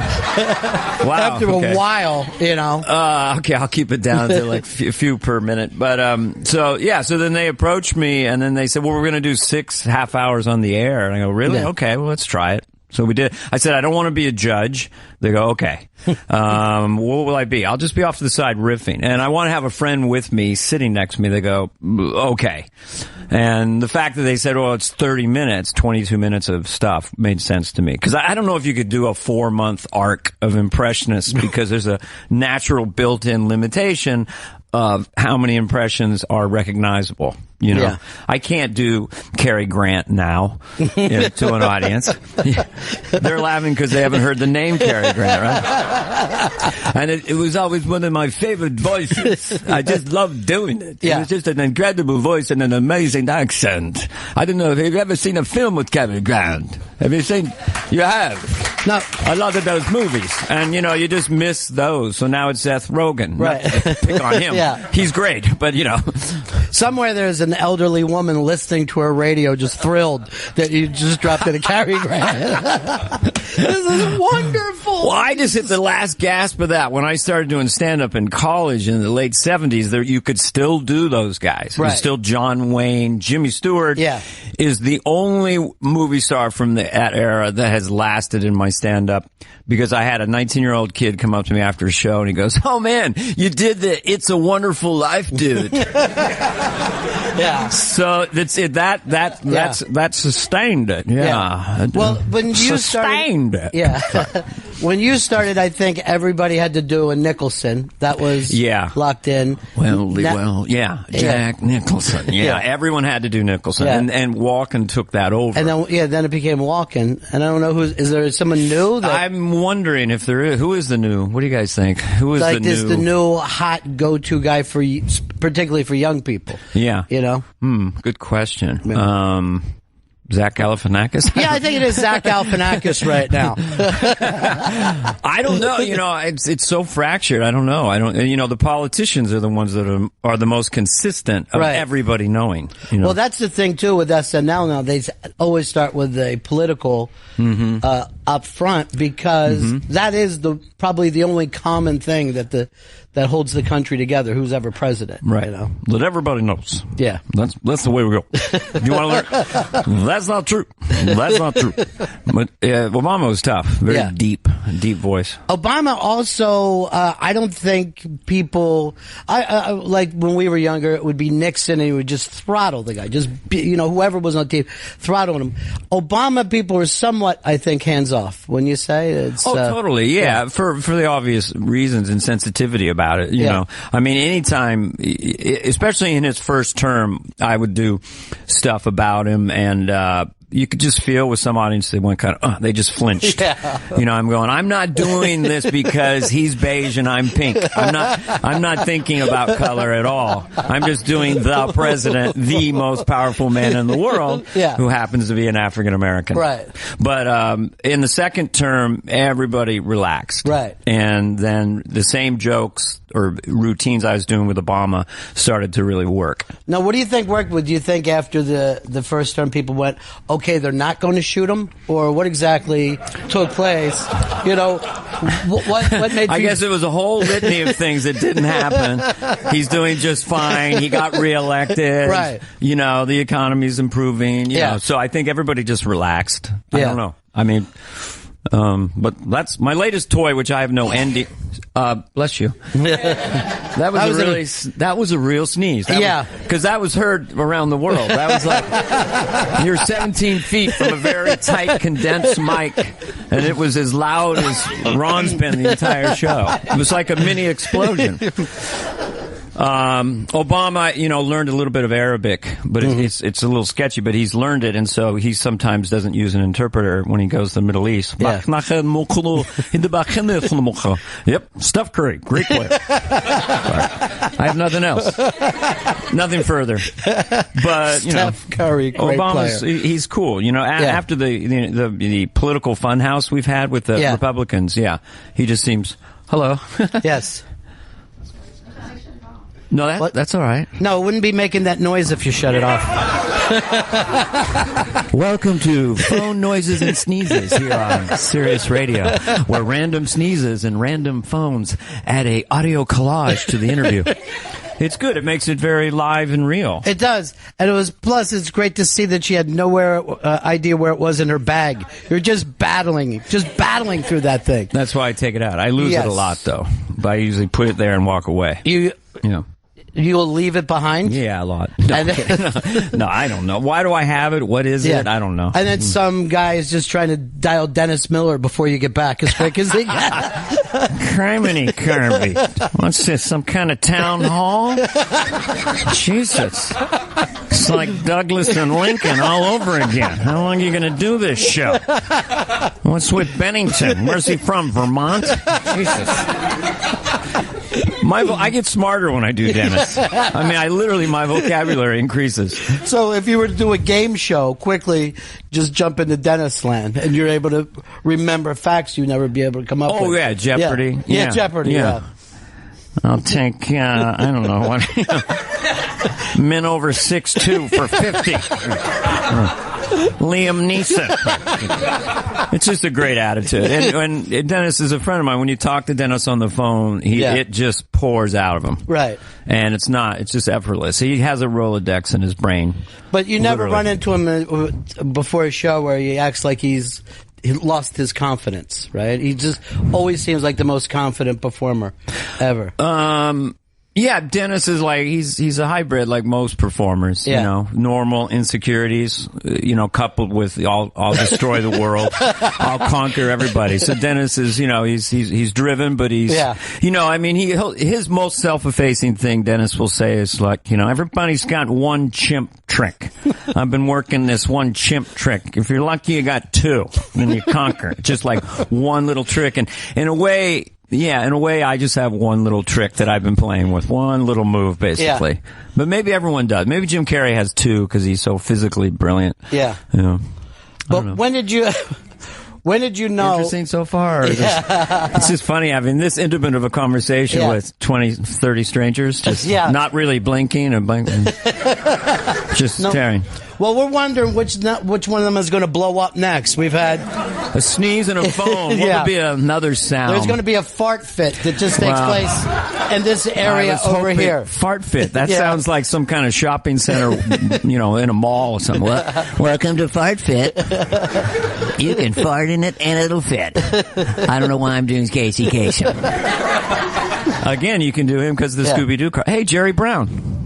wow. After a while, Okay, I'll keep it down to like a few per minute. But so then they approached me, and then they said, well, we're going to do 6 half hours on the air. And I go, really? Yeah. Okay, well, let's try it. So we did. I said, I don't want to be a judge. They go, okay. What will I be? I'll just be off to the side riffing. And I want to have a friend with me sitting next to me. They go, okay. And the fact that they said, well, it's 30 minutes, 22 minutes of stuff made sense to me. Because I don't know if you could do a 4-month arc of impressionists because there's a natural built-in limitation of how many impressions are recognizable. You know, Yeah. I can't do Cary Grant now to an audience. They're laughing because they haven't heard the name Cary Grant, right? And it was always one of my favorite voices. I just loved doing it. Yeah. It was just an incredible voice and an amazing accent. I don't know if you've ever seen a film with Cary Grant. Have you seen? You have. No. A lot of those movies. And, you know, you just miss those. So now it's Seth Rogen. Right. Pick on him. Yeah. He's great, but, you know. Somewhere there's an elderly woman listening to her radio, just thrilled that you just dropped in a Cary Grant. This is wonderful. Well, I just hit the last gasp of that when I started doing stand-up in college in the late 70s. There, you could still do those guys. Right. There's still John Wayne. Jimmy Stewart is the only movie star from that era that has lasted in my stand-up, because I had a 19-year-old kid come up to me after a show and he goes, "Oh man, you did the It's a Wonderful Life, dude." Yeah. So that's it. That sustained it. Yeah. Well, when you sustained started, it. when you started, I think everybody had to do a Nicholson. That was locked in. Jack Nicholson. Yeah, everyone had to do Nicholson, and Walken took that over. And then it became Walken. And I don't know is there someone new? I'm wondering if there is. Who is the new? What do you guys think? Who is the new hot go-to guy for particularly for young people? Yeah. You know? Good question. Zach Galifianakis? Yeah, I think it is Zach Galifianakis right now. I don't know. You know, it's so fractured. I don't know. You know, the politicians are the ones that are the most consistent of everybody knowing. You know? Well, that's the thing too with SNL now. They always start with a political up front, because that is probably the only common thing that holds the country together. Who's ever president? Right. You know? That everybody knows. Yeah. That's the way we go. You want to learn? That's not true. That's not true. But Obama was tough. Very deep voice. Obama also, I don't think people, I like when we were younger, it would be Nixon and he would just throttle the guy. Just, whoever was on TV, throttling him. Obama, people were somewhat, I think, hands off. When you say it's. Totally. Yeah. For the obvious reasons and sensitivity about it. You know, I mean, anytime, especially in his first term, I would do stuff about him, and you could just feel with some audience, they went kind of, they just flinched. Yeah. You know, I'm going, I'm not doing this because he's beige and I'm pink. I'm not thinking about color at all. I'm just doing the president, the most powerful man in the world, who happens to be an African American. Right. But in the second term, everybody relaxed. Right. And then the same jokes or routines I was doing with Obama started to really work. Now, what do you think worked? Do you think after the first term people went, okay, they're not going to shoot him? Or what exactly took place? You know, what made I guess it was a whole litany of things that didn't happen. He's doing just fine. He got reelected. Right. You know, the economy's improving. You know, so I think everybody just relaxed. I don't know. I mean, but that's my latest toy, which I have no ending. Bless you. That was a real sneeze. Because that was heard around the world. That was like, you're 17 feet from a very tight, condensed mic, and it was as loud as Ron's been the entire show. It was like a mini explosion. Obama, learned a little bit of Arabic, but it's a little sketchy, but he's learned it, and so he sometimes doesn't use an interpreter when he goes to the Middle East. Yep, Steph Curry, great player. I have nothing else. Nothing further. But, Steph Curry, great Obama's, player. He's cool. After the political funhouse we've had with the Republicans, he just seems, hello. Yes. No, that's all right. No, it wouldn't be making that noise if you shut it off. Welcome to Phone Noises and Sneezes here on Sirius Radio, where random sneezes and random phones add a audio collage to the interview. It's good. It makes it very live and real. It does. And plus it's great to see that she had idea where it was in her bag. You're just battling through that thing. That's why I take it out. I lose it a lot, though. But I usually put it there and walk away. You'll leave it behind? Yeah, a lot. No, no, I don't know. Why do I have it? What is it? I don't know. And then some guy is just trying to dial Dennis Miller before you get back as quick as he can. Criminy Kirby. What's this, some kind of town hall? Jesus. It's like Douglas and Lincoln all over again. How long are you going to do this show? What's with Bennington? Where's he from, Vermont? Jesus. I get smarter when I do Dennis. I mean, my vocabulary increases. So if you were to do a game show, quickly just jump into Dennis land, and you're able to remember facts you'd never be able to come up with. Oh, yeah, Jeopardy. Yeah, Jeopardy, yeah. I'll take, I don't know, what, men over 6'2" for 50. Liam Neeson. It's just a great attitude. And Dennis is a friend of mine. When you talk to Dennis on the phone, it just pours out of him. Right. And it's just effortless. He has a Rolodex in his brain. But you never run into him before a show where he acts like he lost his confidence, right? He just always seems like the most confident performer ever. Yeah, Dennis is like, he's a hybrid like most performers, you know, normal insecurities, coupled with I'll destroy the world. I'll conquer everybody. So Dennis is, he's driven, but he's, his most self-effacing thing, Dennis will say, is like, everybody's got one chimp trick. I've been working this one chimp trick. If you're lucky, you got two, and you conquer. Just like one little trick. And in a way, I just have one little trick that I've been playing with. One little move, basically. Yeah. But maybe everyone does. Maybe Jim Carrey has two because he's so physically brilliant. Yeah. But when did you know? Interesting so far. It's just funny having this intimate of a conversation with 20, 30 strangers, just not really blinking and blinking. Just staring. Well, we're wondering which one of them is going to blow up next. We've had a sneeze and a phone. What would be another sound? There's going to be a fart fit that just takes place in this area over here. Fart fit. That sounds like some kind of shopping center, in a mall or something. Welcome to Fart Fit. You can fart in it and it'll fit. I don't know why I'm doing Casey Kasem. Again, you can do him because of the Scooby-Doo car. Hey, Jerry Brown.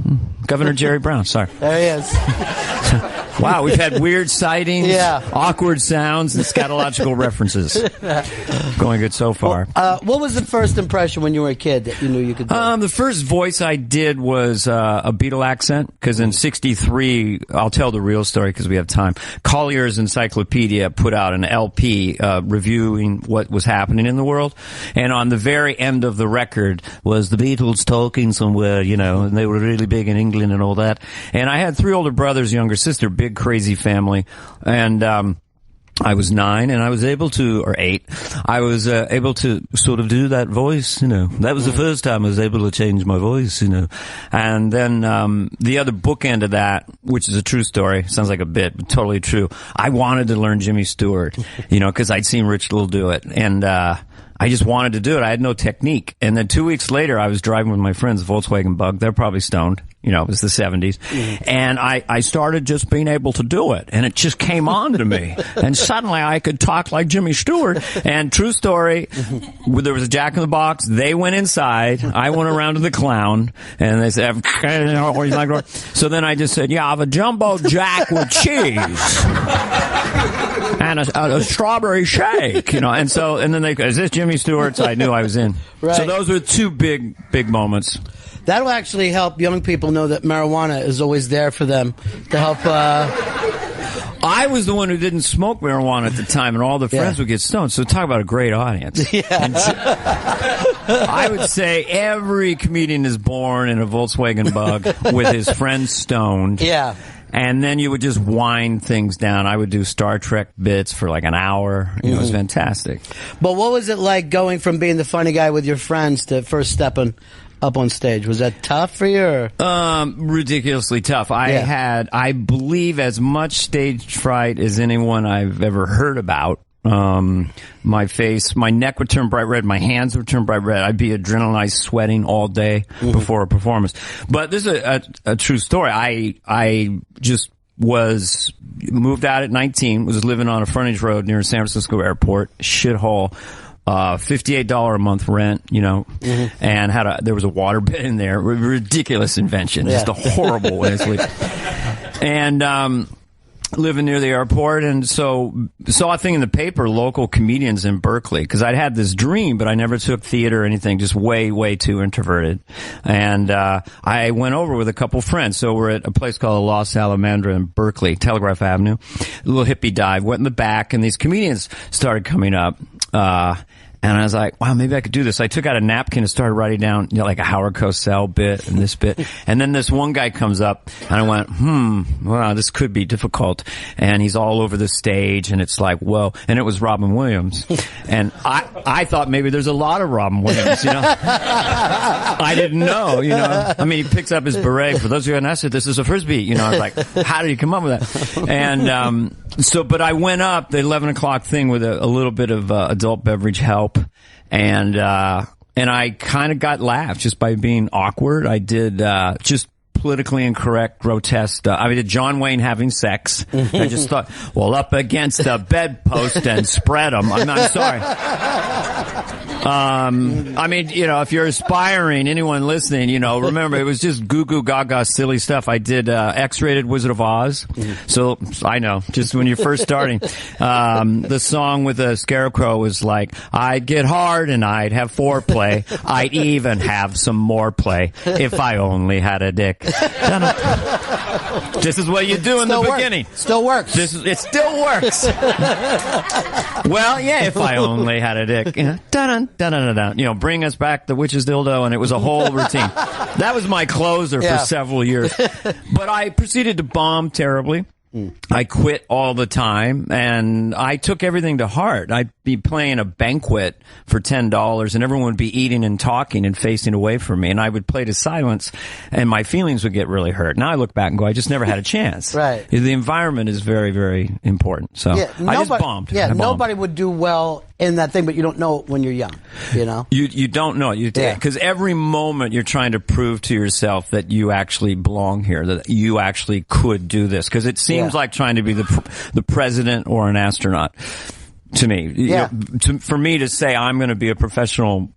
Governor Jerry Brown, sorry. There he is. Wow, we've had weird sightings, awkward sounds, and scatological references. Going good so far. What was the first impression when you were a kid that you knew you could do? The first voice I did was a Beatle accent, because in '63, I'll tell the real story because we have time, Collier's Encyclopedia put out an LP reviewing what was happening in the world, and on the very end of the record was the Beatles talking somewhere, and they were really big in England and all that. And I had 3 older brothers, younger sister, big crazy family, and I was 9 and I was able to, or 8, I was able to sort of do that voice, That was the first time I was able to change my voice, And then the other bookend of that, which is a true story, sounds like a bit, but totally true. I wanted to learn Jimmy Stewart, because I'd seen Rich Little do it, and I just wanted to do it. I had no technique. And then 2 weeks later, I was driving with my friends, Volkswagen Bug. They're probably stoned. It was the 70s. Mm-hmm. And I started just being able to do it. And it just came on to me. And suddenly I could talk like Jimmy Stewart. And true story, there was a Jack in the Box. They went inside. I went around to the clown. And they said, so then I just said, I have a jumbo Jack with cheese. And a strawberry shake, and then they, is this Jimmy Stewart? So I knew I was in. Right. So those were 2 big moments. That'll actually help young people know that marijuana is always there for them to help. I was the one who didn't smoke marijuana at the time, and all the friends would get stoned. So talk about a great audience. Yeah. I would say every comedian is born in a Volkswagen Bug with his friends stoned. Yeah. And then you would just wind things down. I would do Star Trek bits for like an hour. It was fantastic. But what was it like going from being the funny guy with your friends to first stepping up on stage? Was that tough for you? Ridiculously tough. I had, I believe, as much stage fright as anyone I've ever heard about. My face, my neck would turn bright red, my hands would turn bright red. I'd be adrenalized, sweating all day before a performance. But this is a true story. I just was moved out at 19, was living on a frontage road near San Francisco airport, shithole. $58 a month rent, and there was a water bed in there. Ridiculous invention. Just a horrible way to sleep. And, living near the airport, and so saw a thing in the paper, local comedians in Berkeley, because I'd had this dream, but I never took theater or anything, just way, way too introverted. And I went over with a couple friends. So we're at a place called La Salamandra in Berkeley, Telegraph Avenue, a little hippie dive, went in the back, and these comedians started coming up. And I was like, wow, maybe I could do this. I took out a napkin and started writing down, like a Howard Cosell bit and this bit. And then this one guy comes up and I went, wow, this could be difficult. And he's all over the stage and it's like, whoa. And it was Robin Williams. And I thought maybe there's a lot of Robin Williams, I didn't know, I mean, he picks up his beret. For those of you who haven't asked it, this is a Frisbee. I was like, how did he come up with that? And, but I went up the 11 o'clock thing with a little bit of adult beverage help. And I kind of got laughed just by being awkward. I did, just politically incorrect, grotesque. I did John Wayne having sex. I just thought, well, up against the bedpost and spread them. I'm sorry. If you're aspiring, anyone listening, remember it was just goo goo gaga silly stuff. I did X-rated Wizard of Oz. So I know, just when you're first starting, the song with the scarecrow was like, I'd get hard and I'd have foreplay. I'd even have some more play if I only had a dick. This is what you do in the beginning. Still works. It still works. Well, yeah, if I only had a dick. Dun-dun-dun-dun-dun. Bring us back the witch's dildo, and it was a whole routine. That was my closer for several years. But I proceeded to bomb terribly. I quit all the time, and I took everything to heart. I'd be playing a banquet for $10, and everyone would be eating and talking and facing away from me, and I would play to silence, and my feelings would get really hurt. Now I look back and go, I just never had a chance. Right. The environment is very, very important. So I just bombed. Yeah, nobody would do well in that thing, but you don't know it when you're young, You don't know it. Because every moment you're trying to prove to yourself that you actually belong here, that you actually could do this. Because it seems like trying to be the president or an astronaut. To me, for me to say I'm going to be a professional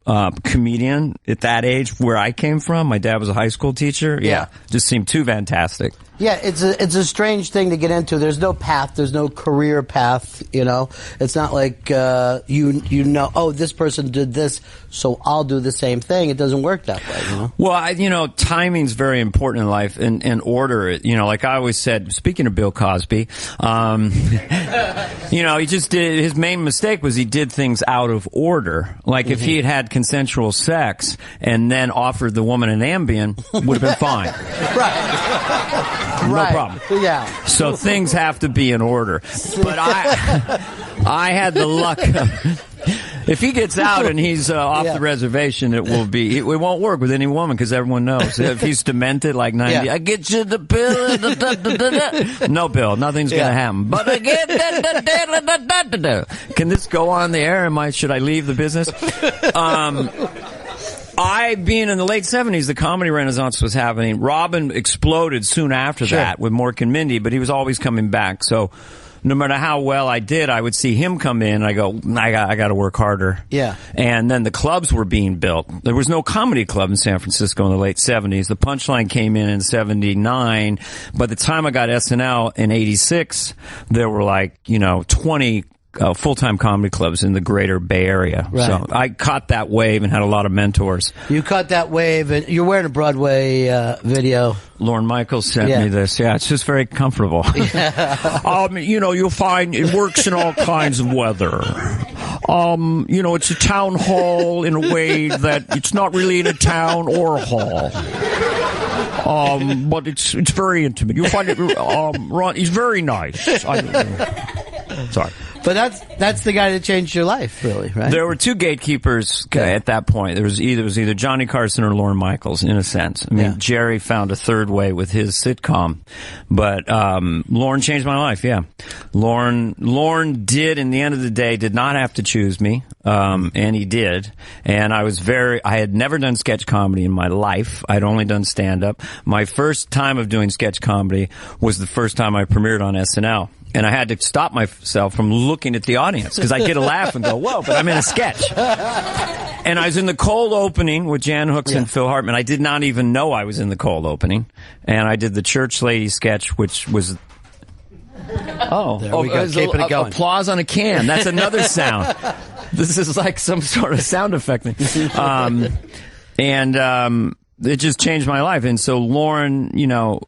comedian at that age where I came from, my dad was a high school teacher. Just seemed too fantastic. Yeah, it's a strange thing to get into. There's no path. There's no career path. It's not like oh, this person did this, so I'll do the same thing. It doesn't work that way. Well, timing's very important in life, and order. Like I always said. Speaking of Bill Cosby, he just did. His main mistake was he did things out of order. Like if he had had consensual sex and then offered the woman an Ambien, would have been fine. Right. No problem. Yeah. So things have to be in order. But I had the luck. If he gets out and he's off the reservation, it won't work with any woman because everyone knows. If he's demented like 90, I get you the pill. No, Bill, nothing's going to happen. But I get Can this go on the air? Should I leave the business? Being in the late 70s, the comedy renaissance was happening. Robin exploded soon after that with Mork and Mindy, but he was always coming back. So no matter how well I did, I would see him come in. And I go, I got to work harder. Yeah. And then the clubs were being built. There was no comedy club in San Francisco in the late 70s. The Punchline came in 79. By the time I got SNL in 86, there were 20 full-time comedy clubs in the greater Bay Area. Right. So I caught that wave and had a lot of mentors. You caught that wave, and you're wearing a Broadway video. Lorne Michaels sent me this. Yeah, it's just very comfortable. You'll find it works in all kinds of weather. It's a town hall in a way that it's not really in a town or a hall. But it's very intimate. You'll find it, Ron, he's very nice. Sorry. But that's the guy that changed your life, really, right? There were two gatekeepers at that point. There was either Johnny Carson or Lorne Michaels, in a sense. I mean, Jerry found a third way with his sitcom, but Lorne changed my life. Yeah, Lorne did. In the end of the day, did not have to choose me, and he did. And I had never done sketch comedy in my life. I'd only done stand up. My first time of doing sketch comedy was the first time I premiered on SNL. And I had to stop myself from looking at the audience because I get a laugh and go, whoa, but I'm in a sketch. And I was in the cold opening with Jan Hooks and Phil Hartman. I did not even know I was in the cold opening. And I did the church lady sketch, which was... There we go. Keeping it going. Applause on a can. That's another sound. This is like some sort of sound effect thing. It just changed my life. And so Lauren,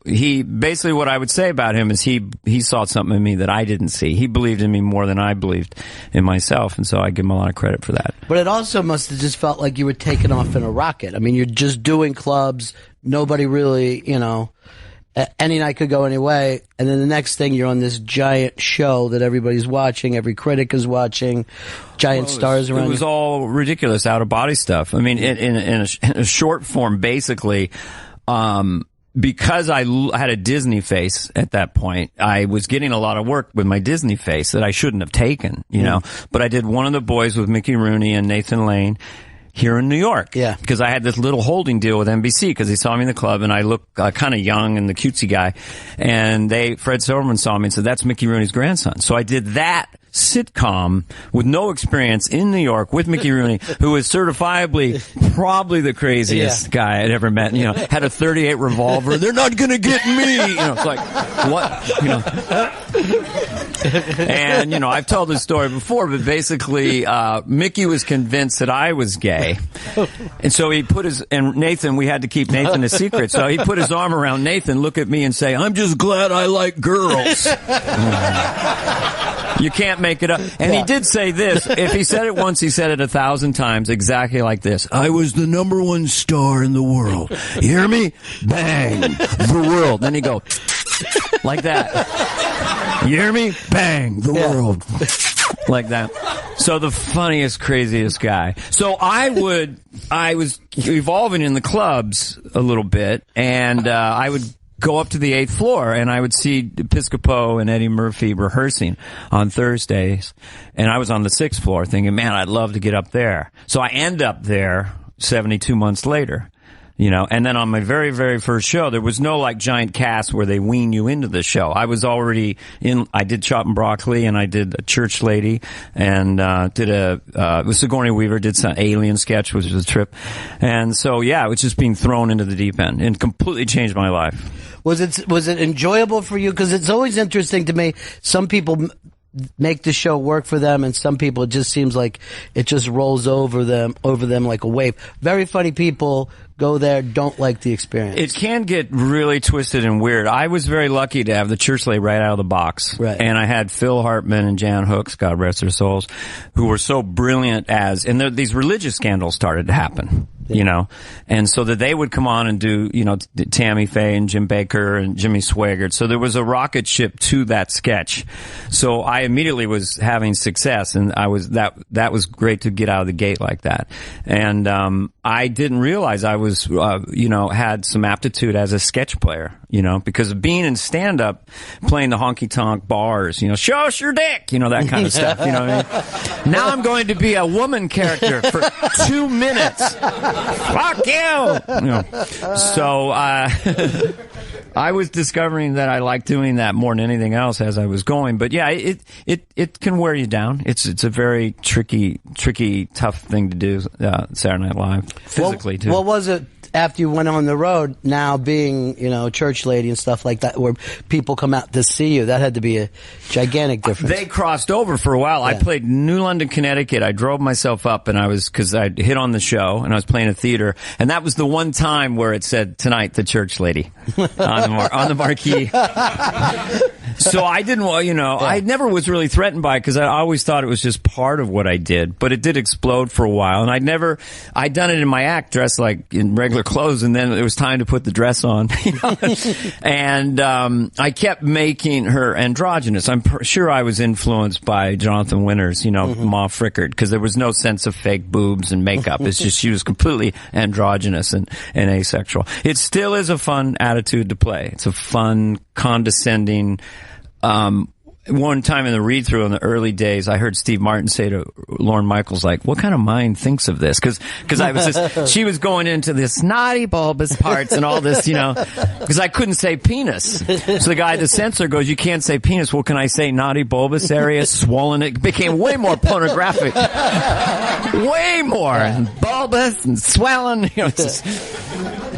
he basically, what I would say about him is he saw something in me that I didn't see. He believed in me more than I believed in myself. And so I give him a lot of credit for that. But it also must have just felt like you were taking off in a rocket. I mean, you're just doing clubs. Nobody really, any night could go any way, and then the next thing you're on this giant show that everybody's watching, every critic is watching, giant stars around. It was all ridiculous, out of body stuff. I mean, in a short form, basically, because I had a Disney face at that point, I was getting a lot of work with my Disney face that I shouldn't have taken, But I did One of the Boys with Mickey Rooney and Nathan Lane here in New York. Yeah. Because I had this little holding deal with NBC because they saw me in the club and I looked kind of young and the cutesy guy. And Fred Silverman saw me and said, that's Mickey Rooney's grandson. So I did that sitcom with no experience in New York with Mickey Rooney, who is certifiably probably the craziest guy I'd ever met. Had a .38 revolver. They're not going to get me. It's like, what? And, I've told this story before, but basically, Mickey was convinced that I was gay. And so and Nathan, we had to keep Nathan a secret. So he put his arm around Nathan, look at me and say, I'm just glad I like girls. You can't make it up. And he did say this. If he said it once, he said it 1,000 times, exactly like this. I was the #1 star in the world. You hear me? Bang. The world. Then he go like that. You hear me? Bang. The world. Like that. So the funniest, craziest guy. So I was evolving in the clubs a little bit, and I would go up to the 8th floor, and I would see Piscopo and Eddie Murphy rehearsing on Thursdays. And I was on the 6th floor thinking, man, I'd love to get up there. So I end up there 72 months later. And then on my very, very first show, there was no giant cast where they wean you into the show. I was already I did Chop and Broccoli, and I did a Church Lady, and with Sigourney Weaver, did some alien sketch, which was a trip. And so, it was just being thrown into the deep end and completely changed my life. Was it enjoyable for you? Because it's always interesting to me. Some people make the show work for them, and some people, it just seems like it just rolls over them like a wave. Very funny people go there, don't like the experience. It can get really twisted and weird. I was very lucky to have the Church Lady right out of the box. Right. And I had Phil Hartman and Jan Hooks, God rest their souls, who were so brilliant and these religious scandals started to happen. And so that they would come on and do, Tammy Faye and Jim Baker and Jimmy Swaggart. So there was a rocket ship to that sketch. So I immediately was having success, and that was great to get out of the gate like that. And, I didn't realize I was, had some aptitude as a sketch player, because of being in stand-up, playing the honky-tonk bars, show us your dick, that kind of stuff, what I mean? Now I'm going to be a woman character for 2 minutes. Fuck you! So, I was discovering that I liked doing that more than anything else as I was going. But yeah, it can wear you down. It's a very tricky, tough thing to do, Saturday Night Live, physically too. What was it after you went on the road, now being, Church Lady and stuff like that, where people come out to see you? That had to be a gigantic difference. They crossed over for a while. Yeah. I played New London, Connecticut. I drove myself up, and because I'd hit on the show, and I was playing a theater, and that was the one time where it said, tonight, the Church Lady on the marquee. So I didn't, I never was really threatened by it because I always thought it was just part of what I did, but it did explode for a while. And I'd done it in my act dressed like in regular clothes, and then it was time to put the dress on. And I kept making her androgynous. I'm sure I was influenced by Jonathan Winters, Ma Frickard, because there was no sense of fake boobs and makeup. It's just she was completely androgynous and asexual. It still is a fun attitude to play. It's a fun, condescending, one time in the read-through in the early days, I heard Steve Martin say to Lorne Michaels, like, what kind of mind thinks of this? Because I was just, she was going into this naughty bulbous parts and all this, because I couldn't say penis. So the guy, the censor, goes, you can't say penis. Well, can I say naughty bulbous area, swollen? It became way more pornographic. Way more. And bulbous and swelling.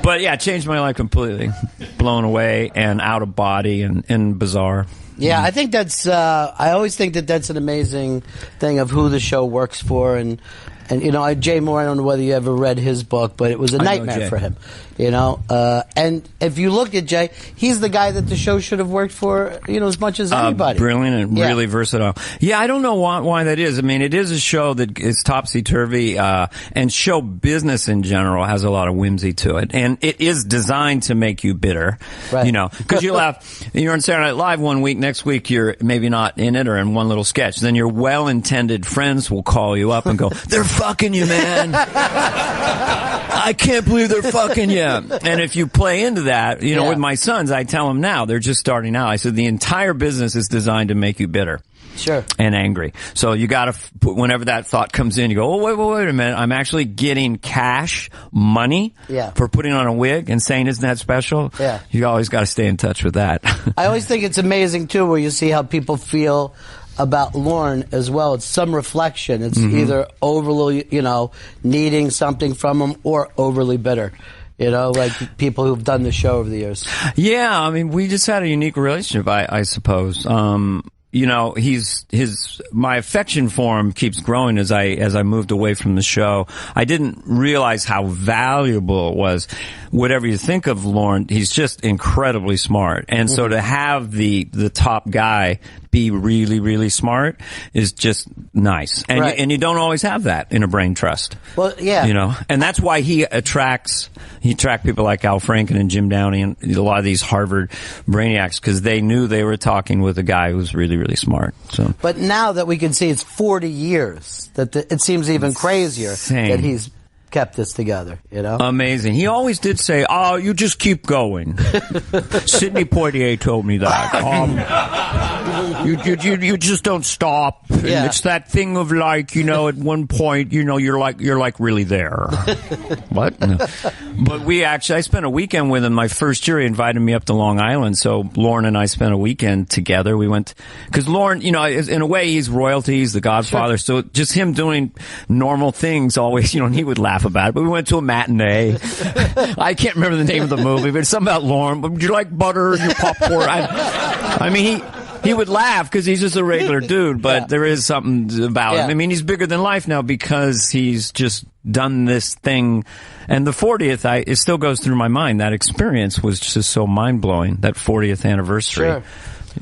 But yeah, it changed my life completely. Blown away and out of body and bizarre. Yeah, I think that's. I always think that's an amazing thing of who the show works for, and Jay Moore. I don't know whether you ever read his book, but it was a nightmare for him. And if you look at Jay, he's the guy that the show should have worked for, as much as anybody. Brilliant and really versatile. Yeah, I don't know why that is. I mean, it is a show that is topsy-turvy, and show business in general has a lot of whimsy to it. And it is designed to make you bitter, because you're on Saturday Night Live one week, next week you're maybe not in it or in one little sketch. Then your well-intended friends will call you up and go, they're fucking you, man. I can't believe they're fucking you. And if you play into that, with my sons, I tell them now, they're just starting out. I said, the entire business is designed to make you bitter. Sure. And angry. So you gotta, whenever that thought comes in, you go, oh, wait a minute. I'm actually getting cash, money for putting on a wig and saying, isn't that special? Yeah. You always gotta stay in touch with that. I always think it's amazing, too, where you see how people feel about Lorne as well. It's some reflection. It's either overly, needing something from him or overly bitter. Like people who've done the show over the years. Yeah, I mean, we just had a unique relationship, I suppose. My affection for him keeps growing as I moved away from the show. I didn't realize how valuable it was. Whatever you think of Lorne, he's just incredibly smart. And so to have the top guy be really, really smart is just nice. And right. you don't always have that in a brain trust. Well, yeah. And that's why he attracts people like Al Franken and Jim Downey and a lot of these Harvard brainiacs, because they knew they were talking with a guy who's really, really smart. So, but now that we can see it's 40 years, it seems even crazier that he's kept this together, Amazing. He always did say, oh, you just keep going. Sidney Poitier told me that. You just don't stop. And it's that thing of like, at one point, you're like really there. What? No. But I spent a weekend with him. My first year, he invited me up to Long Island. So Lorne and I spent a weekend together. We went, because Lorne, in a way, he's royalty. He's the Godfather. Sure. So just him doing normal things always, he would laugh about it. But we went to a matinee. I can't remember the name of the movie, but it's something about Lorne. Would you like butter in your popcorn? I mean, he would laugh because he's just a regular dude, but there is something about him. I mean, he's bigger than life now because he's just done this thing. And the 40th, it still goes through my mind. That experience was just so mind-blowing, that 40th anniversary. Sure.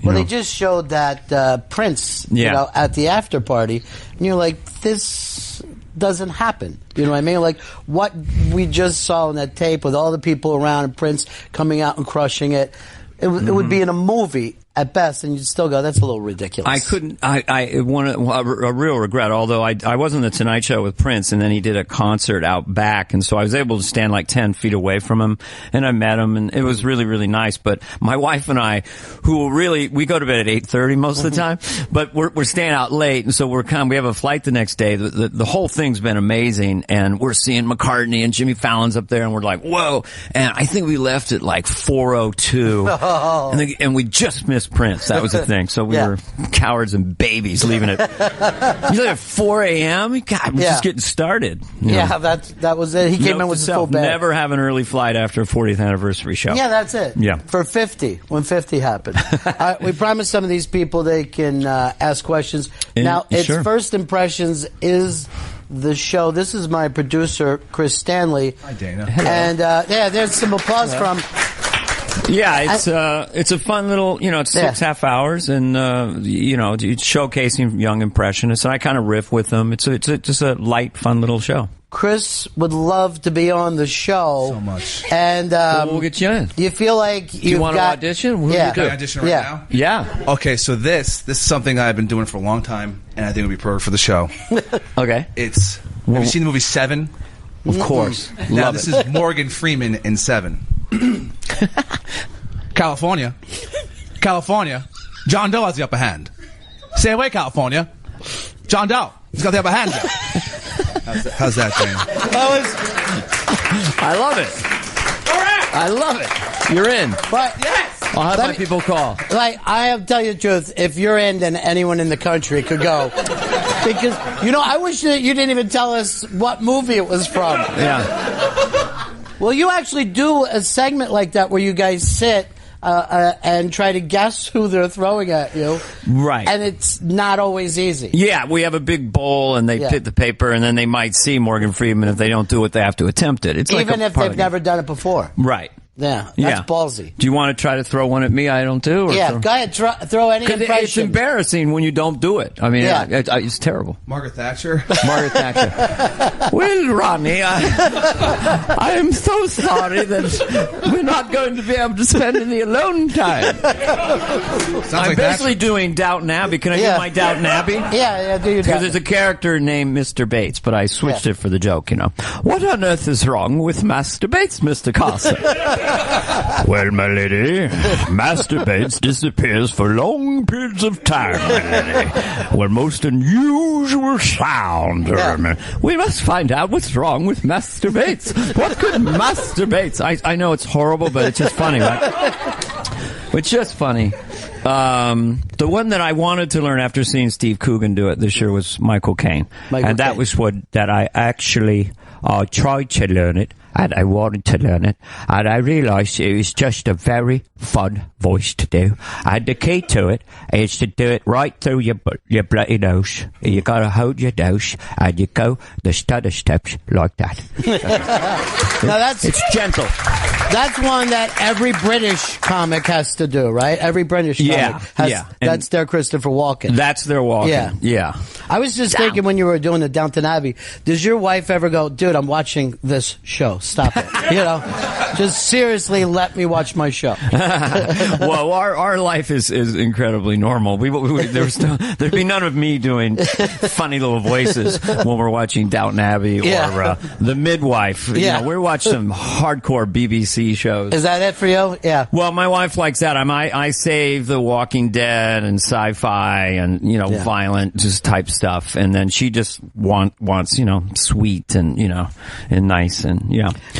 Well, they just showed that Prince, at the after party, and you're like, this doesn't happen. You know what I mean? Like what we just saw in that tape with all the people around and Prince coming out and crushing it. It would be in a movie at best, and you'd still go, that's a little ridiculous. A real regret, although I was on the Tonight Show with Prince, and then he did a concert out back, and so I was able to stand like 10 feet away from him, and I met him, and it was really, really nice. But my wife and I, we go to bed at 8:30 most of the time, but we're staying out late, and so we have a flight the next day. The whole thing's been amazing, and we're seeing McCartney and Jimmy Fallon's up there, and we're like, whoa, and I think we left at like 4:02, and we just missed Prince. That was the thing. So we were cowards and babies leaving it. Usually at 4 a.m. God, we're just getting started. That was it. He came in with his full band. Never have an early flight after a 40th anniversary show. Yeah, that's it. Yeah. For 50, when 50 happened. We promised some of these people they can ask questions. Now, it's First Impressions is the show. This is my producer, Chris Stanley. Hi, Dana. And there's some applause from... Yeah, it's a fun little, it's 6.5 hours, and it's showcasing young impressionists, and I kind of riff with them. It's just a light, fun little show. Chris would love to be on the show so much, and we'll get you in. Do you feel like you want to audition? Can I audition right now? Yeah. Okay, so this is something I've been doing for a long time, and I think it would be perfect for the show. Okay. Have you seen the movie Seven? Of course. Now this is Morgan Freeman in Seven. California, John Doe has the upper hand. Stay away, California. John Doe. He's got the upper hand, Joe. How's that, Dane? I love it. I love it. You're in. But yes, I'll have my people call. Like, I have to tell you the truth. If you're in, then anyone in the country could go. Because, I wish that you didn't even tell us what movie it was from. Yeah. Well, you actually do a segment like that where you guys sit and try to guess who they're throwing at you. Right. And it's not always easy. Yeah, we have a big bowl, and they pit the paper, and then they might see Morgan Freeman. If they don't do it, they have to attempt it. It's even like if they've never done it before. Right. Yeah, that's ballsy. Do you want to try to throw one at me? I don't do. Or yeah, go ahead. Throw any impression. It's embarrassing when you don't do it. I mean, it's terrible. Margaret Thatcher. Margaret Thatcher. Well, Ronnie, I am so sorry that we're not going to be able to spend any alone time. I'm basically doing Downton Abbey. Can I do my Downton Abbey? Yeah, do your Because there's a character named Mr. Bates, but I switched it for the joke, What on earth is wrong with Master Bates, Mr. Carson? Well, my lady, Master Bates disappears for long periods of time, my lady. Where most unusual sounds are. We must find out what's wrong with Master Bates. What could Master Bates... I know it's horrible, but it's just funny, right? It's just funny. The one that I wanted to learn after seeing Steve Coogan do it this year was Michael Caine. That was that I actually tried to learn it. And I wanted to learn it, and I realised it was just a very fun voice to do. And the key to it is to do it right through your bloody nose. You got to hold your nose, and you go the stutter steps like that. Now it's gentle. That's one that every British comic has to do, right? Every British comic has. That's their Christopher Walken. That's their Walken. Yeah. I was just thinking when you were doing the Downton Abbey, does your wife ever go, dude, I'm watching this show. Stop it. Just seriously let me watch my show. Well, our life is incredibly normal. There'd be none of me doing funny little voices when we're watching Downton Abbey or The Midwife. We watch some hardcore BBC shows. Is that it for you? Yeah. Well, my wife likes that. I save The Walking Dead and sci-fi and violent just type stuff, and then she just wants sweet and and nice and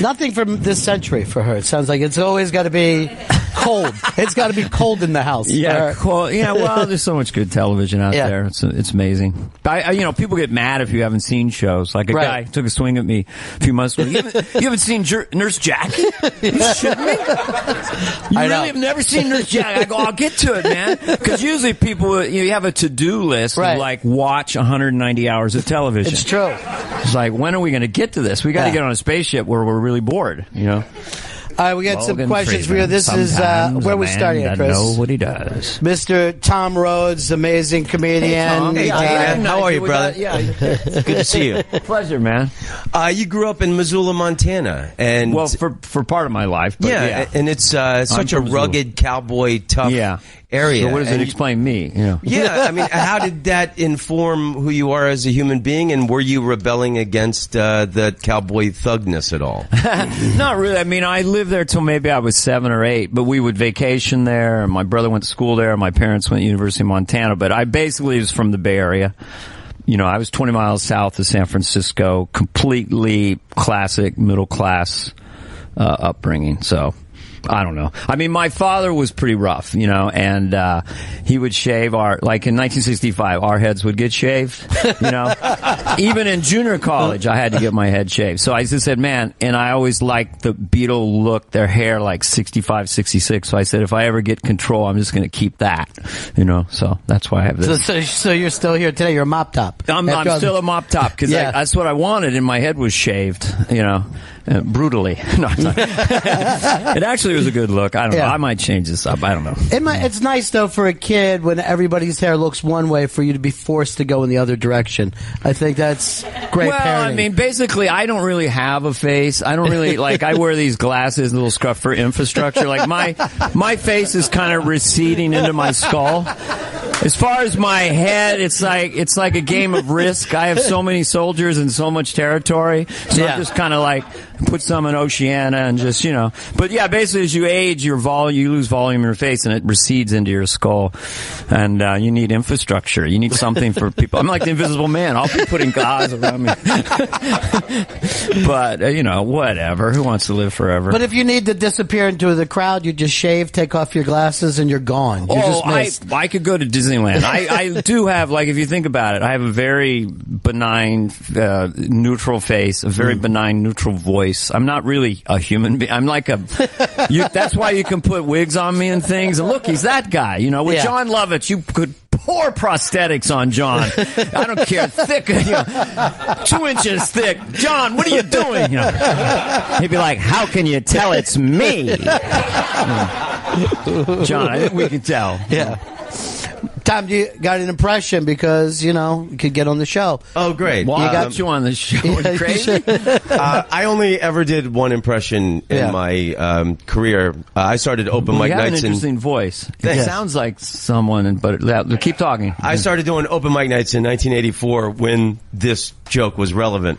Nothing from this century for her. It sounds like it's always got to be cold. It's got to be cold in the house. Yeah, cold. Yeah, well, there's so much good television out there. It's amazing. People get mad if you haven't seen shows. Like a guy took a swing at me a few months ago. You haven't seen Nurse Jackie? You shitting me? You really have never seen Nurse Jackie? I go, I'll get to it, man. Because usually people, you have a to-do list of watch 190 hours of television. It's true. It's like, when are we going to get to this? We got to get on a spaceship where we're really bored, All right, we got some questions for you. This is where we're starting at, Chris. Know what he does. Mr. Tom Rhodes, amazing comedian. Hey, Dana. How are you, brother? Good to see you. Pleasure, man. You grew up in Missoula, Montana, and for part of my life. But and it's such a rugged, cowboy, tough area. So what does it explain me? Yeah, I mean, how did that inform who you are as a human being, and were you rebelling against the cowboy thugness at all? Not really. I mean, I lived there till maybe I was 7 or 8, but we would vacation there, and my brother went to school there, and my parents went to University of Montana, but I basically was from the Bay Area. I was 20 miles south of San Francisco, completely classic middle class upbringing, so I don't know. I mean, my father was pretty rough, and he would shave in 1965, our heads would get shaved, Even in junior college, I had to get my head shaved. So I just said, man, and I always liked the Beatle look, their hair like 65, 66. So I said, if I ever get control, I'm just going to keep that, So that's why I have this. So you're still here today. You're a mop top. I'm still a mop top because that's what I wanted, and my head was shaved, brutally. No, it actually was a good look. I don't know. I might change this up. I don't know. It's nice, though, for a kid when everybody's hair looks one way for you to be forced to go in the other direction. I think that's great parenting. I mean, basically, I don't really have a face. I don't really, I wear these glasses, little scruff for infrastructure. My face is kind of receding into my skull. As far as my head, it's like a game of Risk. I have so many soldiers and so much territory. So I'm just kind of put some in Oceania and just, But yeah, basically as you age, you lose volume in your face and it recedes into your skull. And you need infrastructure. You need something for people. I'm like the Invisible Man. I'll be putting gauze around me. But, whatever. Who wants to live forever? But if you need to disappear into the crowd, you just shave, take off your glasses, and you're gone. You're just missed. I could go to Disneyland. I do have, if you think about it, I have a very benign, neutral face, a very benign, neutral voice. I'm not really a human being. I'm like that's why you can put wigs on me and things. And look, he's that guy. With John Lovitz, you could pour prosthetics on John. I don't care. Thick, 2 inches thick. John, what are you doing? He'd be like, how can you tell it's me? John, I think we can tell. Yeah. Tom, you got an impression because, you could get on the show. Oh, great. Well, you got you on the show. Crazy? I only ever did one impression in my career. I started open mic nights. You have an interesting voice. It sounds like someone, but keep talking. I started doing open mic nights in 1984 when this joke was relevant.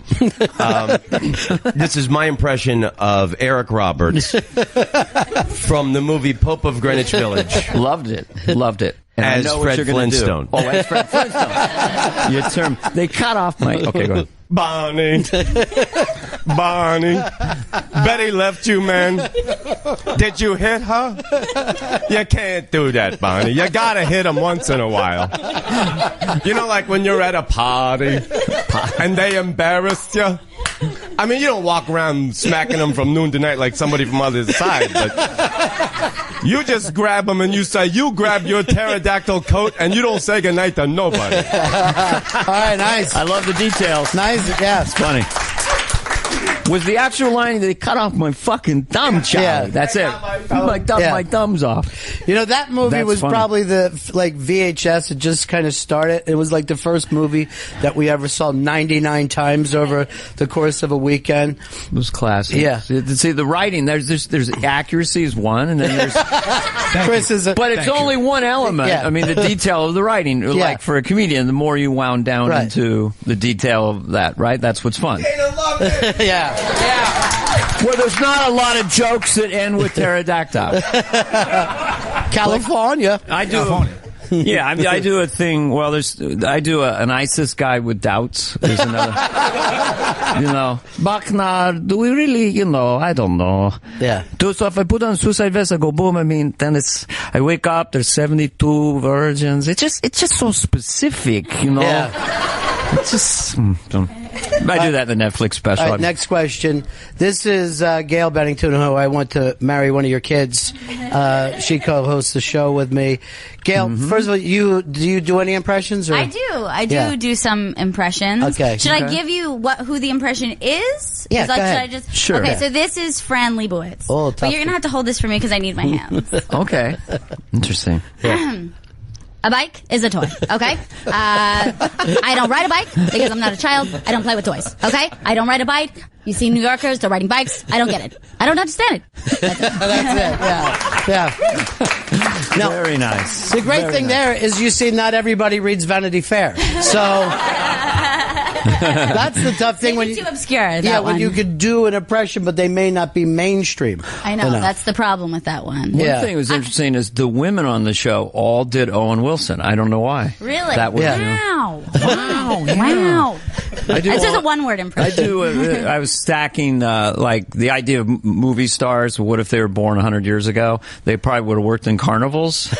This is my impression of Eric Roberts from the movie Pope of Greenwich Village. Loved it. And as Fred Flintstone. Oh, as Fred Flintstone. Your term. They cut off my... Okay, go ahead. Barney. Betty left you, man. Did you hit her? You can't do that, Barney. You gotta hit them once in a while. Like when you're at a party and they embarrass you. I mean, you don't walk around smacking them from noon to night like somebody from other side, but you just grab them and you say, you grab your pterodactyl coat and you don't say goodnight to nobody. All right, nice. I love the details. Nice, yeah. It's funny. Was the actual line, they cut off my fucking thumb, Charlie? Yeah. That's it. My thumbs off. That movie was funny. Probably the, VHS. It just kind of started. It was like the first movie that we ever saw 99 times over the course of a weekend. It was classic. Yeah. See, the writing, there's accuracy is one, and then there's... but it's only one element. Yeah. I mean, the detail of the writing. Yeah. Like, for a comedian, the more you wound down into the detail of that, right? That's what's fun. Yeah. Well, there's not a lot of jokes that end with pterodactyl. California. I do. Yeah, I do a thing. Well, I do an ISIS guy with doubts. There's another. Bachnar, do we really, I don't know. Yeah. So if I put on suicide vest, I go boom. I mean, then I wake up, there's 72 virgins. It's just so specific, Yeah. It's just. I do that in the Netflix special. All right, next question. This is Gail Bennington, who I want to marry one of your kids. She co-hosts the show with me. Gail, first of all, do you do any impressions? Or? I do some impressions. Okay. Should I give you who the impression is? Yeah, go ahead. Should I just? Sure. Okay, so this is Fran Lebowitz. Oh, tough. But you're gonna have to hold this for me because I need my hands. Okay. Interesting. A bike is a toy, okay? I don't ride a bike because I'm not a child. I don't play with toys, okay? I don't ride a bike. You see New Yorkers, they're riding bikes. I don't get it. I don't understand it. That's it, yeah. Now, very nice. The great thing there is you see not everybody reads Vanity Fair. So... That's the tough thing. Too obscure. When you could do an impression, but they may not be mainstream. I know. That's the problem with that one. One thing that was interesting is the women on the show all did Owen Wilson. I don't know why. Really? That was, wow. Wow. It's just a one-word impression. I was stacking the idea of movie stars. What if they were born 100 years ago? They probably would have worked in carnivals.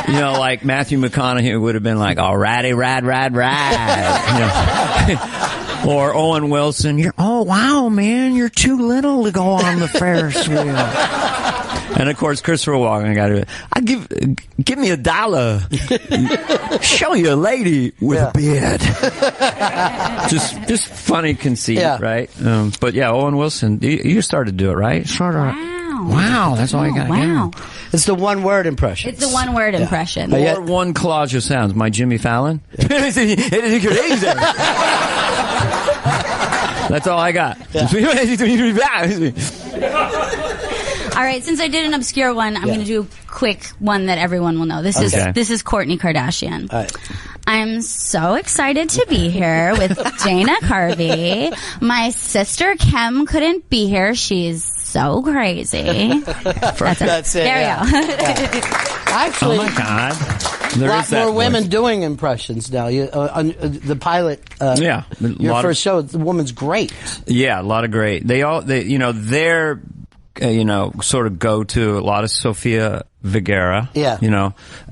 Like Matthew McConaughey would have been like, "Oh, ratty, rad, or Owen Wilson, oh wow, man, you're too little to go on the Ferris wheel. And of course, Christopher Walken got it. Give me $1. Show you a lady with a beard. just funny conceit, right? But yeah, Owen Wilson, you started to do it, right? Wow, that's all you got. Wow. It's the one-word impression. It's the one-word impression. Or one clause of sounds. My Jimmy Fallon. That's all I got. All right, since I did an obscure one, I'm going to do a quick one that everyone will know. This is Kourtney Kardashian. All right. I'm so excited to be here with Dana Carvey. My sister Kim couldn't be here. She's so crazy. That's it. There we go. Actually, oh my God. A lot more women doing impressions now. The pilot, your first show, the woman's great. Yeah, a lot of great. They're sort of go to a lot of Sofia Vergara,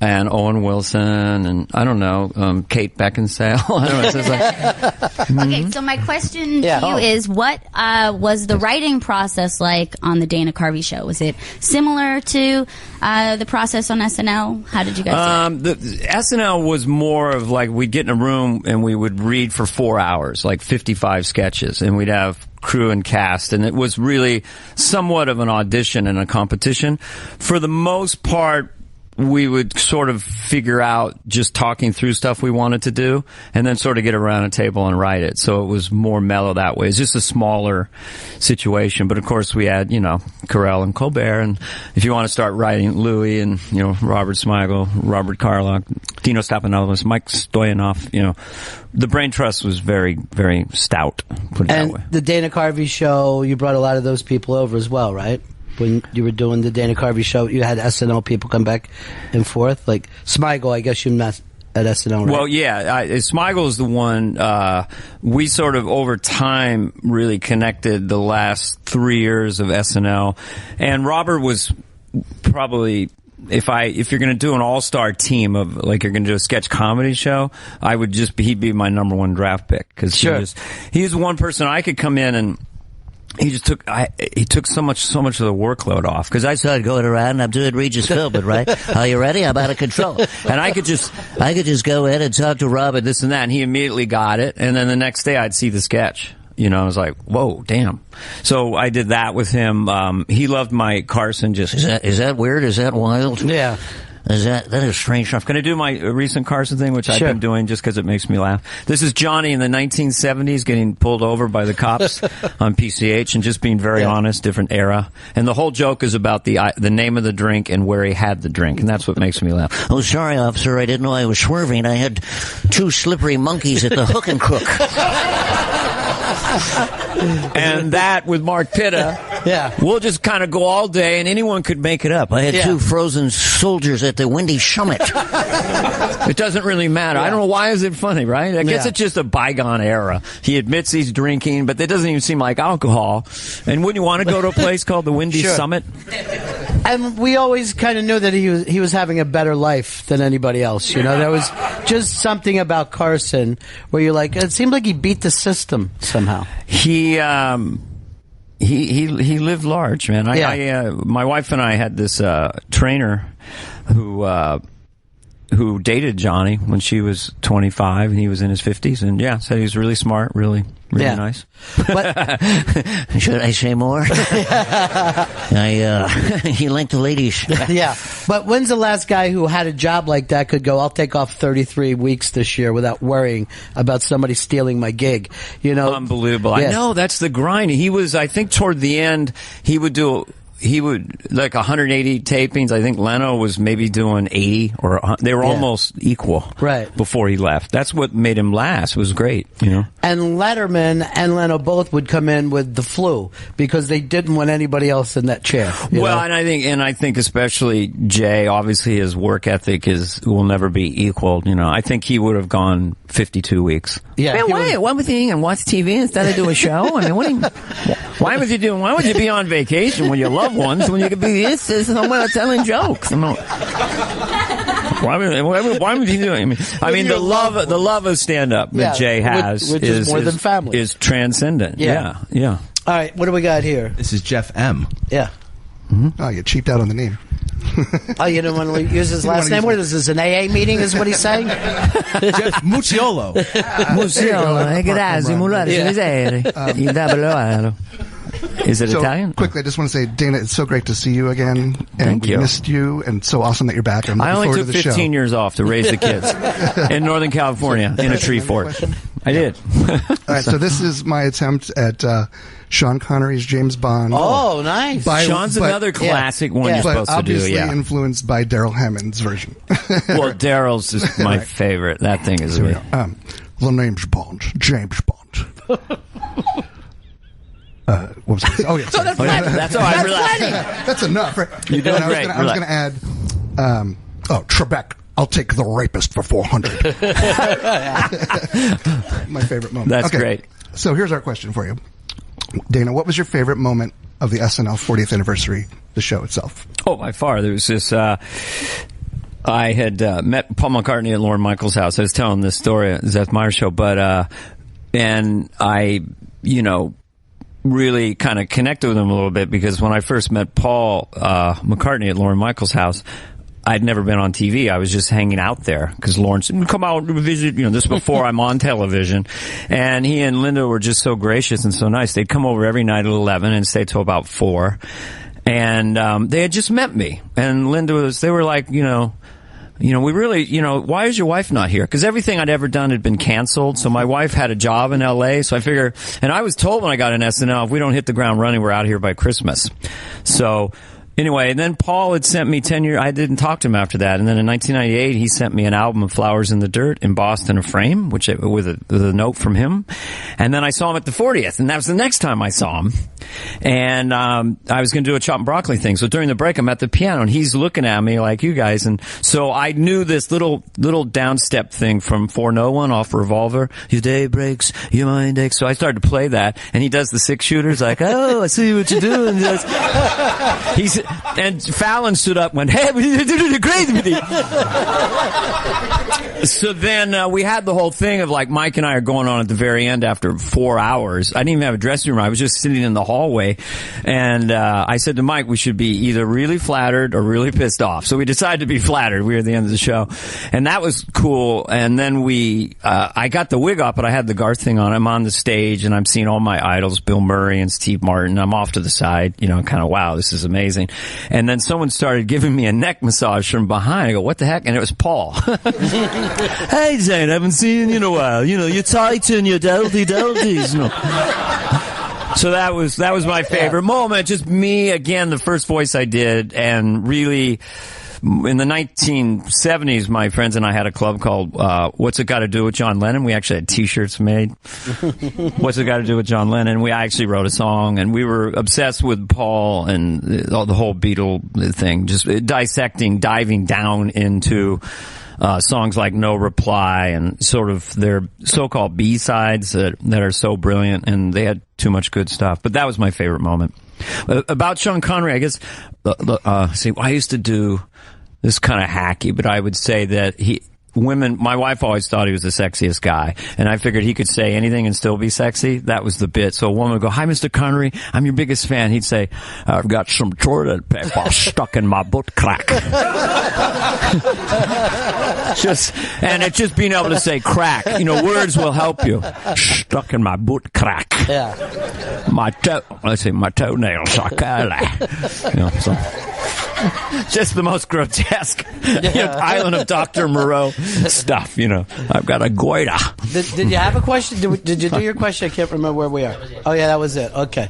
and Owen Wilson, and I don't know, Kate Beckinsale. I don't know. So it's like, Okay, so my question to you is, what was the writing process like on the Dana Carvey show? Was it similar to the process on SNL? How did you guys do it? The SNL was more of like, we'd get in a room and we would read for 4 hours, like 55 sketches, and we'd have crew and cast, and it was really somewhat of an audition and a competition. For the most part, we would sort of figure out just talking through stuff we wanted to do, and then sort of get around a table and write it. So it was more mellow that way. It's just a smaller situation. But of course we had, Carell and Colbert, and if you want to start writing Louis and, Robert Smigel, Robert Carlock, Dino Stapanopoulos, Mike Stoyanov, the brain trust was very, very stout, put it that way. And the Dana Carvey show, you brought a lot of those people over as well, right? When you were doing the Dana Carvey show, you had SNL people come back and forth. Like Smigel, I guess you met at SNL, right? Well, yeah, Smigel is the one. We sort of over time really connected the last 3 years of SNL, and Robert was probably. If you're going to do an all-star team of, like, you're going to do a sketch comedy show, he'd be my number one draft pick. Cause he's one person I could come in and he took so much of the workload off. Cause I started going around, I'm doing Regis Philbin, right? Are you ready? I'm out of control. And I could just go in and talk to Robert, this and that, and he immediately got it. And then the next day I'd see the sketch. I was like, whoa, damn. So I did that with him. He loved my Carson. Is that weird? Is that wild? Yeah. That is strange stuff. Can I do my recent Carson thing, which I've been doing just because it makes me laugh? This is Johnny in the 1970s getting pulled over by the cops on PCH and just being very honest, different era. And the whole joke is about the name of the drink and where he had the drink, and that's what makes me laugh. Oh, sorry, officer, I didn't know I was swerving. I had 2 slippery monkeys at the hook and crook. And that with Mark Pitta, we'll just kind of go all day, and anyone could make it up. I had 2 frozen soldiers at the Windy Summit. It doesn't really matter. I don't know, why is it funny, right? I guess it's just a bygone era. He admits he's drinking, but that doesn't even seem like alcohol. And wouldn't you want to go to a place called the Windy Summit? And we always kind of knew that he was having a better life than anybody else. There was just something about Carson where you're like, it seemed like he beat the system somehow. He lived large, man. My wife and I had this trainer who dated Johnny when she was 25 and he was in his 50s, and said he was really smart, really nice. But should I say more? He liked the ladies. But when's the last guy who had a job like that could go, I'll take off 33 weeks this year without worrying about somebody stealing my gig? Unbelievable. I know, that's the grind. He was, I think toward the end, he would like 180 tapings. I think Leno was maybe doing 80, or they were almost equal before he left. That's what made him last. It was great, And Letterman and Leno both would come in with the flu because they didn't want anybody else in that chair. Well, and I think especially Jay, obviously his work ethic will never be equaled. I think he would have gone 52 weeks. Yeah. Man, why would you watch TV instead of do a show? I mean, why would you be on vacation when you love ones when you could be someone telling jokes? Why would you do it? I mean, the love of stand up that Jay has which is more than family. Is transcendent. Yeah. All right, what do we got here? This is Jeff M. Yeah. Mm-hmm. Oh, you cheaped out on the name. Oh, you didn't want to use his last name? What is this, an AA meeting is what he's saying? Jeff Mucciolo. Is it Italian? Quickly, I just want to say, Dana, it's so great to see you again. And Thank you. Missed you, and so awesome that you're back. I'm looking I only forward took to the 15 show. years off to raise the kids in Northern California in a tree fort. I did. All right, so this is my attempt at Sean Connery's James Bond. Oh, nice. Sean's another classic one you're supposed to do, obviously influeed by Daryl Hammond's version. Well, Daryl's is my favorite. That thing is me. The name's Bond, James Bond. What was it? Oh, yeah. So that's all I realized. That's enough. Right? You're doing great. I was going to add, Trebek, I'll take the rapist for 400. My favorite moment. That's great. So here's our question for you. Dana, what was your favorite moment of the SNL 40th anniversary, the show itself? Oh, by far. There was this, I had met Paul McCartney at Lorne Michaels' house. I was telling this story at the Seth Meyers show, but, and I, really kind of connected with him a little bit because when I first met Paul McCartney at Lorne Michaels' house, I'd never been on TV. I was just hanging out there because Lorne said, come out and visit, this before I'm on television. And he and Linda were just so gracious and so nice. They'd come over every night at 11 and stay till about 4. And they had just met me. And Linda they were like, we really, why is your wife not here? Because everything I'd ever done had been canceled. So my wife had a job in L.A. So I figure, and I was told when I got in SNL, if we don't hit the ground running, we're out here by Christmas. So anyway, and then Paul had sent me 10 years. I didn't talk to him after that. And then in 1998, he sent me an album of Flowers in the Dirt in Boston, a frame, with a note from him. And then I saw him at the 40th, and that was the next time I saw him. And I was going to do a chop and broccoli thing. So during the break, I'm at the piano, and he's looking at me like you guys. And so I knew this little downstep thing from For No One off Revolver. Your day breaks, your mind aches. So I started to play that, and he does the 6-shooters like, oh, I see what you're doing. And Fallon stood up and went, hey, you're doing great with you. So then we had the whole thing of like Mike and I are going on at the very end after 4 hours. I didn't even have a dressing room. I was just sitting in the hallway. And I said to Mike, we should be either really flattered or really pissed off. So we decided to be flattered. We were at the end of the show. And that was cool. And then I got the wig up, but I had the Garth thing on. I'm on the stage and I'm seeing all my idols, Bill Murray and Steve Martin. I'm off to the side, kind of, wow, this is amazing. And then someone started giving me a neck massage from behind. I go, what the heck? And it was Paul. Hey, Zane, I haven't seen you in a while. You're tight in your deldies. So that was my favorite moment. Just me, again, the first voice I did, and really, in the 1970s, my friends and I had a club called What's It Got to Do with John Lennon? We actually had T-shirts made. What's It Got to Do with John Lennon? We actually wrote a song, and we were obsessed with Paul and the whole Beatle thing, just diving down into songs like No Reply and sort of their so-called B-sides that are so brilliant, and they had too much good stuff. But that was my favorite moment. About Sean Connery, I guess, I used to do this kind of hacky, but I would say that my wife always thought he was the sexiest guy, and I figured he could say anything and still be sexy. That was the bit. So a woman would go, hi, Mr. Connery, I'm your biggest fan. He'd say, I've got some toilet paper stuck in my butt crack. And it's just being able to say crack. Words will help you. Stuck in my butt crack. Yeah. My toenails are curly. Just the most grotesque Island of Dr. Moreau stuff, I've got a goiter. Did you have a question? Did you do your question? I can't remember where we are. Oh, yeah, that was it. Okay.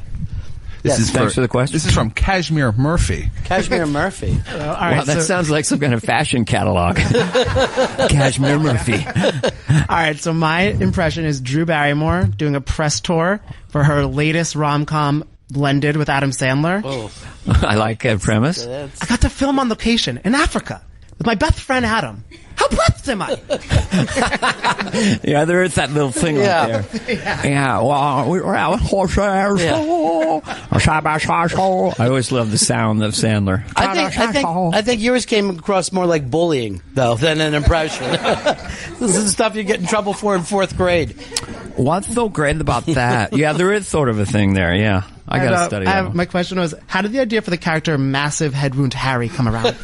Thanks for the question. This is from Kashmir Murphy. Kashmir Murphy. All right, wow, that sounds like some kind of fashion catalog. Kashmir Murphy. All right, so my impression is Drew Barrymore doing a press tour for her latest rom-com, Blended, with Adam Sandler. Oh. I like that premise. I got to film on location in Africa with my best friend Adam. How blessed am I? Yeah, there is that little thing right there. Yeah, well, we're out horse I always love the sound of Sandler. I think yours came across more like bullying, though, than an impression. This is the stuff you get in trouble for in 4th grade. What's so great about that? Yeah, there is sort of a thing there, yeah. I got to study that. My question was, how did the idea for the character Massive Head Wound Harry come around?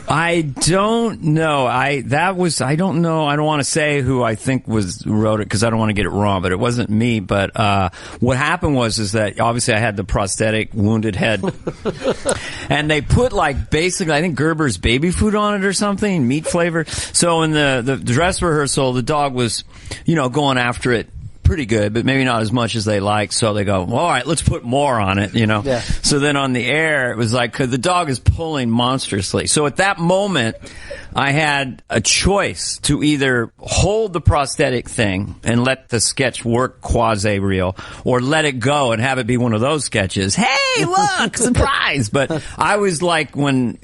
I don't know. I don't know. I don't want to say who I think wrote it because I don't want to get it wrong, but it wasn't me. But what happened is that obviously I had the prosthetic wounded head. And they put like basically, I think Gerber's baby food on it or something, meat flavor. So in the dress rehearsal, the dog was, going after it pretty good, but maybe not as much as they like. So they go, well, all right, let's put more on it, Yeah. So then on the air, it was like, 'cause the dog is pulling monstrously. So at that moment, I had a choice to either hold the prosthetic thing and let the sketch work quasi-real, or let it go and have it be one of those sketches. Hey, look, surprise! But I was like, when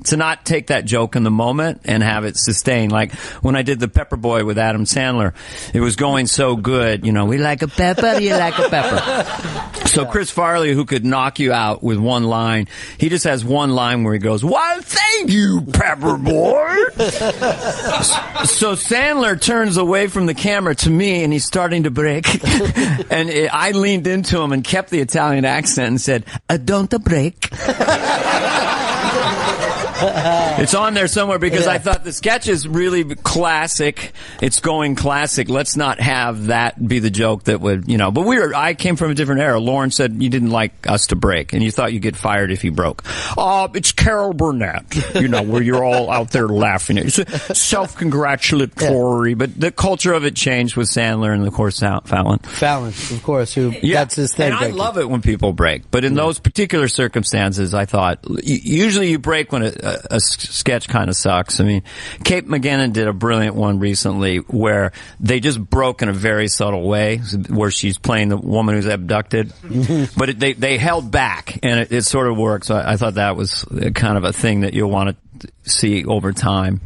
to not take that joke in the moment and have it sustain. Like when I did the Pepper Boy with Adam Sandler, it was going so good. We like a pepper, you like a pepper. So Chris Farley, who could knock you out with one line, he just has one line where he goes, "Why, thank you, Pepper Boy." So Sandler turns away from the camera to me, and he's starting to break. And I leaned into him and kept the Italian accent and said, "Don't break." It's on there somewhere because I thought the sketch is really classic. It's going classic. Let's not have that be the joke that would, But I came from a different era. Lauren said you didn't like us to break, and you thought you'd get fired if you broke. It's Carol Burnett, where you're all out there laughing. It's self-congratulatory, but the culture of it changed with Sandler and, of course, Fallon. Fallon, of course, that's his thing. And I love it when people break, but in those particular circumstances, I thought usually you break when a sketch kind of sucks. I mean, Kate McGinnon did a brilliant one recently where they just broke in a very subtle way, where she's playing the woman who's abducted, but they held back, and it sort of works. So I thought that was kind of a thing that you'll want to see over time,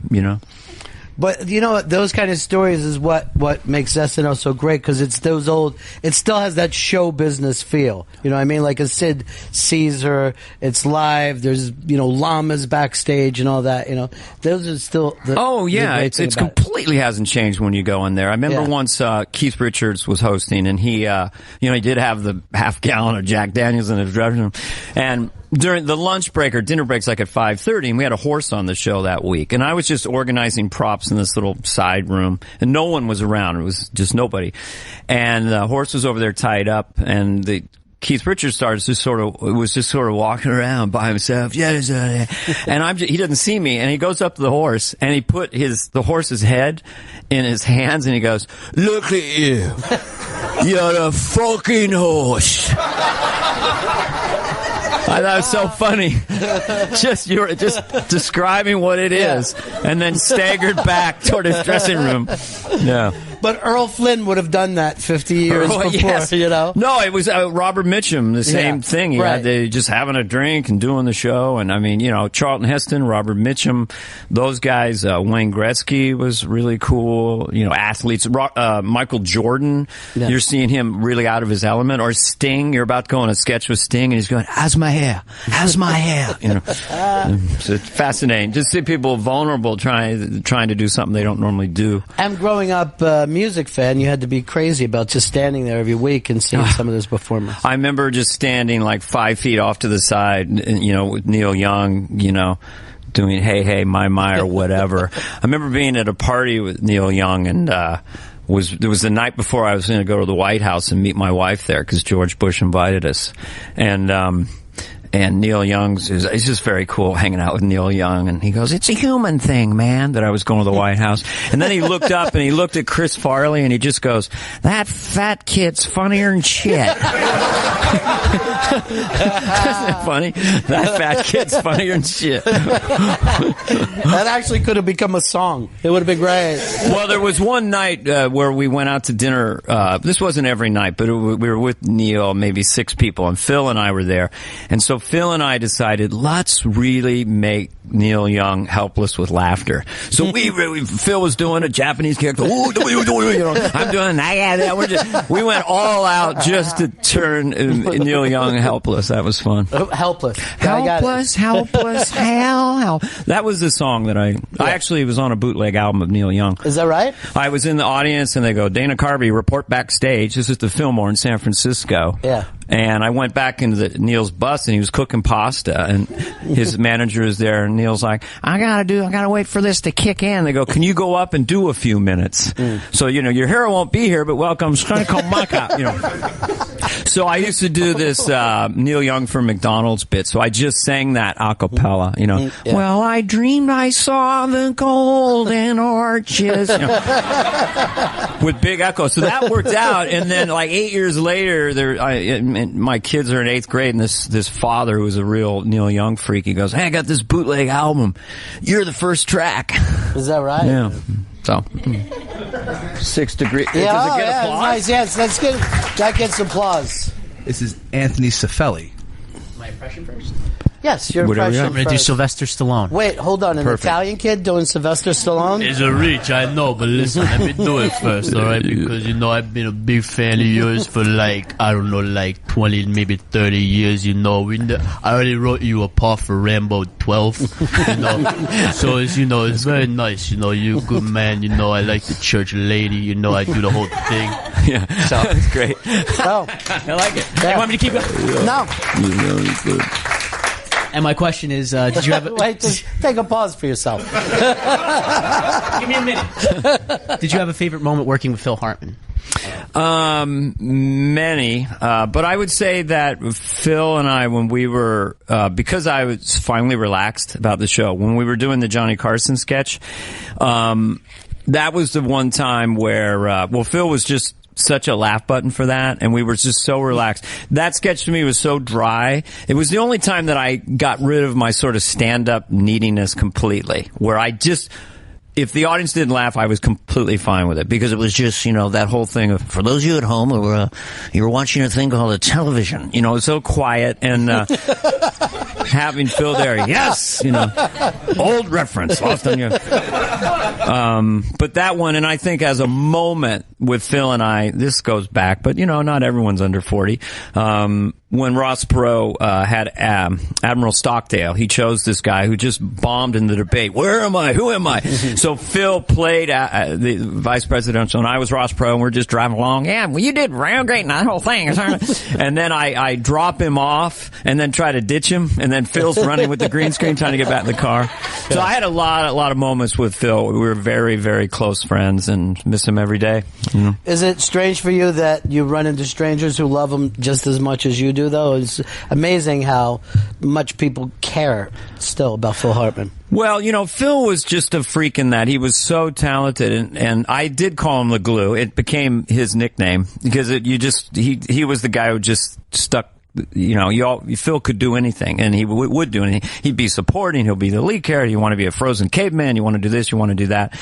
But those kind of stories is what makes SNL so great, because it's those old. It still has that show business feel. You know what I mean? Like a Sid sees her, it's live. There's llamas backstage and all that. Those are still. It's completely hasn't changed when you go in there. I remember once Keith Richards was hosting, and he he did have the half gallon of Jack Daniels in his dressing room, and during the lunch break or dinner breaks, like at 5:30, and we had a horse on the show that week, and I was just organizing props in this little side room, and no one was around. It was just nobody, and the horse was over there tied up, and Keith Richards was just sort of walking around by himself. And he doesn't see me, and he goes up to the horse, and he put the horse's head in his hands, and he goes, "Look at you, you're a fucking horse." I thought it was so funny. You were just describing what it is, and then staggered back toward his dressing room. Yeah. But Earl Flynn would have done that 50 years before, yes. No, it was Robert Mitchum, the same thing. He had just having a drink and doing the show. And I mean, Charlton Heston, Robert Mitchum, those guys, Wayne Gretzky was really cool. Athletes, Michael Jordan, you're seeing him really out of his element. Or Sting, you're about to go on a sketch with Sting, and he's going, "How's my hair? How's my hair?" So it's fascinating. Just see people vulnerable trying to do something they don't normally do. I'm growing up music fan. You had to be crazy about just standing there every week and seeing some of those performers. I remember just standing like 5 feet off to the side, with Neil Young, doing "Hey, Hey, My," or whatever. I remember being at a party with Neil Young, and it was the night before I was going to go to the White House and meet my wife there because George Bush invited us, and Neil Young's, it's just very cool hanging out with Neil Young. And he goes, "It's a human thing, man," that I was going to the White House. And then he looked up and he looked at Chris Farley and he just goes, "That fat kid's funnier than shit." Isn't that funny? That fat kid's funnier than shit. That actually could have become a song. It would have been great. Well, there was one night where we went out to dinner. This wasn't every night, but we were with Neil, maybe 6 people, and Phil and I were there. And so Phil and I decided, let's really make Neil Young helpless with laughter. So Phil was doing a Japanese character. I'm doing that. We went all out just to turn Neil Young helpless. That was fun. Helpless. Helpless. Hell. That was the song that I actually was on a bootleg album of Neil Young. Is that right? I was in the audience and they go, "Dana Carvey, report backstage." This is the Fillmore in San Francisco. Yeah. And I went back into Neil's bus, and he was cooking pasta, and his manager is there, and Neil's like, I gotta wait for this to kick in. They go, "Can you go up and do a few minutes?" So, your hero won't be here, but welcome, So So I used to do this Neil Young from McDonald's bit. So I just sang that a cappella, you know. Yeah. Well, I dreamed I saw the golden arches, you know, with big echo. So that worked out. And then like 8 years later, my kids are in 8th grade, and this father, who's a real Neil Young freak, he goes, "Hey, I got this bootleg album. You're the first track." Is that right? Yeah. So 6 degrees. Yeah, Does it get yeah, applause? nice. Yes, that's good. That gets applause. This is Anthony Cifelli. My impression first? Yes, your Whatever impression I'm going to do first. Sylvester Stallone. Wait, hold on. An Perfect. Italian kid doing Sylvester Stallone? It's a reach, I know, but listen, let me do it first, alright? Because, you know, I've been a big fan of yours for like, I don't know, like 20, maybe 30 years, you know. I already wrote you a part for Rambo 12, you know. So it's, you know, it's very nice, you know, you're a good man, you know, I like the church lady, you know, I do the whole thing. Yeah, so it's great. Oh. I like it. You want me to keep going? No. And my question is, did you have Wait, just take a pause for yourself. Give me a minute. Did you have a favorite moment working with Phil Hartman? Many, but I would say that Phil and I, when we were, because I was finally relaxed about the show, when we were doing the Johnny Carson sketch, that was the one time where, Phil was just such a laugh button for that, and we were just so relaxed. That sketch to me was so dry. It was the only time that I got rid of my sort of stand-up neediness completely, where I just, if the audience didn't laugh, I was completely fine with it, because it was just, you know, that whole thing of, for those of you at home who were, you were watching a thing called a television, you know, it's so quiet, and having Phil there, yes, you know, old reference, lost on you. But that one, and I think as a moment with Phil and I, this goes back, but you know, not everyone's under 40. When Ross Perot had Admiral Stockdale, he chose this guy who just bombed in the debate. Where am I? Who am I? So Phil played the vice presidential, and I was Ross Perot, and we're just driving along. Yeah, well, you did real great in that whole thing. And then I drop him off, and then try to ditch him, and then Phil's running with the green screen trying to get back in the car. So I had a lot of moments with Phil. We were very, very close friends, and miss him every day. You know? Is it strange for you that you run into strangers who love him just as much as you do, though? It's amazing how much people care still about Phil Hartman. Well, you know, Phil was just a freak in that he was so talented, and I did call him the Glue. It became his nickname because he was the guy who just stuck. You know, Phil could do anything, and he would do anything. He'd be supporting, he'll be the lead character, you want to be a frozen caveman, you want to do this, you want to do that.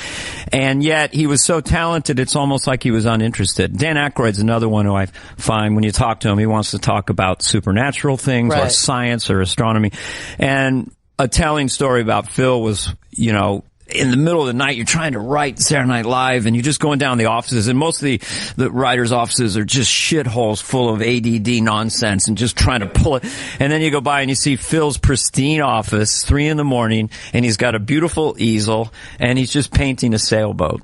And yet, he was so talented, it's almost like he was uninterested. Dan Aykroyd's another one who I find, when you talk to him, he wants to talk about supernatural things, or science, or astronomy. And a telling story about Phil was, you know, in the middle of the night, you're trying to write Saturday Night Live, and you're just going down the offices, and most of the writers' offices are just shitholes full of ADD nonsense, and just trying to pull it. And then you go by and you see Phil's pristine office, 3 a.m, and he's got a beautiful easel, and he's just painting a sailboat.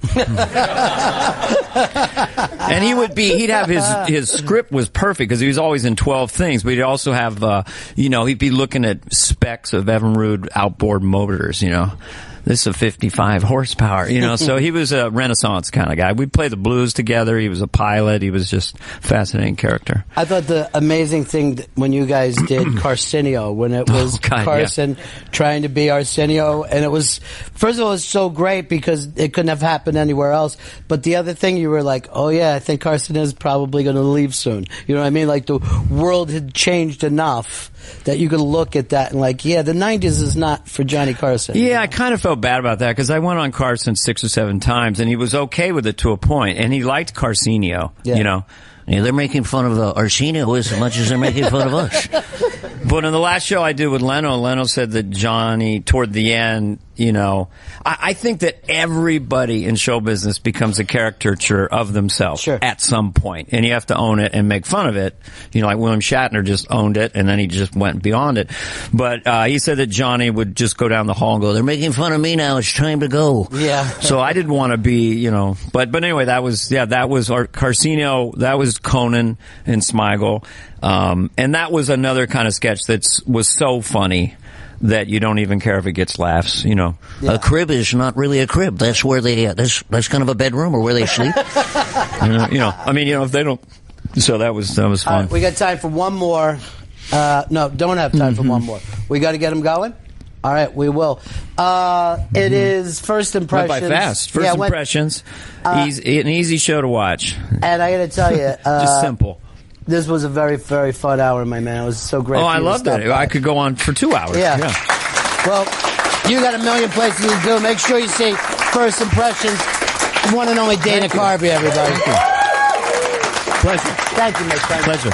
And he'd have his script was perfect, because he was always in 12 things, but he'd also have, you know, he'd be looking at specs of Evinrude outboard motors, you know. This is a 55 horsepower, you know, so he was a Renaissance kind of guy. We'd play the blues together. He was a pilot. He was just a fascinating character. I thought the amazing thing when you guys did Carcinio, when it was Carson trying to be Arsenio, and it was, first of all, it was so great because it couldn't have happened anywhere else. But the other thing, you were like, oh yeah, I think Carson is probably going to leave soon. You know what I mean? Like the world had changed enough that you could look at that and like, yeah, the 90s is not for Johnny Carson. Yeah, I kind of felt bad about that because I went on Carson 6 or 7 times, and he was okay with it to a point, and he liked Carcinio, you know. Yeah, they're making fun of Arsenio as much as they're making fun of us. But in the last show I did with Leno said that Johnny, toward the end, you know, I think that everybody in show business becomes a caricature of themselves at some point, and you have to own it and make fun of it. You know, like William Shatner just owned it, and then he just went beyond it. But he said that Johnny would just go down the hall and go, "They're making fun of me now. It's time to go." Yeah. So I didn't want to be, you know, but anyway, that was our Carcinio. That was Conan and Smigel, and that was another kind of sketch that was so funny that you don't even care if it gets laughs, you know. Yeah. A crib is not really a crib. That's where they, that's kind of a bedroom or where they sleep. you know, I mean, you know, if they don't So that was All fun. right, we got time for one more. No, don't have time for one more. We got to get them going? All right, we will. It is First Impressions. Went by fast. First Impressions. An easy show to watch. And I got to tell you. Just simple. This was a very, very fun hour, my man. It was so great. Oh, I loved it. I could go on for 2 hours. Yeah. Well, you got a million places to do. Make sure you see First Impressions. One and only Dana Carvey, everybody. Pleasure. Thank you, my friend. Pleasure.